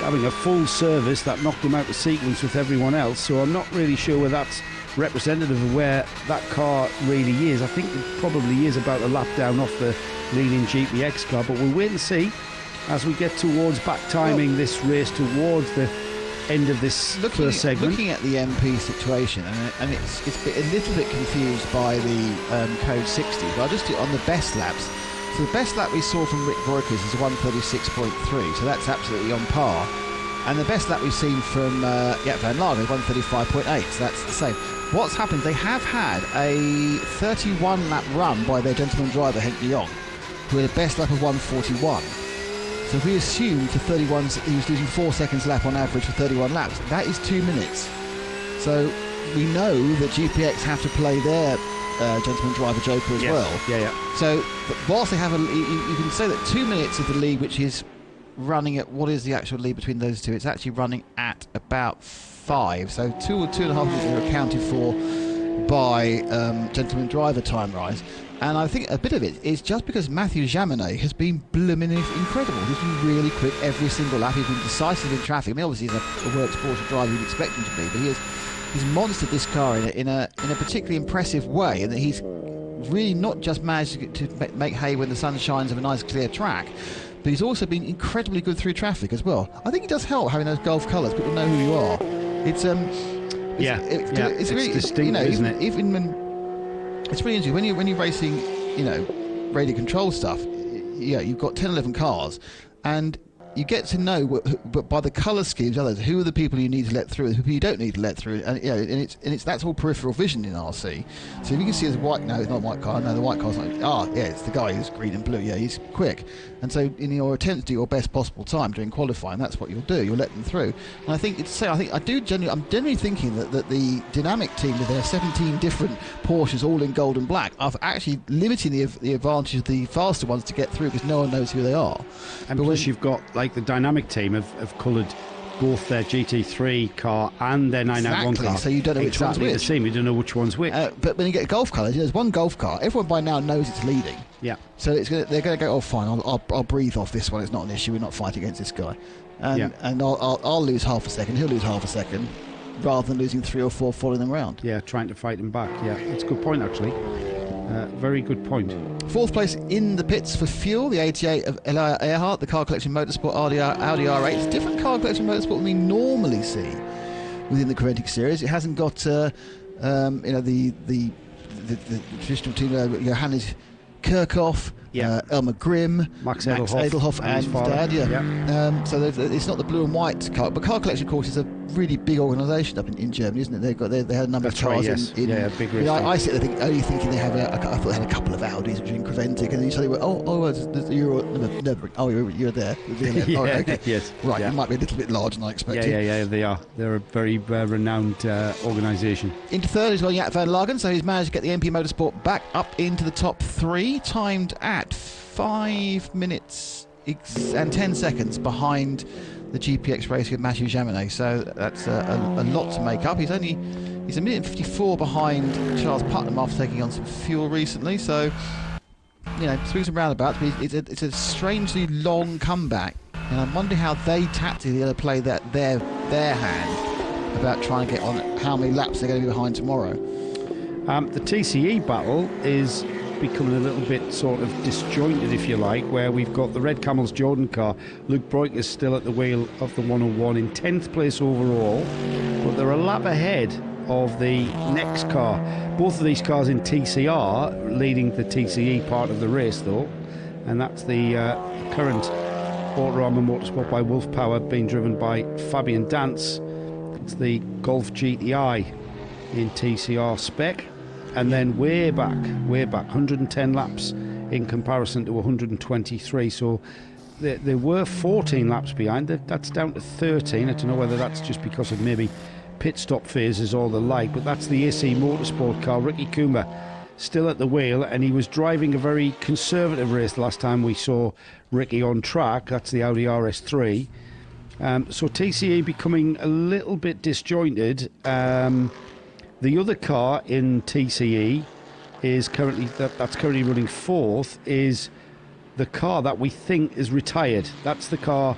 having a full service that knocked him out of sequence with everyone else. So I'm not really sure whether that's representative of where that car really is. I think it probably is about a lap down off the leading GPX car, but we'll wait and see as we get towards back timing this race towards the end of this first segment.
Looking at the MP situation, and it's a little bit confused by the code 60, but I'll just do it on the best laps. So the best lap we saw from Rick Voigtjes is 1:36.3, so that's absolutely on par. And the best lap we've seen from Jaap van Lagen is 1:35.8, so that's the same. What's happened, they have had a 31 lap run by their gentleman driver Henk de Jong, who had a best lap of 1:41. So if we assume for 31, he was losing 4 seconds lap on average for 31 laps, that is 2 minutes. So we know that GPX have to play their gentleman driver joker as well.
Yeah.
So whilst they have you can say that 2 minutes of the lead, which is running at, what is the actual lead between those two? It's actually running at about 5. So 2 or 2.5 minutes are accounted for by gentleman driver time rise. And I think a bit of it is just because Matthew Jaminet has been blooming incredible. He's been really quick every single lap. He's been decisive in traffic. I mean, obviously he's a work sports driver you'd expect him to be, but he's monstered this car in a particularly impressive way, and that he's really not just managed to make hay when the sun shines of a nice clear track, but he's also been incredibly good through traffic as well. I think it does help having those Gulf colours. People know who you are. It's really
distinct,
you know,
isn't it?
Even when it's really interesting when you're racing, you know, radio control stuff. Yeah, you've got 10, 11 cars, and you get to know, but by the colour schemes, others, who are the people you need to let through, and who you don't need to let through, and it's that's all peripheral vision in RC. So if you can see as white, no, it's not a white car. No, the white car's like, it's the guy who's green and blue. Yeah, he's quick. And so in your attempt to do your best possible time during qualifying, that's what you'll do. You'll let them through. And I think I'm genuinely thinking that the dynamic team with their 17 different Porsches, all in gold and black, are actually limiting the advantage of the faster ones to get through because no one knows who they are.
And plus, you've got like the dynamic team have coloured both their GT3 car and their 991 car.
So you don't know which one's which.
The same. You don't know which one's which.
But when you get Golf colours, there's one Golf car. Everyone by now knows it's leading.
Yeah.
So they're going to go, oh fine, I'll breathe off this one. It's not an issue. We're not fighting against this guy. And I'll lose half a second. He'll lose half a second, rather than losing 3 or 4 following them round.
Yeah, trying to fight him back. Yeah, it's a good point actually. Very good point.
Fourth place in the pits for fuel, the 88 of Elia Earhart, the Car Collection Motorsport Audi R8. It's a different Car Collection Motorsport than we normally see within the Creventic series. It hasn't got the traditional team, Johannes Kirchhoff Elmer Grimm,
Max
Edelhoff
and
and
his
his
father.
dad. Yeah. So it's not the blue and white car, but Car Collection, of course, is a really big organisation up in Germany, isn't it? They had a number
That's
of cars
right, yes.
in.
Yeah, big race.
I sit there only thinking they have I thought they had a couple of Audis which are in Creventic, and then you suddenly went, you're there.
Yeah,
Oh, okay.
yes.
Right,
Yeah.
you might be a little bit larger than I expected.
Yeah, they are. They're a very renowned organisation.
Into third is going Jaap van Lagen, so he's managed to get the MP Motorsport back up into the top 3, timed at 5 minutes and 10 seconds behind the GPX race with Mathieu Jaminet. So that's a lot to make up. He's a minute and 54 behind Charles Putnam after taking on some fuel recently. So, swings and roundabouts, but it's a strangely long comeback. And I'm wondering how they tactically going to play their hand about trying to get on how many laps they're going to be behind tomorrow.
The TCE battle is becoming a little bit sort of disjointed, if you like, where we've got the Red Camels Jordan car. Luke Broik is still at the wheel of the 101 in 10th place overall, but they're a lap ahead of the next car. Both of these cars in TCR, leading the TCE part of the race though, and that's the current Autorama Motorsport by Wolf Power being driven by Fabian Dance. It's the Golf GTI in TCR spec. And then way back, 110 laps in comparison to 123. So they were 14 laps behind. That's down to 13. I don't know whether that's just because of maybe pit stop phases or the like, but that's the AC Motorsport car. Ricky Kumba still at the wheel, and he was driving a very conservative race the last time we saw Ricky on track. That's the Audi RS3. So TCE becoming a little bit disjointed. The other car in TCE is currently that's currently running fourth is the car that we think is retired. That's the car,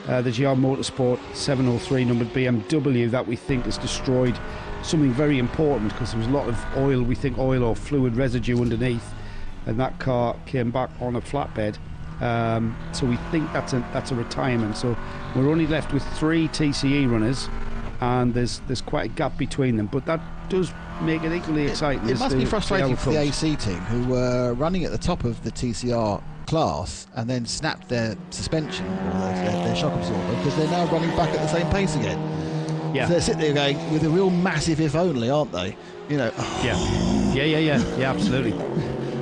the GR Motorsport 703 numbered BMW that we think has destroyed something very important, because there was a lot of oil, we think oil or fluid residue underneath, and that car came back on a flatbed. So we think that's a retirement. So we're only left with 3 TCE runners, and there's quite a gap between them, but that does make it equally exciting.
It must be frustrating for the AC team, who were running at the top of the TCR class and then snapped their suspension or their shock absorber, because they're now running back at the same pace again.
Yeah.
So they're sitting there going with a real massive if only, aren't they?
Yeah, absolutely.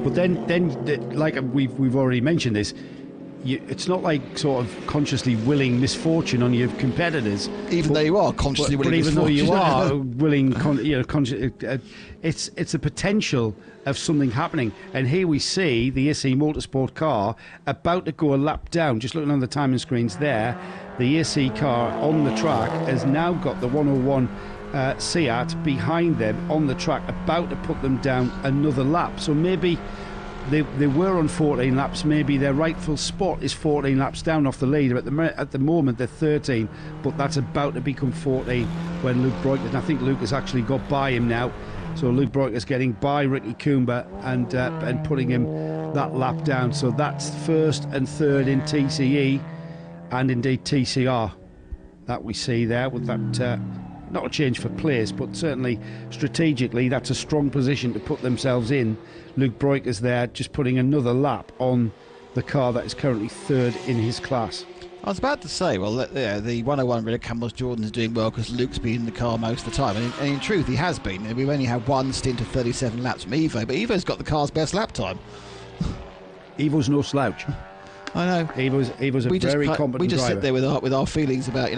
But then like we've already mentioned this, it's not like sort of consciously willing misfortune on your competitors.
Even though you are consciously willing
even though
misfortune.
you are willing, it's a potential of something happening. And here we see the AC Motorsport car about to go a lap down. Just looking on the timing screens there, the AC car on the track has now got the 101 Seat behind them on the track, about to put them down another lap. So maybe they were on 14 laps. Maybe their rightful spot is 14 laps down off the leader. At the moment they're 13, but that's about to become 14 when Luke Broik, and I think Luke has actually got by him now. So Luke Broik is getting by Ricky Kumba and putting him that lap down. So that's first and third in TCE and indeed TCR that we see there, with that not a change for place, but certainly strategically that's a strong position to put themselves in. Luke Broik is there just putting another lap on the car that is currently third in his class.
I was about to say, well, the 101 Red Camels Jordan is doing well because Luke's been in the car most of the time, and in truth he has been. We've only had one stint of 37 laps from Evo, but Evo's got the car's best lap time.
Evo's no slouch.
I know.
Evo's a very competent driver.
We just sit there with our feelings about,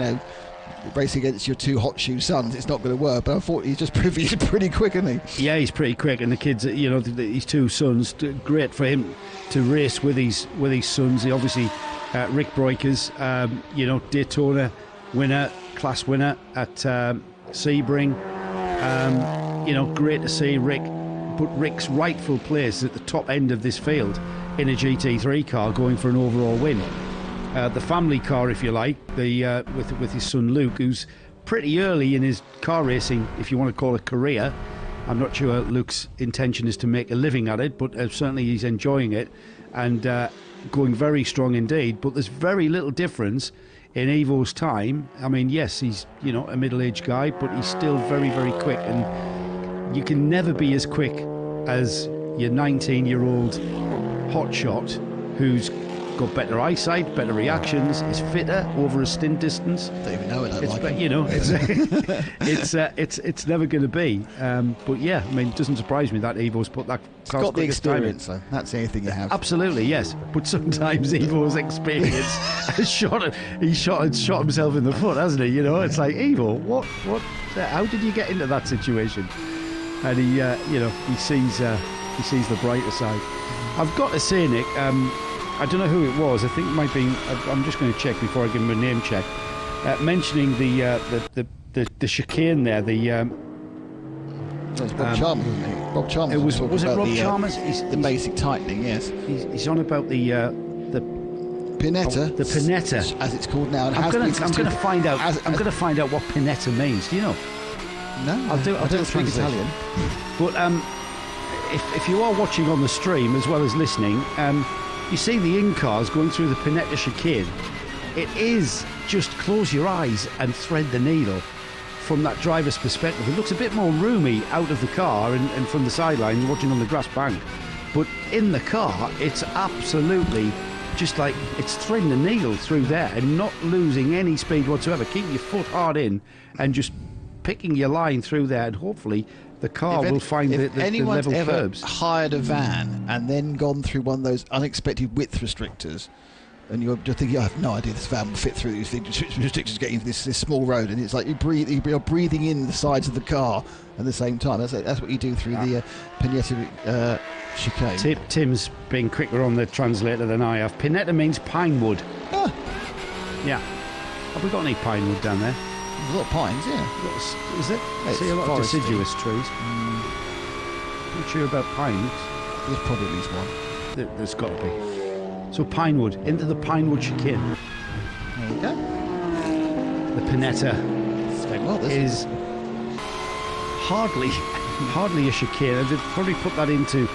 racing against your 2 hot shoe sons. It's not going to work, but I thought he's pretty quick, isn't he?
Yeah, he's pretty quick, and the kids, his 2 sons, great for him to race with his sons. He obviously, Rick Broikers, Daytona winner, class winner at Sebring. Great to see Rick, but Rick's rightful place is at the top end of this field in a GT3 car, going for an overall win. The family car, if you like, with his son Luke, who's pretty early in his car racing, if you want to call it career. I'm not sure Luke's intention is to make a living at it, but certainly he's enjoying it and going very strong indeed. But there's very little difference in Evo's time. I mean, yes, he's a middle-aged guy, but he's still very, very quick, and you can never be as quick as your 19-year-old hotshot who's got better eyesight, better reactions, is fitter over a stint distance.
Don't even know it.
It's never going to be. But yeah, I mean, it doesn't surprise me that Evo's put that.
It's got the experience, though. That's the only thing you have.
Absolutely, yes. But sometimes Evo's experience has shot himself in the foot, hasn't he? You know, it's like, Evo, what? How did you get into that situation? And he sees the brighter side. I've got to say, Nick. I don't know who it was. I think it might be. I'm just going to check before I give him a name check. Mentioning the chicane there.
It's Bob Chalmers, wasn't it? Bob Chalmers.
Was it Rob Chalmers?
The basic tightening, yes.
He's on about the
Pinetta.
The Pinetta,
as it's called now.
I'm going to find out. I'm going to find out what Pinetta means. Do you know?
No, I don't speak Italian.
But if you are watching on the stream as well as listening, you see the in-cars going through the Pinetta chicane. It is just close your eyes and thread the needle from that driver's perspective. It looks a bit more roomy out of the car and from the sideline watching on the grass bank. But in the car, it's absolutely just like it's threading the needle through there and not losing any speed whatsoever. Keeping your foot hard in and just picking your line through there, and hopefully the car will find the level curbs.
Hired a van and then gone through one of those unexpected width restrictors, and you're just thinking, I have no idea this van will fit through these restrictions getting into this small road, and it's like you're breathing in the sides of the car at the same time. That's what you do through the Pinetta chicane.
Tim's been quicker on the translator than I have. Pinetta means pine wood.
Ah.
Yeah. Have we got any pine wood down there?
There's a lot of pines, yeah.
Is it? I see a lot of deciduous trees. Not sure about pines.
There's probably at least one.
There's got to be. So Pinewood, into the Pinewood chicane.
There you go.
The Pinetta is hardly a chicane. I'd probably put that into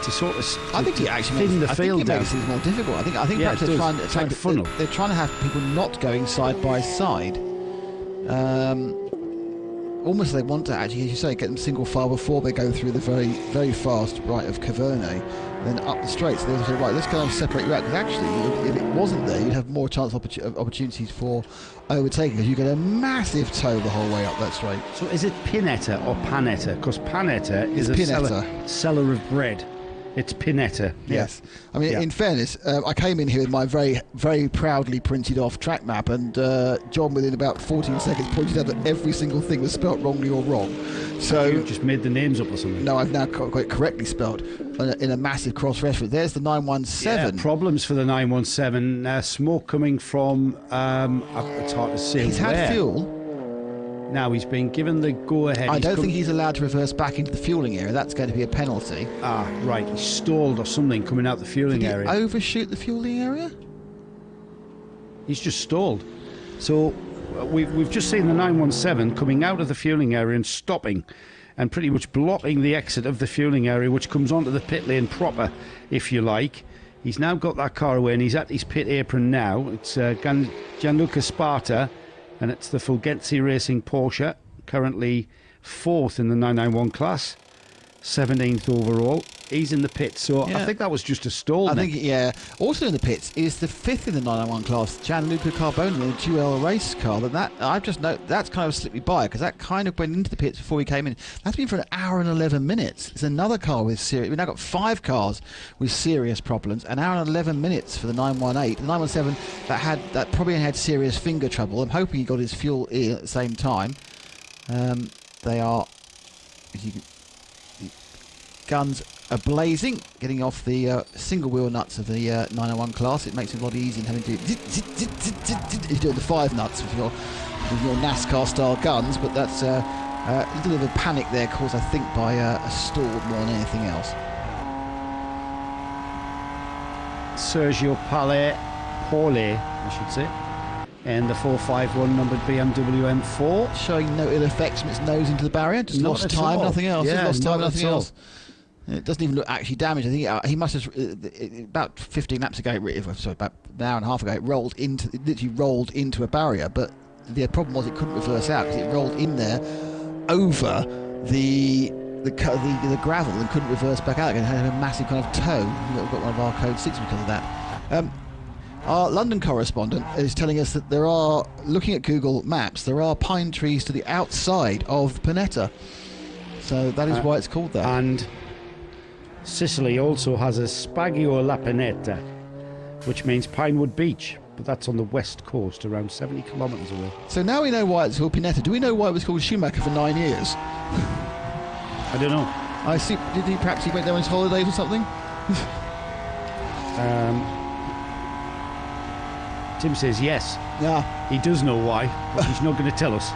to sort of
I think it actually
thin the field down.
Makes things more difficult. I think perhaps they're trying to have people not going side by side. Almost they want to actually, as you say, get them single file before they go through the very, very fast right of Caverne, then up the straight. So they'll say, right, let's kind of separate you out, because actually, if it wasn't there, you'd have more chance of opportunities for overtaking, because you get a massive tow the whole way up that straight.
So is it Pinetta or Panetta? Because Panetta is a seller of bread. It's Pinetta.
Yes. I mean, in fairness, I came in here with my very, very proudly printed off track map, and John, within about 14 seconds, pointed out that every single thing was spelt wrongly or wrong. So
you just made the names up or something?
No, I've now got it correctly spelled in a massive cross-reference. There's the 917.
Yeah, problems for the 917. Smoke coming from, it's hard to say
He's
where.
had fuel.
Now he's been given the go-ahead.
I don't think he's allowed to reverse back into the fueling area. That's going to be a penalty.
Ah, right. He stalled or something coming out the fueling area.
Did he overshoot the fueling area?
He's just stalled. So we've just seen the 917 coming out of the fueling area and stopping and pretty much blocking the exit of the fueling area, which comes onto the pit lane proper, if you like. He's now got that car away and he's at his pit apron now. It's Gianluca Sparta, and it's the Fulgenzi Racing Porsche, currently 4th in the 991 class, 17th overall. He's in the pits, so yeah. I think that was just a stall.
I think, yeah. Also in the pits is the 5th in the 991 class, Gianluca Carboni, the Duel race car. I've just noted that's kind of slipped me by, because that kind of went into the pits before he came in. That's been for an hour and 11 minutes. It's another car with serious. We've now got 5 cars with serious problems. An hour and 11 minutes for the 918. The 917 that probably had serious finger trouble. I'm hoping he got his fuel in at the same time. They are, as you can, the guns are blazing, getting off the single wheel nuts of the 901 class. It makes it a lot easier than having to do you're doing the 5 nuts with your NASCAR style guns, but that's a little bit of a panic there caused, I think, by a stall more than anything else.
Sergio Paule, I should say, and the 451 numbered BMW M4,
showing no ill effects from its nose into the barrier. Just lost time, nothing else.
Yeah,
lost time, nothing else. It doesn't even look actually damaged. I think he must have about 15 laps ago, about an hour and a half ago, it literally rolled into a barrier. But the problem was it couldn't reverse out because it rolled in there over the the gravel and couldn't reverse back out again. It had a massive kind of toe. We've got one of our code 6 because of that. Our London correspondent is telling us that there are, looking at Google Maps, there are pine trees to the outside of Panetta. So that is why it's called that.
And Sicily also has a Spagio la Pineta, which means Pinewood Beach, but that's on the west coast, around 70 kilometres away.
So now we know why it's called Pinetta. Do we know why it was called Schumacher for 9 years?
I don't know.
I see. Perhaps he went there on his holidays or something?
Tim says yes.
Yeah.
He does know why, but he's not going to tell us.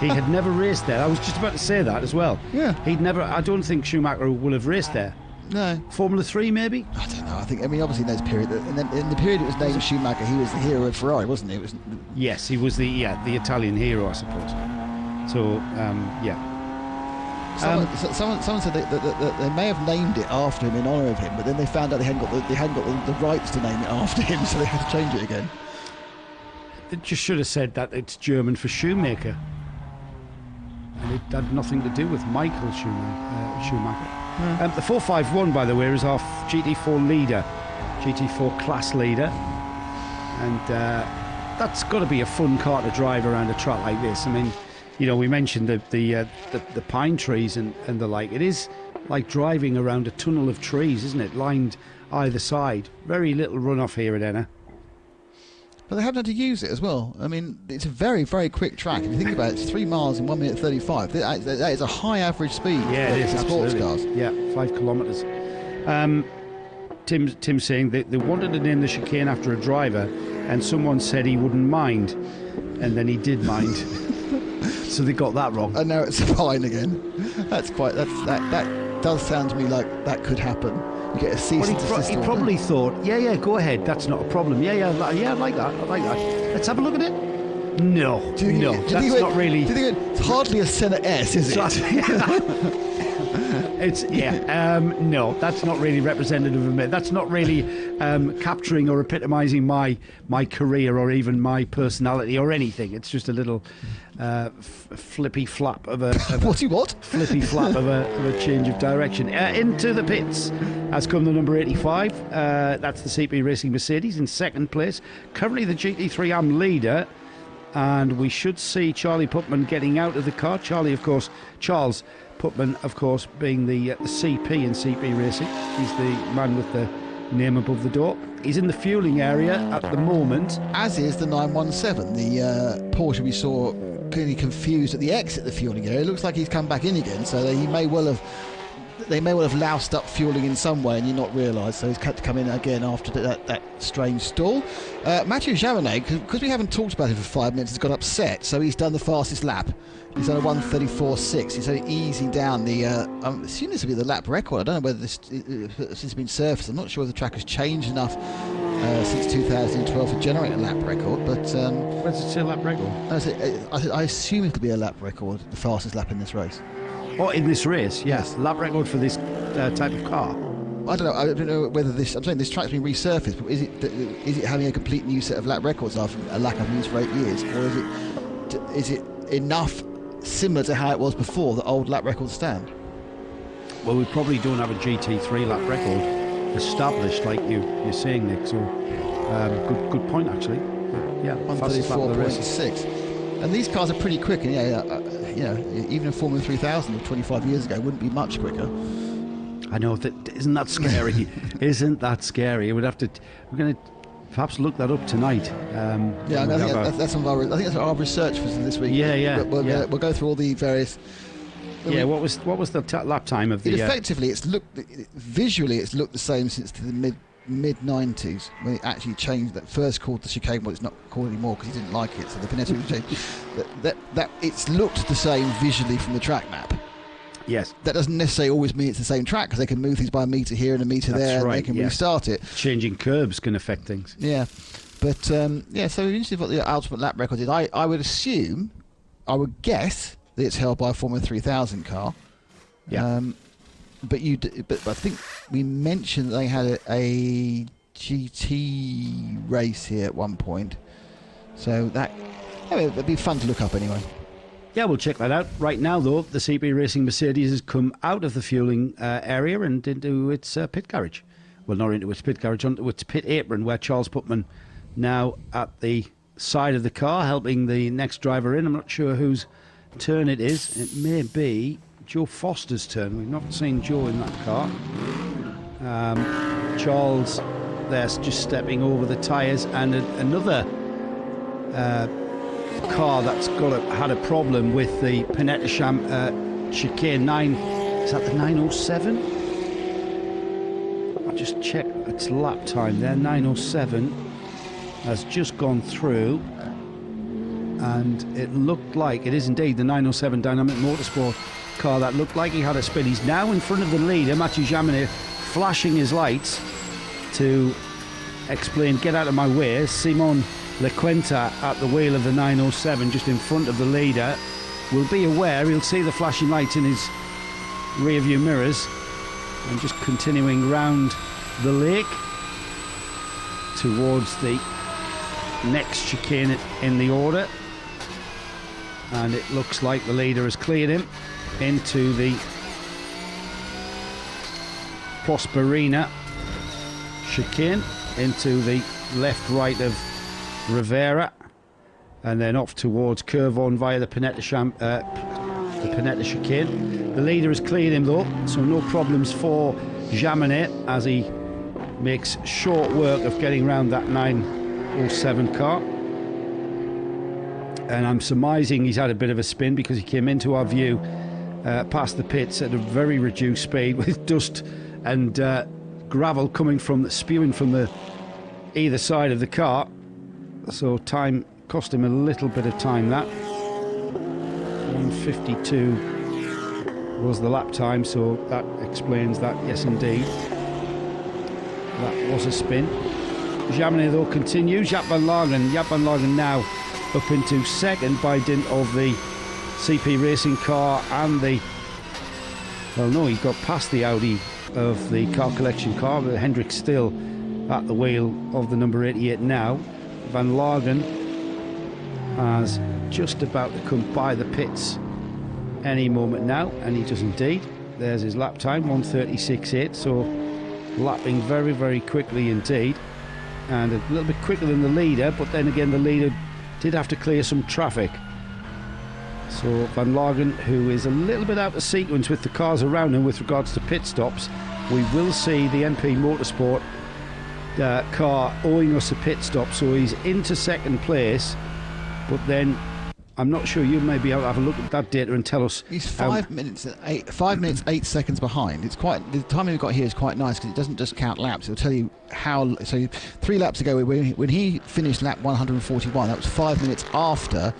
He had never raced there. I was just about to say that as well.
Yeah.
He'd never. I don't think Schumacher will have raced there.
No.
Formula 3 maybe?
I don't know. I mean, obviously in those period, in the period it was named Schumacher, he was the hero of Ferrari, wasn't he?
Yes, he was the Italian hero, I suppose. So, yeah.
Someone said that they may have named it after him in honour of him, but then they found out they hadn't got the rights to name it after him, so they had to change it again.
They just should have said that it's German for shoemaker. And it had nothing to do with Michael Schumacher. The 451, by the way, is our GT4 leader, GT4 class leader. And that's got to be a fun car to drive around a track like this. I mean, you know, we mentioned the pine trees and the like. It is like driving around a tunnel of trees, isn't it? Lined either side. Very little runoff here at Enna.
But they haven't had to use it as well. I mean, it's a very, very quick track. If you think about it, it's 3 miles in 1 minute 35. That is a high average speed for sports cars.
Yeah, 5 kilometres. Tim's saying that they wanted to name the chicane after a driver, and someone said he wouldn't mind, and then he did mind. So they got that wrong.
And now it's fine again. That does sound to me like that could happen. You get a cease and desist.
He probably thought, yeah, go ahead, that's not a problem. Yeah, I like that. Let's have a look at it. No, that's not really.
Do you think it's hardly a Senna S, is it?
No, that's not really representative of me. That's not really capturing or epitomising my career or even my personality or anything. It's just a little flippy flap of a flippy flap of a change of direction. Into the pits has come the number 85. That's the CP Racing Mercedes in second place. Currently the GT3 AM leader. And we should see Charlie Putman getting out of the car. Charles Putman, of course, being the CP in CP Racing. He's the man with the name above the door. He's in the fueling area at the moment.
As is the 917, the Porsche we saw clearly confused at the exit of the fueling area. It looks like he's come back in again, so they may well have loused up fueling in some way and you not realise, so he's had to come in again after that strange stall. Mathieu Javonet, because we haven't talked about him for 5 minutes, has got upset, so he's done the fastest lap. He's done a 1:34.6. He's so easing down the I'm assuming this will be the lap record. I don't know whether this has been surfaced. I'm not sure if the track has changed enough since 2012 to generate a lap record, but
where's it say lap record?
I assume it'll be a lap record, the fastest lap in this race.
Oh, in this race, yes. Lap record for this type of car.
I don't know whether this. I'm saying this track's been resurfaced, but is it having a complete new set of lap records after a lack of use for 8 years, or is it enough similar to how it was before the old lap records stand?
Well, we probably don't have a GT3 lap record established like you're saying, Nick. So good point actually. Yeah,
1:34.6. And these cars are pretty quick, and even a Formula 3000 of 25 years ago wouldn't be much quicker.
I know that. Isn't that scary? Isn't that scary? We're going to perhaps look that up tonight.
I think that's what our research was this week.
Yeah.
We'll go through all the various.
Yeah, what was the lap time of the?
Effectively, visually it's looked the same since the mid 90s when it actually changed. That first called the chicane, well, it's not called anymore because he didn't like it, so the Pinetta was changed. That it's looked the same visually from the track map.
Yes.
That doesn't necessarily always mean it's the same track, because they can move things by a metre here and a metre there, and they can restart it.
Changing curbs can affect things.
Yeah. But, so interesting what the ultimate lap record is. I would guess that it's held by a Formula 3000 car.
Yeah.
But I think we mentioned they had a GT race here at one point. So it'd be fun to look up anyway.
Yeah, we'll check that out. Right now, though, the CP Racing Mercedes has come out of the fueling area and into its pit garage. Well, not into its pit garage, onto its pit apron, where Charles Putman now at the side of the car, helping the next driver in. I'm not sure whose turn it is. It may be Joe Foster's turn. We've not seen Joe in that car. Charles there's just stepping over the tyres, and another car that's had a problem with the Penettisham chicane 9. Is that the 907? I'll just check its lap time there. 907 has just gone through, and it looked like it is indeed the 907 Dynamic Motorsport car that looked like he had a spin. He's now in front of the leader, Mathieu Jaminet, flashing his lights to explain, get out of my way. Simon Lequenta at the wheel of the 907, just in front of the leader, will be aware. He'll see the flashing lights in his rear view mirrors, and just continuing round the lake towards the next chicane in the order, and it looks like the leader has cleared him into the Prosperina chicane, into the left-right of Rivera, and then off towards Curvon via the Penetta chicane. The leader has cleared him though, so no problems for Jaminet as he makes short work of getting round that 907 car. And I'm surmising he's had a bit of a spin because he came into our view past the pits at a very reduced speed with dust and gravel coming from spewing from the either side of the car. So time cost him a little bit of time. That 1:52 was the lap time, so that explains that. Yes, indeed, that was a spin. Jaminet though continues. Jaap van Lagen now up into second by dint of the CP Racing car and the, well no, he got past the Audi of the car collection car, but Hendrick still at the wheel of the number 88 now. Van Lagen is just about to come by the pits any moment now, and he does indeed. There's his lap time, 1:36.8, so lapping very, very quickly indeed, and a little bit quicker than the leader, but then again the leader did have to clear some traffic. So Van Lagen, who is a little bit out of sequence with the cars around him with regards to pit stops, we will see the MP Motorsport car owing us a pit stop, so he's into second place, but then I'm not sure, you may be able to have a look at that data and tell us.
He's 5 minutes 8 seconds behind. It's quite, the timing we've got here is quite nice because it doesn't just count laps, it'll tell you how. So 3 laps ago when he finished lap 141, that was 5 minutes after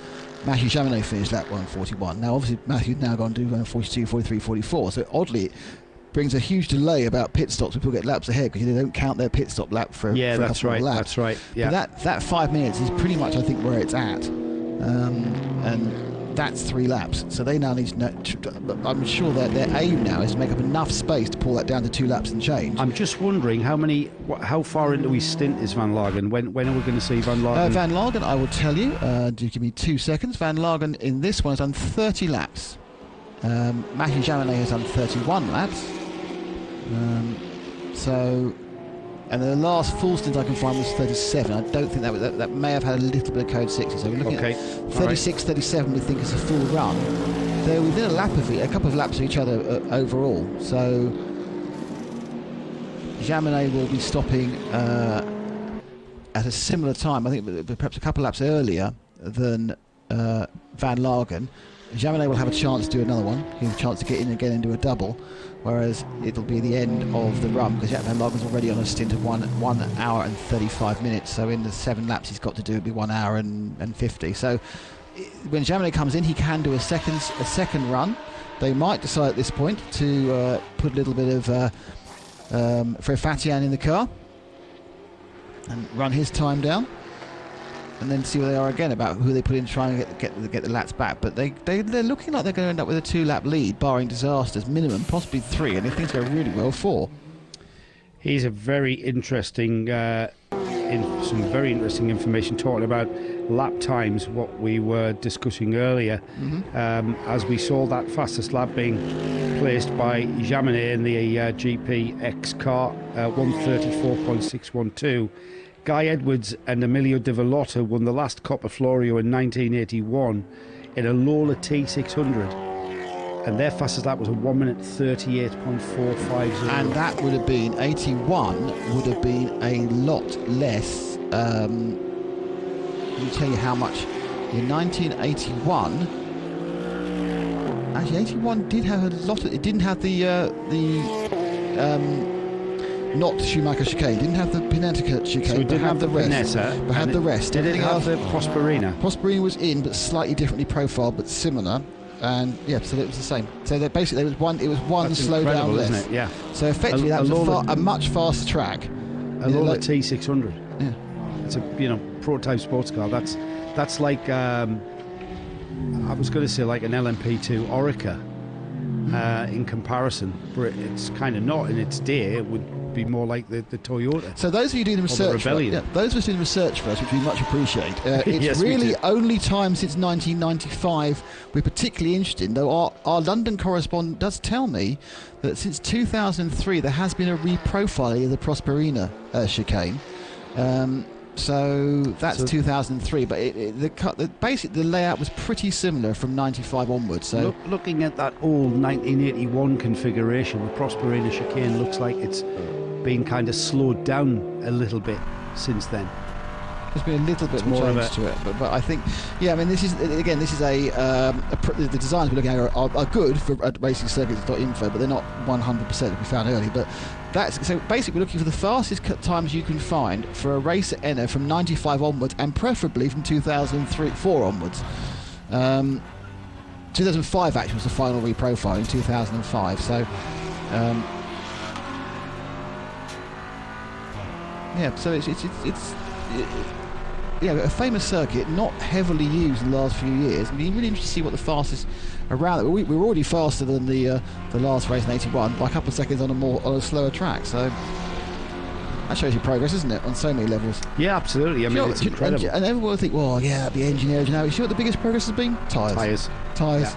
Mathieu Jaminet finished lap 141. Now obviously Matthew's now gone to do 42, 43, 44, so oddly it brings a huge delay about pit stops. People get laps ahead because they don't count their pit stop lap for
yeah,
for
that's right.
laps.
That's right. Yeah,
but that 5 minutes is pretty much I think where it's at, and that's 3 laps. So they now need to know, I'm sure that their aim now is to make up enough space to pull that down to 2 laps and change.
I'm just wondering how far into his stint is Van Lagen? When are we going to see Van Lagen?
Van Lagen, I will tell you. Do give me 2 seconds. Van Lagen in this one has done 30 laps. Mathieu Jaminet has done 31 laps. And the last full stint I can find was 37. I don't think that may have had a little bit of code 60. So we're looking at 36, 37. We think is a full run. They're within a couple of laps of each other overall. So Jaminet will be stopping at a similar time. I think perhaps a couple of laps earlier than Van Lagen. Jaminet will have a chance to do another one. He'll have a chance to get in again and do a double, whereas it'll be the end of the run because Jaap van Lagen's already on a stint of 1 hour and 35 minutes. So in the 7 laps he's got to do, it'll be 1 hour and 50. So when Jaminet comes in, he can do a second run. They might decide at this point to put a little bit of Frefatian in the car and run his time down, and then see where they are again about who they put in to try and get the laps back. But they're looking like they're going to end up with a 2-lap lead, barring disasters, minimum, possibly 3, and if things go really well, 4.
He's a very interesting, some very interesting information talking about lap times, what we were discussing earlier, as we saw that fastest lap being placed by Jaminet in the GPX car, 1:34.612. Guy Edwards and Emilio Di Vallotto won the last COPPA FLORIO in 1981 in a Lola T600, and their fastest lap was a 1:38.450.
And that would have been 81. Would have been a lot less. Let me tell you how much. In 1981, actually 81 did have a lot. It didn't have the not Schumacher chicane. Didn't have the Pinetta chicane.
So it did have the
rest.
Pinetta,
But had the rest.
Did it have the Prosperina?
Prosperina was in, but slightly differently profiled, but similar. And yeah, so it was the same. So that basically, it was one
That's
slow down less.
Isn't it? Yeah.
So effectively, that was a much faster track.
A Lola T600.
Yeah.
It's a prototype sports car. That's like I was going to say like an LMP2 Orica in comparison, but it's kind of not in its day. It would be more like the Toyota.
So those of you doing the research, those of us doing research for us, which we much appreciate. It's
Yes,
really only time since 1995 we're particularly interested in. Though our London correspondent does tell me that since 2003 there has been a reprofiling of the Prosperina chicane. So that's 2003, but basically the layout was pretty similar from 95 onwards. So
looking at that old 1981 configuration, the Prosperina chicane looks like it's been kind of slowed down a little bit since then.
There's been a little bit more change to it, but I think, yeah, I mean, this is the designs we're looking at are good for racing circuits.info, but they're not 100% as we found earlier. But so basically we're looking for the fastest times you can find for a race at Enna from 95 onwards, and preferably from 2003-4 onwards. 2005 actually was the final reprofile in 2005. So. Yeah, so it's a famous circuit, not heavily used in the last few years. I mean, really interested to see what the fastest around it. We were already faster than the last race in '81 by a couple of seconds on a slower track. So that shows you progress, isn't it, on so many levels?
Yeah, absolutely. I mean, it's incredible.
And everyone will think, well, yeah, that'd be engineers. You know, you see what the biggest progress has been? Tyres.
Yeah.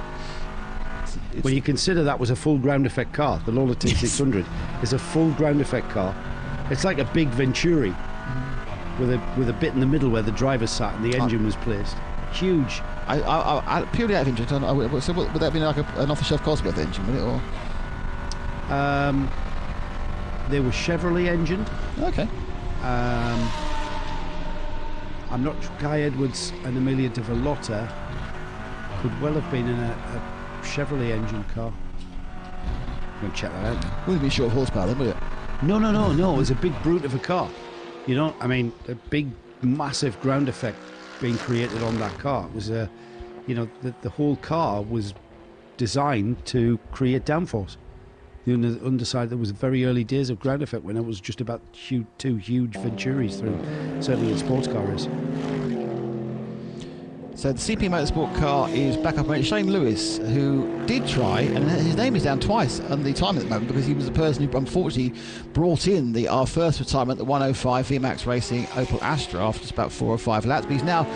When you consider that was a full ground effect car, the Lola T600 is a full ground effect car. It's like a big Venturi with a bit in the middle where the driver sat and the engine was placed. Huge.
I purely out of interest, so would that be like an off-the-shelf Cosworth engine, would it? Or?
They were Chevrolet engined.
Okay.
I'm not sure. Guy Edwards and Emilio Di Vallotto could well have been in a Chevrolet engine car. I'm going to check that out.
Wouldn't be short horsepower then, would it?
No. It was a big brute of a car. You know, I mean, a big, massive ground effect being created on that car. It was the whole car was designed to create downforce. The underside, there was very early days of ground effect when it was just about two huge Venturis through, certainly in sports car race.
So the CP Motorsport car is back up. Shane Lewis, who did try, and his name is down twice on the time at the moment because he was the person who unfortunately brought in our first retirement, the 105 VMAX Racing Opel Astra, after just about 4 or 5 laps. But he's now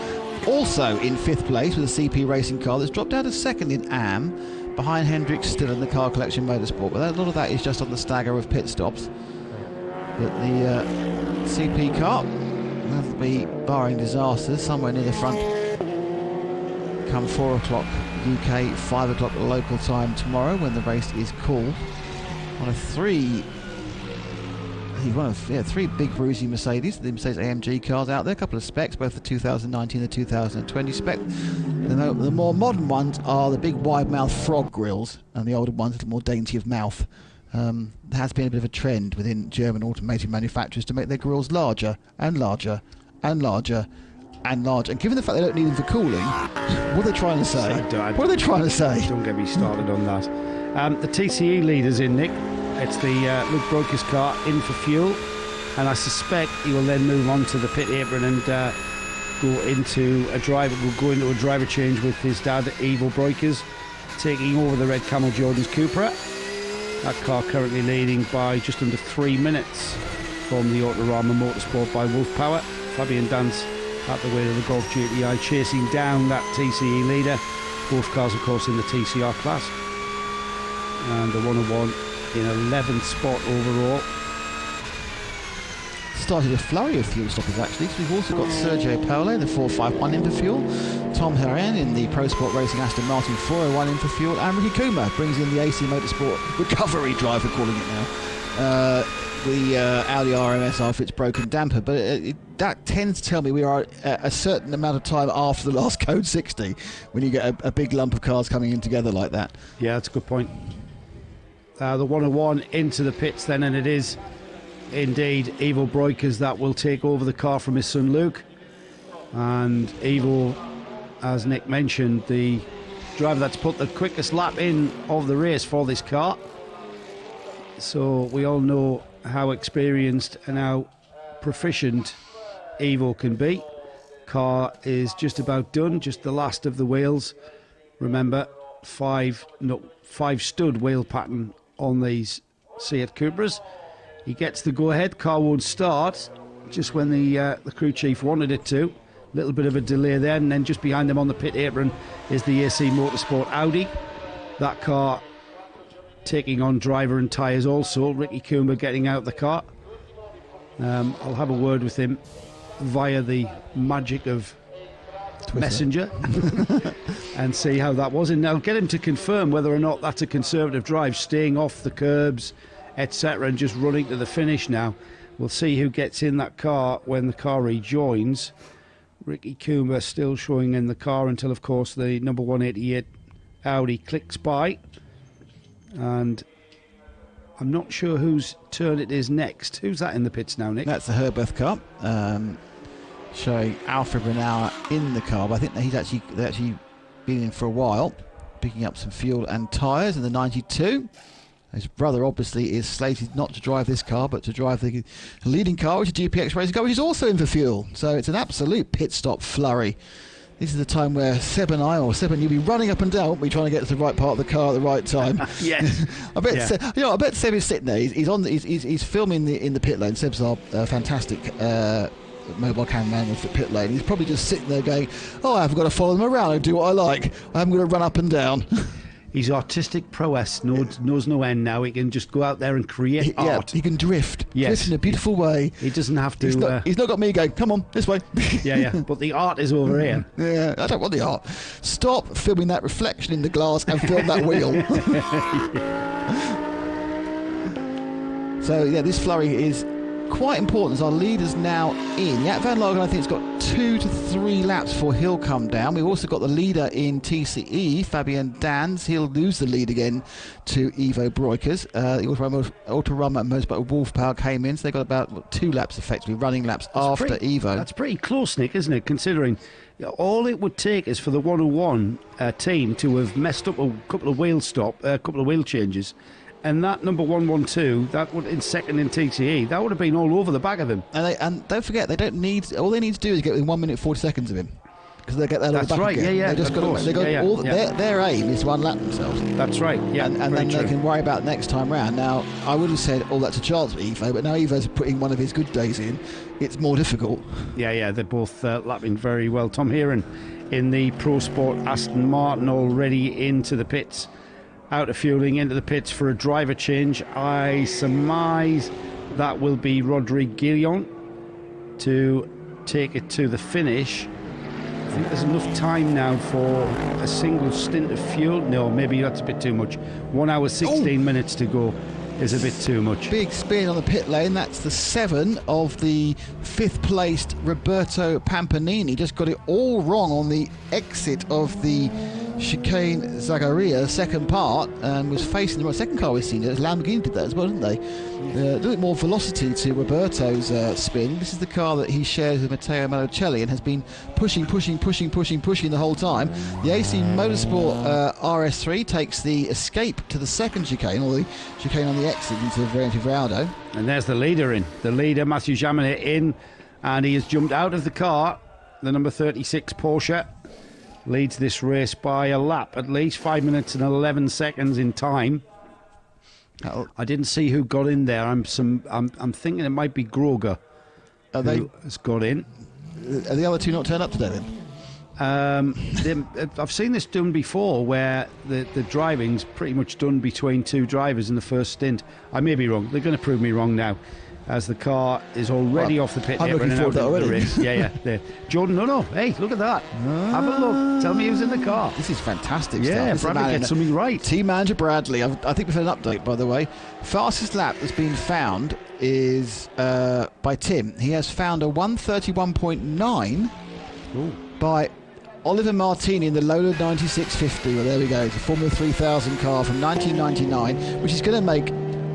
also in 5th place with a CP racing car that's dropped down to 2nd in AM, behind Hendricks still in the Car Collection Motorsport. But a lot of that is just on the stagger of pit stops. But the CP car will be barring disasters somewhere near the front come 4 o'clock UK, 5 o'clock local time tomorrow when the race is called. One of 3 big bruising Mercedes, the Mercedes AMG cars out there, a couple of specs, both the 2019 and the 2020 spec. The more modern ones are the big wide mouth frog grills, and the older ones a little more dainty of mouth. There has been a bit of a trend within German automotive manufacturers to make their grills larger and larger and larger and large, and given the fact they don't need them for cooling, what are they trying to say? What are they trying to say?
Don't get me started on that. The TCE leader's in, Nick. It's the Luke Broika's car in for fuel, and I suspect he will then move on to the pit apron and go into a driver change with his dad, Ivo Broikas, taking over the red Camel Jordan's Cupra. That car currently leading by just under 3 minutes from the Autorama Motorsport by Wolf Power. Fabian Dance at the wheel of the Golf GTI, chasing down that TCE leader. Both cars, of course, in the TCR class. And the 101 in 11th spot overall.
Started a flurry of fuel stoppers actually, because we've also got Sergio Pole, the 451 in for fuel, Tom Herren in the Pro Sport Racing Aston Martin 401 in for fuel, and Ricky Kuma brings in the AC Motorsport recovery drive, we're calling it now, the Audi RMS after its broken damper. But that tends to tell me we are a certain amount of time after the last Code 60 when you get a big lump of cars coming in together like that.
Yeah, that's a good point. The 101 into the pits then, and it is indeed Ivo Breukers that will take over the car from his son Luke. And Ivo, as Nick mentioned, the driver that's put the quickest lap in of the race for this car. So we all know how experienced and how proficient Ivo can be. Car is just about done, just the last of the wheels. Remember, five stud wheel pattern on these Seat Cupras. He gets the go-ahead. Car won't start just when the crew chief wanted it to. Little bit of a delay there, and then just behind them on the pit apron is the AC Motorsport Audi. That car taking on driver and tyres also. Ricky Kuma getting out of the car. I'll have a word with him via the magic of Twitter. Messenger and see how that was, and I'll get him to confirm whether or not that's a conservative drive, staying off the curbs, etc., and just running to the finish now. We'll see who gets in that car when the car rejoins. Ricky Kuma still showing in the car until, of course, the number 188 Audi clicks by. And I'm not sure whose turn it is next. Who's that in the pits now, Nick?
That's the Herberth car, showing Alfred Brunauer in the car. But I think that they've actually been in for a while, picking up some fuel and tyres in the 92. His brother obviously is slated not to drive this car, but to drive the leading car, which is GPX Racing car, which is also in for fuel. So it's an absolute pit stop flurry. This is the time where Seb and you'll be running up and down, won't we, trying to get to the right part of the car at the right time.
Yes.
I bet Seb is sitting there. He's filming in the pit lane. Seb's our fantastic mobile cameraman with the pit lane. He's probably just sitting there going, "Oh, I've got to follow them around and do what I like. I haven't got to run up and down."
His artistic prowess knows no end now. He can just go out there and create art.
He can drift.
Yes.
Drift in a beautiful way.
He doesn't have to...
He's not got me going, "Come on, this way."
Yeah. But the art is over here.
Yeah, I don't want the art. Stop filming that reflection in the glass and film that wheel. So, yeah, this flurry is quite important as our leader's now in. Jack Van Logan, I think, has got 2 to 3 laps before he'll come down. We've also got the leader in TCE, Fabian Dans. He'll lose the lead again to Ivo Breukers. The Autorama Motorsport Wolf Power came in, so they got about 2 laps effectively, running laps after Ivo.
That's pretty close, Nick, isn't it, considering all it would take is for the 101 team to have messed up a couple of wheel changes. And that number 112, that would in second in TCE, that would have been all over the back of him.
And don't forget, all they need to do is get within 1 minute 40 seconds of him, because they get that.
That's right.
Again.
Yeah.
They just their aim is to unlap themselves.
That's right. Yeah,
and then they can worry about next time round. Now, I would have said, that's a chance for Ivo, but now Ivo's putting one of his good days in. It's more difficult.
Yeah. They're both lapping very well. Tom Heron in the Pro Sport Aston Martin already into the pits. Out of fueling into the pits for a driver change. I surmise that will be Rodrigue Guillon to take it to the finish. I think there's enough time now for a single stint of fuel. No, maybe that's a bit too much. 1 hour 16 minutes to go is a bit too much.
Big spin on the pit lane. That's the 7 of the 5th placed Roberto Pampanini. Just got it all wrong on the exit of the chicane Zagaria, second part, and was facing the second car we've seen. Lamborghini did that as well, didn't they? A little bit more velocity to Roberto's spin. This is the car that he shares with Matteo Malocelli and has been pushing the whole time. The AC Motorsport RS3 takes the escape to the second chicane, or the chicane on the exit into Variante Veraldo.
And there's the leader in. The leader, Mathieu Jaminet, in, and he has jumped out of the car. The number 36 Porsche leads this race by a lap, at least 5 minutes and 11 seconds in time. I didn't see who got in there. I'm thinking it might be Groger who has got in.
Are the other two not turned up today then?
I've seen this done before where the driving's pretty much done between two drivers in the first stint. I may be wrong. They're going to prove me wrong now, as the car is already off the pit.
I'm looking forward to that already.
The race. Yeah. There. Jordan, no. Hey, look at that. Have a look. Tell me who's in the car.
This is fantastic
Yeah,
stuff.
Bradley gets something right.
Team manager Bradley. I think we've had an update, by the way. Fastest lap that's been found is by Tim. He has found a 1:31.9 by Oliver Martini in the Lola 9650. Well, there we go. It's a Formula 3000 car from 1999, which is going to make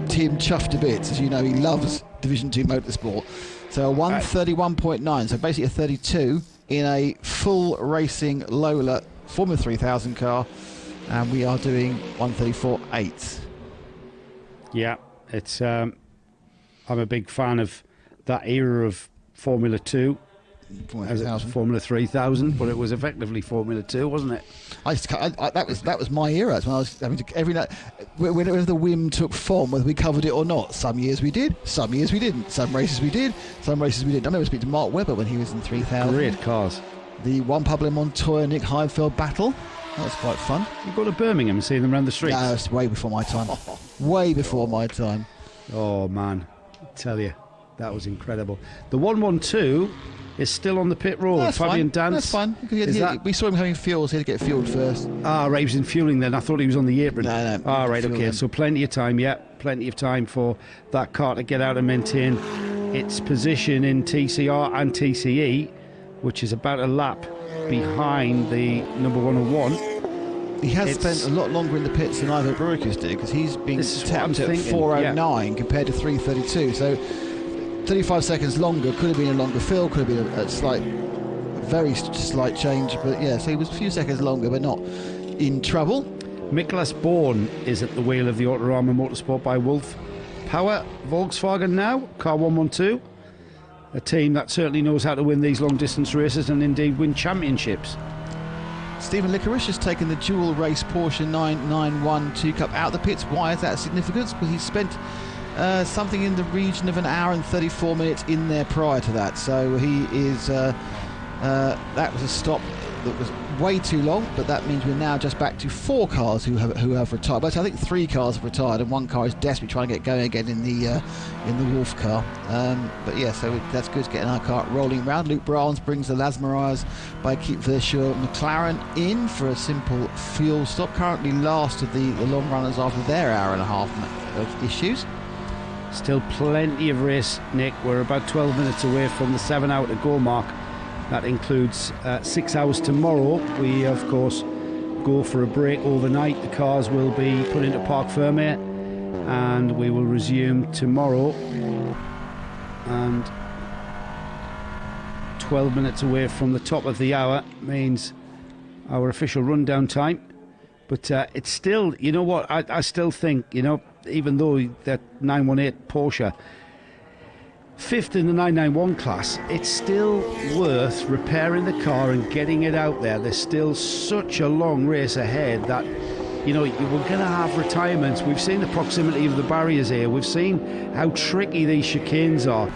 Tim chuffed to bits. As you know, he loves Division 2 motorsport. So a 1:31.9, so basically a 32 in a full racing Lola Formula 3000 car, and we are doing 1:34.8.
Yeah, it's. I'm a big fan of that era of Formula 2. Formula 3000, but it was effectively Formula 2, wasn't it?
That was my era. When I was having to, every night, whenever the whim took form, whether we covered it or not. Some years we did, some years we didn't. Some races we did, some races we didn't. I remember speaking to Mark Webber when he was in 3000.
Great cars.
The One Pablo Montoya Nick Heidfeld battle. That was quite fun.
You go to Birmingham and see them around the streets?
No, it's way before my time. Way before my time.
Oh man, I tell you, that was incredible. The 112 is still on the pit road.
That's
Fabian
fine.
Dance.
That's fine. We saw him having fuel, so he had to get fueled first.
Ah, right, he was in fueling then. I thought he was on the apron.
No.
Ah, right, okay. So plenty of time, plenty of time for that car to get out and maintain its position in TCR and TCE, which is about a lap behind the number 101.
He has spent a lot longer in the pits than Ivo Brurikis did, because he's been tapped at 4:09 compared to 3:32. So 35 seconds longer, could have been a longer fill, could have been a very slight change, but yeah, so he was a few seconds longer, but not in trouble.
Miklas Born is at the wheel of the Autorama Motorsport by Wolf Power Volkswagen now, car 112, a team that certainly knows how to win these long distance races and indeed win championships.
Stephen Licorice has taken the dual race Porsche 991 2-Cup out of the pits. Why is that significant? Because he spent something in the region of an hour and 34 minutes in there prior to that. So he is. That was a stop that was way too long, but that means we're now just back to 4 cars who have retired. But I think 3 cars have retired, and 1 car is desperately trying to get going again in the Wolf car. But yeah, so that's good, getting our car rolling around. Luke Browns brings the Lasmarias by Keep Verschure McLaren in for a simple fuel stop. Currently last of the long runners after their hour and a half of issues.
Still plenty of race, Nick. We're about 12 minutes away from the 7 hour to go mark. That includes 6 hours tomorrow. We, of course, go for a break overnight. The cars will be put into Parc Fermé and we will resume tomorrow. And 12 minutes away from the top of the hour means our official rundown time. But it's still, you know what, I still think, you know, even though that 918 Porsche 5th in the 991 class, it's still worth repairing the car and getting it out there. There's still such a long race ahead that, you know, we're going to have retirements. We've seen the proximity of the barriers here. We've seen how tricky these chicanes are.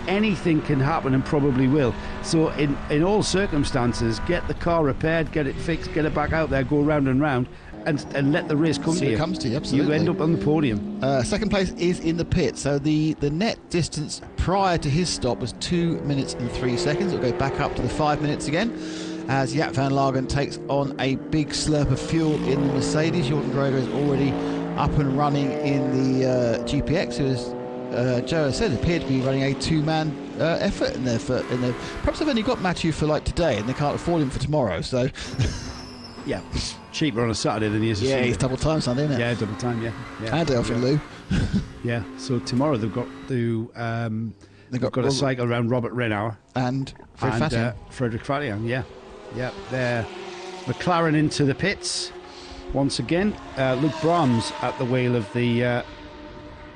Anything can happen and probably will. So in all circumstances, get the car repaired, get it fixed, get it back out there, go round and round, and let the race come to you.
It comes to you, absolutely.
You end up on the podium.
Second place is in the pit. So the net distance prior to his stop was 2 minutes and 3 seconds. It'll go back up to the 5 minutes again as Jaap van Lagen takes on a big slurp of fuel in the Mercedes. Jordan Groger is already up and running in the GPX, who as Joe has said, appeared to be running a 2-man effort in there. Perhaps they've only got Matthew for like today and they can't afford him for tomorrow, so...
Yeah, cheaper on a Saturday than he is a Sunday.
Yeah, he's double time Sunday, isn't it?
Yeah, double time, yeah.
And day off in lieu.
Yeah, so tomorrow they've got to they've got a cycle around Robert Renauer
and
Frederick Fatian, yeah. They're McLaren into the pits once again. Luke Brahms at the wheel of the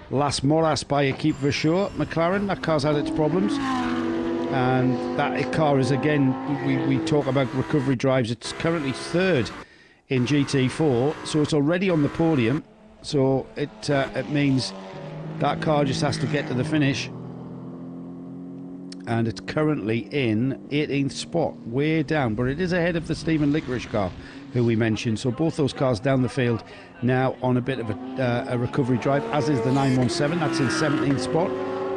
Las Moras by Equipe Verschure McLaren. That car's had its problems. And that car is, again, we talk about recovery drives, it's currently 3rd in GT4, so it's already on the podium. So it means that car just has to get to the finish and it's currently in 18th spot, way down, but it is ahead of the Stephen Licorice car, who we mentioned. So both those cars down the field now on a bit of a recovery drive, as is the 917. That's in 17th spot.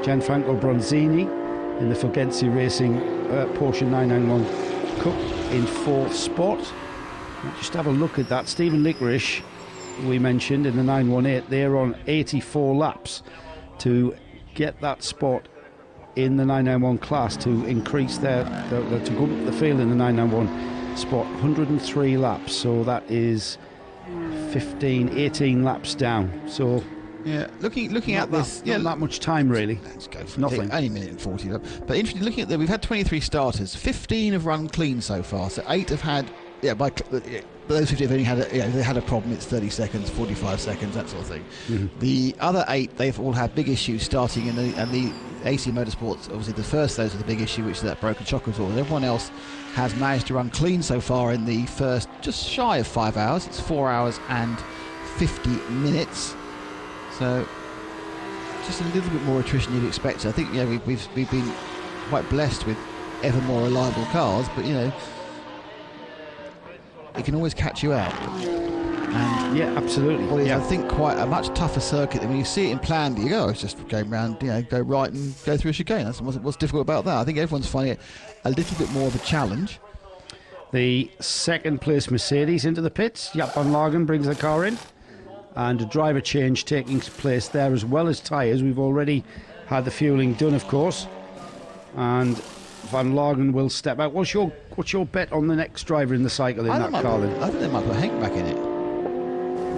Gianfranco Bronzini in the Fulgenzi Racing Porsche 991 Cup in 4th spot. Just have a look at that. Stephen Licorice, we mentioned, in the 918, they're on 84 laps to get that spot in the 991 class, to increase to go up the field in the 991 spot. 103 laps, so that is 18 laps down. So
yeah, looking at this,
not that much time really.
Let's go for
nothing.
Only a minute and 40. But interesting, looking at we've had 23 starters. 15 have run clean so far. So 8 have had. Those 50 have only had they had a problem. It's 30 seconds, 45 seconds, that sort of thing.
Mm-hmm.
The other 8, they've all had big issues starting and the AC Motorsports, obviously the first those are the big issue, which is that broken shock absorber. Everyone else has managed to run clean so far in the first, just shy of 5 hours. It's 4 hours and 50 minutes. So just a little bit more attrition you'd expect. I think we've been quite blessed with ever more reliable cars, but it can always catch you out. And
yeah, absolutely.
Well, I think quite a much tougher circuit than when you see it in planned. You go, it's just going round, go right and go through a chicane. That's what's difficult about that. I think everyone's finding it a little bit more of a challenge.
The second place Mercedes into the pits. Jaap van Lagen brings the car in, and a driver change taking place there, as well as tyres. We've already had the fueling done, of course, and Van Lagen will step out. What's your bet on the next driver in the cycle in that car then?
I think they might put Henk back in it.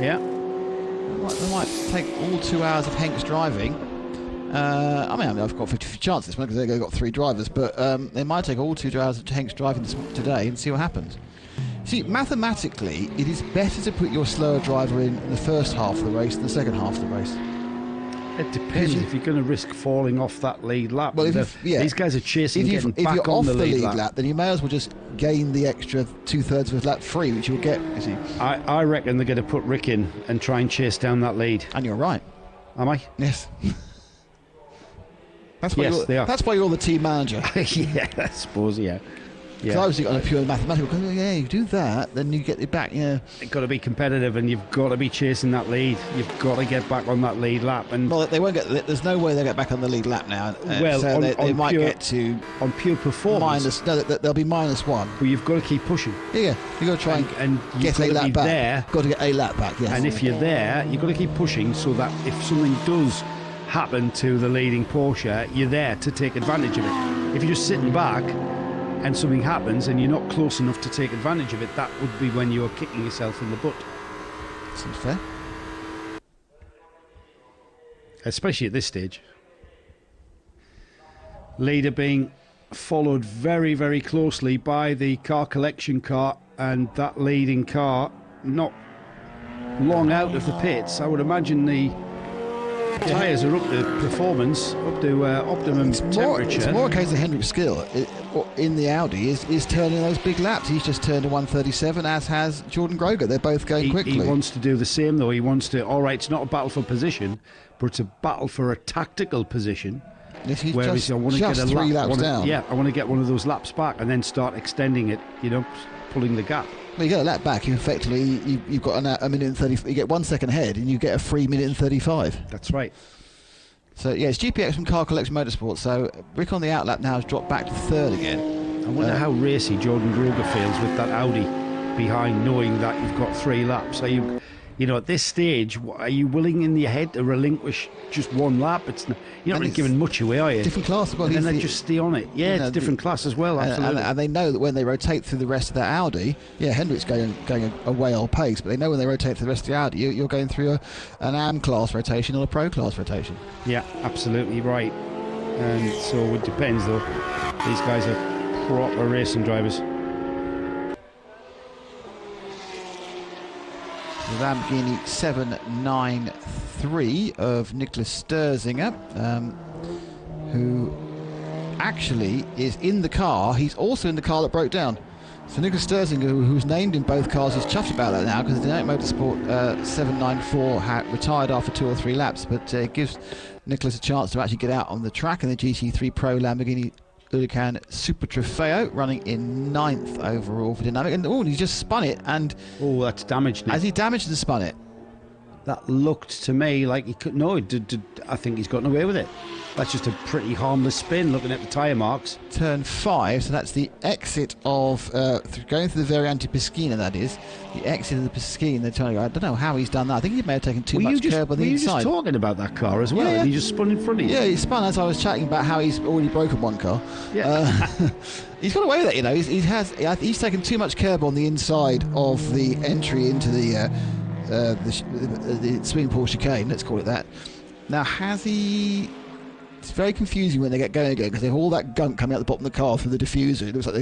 Yeah.
They might take all 2 hours of Henk's driving. I've got 50 chances because they've got 3 drivers, but they might take all 2 hours of Henk's driving today and see what happens. See, mathematically, it is better to put your slower driver in the first half of the race than the second half of the race.
It depends if you're going to risk falling off that lead lap.
Well,
these guys are chasing, getting
if
back
you're
on
off
the lead
lap, then you may as well just gain the extra 2/3 of lap free, which you'll get. You see,
I reckon they're going to put Rick in and try and chase down that lead.
And you're right.
Am I?
Yes. They are. That's why you're the team manager.
Yeah, I suppose. Yeah.
Because I was on a pure mathematical. You do that, then you get it back. Yeah.
You've got to be competitive, and you've got to be chasing that lead. You've got to get back on that lead lap. And
well, they won't get. There's no way they'll get back on the lead lap now.
Well,
so they might get to
on pure performance.
They'll be -1.
But you've got to keep pushing.
Yeah, you've got to try and get a lap back.
There.
Got to get a lap back. Yes.
And if you're there, you've got to keep pushing so that if something does happen to the leading Porsche, you're there to take advantage of it. If you're just sitting back and something happens and you're not close enough to take advantage of it, that would be when you're kicking yourself in the butt.
Seems fair.
Especially at this stage. Leader being followed very, very closely by the car collection car, and that leading car not long out of the pits. I would imagine the tyres are up to performance, up to optimum temperature.
It's more a case of Hendrick's skill in the Audi is turning those big laps. He's just turned a 1:37, as has Jordan Groger. They're both going quickly.
He wants to do the same, though. He wants to, all right, it's not a battle for position, but it's a battle for a tactical position.
Yes, he's just 3 laps down.
Yeah, I want to get one of those laps back and then start extending it, pulling the gap.
Well, you get a lap back, you've got a minute and 30. You get 1 second ahead, and you get a free minute and 35.
That's right.
So yeah, it's GPX from Car Collection Motorsport. So Rick on the outlap now has dropped back to 3rd again.
I wonder how racy Jordan Groger feels with that Audi behind, knowing that you've got 3 laps. Are you at this stage, are you willing in your head to relinquish just 1 lap? You're not really giving much away, are you?
Different class as well.
And then they just stay on it. Yeah, it's different class as well, absolutely.
And they know that when they rotate through the rest of that Audi, Hendrick's going a whale pace, but they know when they rotate through the rest of the Audi, you're going through an AM class rotation or a Pro class rotation.
Yeah, absolutely right. And so it depends, though. These guys are proper racing
The Lamborghini 793 of Nicholas Sterzinger, who actually is in the car. He's also in the car that broke down. So Nicholas Sterzinger, who's named in both cars, is chuffed about that now, because the Dynamic Motorsport 794 retired after 2 or 3 laps, but it gives Nicholas a chance to actually get out on the track in the GT3 Pro Lamborghini Huracan Super Trofeo, running in 9th overall for Dynamic. And he just spun it. And
that's damaged.
Has he damaged and spun it?
That looked to me like he could. No, I think he's gotten away with it. That's just a pretty harmless spin looking at the tyre marks.
Turn 5, so that's the exit of going through the Variante Piscina, that is. The exit of the Piscina. They're trying to go, I don't know how he's done that. I think he may have taken too much curb on the inside.
Were you just talking about that car as well?
Yeah.
And he just spun in front of you?
Yeah, he spun as I was chatting about how he's already broken one car.
Yeah.
He's got away with it, you know. He's taken too much curb on the inside of the entry into the swimming pool chicane, let's call it that. Now, has he... It's very confusing when they get going again because they have all that gunk coming out the bottom of the car through the diffuser. It looks like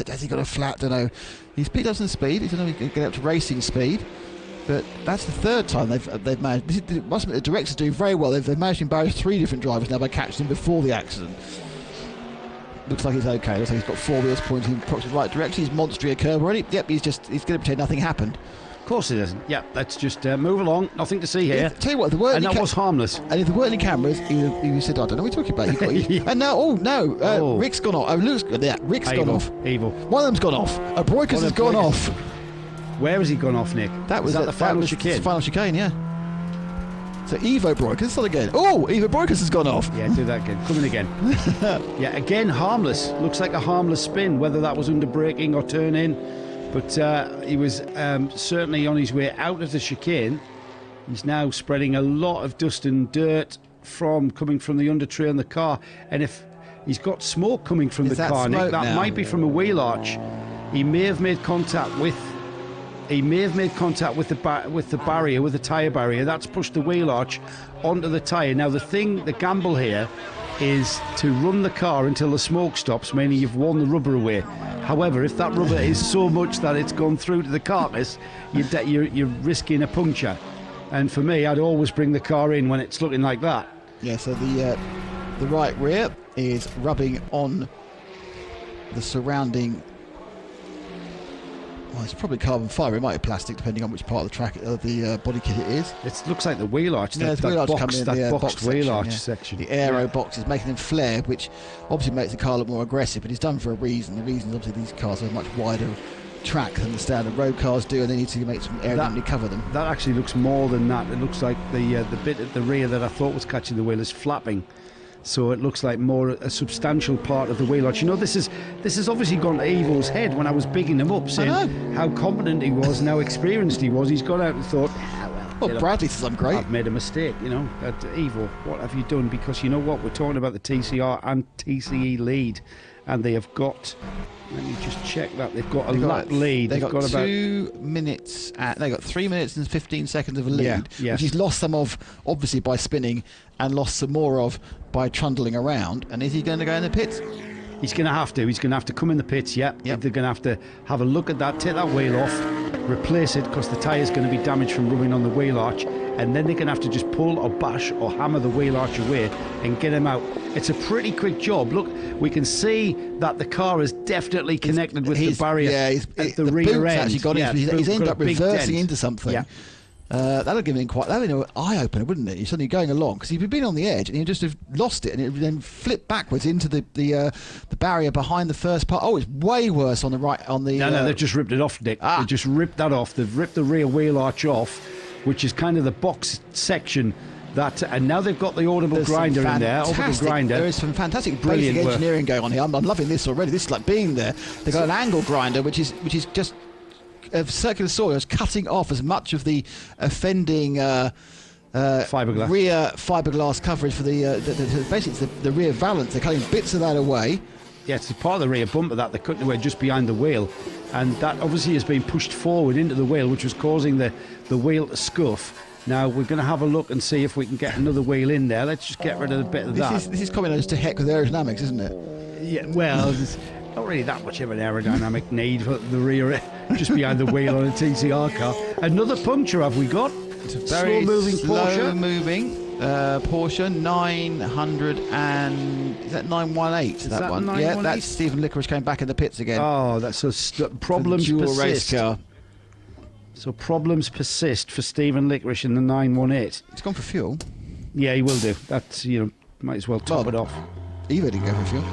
has he got a flat? Don't know. He's picked up some speed. He's going to get up to racing speed, but that's the third time they've managed. It must be the directors doing very well. They've managed to embarrass 3 different drivers now by catching him before the accident. Looks like he's okay. Looks like he's got 4 wheels pointing in the right direction. He's monster a curve already. Yep, he's going to pretend nothing happened.
Of course it isn't. Yeah, let's just move along. Nothing to see here.
Tell you what, there weren't
and that was harmless.
And if there weren't any cameras, he said, I don't know what you're talking about. And now, Rick's gone off. Rick's gone off.
Evil.
One of them's gone off. Broikers has gone off.
Where has he gone off, Nick?
That was
the final chicane.
The final chicane, yeah. So Evo Broikers, not again. Oh, Evo Broikers has gone off.
Yeah, do that again. Come in again. Yeah, again, harmless. Looks like a harmless spin, whether that was under braking or turn in. But he was certainly on his way out of the chicane. He's now spreading a lot of dust and dirt coming from the under tray on the car. And if he's got smoke coming from the car, Nick, that might be from a wheel arch. He may have made contact with the barrier, with the tyre barrier. That's pushed the wheel arch onto the tyre. Now the gamble here is to run the car until the smoke stops, meaning you've worn the rubber away. However, if that rubber is so much that it's gone through to the carcass, you're risking a puncture. And for me, I'd always bring the car in when it's looking like that.
Yeah, so the right rear is rubbing on the surrounding... Well, it's probably carbon fibre. It might be plastic, depending on which part of the track of the body kit it is.
It looks like the wheel arch.
Yeah, the wheel arch coming in the
boxed wheel arch section.
The aero box is making them flare, which obviously makes the car look more aggressive, but it's done for a reason. The reason is obviously these cars have a much wider track than the standard road cars do, and they need to make some aerodynamically cover them.
That actually looks more than that. It looks like the bit at the rear that I thought was catching the wheel is flapping. So it looks like more a substantial part of the wheel arch. You know, this has obviously gone to Evo's head when I was bigging him up, saying how competent he was and how experienced he was. He's gone out and thought,
well, Bradley says I'm great.
I've made a mistake, you know. At Evo, what have you done? Because you know what, we're talking about the TCR and TCE lead, and they have got. Let me just check that. They've got a lap lead.
They've got
about
2 minutes. They've got 3 minutes and 15 seconds of a lead,
yeah.
which he's lost some of, obviously, by spinning, and lost some more of by trundling around. And is he going to go in the pits?
He's going to have to. He's going to have to come in the pits, Yep. They're going to have a look at that, take that wheel off, replace it, because the tyre's going to be damaged from rubbing on the wheel arch, and then they're going to have to just pull or bash or hammer the wheel arch away and get him out. It's a pretty quick job. Look, we can see that the car is definitely connected with the barrier at the rear end.
Actually got he's ended up reversing into something.
Yeah.
That'll give him that'll be an eye opener, wouldn't it? You're suddenly going along because he'd been on the edge and he just have lost it, and it would then flip backwards into the barrier behind the first part. Oh, it's way worse on the right. No,
they've just ripped it off, Nick. They just ripped that off. They've ripped the rear wheel arch off, which is kind of the box section. And now they've got the audible grinder in there. Audible grinder.
There is some fantastic basic engineering going on here. I'm loving this already. This is like being there. They've got an angle grinder, which is just circular saw, cutting off as much of the offending
fiberglass.
Rear fiberglass coverage for basically it's the rear valance. They're cutting bits of that away.
Yeah, it's part of the rear bumper that they're cutting away just behind the wheel, and that obviously has been pushed forward into the wheel, which was causing the wheel to scuff. Now we're going to have a look and see if we can get another wheel in there. Let's just get rid of a bit of that.
This is coming as to heck with aerodynamics, isn't it?
Yeah, well, there's not really that much of an aerodynamic need for the rear, just behind the wheel on a TCR car. Another puncture have we got?
It's a very slow-moving Porsche 900 and is that 918?
Is that
one?
918?
Yeah, that's Stephen Licorice coming back in the pits again.
Oh, that's problems
dual
persist.
Race car.
So problems persist for Stephen Licorice in the 918.
It's gone for fuel.
Yeah, he will do. That's might as well top it off.
Evo didn't go for fuel.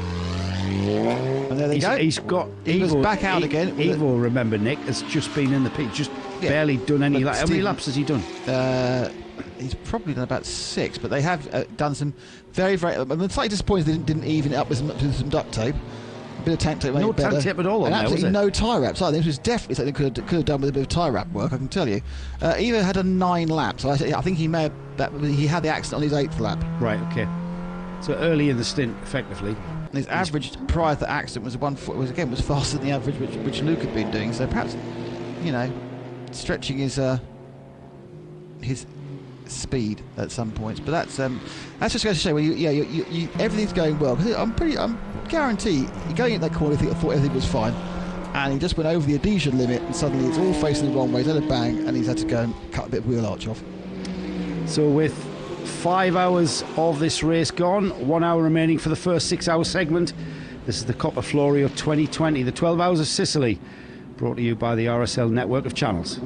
And there they go.
He's got
Evo's back out again.
Evo, remember, Nick, has just been in the pit, just barely done any laps. How many laps has he done?
He's probably done about 6, but they have done some very, very... I'm slightly disappointed they didn't even it up with some duct tape. A bit of tank tape.
No tank tape at all on
and
there,
absolutely
was it?
no tyre wraps. I think this was definitely something they could have done with a bit of tyre wrap work, I can tell you. Evo had a 9 laps. So I think he may have... He had the accident on his 8th lap.
Right, okay. So early in the stint, effectively.
And his average prior to the accident was faster than the average which Luke had been doing. So perhaps, stretching his speed at some points. But that's just going to show you everything's going well. Because I'm guarantee you going in that corner, I thought everything was fine, and he just went over the adhesion limit, and suddenly it's all facing the wrong way. He's had a bang, and he's had to go and cut a bit of wheel arch off.
So with 5 hours of this race gone, 1 hour remaining for the first 6-hour segment. This is the COPPA FLORIO 2020, the 12 Hours of Sicily, brought to you by the RSL network of channels.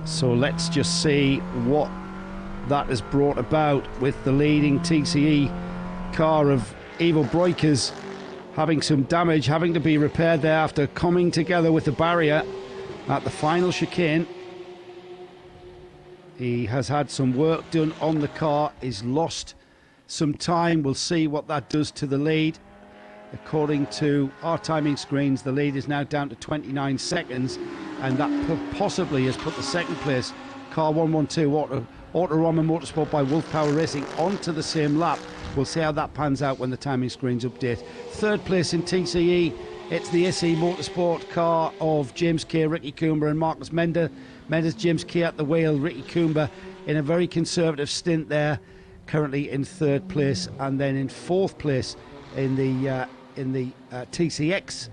So let's just see what that has brought about with the leading TCE car of Ivo Breukers having some damage, having to be repaired there after coming together with the barrier at the final chicane. He has had some work done on the car. He's lost some time. We'll see what that does to the lead. According to our timing screens, the lead is now down to 29 seconds, and that possibly has put the second place car 112 Autorama Motorsport by Wolf Power Racing onto the same lap. We'll see how that pans out when the timing screens update. Third place in TCE, it's the SE Motorsport car of James Kay, Ricky Coomber and Marcus Mendes. James Kay at the wheel, Ricky Coomber in a very conservative stint there, currently in third place, and then in fourth place in the TCX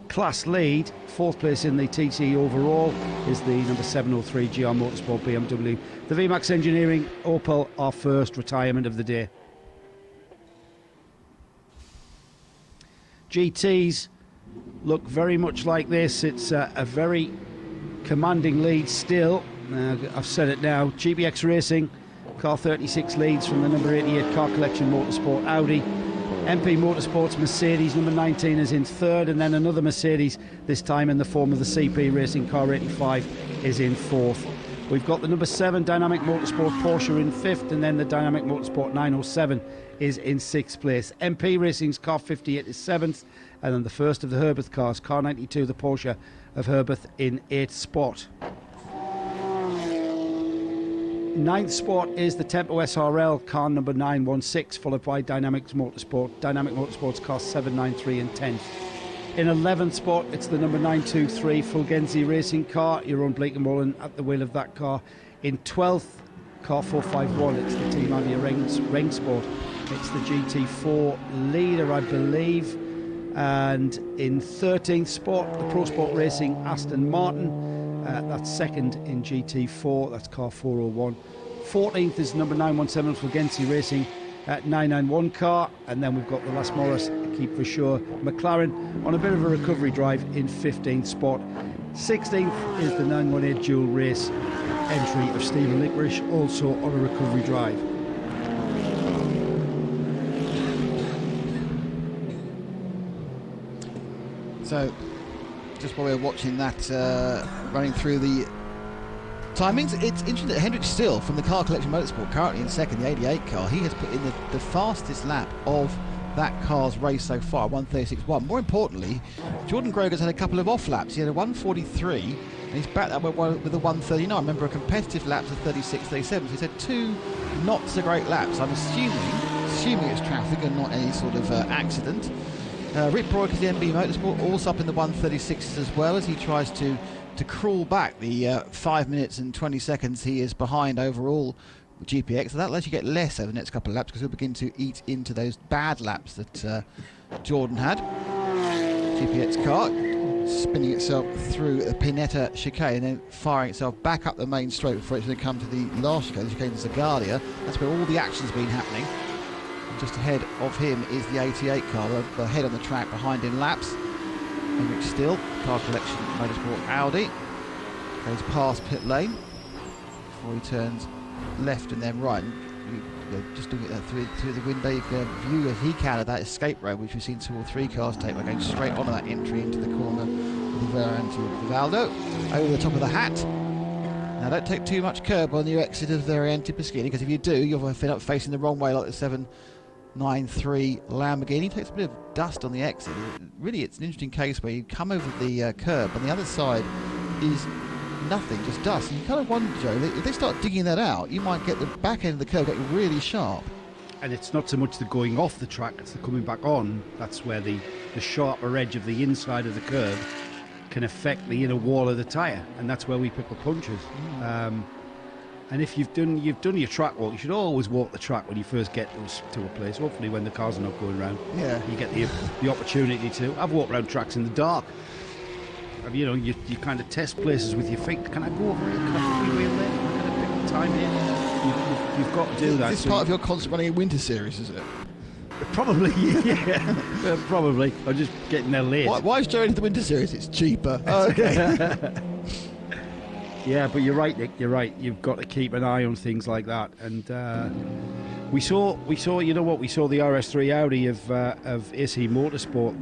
class lead. Fourth place in the TCE overall is the number 703 GR Motorsport BMW. The VMAX Engineering Opel, our first retirement of the day. GTs look very much like this. It's a very commanding lead still. I've said it now. GBX Racing, car 36 leads from the number 88 Car Collection Motorsport Audi. MP Motorsports Mercedes number 19 is in third, and then another Mercedes, this time in the form of the CP Racing car 85, is in fourth. We've got the number 7 Dynamic Motorsport Porsche in fifth, and then the Dynamic Motorsport 907 is in sixth place. MP Racing's car 58 is seventh, and then the first of the Herbeth cars, car 92, the Porsche of Herbeth, in eighth spot. Ninth spot is the Tempo SRL car number 916, followed by Dynamic Motorsports car 793 in 10th. In 11th spot, it's the number 923 Fulgenzi Racing car, Jeroen Bleekemolen at the wheel of that car. In 12th, car 451, it's the Team Avia Ring Sport. It's the GT4 leader, I believe. And in 13th spot, the Pro Sport Racing Aston Martin. That's second in GT4, that's car 401. 14th is number 917 Fulgenzi Racing at 991 car, and then we've got the Las Morris Keep for Sure McLaren on a bit of a recovery drive in 15th spot. 16th is the 918 Dual Race entry of Stephen Licorice, also on a recovery drive.
So just while we're watching that running through the timings, it's interesting that Hendrik Still from the Car Collection Motorsport, currently in second, the 88 car, he has put in the fastest lap of that car's race so far, 1:36.1. More importantly, Jordan Groger's had a couple of off laps. He had a 1:43 and he's back up with a 1:39. Remember, a competitive lap's a 36.37, so he's had two not so great laps. I'm assuming it's traffic and not any sort of accident. Rick Breukers, the MB Motorsport, also up in the 1:36 as well, as he tries to crawl back the 5 minutes and 20 seconds he is behind overall with GPX. So that lets you get less over the next couple of laps, because he'll begin to eat into those bad laps that Jordan had. GPX car spinning itself through a Pinetta chicane and then firing itself back up the main straight before it's going to come to the last chicane, the chicane of Zagalia. That's where all the action's been happening. Just ahead of him is the 88 car, ahead on the track, behind in laps. Hendrik Still, Car Collection Motorsport Audi, goes past pit lane before he turns left and then right. And just looking at that through the window, you can view as he can of that escape road, which we've seen 2 or 3 cars take. We're going straight onto that entry into the corner of the Variante Valdo, over the top of the hat. Now don't take too much curb on your exit of Variante Pasquini, because if you do, you'll end up facing the wrong way like the 793 Lamborghini. It takes a bit of dust on the exit. Really, it's an interesting case where you come over the curb, and the other side is nothing, just dust. And you kind of wonder, Joe, if they start digging that out, you might get the back end of the curb getting really sharp.
And it's not so much the going off the track, it's the coming back on. That's where the sharper edge of the inside of the curb can affect the inner wall of the tyre, and that's where we pick up punches. And if you've done your track walk, you should always walk the track when you first get to a place. Hopefully when the cars are not going around, you get the opportunity to. I've walked around tracks in the dark. You know, you kind of test places with your feet. Can I go over here? Can I freewheel there? Can I pick up time here? You've got to do that.
This is part of your concert running a winter series, is it?
Probably, yeah. Probably. I'm just getting there late.
Why is Joe into the winter series? It's cheaper. Oh, okay.
Yeah, but you're right, Nick. You're right. You've got to keep an eye on things like that. And we saw. You know what? We saw the RS3 Audi of AC Motorsport.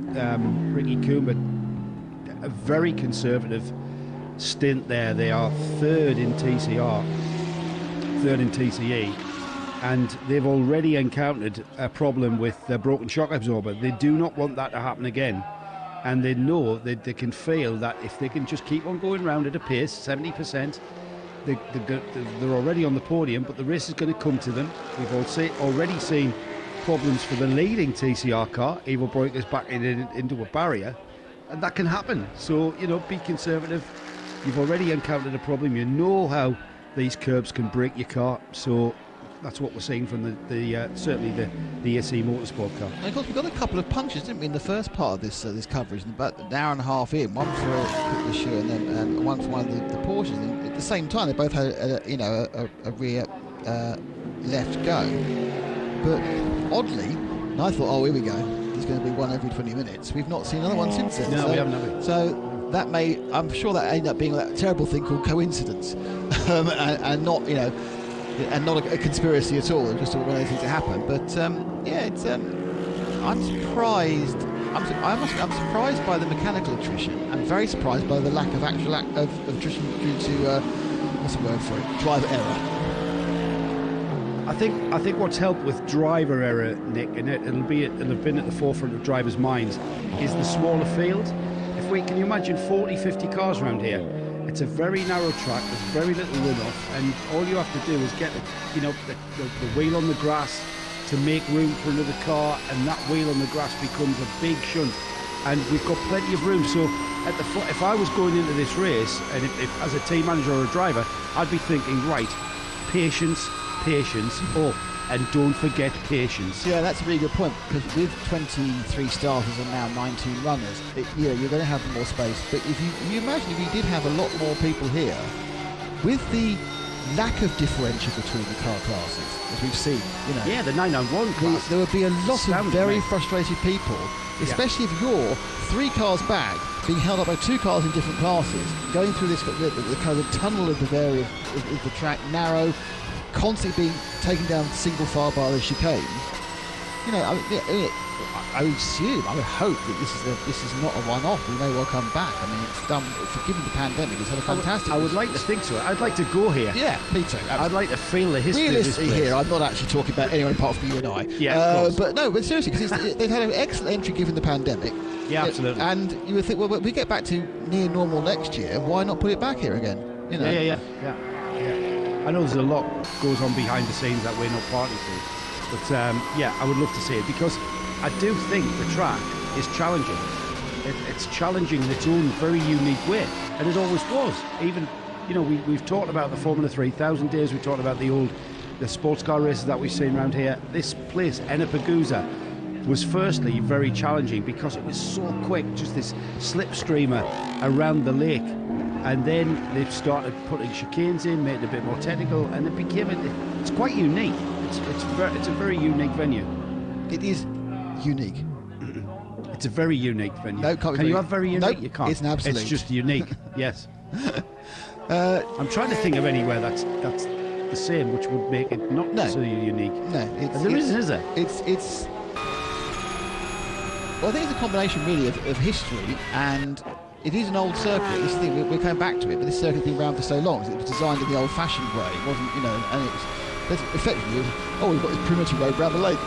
Ricky Kumba, a very conservative stint there. They are third in TCR, third in TCE. And they've already encountered a problem with their broken shock absorber. They do not want that to happen again. And they know that they can feel that if they can just keep on going round at a pace, 70%, they're already on the podium, but the race is going to come to them. We've already seen problems for the leading TCR car. Evo Breukers back into a barrier, and that can happen. So, you know, be conservative. You've already encountered a problem. You know how these curbs can break your car. So that's what we're seeing from certainly the AC Motorsport car.
And of course, we got a couple of punctures, didn't we, in the first part of this coverage, about an hour and a half in. One for the shoe and one for one of the Porsches. And at the same time, they both had a rear left go. But oddly, and I thought, oh, here we go. There's going to be one every 20 minutes. We've not seen another one since then.
No, we haven't, have we?
So that I'm sure that ended up being that terrible thing called coincidence, and not, and not a conspiracy at all, just when anything to happen. But it's I'm surprised. I'm surprised by the mechanical attrition. I'm very surprised by the lack of actual of attrition due to what's the word for it? Driver error.
I think what's helped with driver error, Nick, and it'll have been at the forefront of drivers' minds, is the smaller field. Can you imagine 40, 50 cars around here? It's a very narrow track, there's very little runoff, and all you have to do is get the wheel on the grass to make room for another car, and that wheel on the grass becomes a big shunt, and we've got plenty of room. So if I was going into this race, and if as a team manager or a driver, I'd be thinking, right, patience, and don't forget patience.
Yeah, that's a really good point, because with 23 starters and now 19 runners, you're going to have more space. But if you imagine if you did have a lot more people here, with the lack of differential between the car classes, as we've seen,
Yeah, the 991 class.
There would be a lot of very frustrated people, especially if you're 3 cars back, being held up by 2 cars in different classes, going through this the kind of the tunnel of the area of the track, narrow, constantly being taken down single file by the chicanes. I would hope that this is not a one-off. We may well come back. I mean, it's done. Given the pandemic, it's had a fantastic.
I would like to think so. I'd like to go here.
Yeah, me too.
I'd like to feel the history of this place.
Here, I'm not actually talking about anyone apart from you and I.
Yeah,
but seriously, because they've had an excellent entry given the pandemic.
Yeah, absolutely.
And you would think, well, when we get back to near normal next year, why not put it back here again?
Yeah. I know there's a lot goes on behind the scenes that we're not party to, but I would love to see it, because I do think the track is challenging. It's challenging in its own very unique way, and it always was. Even, we've talked about the Formula 3000 days, we talked about the sports car races that we've seen around here. This place, Ennepegusa, was firstly very challenging because it was so quick, just this slipstreamer around the lake. And then they've started putting chicanes in, made it a bit more technical, and it became it's quite unique. It's a very unique venue.
It is unique.
It's a very unique venue.
No,
can you have very unique?
Nope,
you can't.
it's an absolute.
It's just unique. Yes. I'm trying to think of anywhere that's the same, which would make it not so unique.
No,
and there isn't, is there?
It's. Well, I think it's a combination really of history, and it is an old circuit. This is the thing, we're coming back to it, but this circuit's been around for so long. It was designed in the old-fashioned way. It wasn't, and it was effectively, we've got this primitive road round the lake.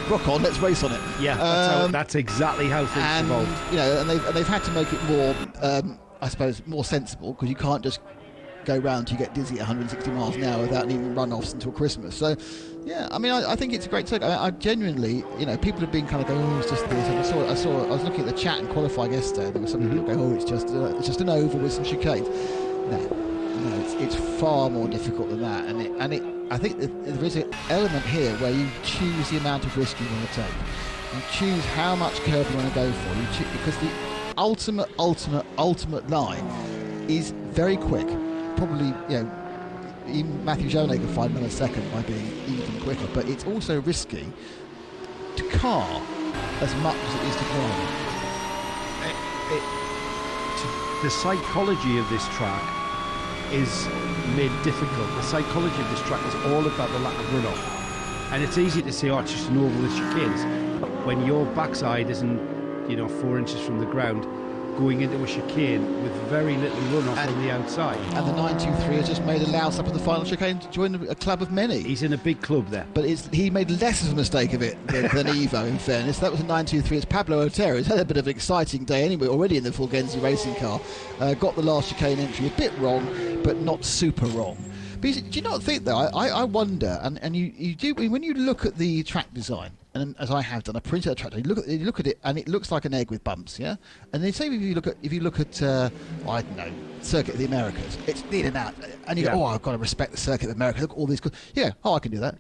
Rock on, let's race on it.
Yeah, that's exactly how things evolved.
And they've had to make it more, I suppose, more sensible, because you can't just go round till you get dizzy at 160 miles an hour without needing run-offs until Christmas. So, yeah, I mean, I think it's a great circuit. I genuinely, people have been kind of going, oh, it's just this. And I was looking at the chat and qualifying yesterday. There were some people going, oh, it's just an oval with some chicanes. No, it's far more difficult than that. And I think there is an element here where you choose the amount of risk you want to take. You choose how much curve you want to go for. Because the ultimate line is very quick. Probably, even Matthew Jonet could find another second by being even quicker. But it's also risky to car as much as it is to drive.
The psychology of this track is made difficult. The psychology of this track is all about the lack of runoff. And it's easy to say, oh, it's just an oval with chicanes. But when your backside isn't, 4 inches from the ground, going into a chicane with very little runoff on the outside.
And the 923 has just made a louse up in the final chicane to join a club of many.
He's in a big club there.
But he made less of a mistake of it than Evo, in fairness. That was a 923. It's Pablo Otero. He's had a bit of an exciting day anyway, already in the Fulgenzi racing car. Got the last chicane entry a bit wrong, but not super wrong. But do you not think, though, I wonder, and you do, when you look at the track design, and as I have done, I printed a track. You look at it, and it looks like an egg with bumps, yeah. And they say if you look at, I don't know, Circuit of the Americas, it's in and out, and you go, oh, I've got to respect the Circuit of the Americas. Look at all these, I can do that.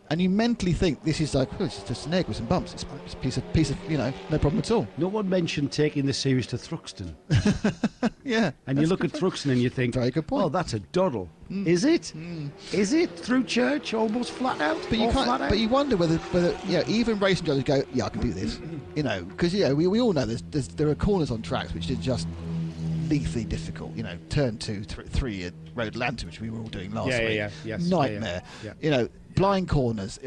And you mentally think this is like, oh, it's just an egg with some bumps. It's a piece of, no problem at all.
No one mentioned taking the series to Thruxton.
Yeah.
And you look at Thruxton and you think,
very good point.
Oh, that's a doddle. Is it? Is it through church, almost flat out?
But you can't. But you wonder whether even racing drivers go, yeah, I can do this. Because we all know there are corners on tracks which are just lethally difficult. Turn 2, 3 at Road Atlanta, which we were all doing last week.
Yes.
Nightmare.
Yeah.
Blind corners.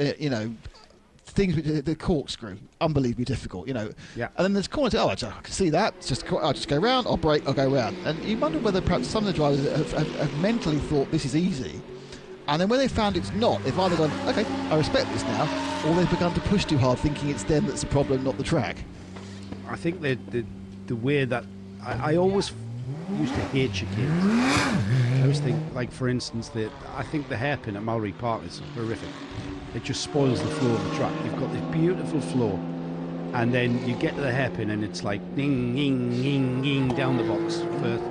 Things with the corkscrew, unbelievably difficult. And then there's corners. Oh, I can see that. I'll just go round. I'll brake. I'll go round. And you wonder whether perhaps some of the drivers have mentally thought this is easy, and then when they found it's not, they've either gone, okay, I respect this now, or they've begun to push too hard, thinking it's them that's the problem, not the track.
I think the way that I always used to hate chicanes. I always think, like for instance, I think the hairpin at Mallory Park is horrific. It just spoils the flow of the track. You've got this beautiful flow, and then you get to the hairpin and it's like ding, ding, ding, ding down the box first,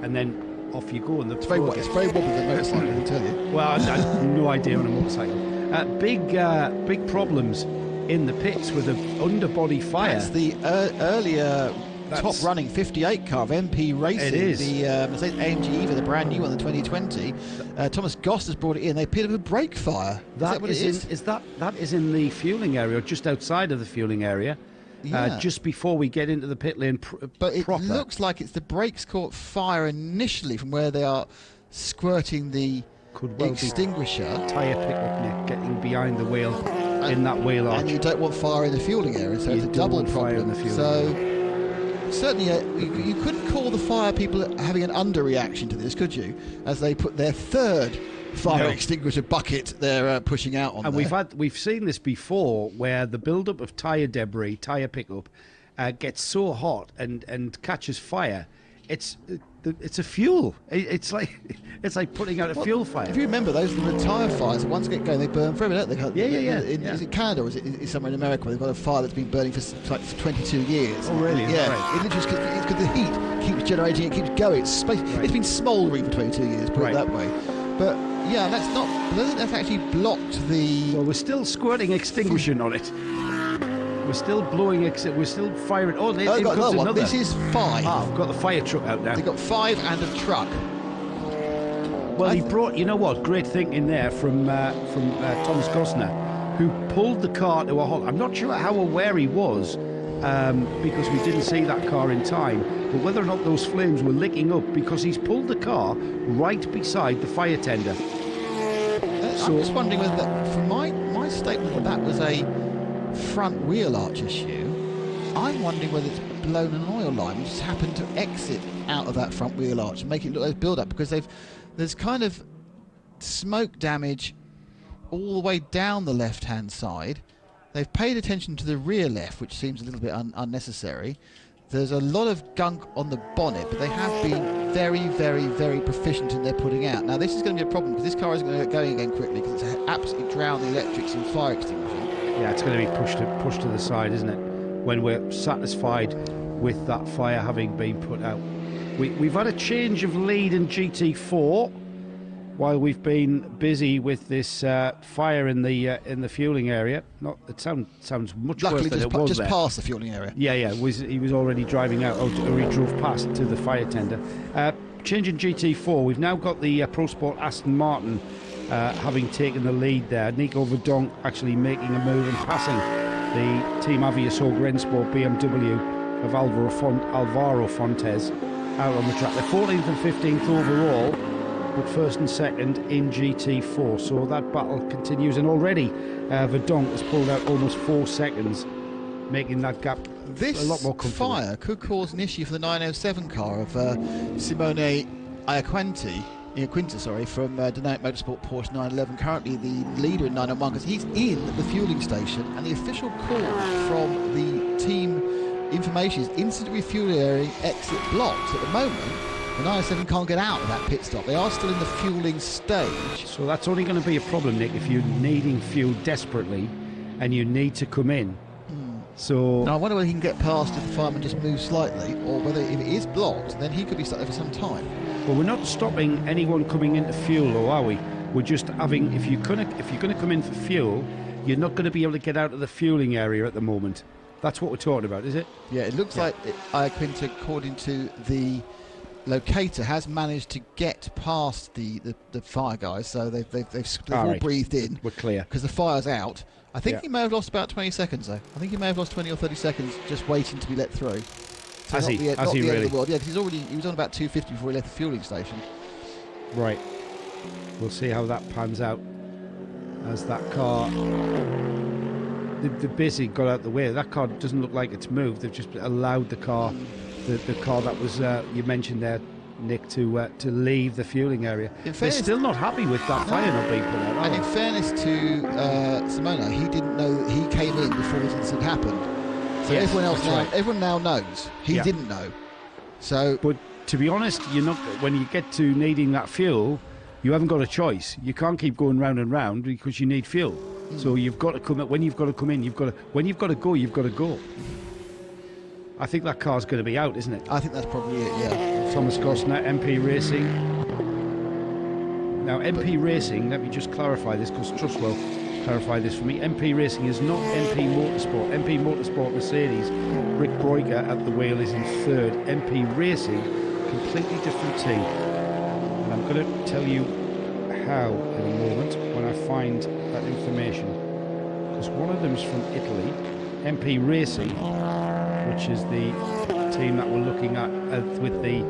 and then off you go. And it's very wobbly,
the motorcycle, I can tell you.
Well, I have no idea on a motorcycle. Big problems in the pits with the underbody fire.
That's the earlier top-running 58 car of MP Racing.
It is.
The Mercedes AMG EVA, the brand new one, the 2020. Thomas Goss has brought it in. They appeared of a brake fire. Is that what it is?
That is in the fueling area, or just outside of the fueling area, just before we get into the pit lane
But it looks like it's the brakes caught fire initially from where they are squirting the extinguisher.
Tyre pickup getting behind the wheel in that wheel arch.
And you don't want fire in the fueling area, so it's a double problem. Certainly, you couldn't call the fire people having an underreaction to this, could you? As they put their third fire extinguisher bucket they're pushing out on.
And we've seen this before, where the build-up of tyre debris, tyre pickup, gets so hot and catches fire. It's a fuel. It's like putting out a fuel fire.
If you remember, those are the tyre fires. Once they get going, they burn forever, don't they?
Yeah.
Is it Canada or is it somewhere in America where they've got a fire that's been burning for 22 years?
Oh, really?
Yeah.
Right.
It literally it's because the heat keeps generating, it keeps going. It's been smouldering for 22 years, put it that way. But yeah, that's actually blocked the.
Well, we're still squirting extinguishing on it. We're still blowing we're still firing. Oh, there comes another.
This is 5.
I've got the fire truck out now.
They've got 5 and a truck.
Well, he brought, great thinking there from Thomas Gosner, who pulled the car to a halt. I'm not sure how aware he was because we didn't see that car in time. But whether or not those flames were licking up, because he's pulled the car right beside the fire tender.
I'm just wondering whether that, from my statement that was a front wheel arch issue, I'm wondering whether it's blown an oil line which just happened to exit out of that front wheel arch and make it look like build up, because there's kind of smoke damage all the way down the left hand side. They've paid attention to the rear left, which seems a little bit unnecessary. There's a lot of gunk on the bonnet, but they have been very, very, very proficient in their putting out. Now, this is going to be a problem because this car isn't going to get going again quickly because it's absolutely drowned the electrics in fire extinguishing.
Yeah, it's going to be pushed to the side, isn't it? When we're satisfied with that fire having been put out. We've had a change of lead in GT4 while we've been busy with this fire in the fueling area. It sounds much
Luckily
worse than it was
just
there.
past the fueling area.
Yeah. He was already driving out, or he drove past to the fire tender. Changing GT4, we've now got the Pro Sport Aston Martin having taken the lead there. Nico Verdonk actually making a move and passing the Team Aviasol Rensport BMW of Alvaro Fontes out on the track. They're 14th and 15th overall, but first and second in GT4. So that battle continues, and already Verdonk has pulled out almost 4 seconds, making that gap a lot more comfortable.
This fire could cause an issue for the 907 car of Simone Iaquinta, from Dynamic Motorsport Porsche 911, currently the leader in 901, because he's in the fueling station, and the official call from the team information is instant refueling area exit blocked. At the moment, the 907 can't get out of that pit stop. They are still in the fueling stage.
So that's only going to be a problem, Nick, if you're needing fuel desperately and you need to come in. So
now I wonder whether he can get past if the fireman just moves slightly, or whether if it is blocked, then he could be stuck there for some time.
Well, we're not stopping anyone coming into fuel, though, are we? We're just having, if you're going to come in for fuel, you're not going to be able to get out of the fueling area at the moment. That's what we're talking about, is it?
Yeah, it looks like Iaquinta, according to the locator, has managed to get past the fire guys, so they've all breathed in.
We're clear.
Because the fire's out. I think he may have lost about 20 seconds, though. I think he may have lost 20 or 30 seconds just waiting to be let through. So
Has he
End of
really?
the world. Yeah, because he was on about 250 before he left the fueling station.
Right. We'll see how that pans out as that car... They've basically got out the way. That car doesn't look like it's moved. They've just allowed the car, the car that was, you mentioned there, Nick, to leave the fueling area. They're still not happy with that fire not being put out.
And in fairness to Simona, he didn't know that he came in before this incident happened. So
Yes,
everyone now knows. He didn't know. So,
but to be honest, you're not. When you get to needing that fuel, you haven't got a choice. You can't keep going round and round because you need fuel. So you've got to come. When you've got to come in, when you've got to go, you've got to go. I think that car's going to be out, isn't it?
I think that's probably it. Yeah.
Thomas Gosner, MP Racing. Now, MP Racing. Let me just clarify this because Trustwell clarify this for me. MP Racing is not MP Motorsport. MP Motorsport Mercedes, Rick Broiker at the wheel is in third. MP Racing, completely different team. And I'm going to tell you how in a moment when I find that information. Because one of them's from Italy, MP Racing, which is the team that we're looking at with the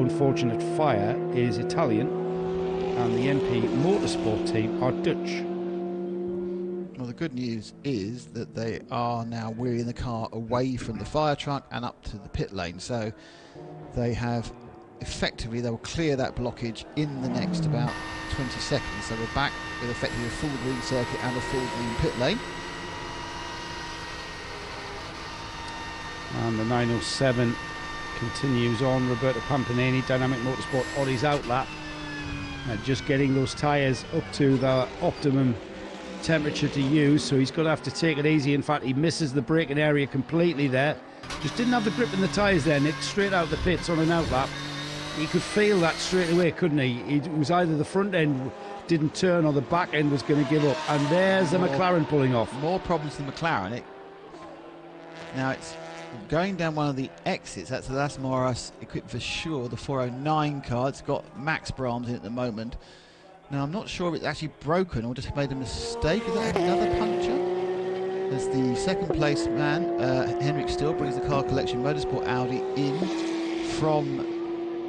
unfortunate fire, is Italian, and the MP Motorsport team are Dutch.
Well, the good news is that they are now wheeling the car away from the fire truck and up to the pit lane. So they have effectively, they will clear that blockage in the next about 20 seconds. So we're back with effectively a full green circuit and a full green pit lane.
And the 907 continues on. Roberto Pampanini, Dynamic Motorsport, on his outlap. Just getting those tyres up to the optimum temperature to use, so he's going to have to take it easy. In fact, he misses the braking area completely there. Just didn't have the grip in the tyres there, Nick. Straight out the pits on an outlap. He could feel that straight away, couldn't he? It was either the front end didn't turn or the back end was going to give up. And there's the McLaren pulling off.
More problems than McLaren. Now it's going down one of the exits. That's the Las Moras equipped for sure. The 409 car. It's got Max Brahms in at the moment. Now I'm not sure if it's actually broken or just made a mistake. Is that another puncture? as the second place man, Henrik Still, brings the Car Collection Motorsport Audi in from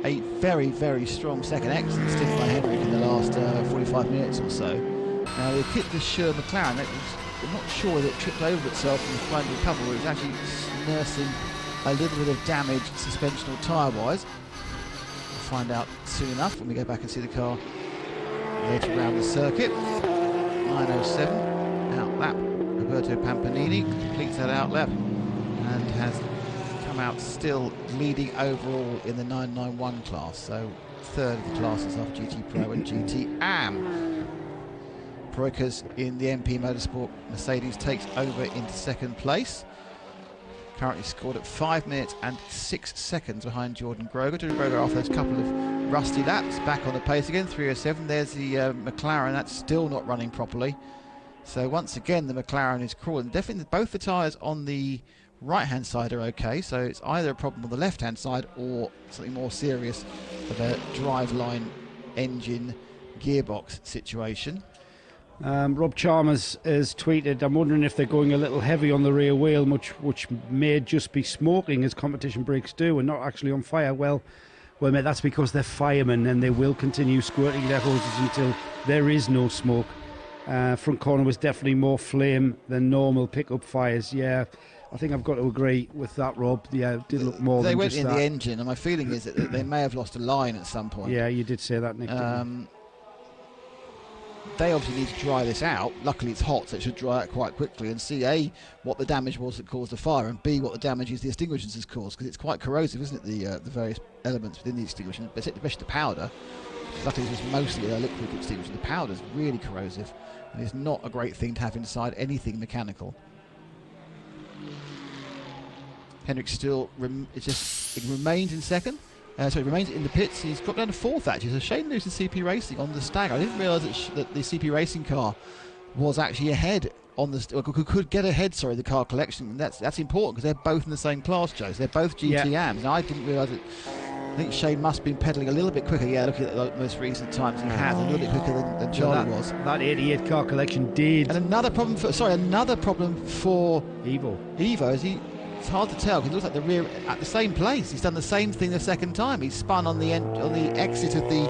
a very, very strong second. Excellent stint by Henrik in the last 45 minutes or so. Now they hit the Sure McLaren. I'm not sure whether it tripped over itself and was trying to recover, or it was actually nursing a little bit of damage suspension or tyre-wise. We'll find out soon enough when we go back and see the car later around the circuit. 9:07 out lap. Roberto Pampanini completes that out lap and has come out still leading overall in the 991 class. So third of the classes after GT Pro and GT Am. Broikers in the MP Motorsport Mercedes takes over into second place. Currently scored at 5 minutes and 6 seconds behind Jordan Groger. Jordan Groger, after those couple of rusty laps, back on the pace again. 3:07. There's the McLaren. That's still not running properly. So once again, the McLaren is crawling. Definitely both the tyres on the right-hand side are okay. So it's either a problem on the left-hand side or something more serious of a driveline engine gearbox situation.
Rob Chalmers has tweeted, I'm wondering if they're going a little heavy on the rear wheel, which may just be smoking as competition brakes do and not actually on fire. Well, mate, that's because they're firemen and they will continue squirting their hoses until there is no smoke. Front corner was definitely more flame than normal pickup fires. Yeah, I think I've got to agree with that, Rob. Yeah, it did look more than just that.
They went in the engine, and my feeling is that they may have lost a line at some point.
Yeah, you did say that, Nick.
They obviously need to dry this out. Luckily it's hot, so it should dry out quite quickly, and see A, what the damage was that caused the fire, and B, what the damages the extinguishers has caused, because it's quite corrosive, isn't it, the various elements within the extinguisher, especially the powder. Luckily this was mostly a liquid extinguisher. The powder's really corrosive, and it's not a great thing to have inside anything mechanical. Henrik Still remains in second. So he remains in the pits. He's got down to fourth, actually. So Shane Lewis and CP Racing on the stagger. I didn't realise that the CP Racing car was actually ahead on the could get ahead. Sorry, the Car Collection. And that's important because they're both in the same class, Joe. So they're both GTMs. And I didn't realise it. I think Shane must have been pedalling a little bit quicker. Yeah, looking at the most recent times, he has a little bit quicker than Charlie was.
That 88 Car Collection did.
And another problem for Evo is it's hard to tell because it looks like the rear at the same place. He's done the same thing the second time. He's spun on the exit of the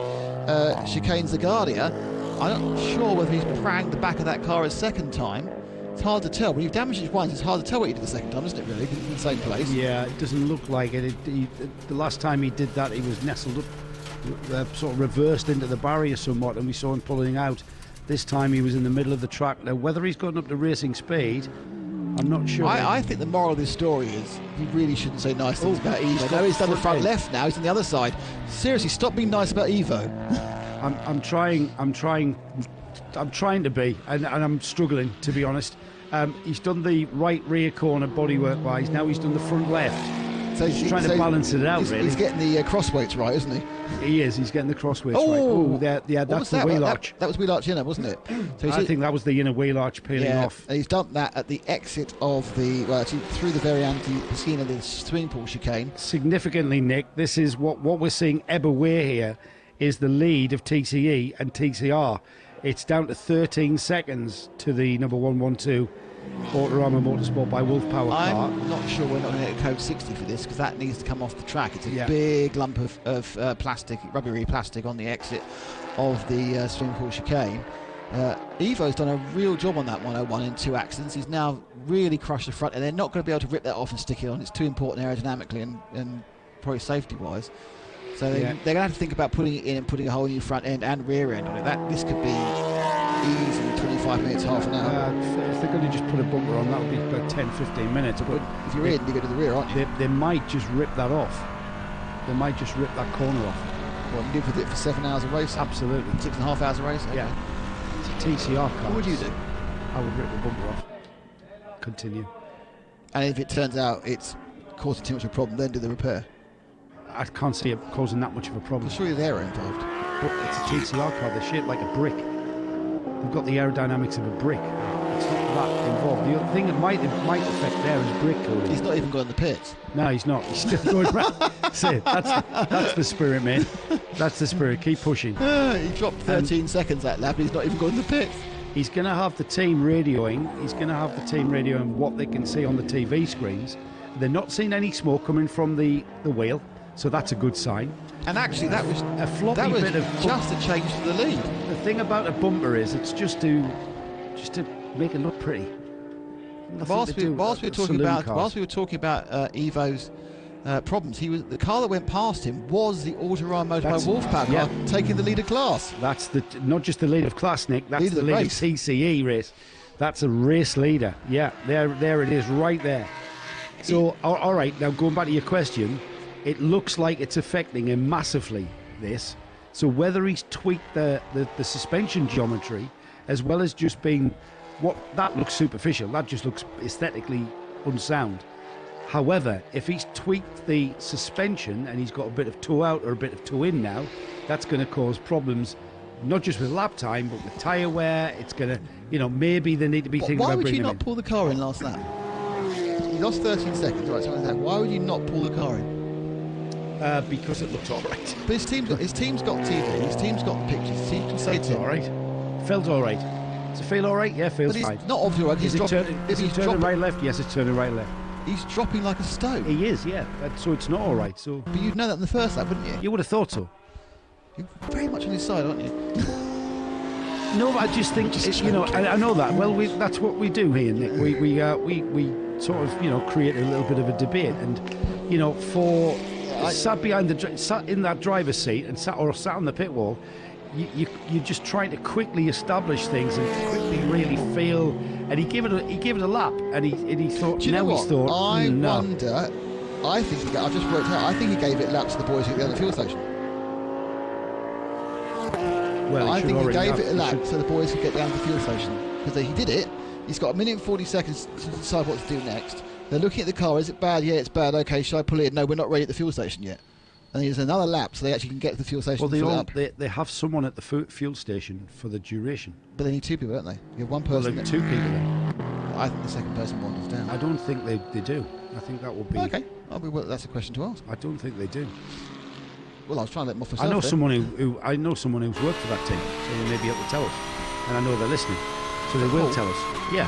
chicane Zagardia. I'm not sure whether he's pranged the back of that car a second time. It's hard to tell. When you've damaged it once, it's hard to tell what he did the second time, isn't it, really? Because it's in the same place.
Yeah, it doesn't look like it. The last time he did that, he was nestled up, sort of reversed into the barrier somewhat, and we saw him pulling out. This time he was in the middle of the track. Now, whether he's gotten up to racing speed, I'm not sure.
I think the moral of this story is he really shouldn't say nice things about Evo. No, he's done the front left now. He's on the other side. Seriously, stop being nice about Evo.
I'm trying to be, and I'm struggling, to be honest. He's done the right rear corner bodywork wise. Now he's done the front left. So he's trying to balance it out, really.
He's getting the crossweights right, isn't he?
He is. He's getting the crossweights right. Oh, yeah, that's the wheel arch.
That was wheel arch inner, wasn't it?
So I think that was the inner wheel arch peeling off.
And he's dumped that at the exit of through the Variante Piscina, the swimming pool chicane.
Significantly, Nick, this is what we're seeing ebb away here is the lead of TCE and TCR. It's down to 13 seconds to the number 112 Autorama Motorsport by Wolf Power car.
I'm not sure we're not going to get code 60 for this because that needs to come off the track. It's a big lump of plastic, rubbery plastic on the exit of the swimming pool chicane. Evo's done a real job on that 101 in 2 accidents. He's now really crushed the front, and they're not going to be able to rip that off and stick it on. It's too important aerodynamically and probably safety-wise. So they're going to have to think about putting it in and putting a whole new front end and rear end on it. This could be easily 25 minutes, half an hour.
If they're going to just put a bumper on, that would be about 10-15 minutes.
But if you're in, you go to the rear, aren't you?
They might just rip that off. They might just rip that corner off.
What, you did with it for 7 hours of racing?
Absolutely.
6.5 hours of racing? Okay.
Yeah. It's a TCR car.
What would you do?
I would rip the bumper off. Continue.
And if it turns out it's causing too much of a problem, then do the repair?
I can't see it causing that much of a problem.
I'm sure they're involved.
But it's a TCR car. They're shaped like a brick. They've got the aerodynamics of a brick. It's not that involved. The other thing that might affect there is brake coding.
He's not even going in the pits.
No, he's not. He's still going round. That's the spirit, mate. That's the spirit. Keep pushing.
He dropped 13 seconds that lap. He's not even going in the pits.
He's going to have the team radioing. He's going to have the team radioing what they can see on the TV screens. They're not seeing any smoke coming from the wheel, so that's a good sign.
And actually, that was
a floppy bit of
just a change to the lead.
The thing about a bumper is it's just to make it look pretty.
Whilst we were talking about Evo's problems, the car that went past him was the Autorama Motorbike Wolfpack car taking the lead of class.
That's not just the lead of class, Nick. That's the lead of TCE race. That's a race leader. Yeah, there it is, right there. So, all right, now going back to your question, it looks like it's affecting him massively, this. So whether he's tweaked the suspension geometry, as well as just being that looks superficial, that just looks aesthetically unsound. However, if he's tweaked the suspension and he's got a bit of toe out or a bit of toe in now, that's going to cause problems, not just with lap time, but with tyre wear. It's going to, maybe they need to be thinking about bringing him in.
Why would you not pull the car in last lap? He lost 13 seconds, right? Something like that. Why would you not pull the car in?
Because it looked all right.
But his team's got TV, his team's got the pictures, so you can say
it's all right. Felt all right. Does it feel all right? Yeah, feels fine.
Not obviously all right.
Is he turning right, left? Yes, it's turning right, left.
He's dropping like a stone.
He is, yeah. So it's not all right. So.
But you'd know that in the first lap, wouldn't you?
You would have thought so.
You're very much on his side, aren't you?
No, but I just think I know that. Well, that's what we do here, Nick. We sort of create a little bit of a debate, and sat in that driver's seat and sat on the pit wall. You're just trying to quickly establish things and quickly really feel. And he gave it a lap, and he thought.
Do you know what?
He's thought,
I wonder. I think I've just worked out. I think he gave it a lap to the boys at the other fuel station.
Well,
I think he gave it a lap so the boys could get down to the fuel station, because he did it. He's got 1 minute and 40 seconds to decide what to do next. They're looking at the car. Is it bad? Yeah, it's bad. Okay, should I pull it? No, we're not ready at the fuel station yet. And there's another lap, so they actually can get to the fuel station.
Well, they have someone at the fuel station for the duration.
But they need 2 people, don't they? You have 1 person.
Well, 2 people then.
I think the second person wanders down.
I don't think they do. I think that would be.
Okay, that's a question to ask.
I don't think they do.
Well, I was trying to let them off myself.
I know someone who's worked for that team, so they may be able to tell us. And I know they're listening, so they will tell us. Yeah.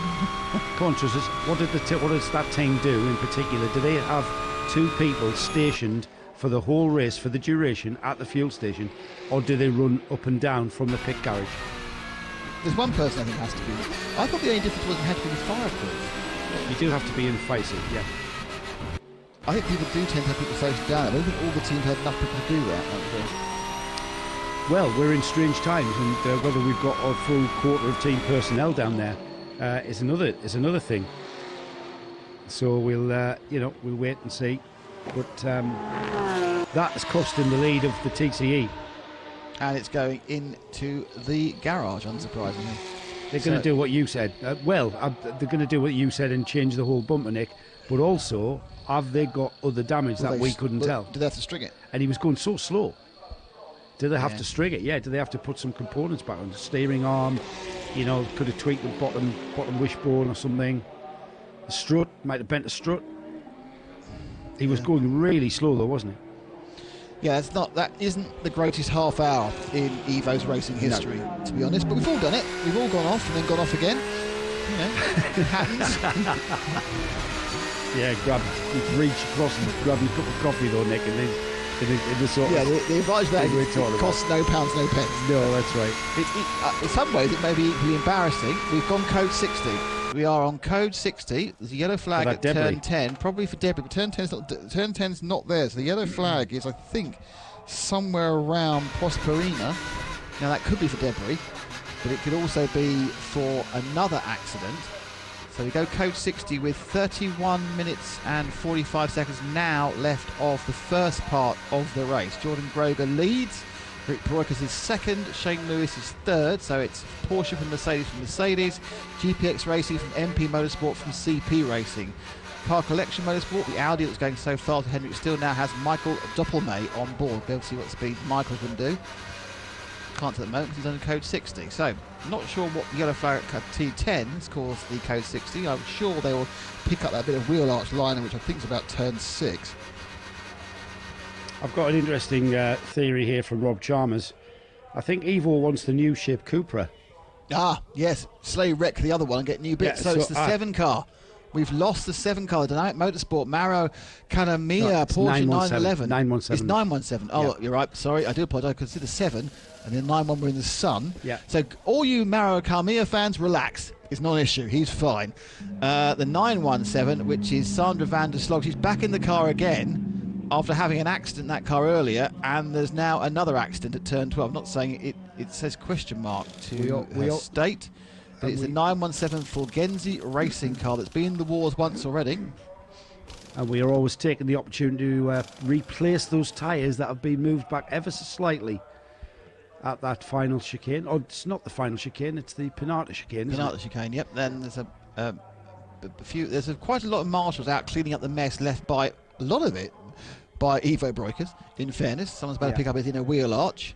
Come on, Trussers. What does that team do in particular? Do they have 2 people stationed for the whole race, for the duration, at the fuel station, or do they run up and down from the pit garage?
There's one person I think has to be. I thought the only difference was you had to be the fire crew.
You do have to be in fire suit, yeah.
I think people do tend to have people stationed down. I don't think all the teams had enough people to do that.
Well, we're in strange times, and whether we've got a full quarter of team personnel down there is another thing. So we'll wait and see. But that is costing the lead of the TCE.
And it's going into the garage, unsurprisingly.
They're going to do what you said. They're going to do what you said and change the whole bumper, Nick. But also, have they got other damage that we couldn't tell?
Do they have to string it?
And he was going so slow. Do they have to string it? Yeah. Do they have to put some components back on the steering arm? Could have tweaked the bottom wishbone or something. The strut might have bent a strut. He was going really slow though, wasn't he?
Yeah, that isn't the greatest half hour in Evo's racing history, to be honest. But we've all done it. We've all gone off and then gone off again. It happens.
Yeah, reach across and grab a cup of coffee though, Nick, and then in the sort
of the advantage that it costs no pounds, no pence.
No, that's right.
In some ways, it may be equally embarrassing. We've gone code 60. We are on code 60. There's a yellow flag at turn 10, probably for debris, but turn 10's not there. So the yellow flag is, I think, somewhere around Prosperina. Now that could be for debris, but it could also be for another accident. So we go code 60 with 31 minutes and 45 seconds now left of the first part of the race. Jordan Groger leads. Rick Broikers is second, Shane Lewis is third, so it's Porsche from Mercedes, GPX Racing from MP Motorsport from CP Racing. Car Collection Motorsport, the Audi that's going so fast, Henrik still now has Michael Doppelmay on board. We'll see what speed Michael can do. Can't at the moment because he's on code 60. So, not sure what the yellow flag at T10's caused the code 60. I'm sure they will pick up that bit of wheel arch liner, which I think is about turn 6.
I've got an interesting theory here from Rob Chalmers. I think Evo wants the new shape COPPA
Ah, yes. Slowly wreck the other one and get new bits.
Yeah,
so it's the 7 car. We've lost the 7 car. Dynamic Motorsport, Maro, Kanamiya, Porsche 911.
917.
It's 917. Oh, you're right. Sorry, I do apologise. I could see the 7 and the 91 were in the sun.
Yeah.
So all you Maro Kanamiya fans, relax. It's not an issue. He's fine. The 917, which is Sandra van der Sloot, she's back in the car again after having an accident in that car earlier, and there's now another accident at turn 12. I'm not saying it says question mark to her state. But it's a 917 Fulgenzi racing car that's been in the wars once already.
And we are always taking the opportunity to replace those tyres that have been moved back ever so slightly at that final chicane. Oh, it's not the final chicane, it's the Pinata chicane.
Pinata chicane, yep. Then there's quite a lot of marshals out cleaning up the mess left by, a lot of it, by Evo Breukers, in fairness. Someone's about to pick up his inner wheel arch.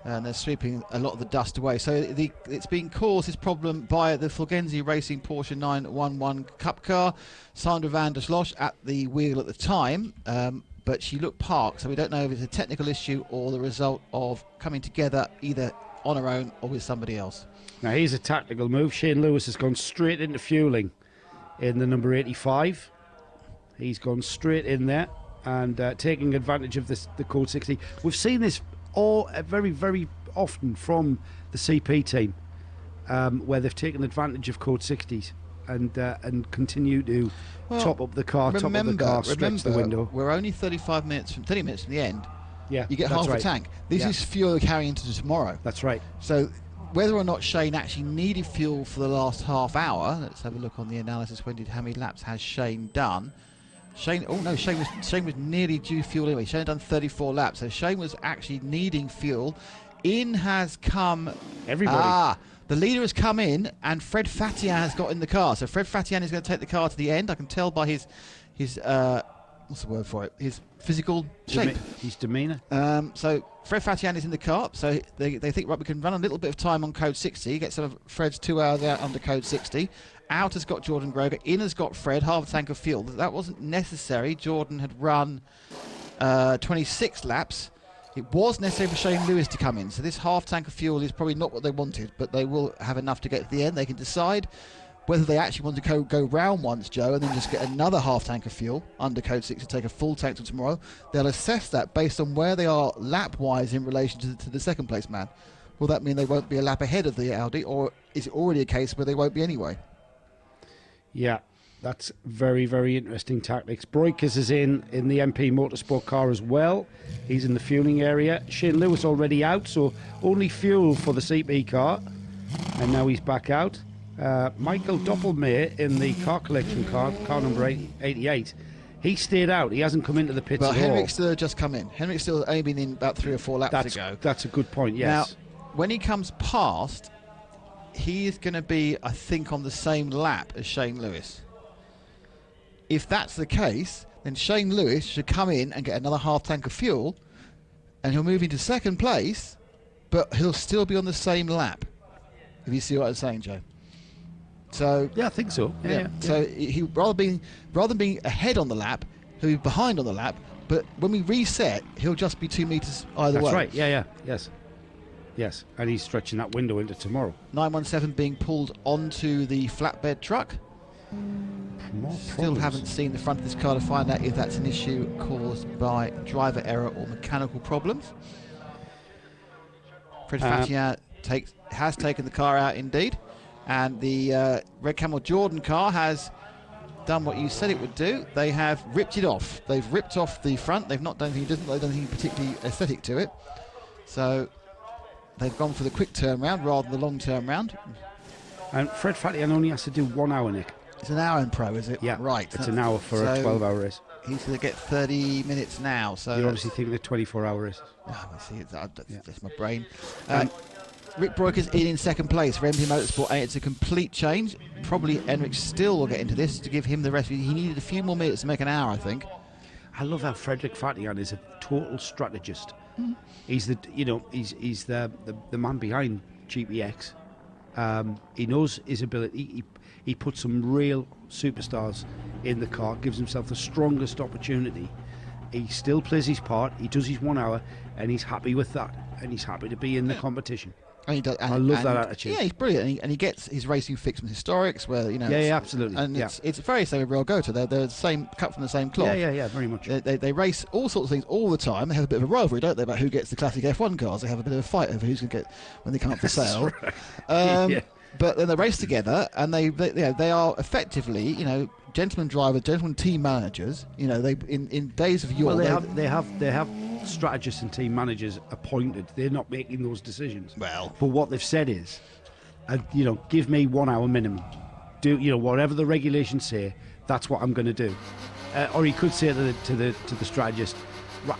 And they're sweeping a lot of the dust away. So it's been caused, this problem, by the Fulgenzi Racing Porsche 911 Cup car. Sandra van der Sloot at the wheel at the time, but she looked parked, so we don't know if it's a technical issue or the result of coming together either on her own or with somebody else.
Now here's a tactical move. Shane Lewis has gone straight into fueling in the number 85. He's gone straight in there and taking advantage of the Code 60. We've seen this all very, very often from the CP team, where they've taken advantage of Code 60s and continue to top up the car, stretch the window.
We're only 30 minutes from the end.
Yeah,
you get half a tank. This is fuel you're carrying into tomorrow.
That's right.
So whether or not Shane actually needed fuel for the last half hour, let's have a look on the analysis. How many laps has Shane done? Shane was nearly due fuel anyway. Shane had done 34 laps, so Shane was actually needing fuel. In has come
everybody.
The leader has come in, and Fred Fatian has got in the car. So Fred Fatian is going to take the car to the end. I can tell by his what's the word for it? His physical shape.
His demeanour.
So Fred Fatian is in the car. So they think, right, we can run a little bit of time on Code 60, get some of Fred's 2 hours out under Code 60. Out has got Jordan Groger, in has got Fred, half a tank of fuel. That wasn't necessary. Jordan had run 26 laps. It was necessary for Shane Lewis to come in. So this half tank of fuel is probably not what they wanted, but they will have enough to get to the end. They can decide whether they actually want to go round once, Joe, and then just get another half tank of fuel under Code 6 to take a full tank till tomorrow. They'll assess that based on where they are lap-wise in relation to the second place man. Will that mean they won't be a lap ahead of the Audi, or is it already a case where they won't be anyway?
Yeah, that's very, very interesting tactics. Breukers is in the MP Motorsport car as well. He's in the fueling area. Shane Lewis already out, so only fuel for the CP car. And now he's back out. Michael Doppelmayr in the car collection car number 88. He stayed out. He hasn't come into the pits at all.
Henrik still just come in. Henrik still only been in about 3 or 4 laps ago.
That's a good point, yes.
Now, when he comes past, he is going to be, I think, on the same lap as Shane Lewis. If that's the case, then Shane Lewis should come in and get another half tank of fuel, and he'll move into second place, but he'll still be on the same lap. If you see what I'm saying, Joe. So
yeah, I think so. Yeah.
So he rather than being ahead on the lap, he'll be behind on the lap. But when we reset, he'll just be 2 meters either way.
That's right. Yeah. Yes, and he's stretching that window into tomorrow.
917 being pulled onto the flatbed truck. Still haven't seen the front of this car to find out if that's an issue caused by driver error or mechanical problems. Fred Fatian has taken the car out indeed, and the Red Camel Jordan car has done what you said it would do. They have ripped it off. They've ripped off the front. They've not done anything. They've done anything particularly aesthetic to it. So they've gone for the quick turnaround rather than the long turnaround.
And Fred Fatian only has to do 1 hour, Nick.
It's an hour in pro, is it?
Yeah,
right.
It's an hour for a 12-hour race.
He's going to get 30 minutes now. So
you're obviously thinking the 24-hour race.
Oh, I see. That's my brain. Rick Breukers in second place for MP Motorsport 8. It's a complete change. Probably Henrik still will get into this to give him the rest. He needed a few more minutes to make an hour, I think.
I love how Fredrik Fatian is a total strategist.
Mm.
He's he's the man behind GPX. He knows his ability. He puts some real superstars in the car, gives himself the strongest opportunity. He still plays his part. He does his 1 hour, and he's happy with that. And he's happy to be in the competition.
And he does,
I love that attitude.
Yeah, he's brilliant, and he gets his racing fixed from historics, where
Yeah, absolutely.
And it's very same with Real Gota. They're the same, cut from the same cloth.
Yeah, very much.
They race all sorts of things all the time. They have a bit of a rivalry, don't they, about who gets the classic F1 cars. They have a bit of a fight over who's going to get when they come up for sale.
Right.
But then they race together, and they are effectively, gentleman drivers, gentleman team managers. They in days of yore.
Well, they have strategists and team managers appointed. They're not making those decisions.
Well,
but what they've said is, give me 1 hour minimum. Do whatever the regulations say, that's what I'm going to do. Or he could say to the strategist,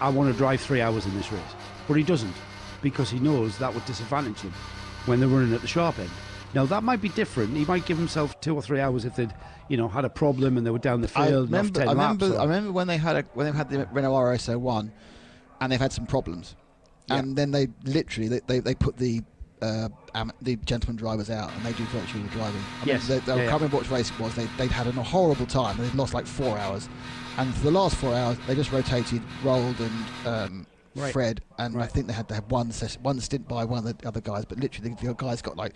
I want to drive 3 hours in this race, but he doesn't, because he knows that would disadvantage them when they're running at the sharp end. Now that might be different. He might give himself 2 or 3 hours if they'd had a problem and they were down the field.
I remember when they had the Renault RS01, and they've had some problems, and then they literally they put the gentleman drivers out, and they do virtually the driving. I can't remember which race it was. They'd had a horrible time. They'd lost like 4 hours, and for the last 4 hours they just rotated Roald and Fred, and I think they had to have one stint by one of the other guys, but literally the guys got like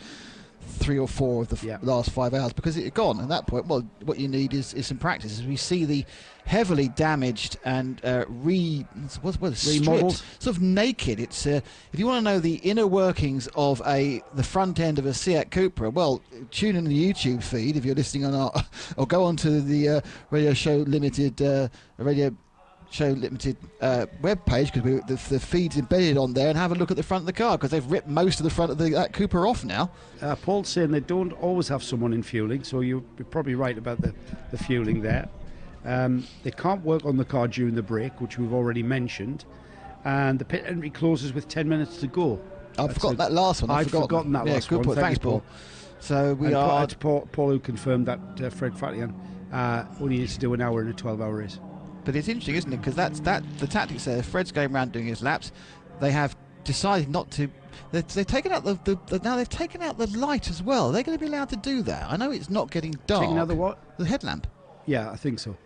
3 or 4 of the last 5 hours because it had gone. At that point, well, what you need is some practice. As we see the heavily damaged and remodeled, sort of naked. It's if you want to know the inner workings of the front end of a Seat Cupra, well, tune in the YouTube feed if you're listening on our, or go onto the Radio Show Limited web page, because the feed's embedded on there, and have a look at the front of the car, because they've ripped most of the front of that Cooper off now.
Paul's saying they don't always have someone in fueling, so you're probably right about the fueling there. They can't work on the car during the break, which we've already mentioned, and the pit entry closes with 10 minutes to go.
I've forgotten that last one.
I've forgotten that last
good
one.
Point. Thanks, Paul. So we are.
It's Paul who confirmed that Fred Fatian only needs to do an hour in a 12-hour race.
But it's interesting, isn't it? Because the tactics there. Fred's going around doing his laps. They have decided not to. They've taken out now they've taken out the light as well. They're going to be allowed to do that. I know it's not getting dark.
Taking out the what?
The headlamp.
Yeah, I think so.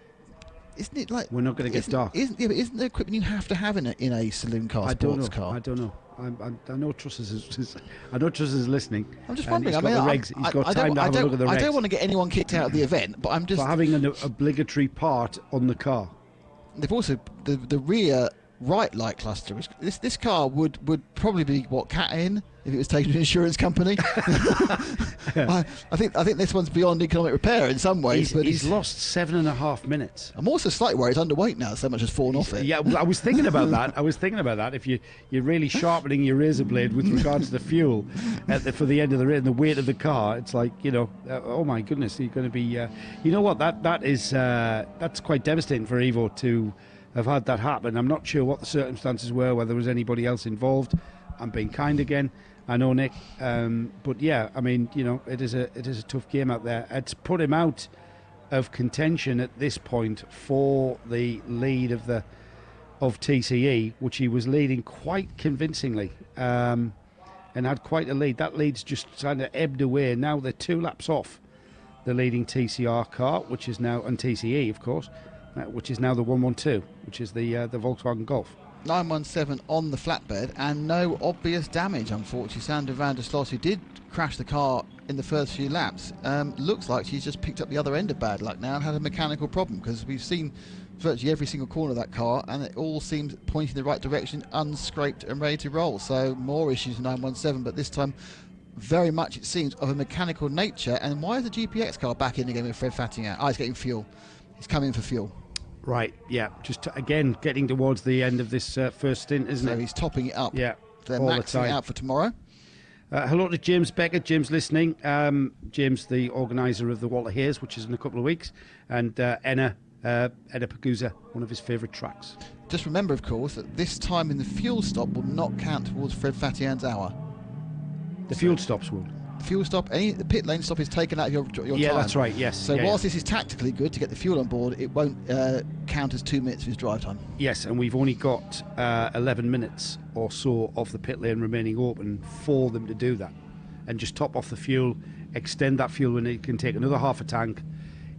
Isn't it like
we're not going to get dark?
Isn't there equipment you have to have in a saloon car, sports car?
I don't know. I know Truss is listening.
I'm just wondering.
He's got time to have a look at the regs.
I don't want to get anyone kicked out of the event, but I'm just
for having an obligatory part on the car.
They've also the rear right light cluster. This car would probably be cat in if it was taken to an insurance company. I think this one's beyond economic repair in some ways. But
he's lost 7.5 minutes.
I'm also slightly worried he's underweight now. So much has fallen off it.
Yeah, I was thinking about that. If you're really sharpening your razor blade with regards to the fuel for the end of the race and the weight of the car, it's like oh my goodness, you're going to be. You know what? That's quite devastating for Evo to have had that happen. I'm not sure what the circumstances were, whether there was anybody else involved. I'm being kind again. I know, Nick, but yeah, I mean, it is a tough game out there. It's put him out of contention at this point for the lead of TCE, which he was leading quite convincingly, and had quite a lead. That lead's just kind of ebbed away. Now they're 2 laps off the leading TCR car, which is now, and TCE, of course, which is now the 112, which is the Volkswagen Golf.
917 on the flatbed, and no obvious damage, unfortunately. Sandra van der Sloot, who did crash the car in the first few laps, looks like she's just picked up the other end of bad luck now and had a mechanical problem, because we've seen virtually every single corner of that car and it all seems pointing in the right direction, unscraped and ready to roll. So more issues in 917, but this time very much, it seems, of a mechanical nature. And why is the GPX car back in again with Fred Fatian? He's getting fuel. He's coming for fuel.
Right, yeah, just again getting towards the end of this first stint, isn't it?
So he's topping it up.
Yeah,
they're maxing it out for tomorrow.
Hello to James Becker. James listening. James, the organiser of the Walter Hayes, which is in a couple of weeks, and Enna Pagusa, one of his favourite tracks.
Just remember, of course, that this time in the fuel stop will not count towards Fred Fatian's hour.
The fuel stops will.
Fuel stop, the pit lane stop is taken out of your time.
Yeah, that's right, yes.
So whilst this is tactically good to get the fuel on board, it won't count as 2 minutes of his drive time.
Yes, and we've only got 11 minutes or so of the pit lane remaining open for them to do that. And just top off the fuel, extend that fuel when it can take another half a tank.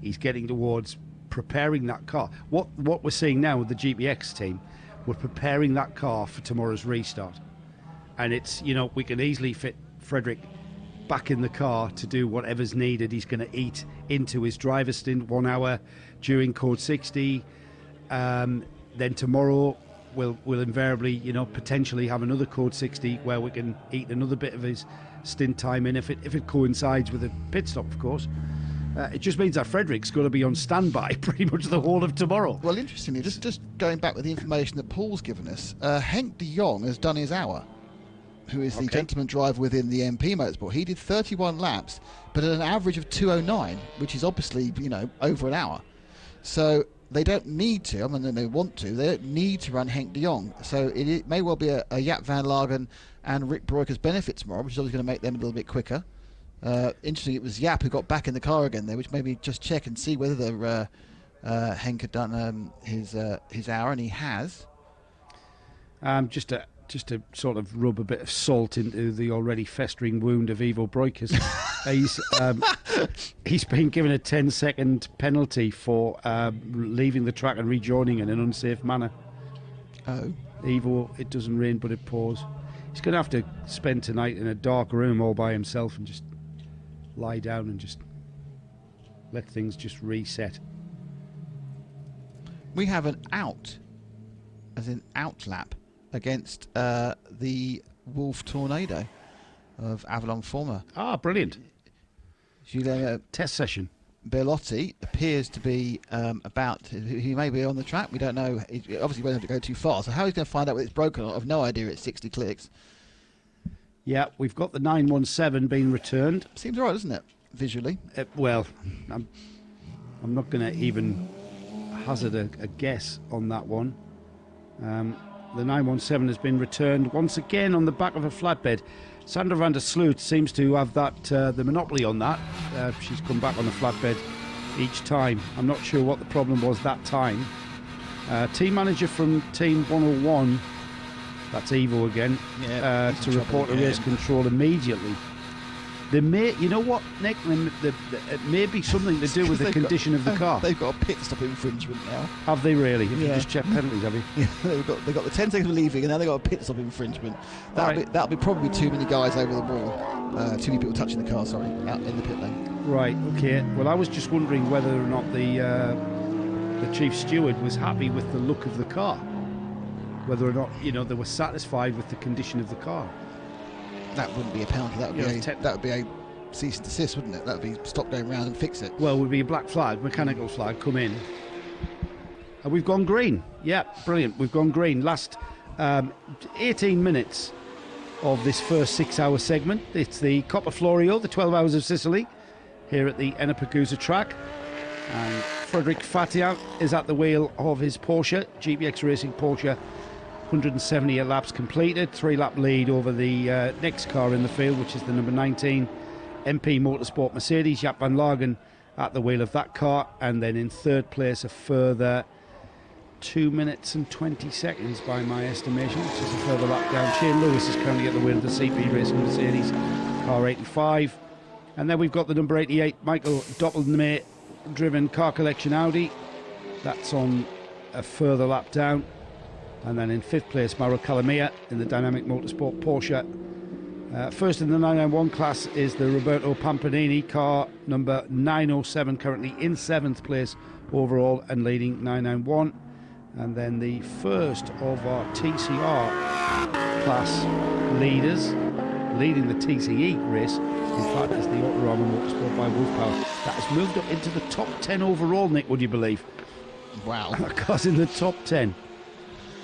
He's getting towards preparing that car. What we're seeing now with the GPX team, we're preparing that car for tomorrow's restart. And it's, we can easily fit Frederick back in the car to do whatever's needed. He's going to eat into his driver stint 1 hour during Code 60. Then tomorrow we'll invariably, potentially have another Code 60 where we can eat another bit of his stint time in if it coincides with a pit stop, of course. It just means that Frederick's got to be on standby pretty much the whole of tomorrow.
Well, interestingly, just going back with the information that Paul's given us, Henk de Jong has done his hour, who is the gentleman driver within the MP Motorsport. He did 31 laps, but at an average of 2:09, which is obviously, over an hour. So they don't need to, they want to, they don't need to run Henk de Jong. So it may well be a Jaap van Lagen and Rick Broeker's benefit tomorrow, which is obviously going to make them a little bit quicker. Interesting, it was Jaap who got back in the car again there, which made me just check and see whether Henk had done his hour, and he has.
Just to sort of rub a bit of salt into the already festering wound of Ivo Breukers. He's been given a 10-second penalty for leaving the track and rejoining in an unsafe manner.
Oh.
Ivo, it doesn't rain but it pours. He's going to have to spend tonight in a dark room all by himself and just lie down and just let things just reset.
We have an out, as in out lap, against the Wolf Tornado of Avalon Former.
Ah, brilliant. Test session.
Bellotti appears to be he may be on the track. We don't know. He obviously won't have to go too far. So how he's going to find out whether it's broken? I've no idea. It's 60 clicks.
Yeah, we've got the 917 being returned.
Seems all right, doesn't it, visually?
Well, I'm not going to even hazard a guess on that one. The 917 has been returned once again on the back of a flatbed. Sandra van der Sloot seems to have the monopoly on that. She's come back on the flatbed each time. I'm not sure what the problem was that time. Team manager from Team 101, that's Ivo again, to report a race control immediately. There may, you know what, Nick? It may be something to do with the condition of the car.
They've got a pit stop infringement now.
Have they really? Have you just checked penalties, have you?
Yeah, they've got the 10 seconds of leaving, and now they've got a pit stop infringement. That'll be probably too many guys over the wall. Too many people touching the car, out in the pit lane.
Right, okay. Well, I was just wondering whether or not the chief steward was happy with the look of the car. Whether or not, they were satisfied with the condition of the car.
That wouldn't be a penalty. That would be a cease and desist, wouldn't it? That would be stop going round and fix it.
Well, it would be a black flag, mechanical flag, come in. And we've gone green. Yeah, brilliant. We've gone green. Last 18 minutes of this first 6-hour segment. It's the COPPA FLORIO, the 12 Hours of Sicily, here at the Ennepecusa track. And Frederick Fatia is at the wheel of his Porsche, GPX Racing Porsche. 178 laps completed, 3-lap lead over the next car in the field, which is the number 19 MP Motorsport Mercedes. Jaap van Lagen at the wheel of that car, and then in third place a further 2 minutes and 20 seconds by my estimation, which is a further lap down. Shane Lewis is currently at the wheel of the CP Racing Mercedes, car 85. And then we've got the number 88 Michael Doppelmayr driven Car Collection Audi. That's on a further lap down. And then in fifth place, Mauro Calamia in the Dynamic Motorsport Porsche. First in the 991 class is the Roberto Pampanini car, number 907, currently in seventh place overall and leading 991. And then the first of our TCR class leaders, leading the TCE race, in fact, is the Autorama Motorsport by Wolfpower. That has moved up into the top 10 overall, Nick, would you believe?
Wow.
That car's in the top 10.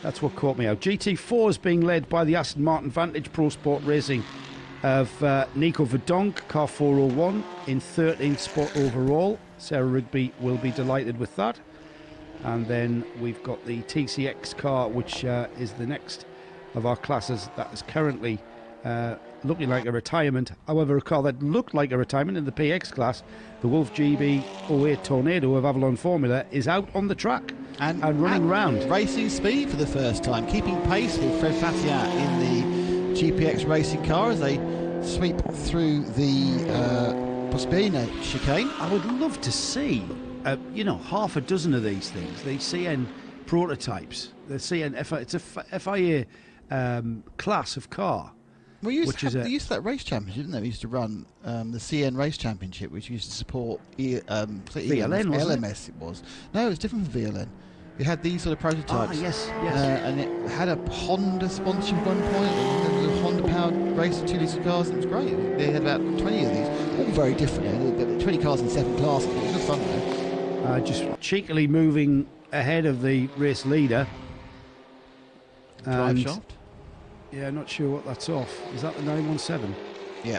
That's what caught me out. GT4 is being led by the Aston Martin Vantage Pro Sport Racing of Nico Verdonk, car 401 in 13th spot overall. Sarah Rigby will be delighted with that. And then we've got the TCX car, which is the next of our classes that is currently looking like a retirement. However, a car that looked like a retirement in the PX class, the Wolf GB 08 Tornado of Avalon Formula, is out on the track and running round.
Racing speed for the first time, keeping pace with Fred Fatia in the GPX racing car as they sweep through the Pospina chicane.
I would love to see, half a dozen of these things. The CN prototypes, the CN, it's a FIA class of car.
Well, they used that race championship, didn't they? We used to run the CN Race Championship, which used to support
VLN, wasn't
LMS. It was. No, it was different from VLN. It had these sort of prototypes.
Yes.
And it had a Honda sponsorship at one point. There was a Honda-powered race of 2-litre cars. It was great. They had about 20 of these, all very different. 20 cars in 7 classes. It was good fun, though.
Just cheekily moving ahead of the race leader.
Drive shaft?
Yeah, not sure what that's off. Is that the 917?
Yeah.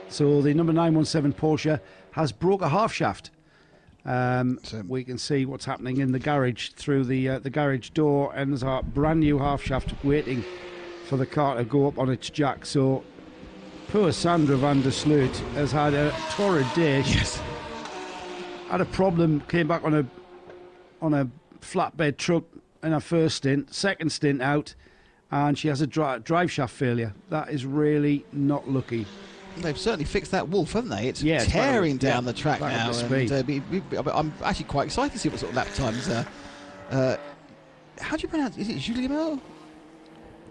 So the number 917 Porsche has broke a half shaft. We can see what's happening in the garage through the garage door, and there's a brand new half shaft waiting for the car to go up on its jack. So poor Sandra van der Sloot has had a torrid day.
Yes.
Had a problem, came back on a flatbed truck in her first stint, second stint out, and she has a drive shaft failure. That is really not lucky.
They've certainly fixed that Wolf, haven't they? It's tearing down the track now. And, I'm actually quite excited to see what sort of lap times. How do you pronounce it? Is it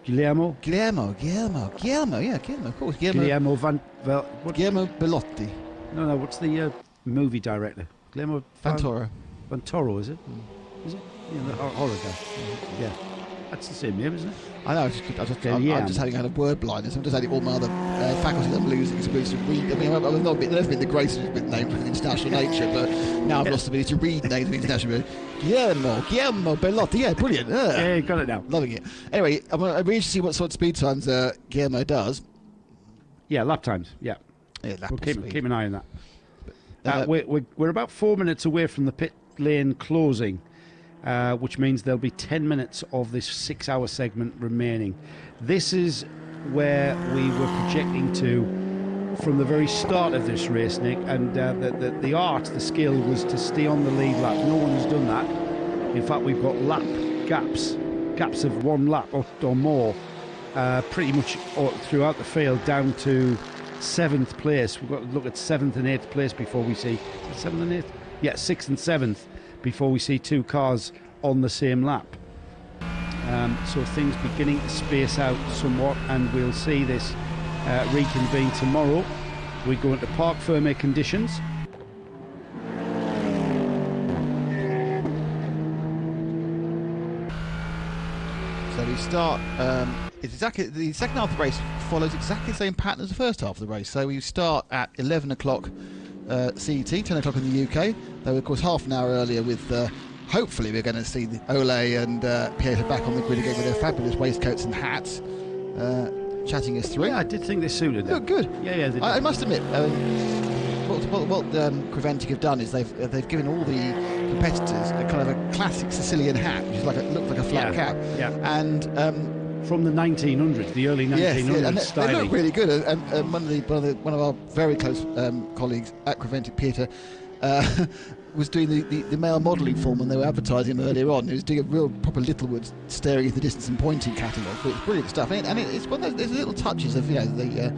Guillermo?
Guillermo,
yeah, Guillermo, of course.
Guillermo
Bellotti.
No, what's the movie director? Guillermo Vantoro, is it? Is it? Yeah, the horror guy. Yeah. That's the same name, isn't it?
I know. I'm just having kind of word blindness. I'm just having all my other faculties I'm losing. To read. I mean, I've never been the greatest with names of international nature, but now I've lost the ability to read names of international. Guillermo Bellotti. Yeah, brilliant.
Yeah, got it now.
Loving it. Anyway, I'm really to see what sort of speed times Guillermo does.
Yeah, lap times. Yeah.
We'll
keep an eye on that. We're about 4 minutes away from the pit lane closing. Which means there'll be 10 minutes of this 6-hour segment remaining. This is where we were projecting to from the very start of this race, Nick, and the skill was to stay on the lead lap. No one has done that. In fact, we've got lap gaps of 1 lap or more pretty much throughout the field down to 7th place. We've got to look at 7th and 8th place before we see 7th and 8th? Yeah, 6th and 7th. Before we see 2 cars on the same lap. So things beginning to space out somewhat, and we'll see this reconvene tomorrow. We go into parc fermé conditions.
So we start, it's exactly, the second half of the race follows exactly the same pattern as the first half of the race. So we start at 11 o'clock CET, 10 o'clock in the UK, though of course half an hour earlier with hopefully we're going to see the Ole and Pieter back on the grid again with their fabulous waistcoats and hats chatting us through.
Yeah, I did think they suited them.
Oh, good.
Yeah, they did.
I must admit, what Creventic have done is they've given all the competitors a kind of a classic Sicilian hat, which is looks like a flat cap.
Yeah.
And
from the 1900s, the early 1900s
and
styling.
they look really good. And one of our very close colleagues at Creventic, Pieter, was doing the male modelling form when they were advertising them earlier on. He was doing a real proper Littlewood staring into the distance and pointing catalogue. But it's brilliant stuff. And it's one of those, there's little touches of the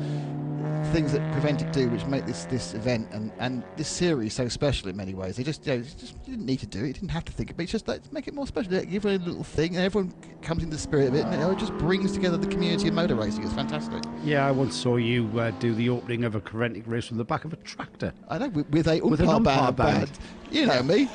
things that Creventic do which make this event and this series so special in many ways. They just didn't need to do it. Didn't have to think of it. It's just like, make it more special. Give it a little thing, and everyone comes in the spirit of it. And it just brings together the community of motor racing. It's fantastic.
Yeah, I once saw you do the opening of a Creventic race from the back of a tractor.
I know, with an umpire band. You know me.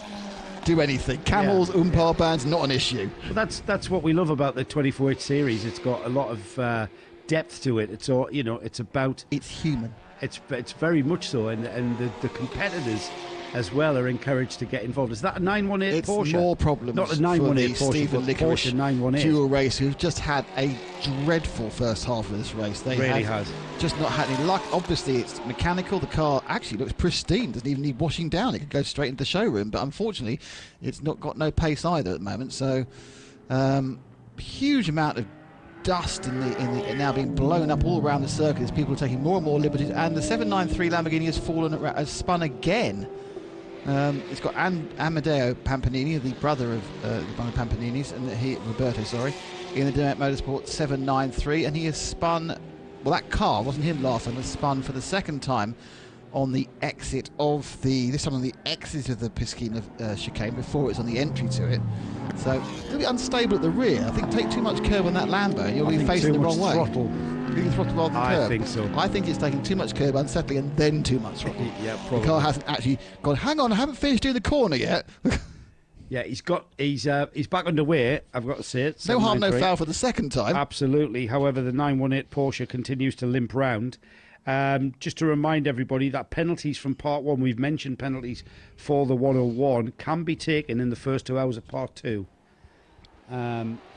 Do anything. Camels, umpire bands, not an issue.
Well, that's what we love about the 24H series. It's got a lot of depth to it. It's all, it's about.
It's human.
It's very much so, and the competitors as well are encouraged to get involved. Is that a 918 Porsche?
It's more problems
not a 918
for the
Porsche,
Stephen
but Porsche 918
dual race, who've just had a dreadful first half of this race. They
really has
just not had any luck. Obviously, it's mechanical. The car actually looks pristine. Doesn't even need washing down. It could go straight into the showroom. But unfortunately, it's got no pace either at the moment. So, huge amount of dust in now being blown up all around the circuit as people are taking more and more liberties, and the 793 Lamborghini has spun again. It's got Amedeo Pampanini, the brother of one of Pampaninis, and Roberto, in the Direct Motorsport 793, and he has spun. Well, that car wasn't him last time. Has spun for the second time on the exit of this time on the exit of the Piscina chicane before it's on the entry to it. So a little bit unstable at the rear. I think take too much curve on that Lambo, you'll be facing the wrong way.
Throttle.
Getting throttled rather than curb.
I think so.
I think it's taking too much curb, unsettling, and then too much throttle.
Yeah,
The
probably.
car hasn't actually gone, hang on, I haven't finished doing the corner yet.
Yeah, he's back underway, I've got to say.
No harm, no
793.
foul for the second time.
Absolutely. However, the 918 Porsche continues to limp round. Just to remind everybody that penalties from part 1, we've mentioned penalties for the 101, can be taken in the first 2 hours of part 2.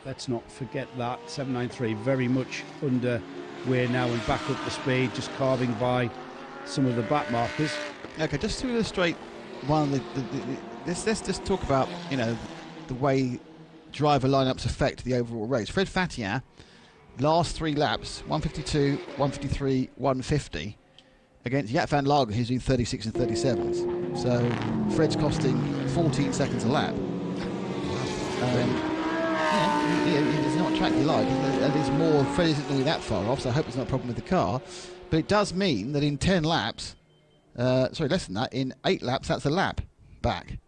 Let's not forget that. 793 very much underway now and back up to speed, just carving by some of the back markers.
Okay, just to illustrate one of let's just talk about, you know, the way driver lineups affect the overall race. Fred Fatien, last 3 laps, 152, 153, 150, against Jaap van Lagen, who's doing 36 and 37s. So Fred's costing 14 seconds a lap. It's not a track you like, and it's more, Fred isn't really that far off, so I hope it's not a problem with the car. But it does mean that in 10 laps, sorry, less than that, in 8 laps, that's a lap back.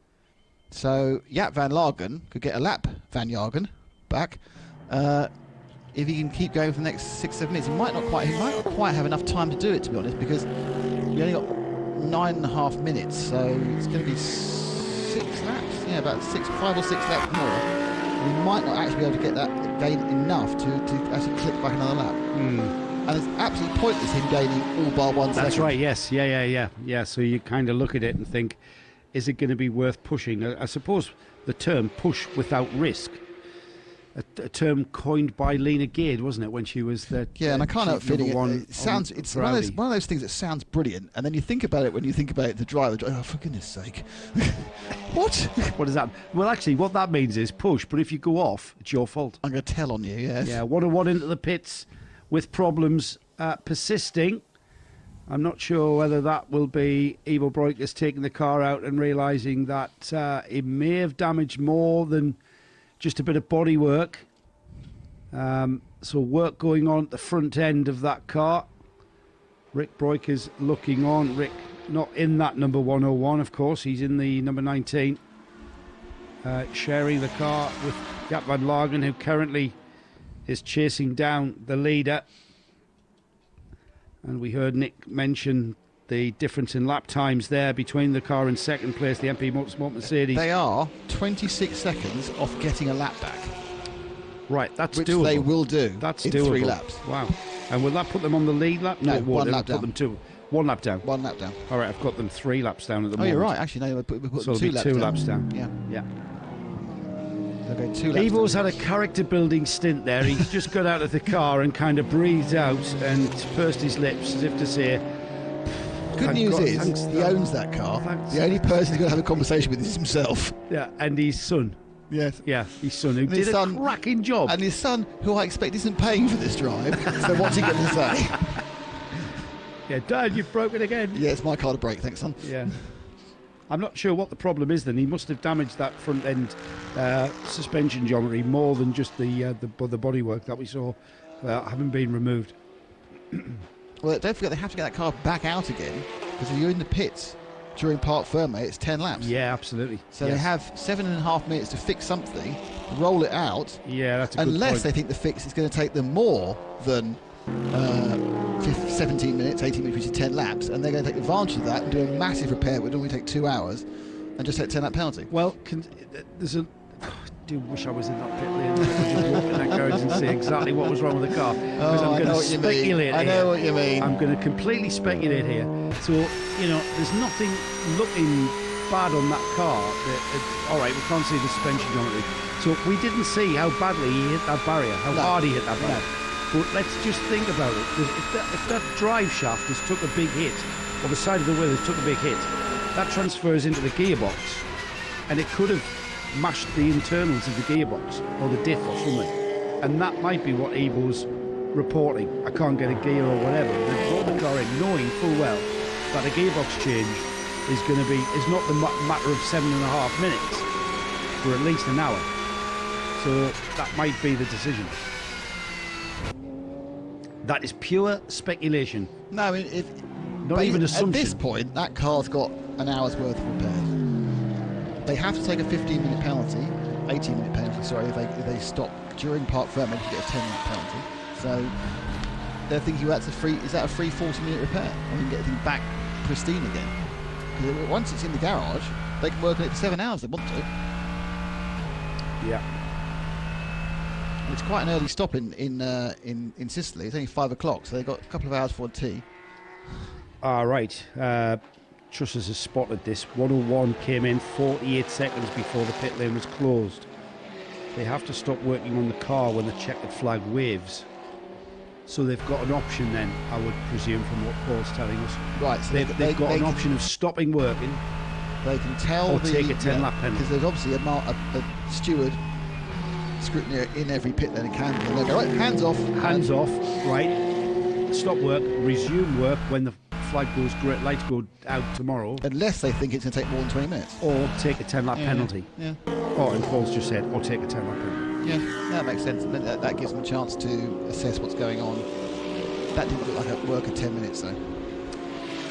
So Jaap van Lagen could get a lap Van Jagen back if he can keep going for the next 6-7 minutes. He might not quite have enough time to do it, to be honest, because we only got 9.5 minutes, so it's going to be 6 laps, yeah, about 5 or 6 laps more. We might not actually be able to get that gain enough to actually click back another lap. And it's absolutely pointless him gaining all bar 1 second.
That's right, yes, yeah. So you kind of look at it and think, is it going to be worth pushing? I suppose the term push without risk, a term coined by Lena Gade, wasn't it, when she was the
and I can't help feeling
it.
It's one of those things that sounds brilliant, and then you think about it when you think about it, the driver, oh, for goodness sake. What?
What does that? Well, actually, what that means is push, but if you go off, it's your fault.
I'm going to tell on you, yes.
Yeah, 101 into the pits with problems persisting. I'm not sure whether that will be Ivo Breukers taking the car out and realising that it may have damaged more than just a bit of body work. So work going on at the front end of that car. Rick Breukers looking on. Rick not in that number 101, of course. He's in the number 19. Sharing the car with Jaap van Lagen, who currently is chasing down the leader. And we heard Nick mention the difference in lap times there between the car in second place, the MP Motorsport Mercedes.
They are 26 seconds off getting a lap back.
Right, that's
which
doable.
They will do.
That's
in
doable.
3 laps.
Wow. And will that put them on the lead lap?
No,
it would.
1
It
lap
would
down.
Put them 1 lap down.
1 lap down.
All right, I've got them 3 laps down at the
Oh,
moment.
you're right. Actually, no, we put
so
them 2 laps down.
2 laps down.
Yeah. They'll go 2 laps
Ivo's
down.
had a character building stint there. He's just got out of the car and kind of breathed out and pursed his lips as if to say,
Good news is he owns that car. The only person who's going to have a conversation with is himself.
Yeah, and his son.
Yes.
Yeah, his son, who
And his
did
son-
a cracking job.
And his son, who I expect isn't paying for this drive, so what's he going to say?
Yeah, Dad, you've broken again.
Yeah, it's my car to break, thanks, son.
Yeah. I'm not sure what the problem is then. He must have damaged that front end suspension geometry more than just the bodywork that we saw having been removed.
Well, don't forget they have to get that car back out again, because if you're in the pits during Parc Fermé, it's 10 laps.
Yeah, absolutely.
So
Yes.
they have 7.5 minutes to fix something, roll it out.
Yeah, that's a good
unless
point.
they think the fix is going to take them more than 17 minutes, 18 minutes, which is 10 laps, and they're going to take advantage of that and do a massive repair, which would only take 2 hours, and just take a 10-lap penalty.
Well, there's a... I do wish I was in that pit lane. I could just walk in that garage and see exactly what was wrong with the car. Because
Oh,
I'm
I
going
know
to
what you mean.
speculate
I know
here.
what you mean.
I'm going to completely speculate here. So, you know, there's nothing looking bad on that car. All right, we can't see the suspension geometry. So we didn't see how badly he hit that barrier, how hard he hit that barrier. But let's just think about it. If that drive shaft has took a big hit, or the side of the wheel has took a big hit, that transfers into the gearbox, and it could have mashed the internals of the gearbox or the diff or something, and that might be what Ivo's reporting. I can't get a gear or whatever. They brought the car in knowing full well that a gearbox change is not the matter of 7.5 minutes for at least an hour. So that might be the decision. That is pure speculation.
No, I mean,
Not even assumption.
At this point, that car's got an hour's worth of repairs. They have to take a 15-minute penalty, 18-minute penalty, sorry, if they stop during Parc Fermé to get a 10-minute penalty. So
they're thinking, well, is that a free 40-minute repair? And we can get the thing back pristine again. Because once it's in the garage, they can work on it for 7 hours if they want to.
Yeah.
It's quite an early stop in Sicily. It's only 5 o'clock, so they've got a couple of hours for tea.
Right. Trussers has spotted this. 101 came in 48 seconds before the pit lane was closed. They have to stop working on the car when the checkered flag waves. So they've got an option then, I would presume, from what Paul's telling us.
Right. So
they've got an option of stopping working.
They can tell
or take a 10-lap penalty.
Because there's obviously a steward scrutineer in every pit lane in Canada. And they go, right, hands off.
Hands off, right. Stop work, resume work when the flag goes, lights go out tomorrow.
Unless they think it's going to take more than 20 minutes.
Or take a 10-lap penalty.
Yeah.
Oh, and Paul's just said, or take a 10-lap penalty.
Yeah, that makes sense. That gives them a chance to assess what's going on. That didn't look like a work of 10 minutes, though.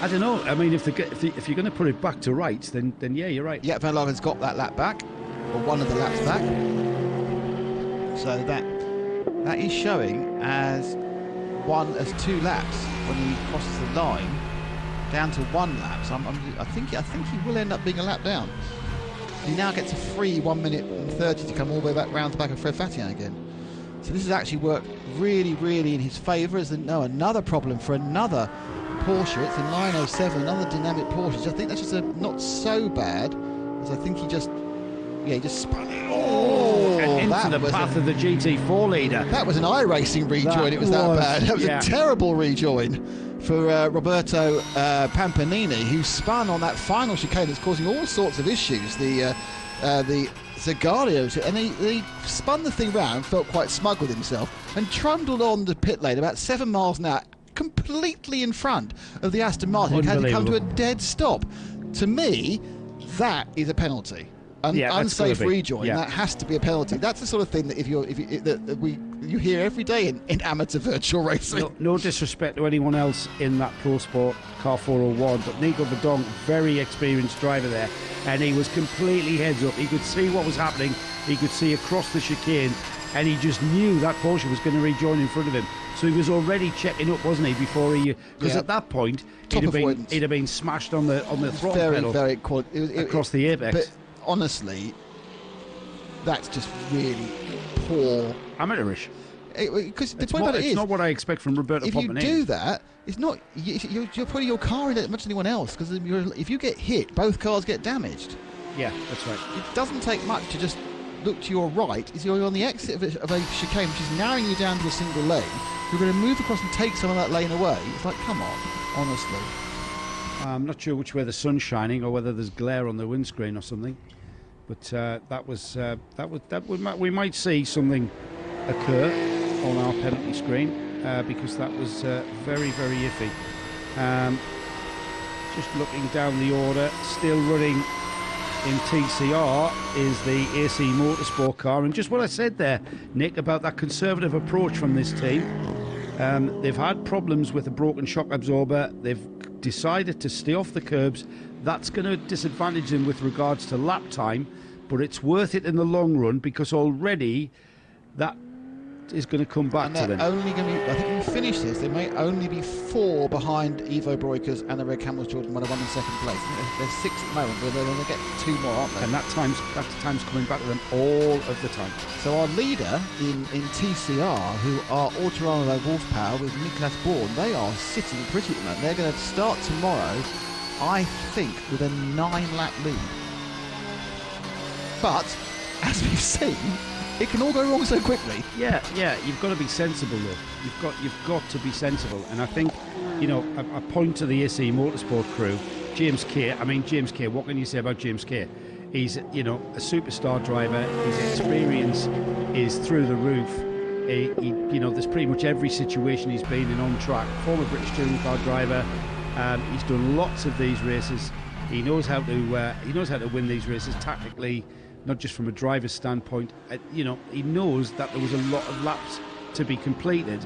I don't know. I mean, if you're going to put it back to rights, then yeah, you're right.
Yeah, Van Lagen's got that lap back, or one of the laps back. So that is showing as 2 laps when he crosses the line, down to 1 lap. So I think he will end up being a lap down. He now gets a free 1 minute and 30 to come all the way back round to back of Fred Fatien again. So this has actually worked really, really in his favour. Another problem for another Porsche. It's in line 07, another dynamic Porsche. I think that's just not so bad, as I think he just spun it.
Into the path of the GT4 leader.
That was an iRacing rejoin. It was that bad. That was a terrible rejoin for Roberto Pampanini, who spun on that final chicane that's causing all sorts of issues. The Zagario, and he spun the thing round, felt quite smug with himself, and trundled on the pit lane about 7 miles an hour, completely in front of the Aston Martin. It had to come to a dead stop. To me, that is a penalty. Unsafe rejoin. That has to be a penalty. That's the sort of thing that you hear every day in amateur virtual racing.
No disrespect to anyone else in that Pro Sport Car 401, but Nico Verdonk, very experienced driver there, and he was completely heads up. He could see what was happening. He could see across the chicane, and he just knew that Porsche was going to rejoin in front of him. So he was already checking up, wasn't he, before he? Because at that point he'd have been smashed on the throttle pedal across the apex.
But honestly, that's just really poor,
amateurish.
Because the point about it is,
it's not what I expect from Roberto Pampanini.
If you do that, it's not you're putting your car in it as much as anyone else. Because if you get hit, both cars get damaged.
Yeah, that's right.
It doesn't take much to just look to your right. Is you're on the exit of a chicane which is narrowing you down to a single lane. You're going to move across and take some of that lane away. It's like, come on, honestly.
I'm not sure which way the sun's shining or whether there's glare on the windscreen or something. But we might see something occur on our penalty screen because that was very, very iffy. Just looking down the order, still running in TCR is the AC Motorsport car, and just what I said there, Nick, about that conservative approach from this team. They've had problems with a broken shock absorber. They've decided to stay off the curbs. That's going to disadvantage them with regards to lap time, but it's worth it in the long run because already that is going to come back to them.
Only going to be, I think when we finish this, there may only be 4 behind Ivo Breukers and the Red Camels Jordan when they won in second place. They're 6 at the moment, but they're going to get 2 more, aren't they?
And that time's coming back to them all of the time.
So our leader in TCR, who are Autorama Wolf Power with Niklas Born, they are sitting pretty at the moment. They're going to start tomorrow, I think, with a 9-lap lead. But, as we've seen, it can all go wrong so quickly.
Yeah, you've got to be sensible though. You've got to be sensible, and I think, I point to the AC Motorsport crew, James Kay. I mean, James Kay. What can you say about James Kay? He's, a superstar driver. His experience is through the roof. There's pretty much every situation he's been in on track. Former British touring car driver. He's done lots of these races. He knows how to win these races tactically, not just from a driver's standpoint. He knows that there was a lot of laps to be completed,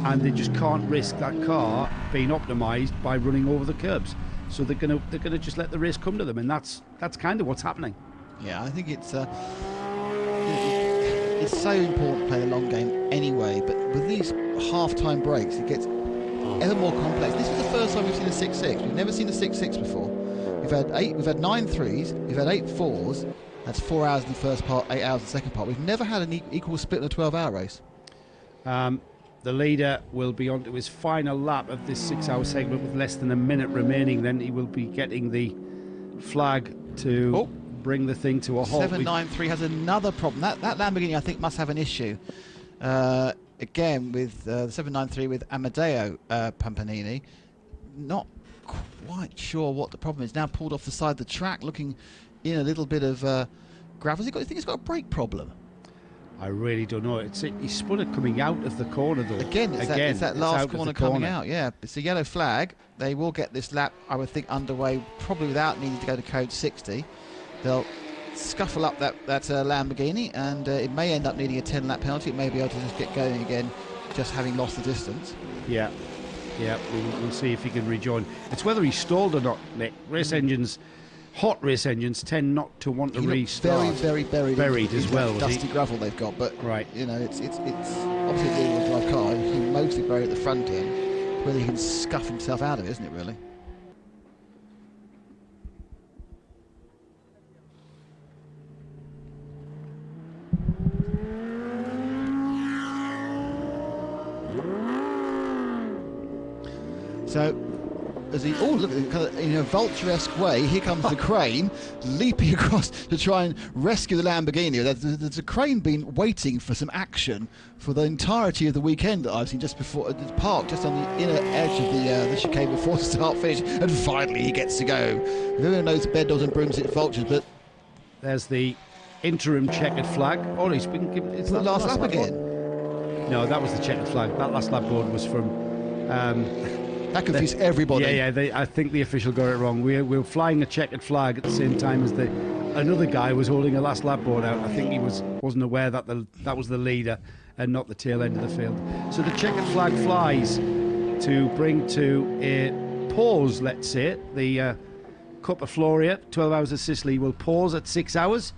and they just can't risk that car being optimised by running over the curbs. So they're gonna just let the race come to them, and that's kind of what's happening.
Yeah, I think it's it's so important to play the long game anyway, but with these half-time breaks, it gets ever more complex. This is the first time we've seen a 6-6. We've never seen a 6-6 before. We've had 9 threes, we've had 8 fours. That's 4 hours in the first part, 8 hours in the second part. We've never had an equal split in a 12-hour race.
The leader will be on to his final lap of this 6-hour segment with less than a minute remaining. Then he will be getting the flag to bring the thing to a halt.
793 has another problem. That Lamborghini, I think, must have an issue. Again, with the 793 with Amadeo Pampanini. Not quite sure what the problem is. Now pulled off the side of the track, looking in a little bit of gravel. Do you think he's got a brake problem?
I really don't know. He spun it coming out of the corner, though.
Again, it's that last corner coming out. Yeah, it's a yellow flag. They will get this lap, I would think, underway, probably without needing to go to code 60. They'll scuffle up that Lamborghini, and it may end up needing a 10-lap penalty. It may be able to just get going again, just having lost the distance.
Yeah, we'll see if he can rejoin. It's whether he stalled or not, Nick. Hot race engines tend not to want to restart.
Very
buried as well.
Dusty gravel they've got, but
right.
You know, it's obviously a rear-wheel drive car. He's mostly buried at the front end. Whether he can scuff himself out of it, isn't it, really? So, as he, look, in a vulture-esque way, here comes the crane, leaping across to try and rescue the Lamborghini. There's a crane been waiting for some action for the entirety of the weekend that I've seen just before, parked just on the inner edge of the chicane before the start-finish, and finally he gets to go. Everyone knows bed doors and brooms hit vultures, but...
There's the interim checkered flag. Oh, he's been given... It's
the last lap again?
No, that was the checkered flag. That last lap board was from...
That confused everybody.
I think the official got it wrong. We were flying a checkered flag at the same time as another guy was holding a last lap board out. I think he wasn't aware that that was the leader and not the tail end of the field. So the checkered flag flies to bring to a pause, let's say. The COPPA FLORIO, 12 Hours of Sicily, will pause at 6 hours.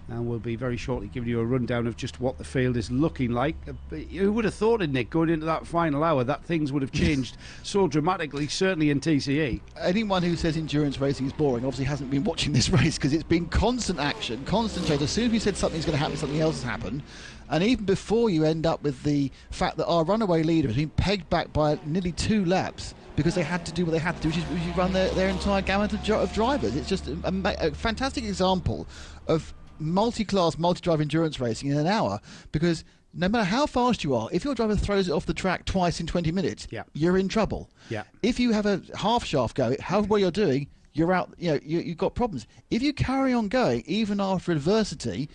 And we'll be very shortly giving you a rundown of just what the field is looking like. Who would have thought it, Nick, going into that final hour, that things would have changed so dramatically, certainly in TCE?
Anyone who says endurance racing is boring obviously hasn't been watching this race, because it's been constant action, constant change. As soon as you said something's going to happen, something else has happened. And even before you end up with the fact that our runaway leader has been pegged back by nearly 2 laps, because they had to do what they had to do, which is run their entire gamut of drivers. It's just a fantastic example of multi-class, multi-drive endurance racing in an hour, because no matter how fast you are, if your driver throws it off the track twice in 20 minutes, you're in trouble.
Yeah.
If you have a half shaft go, however well you're doing, you're out. You've got problems. If you carry on going, even after adversity,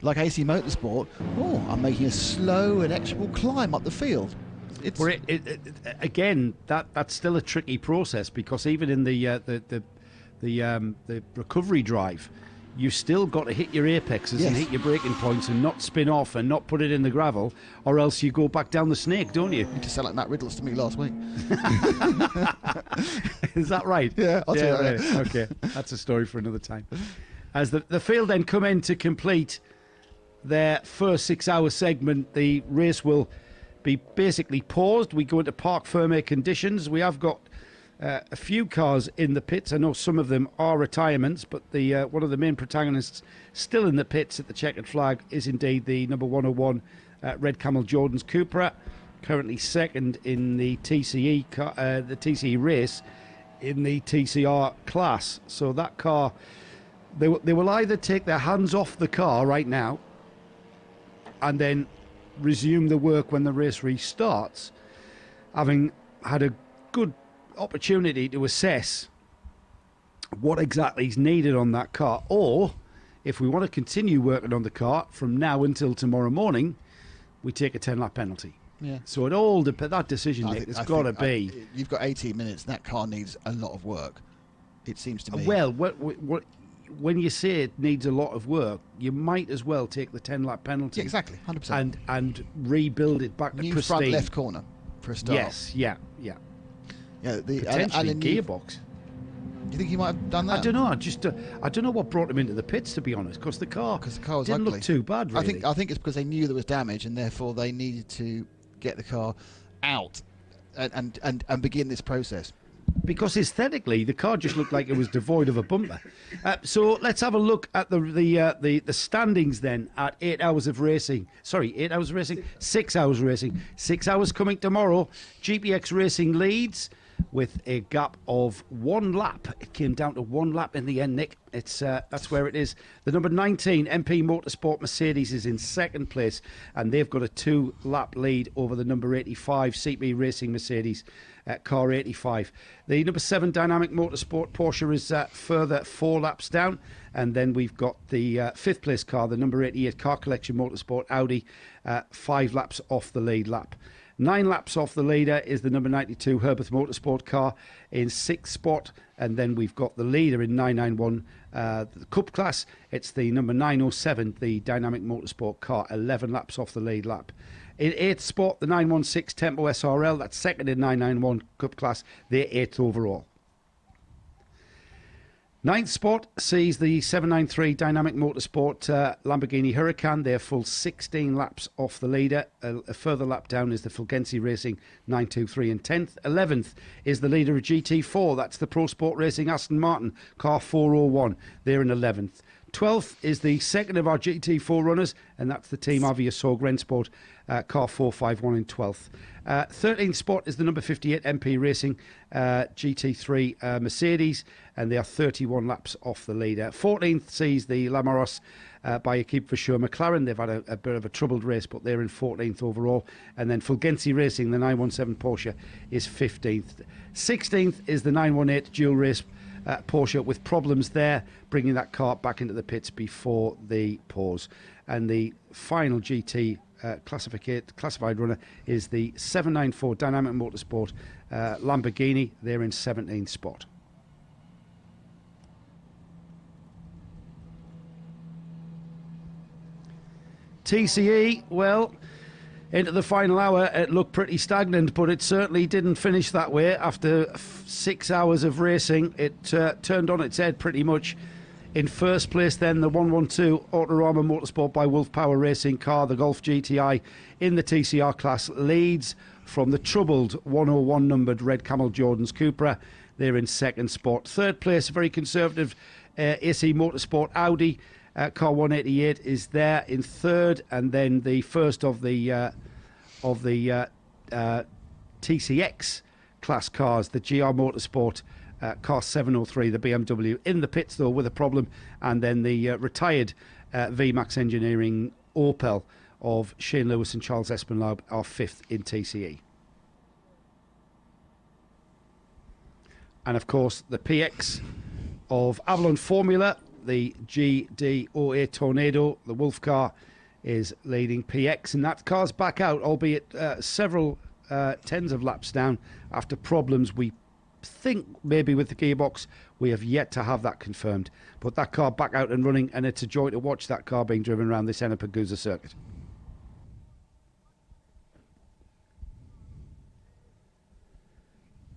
like AC Motorsport, I'm making a slow and inexorable climb up the field.
Again, that's still a tricky process, because even in the recovery drive, you've still got to hit your apexes and hit your braking points and not spin off and not put it in the gravel, or else you go back down the snake, don't you?
You just sound like Matt Riddles to me last week.
Is that right?
Yeah, I'll tell you that.
Okay, that's a story for another time. As the field then come in to complete their first 6-hour segment, the race will be basically paused. We go into parc fermé conditions. We have got a few cars in the pits. I know some of them are retirements, but one of the main protagonists still in the pits at the checkered flag is indeed the number 101 Red Camel Jordan's Cupra, currently second in the TCE race in the TCR class. So that car, they will either take their hands off the car right now and then resume the work when the race restarts, having had a good opportunity to assess what exactly is needed on that car, or if we want to continue working on the car from now until tomorrow morning, we take a 10-lap penalty.
Yeah.
So it all depends. That decision, Nick, it's got to be.
You've got 18 minutes, and that car needs a lot of work, it seems to me.
Well, when you say it needs a lot of work, you might as well take the 10-lap penalty.
Yeah, exactly, 100%.
And rebuild it back to
new
pristine.
Front left corner for a start.
Yes, yeah.
Yeah,
potentially gearbox.
you think he might have done that?
I don't know. I don't know what brought him into the pits, to be honest, because the car
was
didn't
ugly.
look too bad, really.
I think it's because they knew there was damage, and therefore they needed to get the car out and begin this process.
Because aesthetically, the car just looked like it was devoid of a bumper. So let's have a look at the standings then at 8 hours of racing. Sorry, 8 hours of racing, 6 hours racing. 6 hours coming tomorrow. GPX Racing leads with a gap of 1 lap. It came down to 1 lap in the end, Nick. It's that's where it is. The number 19 MP Motorsport Mercedes is in second place, and they've got a 2-lap lead over the number 85 CP Racing Mercedes. Car 85. The number 7 Dynamic Motorsport Porsche is further 4 laps down, and then we've got the 5th place car, the number 88 Car Collection Motorsport Audi, 5 laps off the lead lap. 9 laps off the leader is the number 92 Herbert Motorsport car in 6th spot, and then we've got the leader in 991 the Cup class. It's the number 907 the Dynamic Motorsport car, 11 laps off the lead lap. In 8th spot, the 916 Tempo SRL, that's second in 991 Cup class, they're 8th overall. 9th spot sees the 793 Dynamic Motorsport Lamborghini Huracan. They're full 16 laps off the leader. A further lap down is the Fulgenzi Racing 923 in 10th. 11th is the leader of GT4. That's the Pro Sport Racing Aston Martin car 401. They're in 11th. 12th is the second of our GT4 runners, and that's the Team Avia Sorg Rennsport car 451 in 12th. 13th spot is the number 58 MP Racing GT3 Mercedes, and they are 31 laps off the leader. 14th sees the Lamaros by Equipe Verschure McLaren. They've had a bit of a troubled race, but they're in 14th overall. And then Fulgenzi Racing, the 917 Porsche, is 15th. 16th is the 918 dual race Porsche, with problems there, bringing that car back into the pits before the pause. And the final GT classified runner is the 794 Dynamic Motorsport Lamborghini. They're in 17th spot. TCE, well, into the final hour, it looked pretty stagnant, but it certainly didn't finish that way. After 6 hours of racing, it turned on its head pretty much. In first place then, the 112 Autorama Motorsport by Wolf Power Racing car, the Golf GTI in the TCR class, leads from the troubled 101 numbered Red Camel Jordan's Cupra. They're in second spot. Third place, very conservative AC Motorsport Audi car 188 is there in third, and then the first of the TCX class cars, the GR Motorsport car 703, the BMW, in the pits though with a problem, and then the retired VMAX Engineering Opel of Shane Lewis and Charles Espenlaub are fifth in TCE. And of course the PX of Avalon Formula, the GD08 Tornado, the Wolf car, is leading PX, and that car's back out, albeit several tens of laps down after problems we think maybe with the gearbox. We have yet to have that confirmed, but that car back out and running, and it's a joy to watch that car being driven around this Ennepegusa circuit.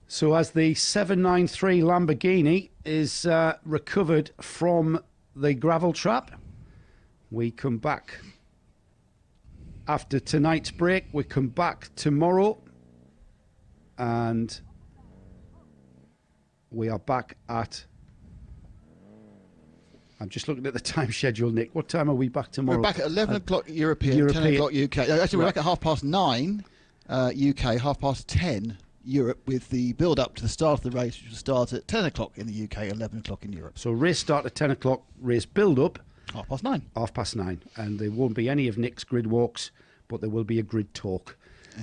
So as the 793 Lamborghini is recovered from the gravel trap, we come back after tonight's break. We come back tomorrow, and we are back at... I'm just looking at the time schedule, Nick. What time are we back tomorrow?
We're back at 11 o'clock European, 10 o'clock UK. Actually, we're back at 9:30 UK, 10:30 Europe, with the build-up to the start of the race, which will start at 10 o'clock in the UK, 11 o'clock in Europe.
So race start at 10 o'clock, race build-up...
9:30.
9:30. And there won't be any of Nick's grid walks, but there will be a grid talk.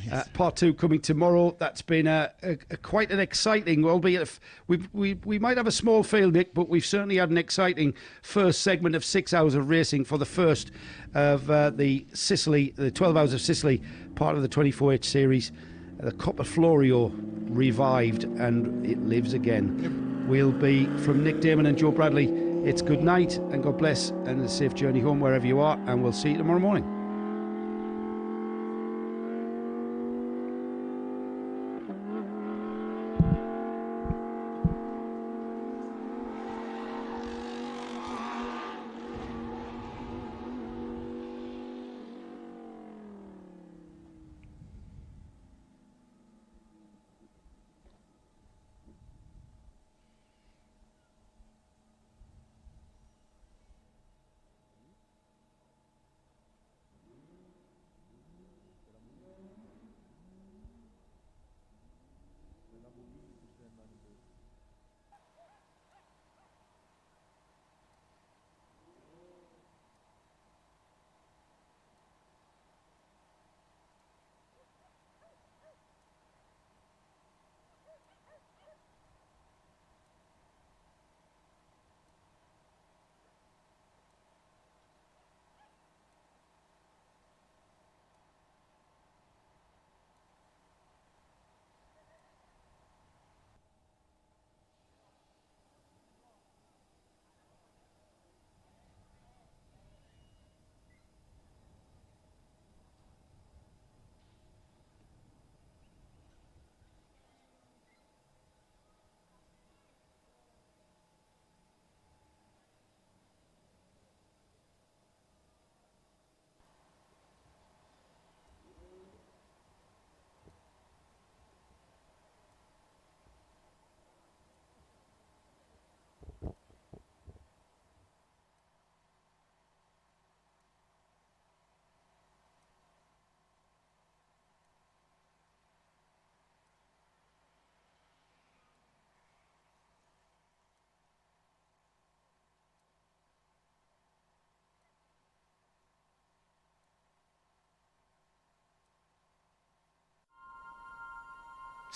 Yes.
Part 2 coming tomorrow. That's been a quite an exciting, albeit we might have a small field, Nick, but we've certainly had an exciting first segment of 6 hours of racing for the first of the Sicily, the 12 Hours of Sicily, part of the 24H series. The COPPA FLORIO revived, and it lives again. We'll be from Nick Damon and Joe Bradley. It's good night and God bless, and a safe journey home wherever you are, and we'll see you tomorrow morning.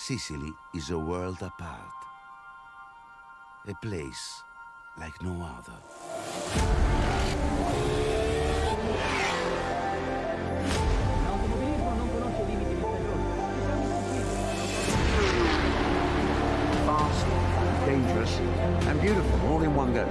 Sicily is a world apart. A place like no other.
Fast, dangerous, and beautiful, all in one go.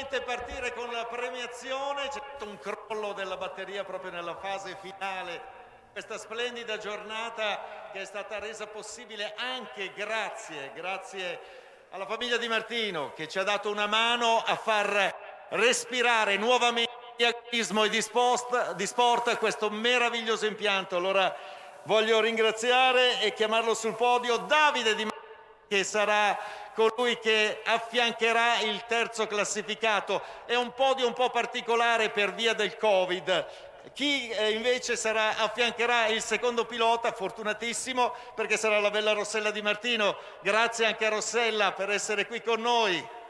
finalmente partire con la premiazione. C'è stato un crollo della batteria proprio nella fase finale. Questa splendida giornata che è stata resa possibile anche grazie alla famiglia Di Martino, che ci ha dato una mano a far respirare nuovamente di agonismo e di sport questo meraviglioso impianto. Allora voglio ringraziare e chiamarlo sul podio Davide Di Martino, che sarà colui che affiancherà il terzo classificato. È un podio un po' particolare per via del Covid. Chi invece affiancherà il secondo pilota, fortunatissimo, perché sarà la bella Rossella Di Martino. Grazie anche a Rossella per essere qui con noi.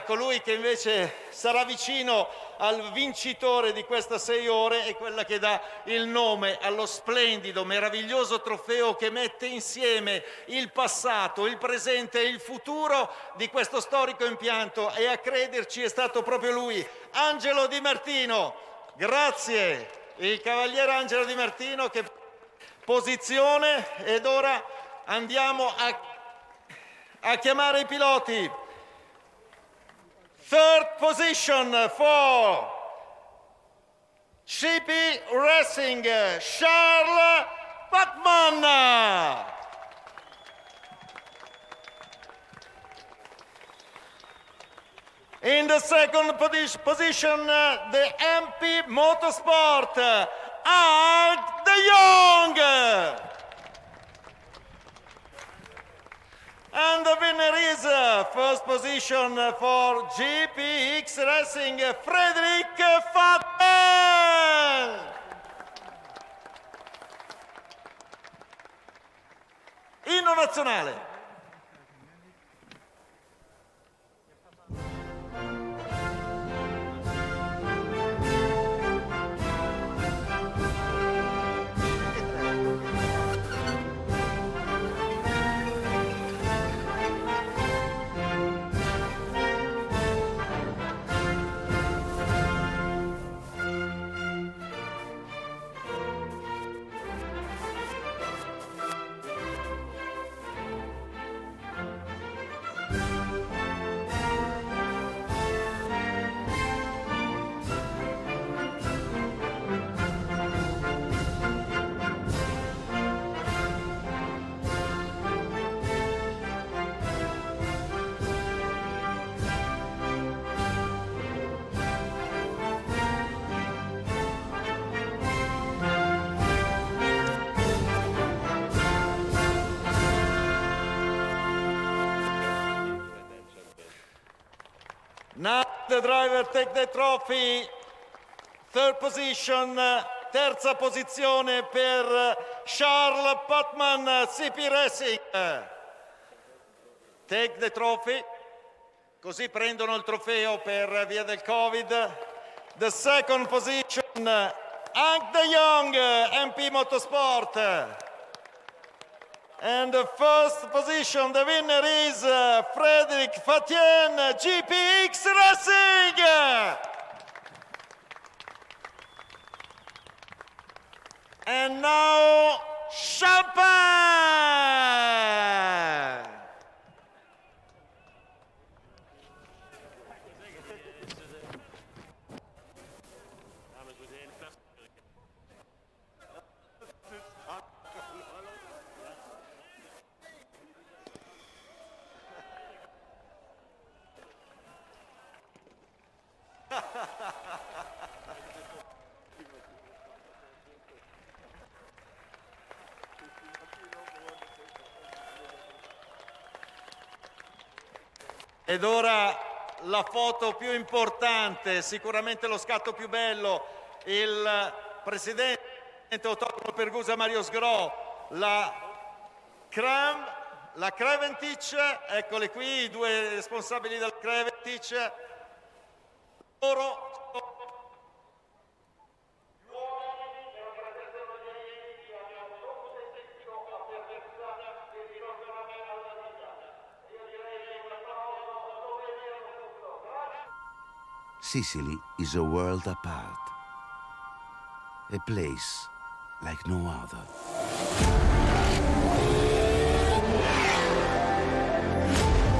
Colui che invece sarà vicino al vincitore di questa 6 ore è quella che dà il nome allo splendido, meraviglioso trofeo che mette insieme il passato, il presente e il futuro di questo storico impianto, e a crederci è stato proprio lui, Angelo Di Martino. Grazie, il cavaliere Angelo Di Martino, che posizione. Ed ora andiamo a chiamare i piloti. Third position for CP Racing, Charles Bachmann. In the second position, the MP Motorsport, Art de Jong. And the winner is first position for GPX Racing, Frederick Fattel. Inno nazionale. Now the driver take the trophy. Third position, terza posizione per Charles Bachmann, CP Racing. Take the trophy. Così prendono il trofeo per via del Covid. The second position, Hank de Jong, MP Motorsport. And the first position, the winner is Frederick Fatien, GPX Racing. And now, champagne! Ed ora la foto più importante, sicuramente lo scatto più bello, il presidente autonomo Pergusa Mario Sgro, la Creventic, eccole qui i due responsabili della Creventic, loro
Sicily is a world apart, a place like no other.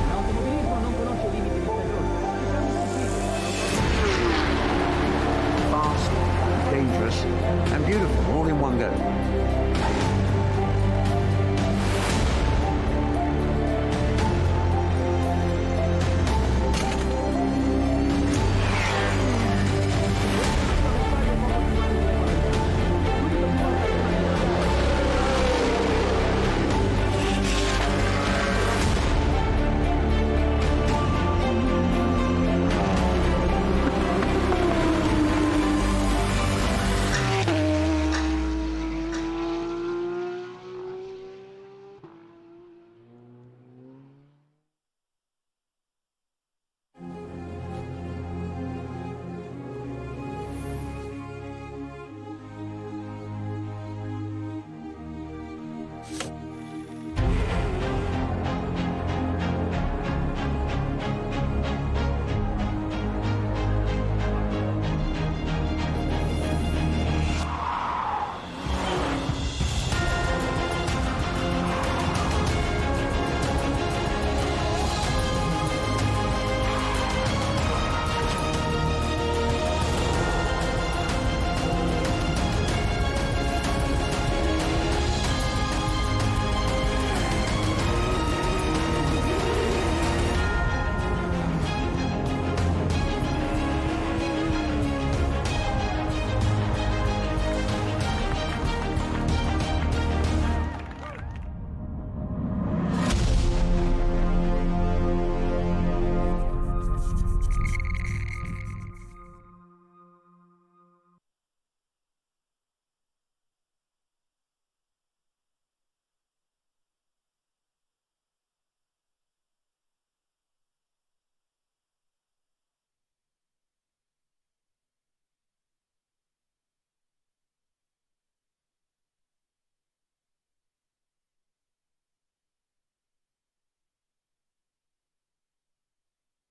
L'automobilismo non conosce limiti di stagione.
beautiful.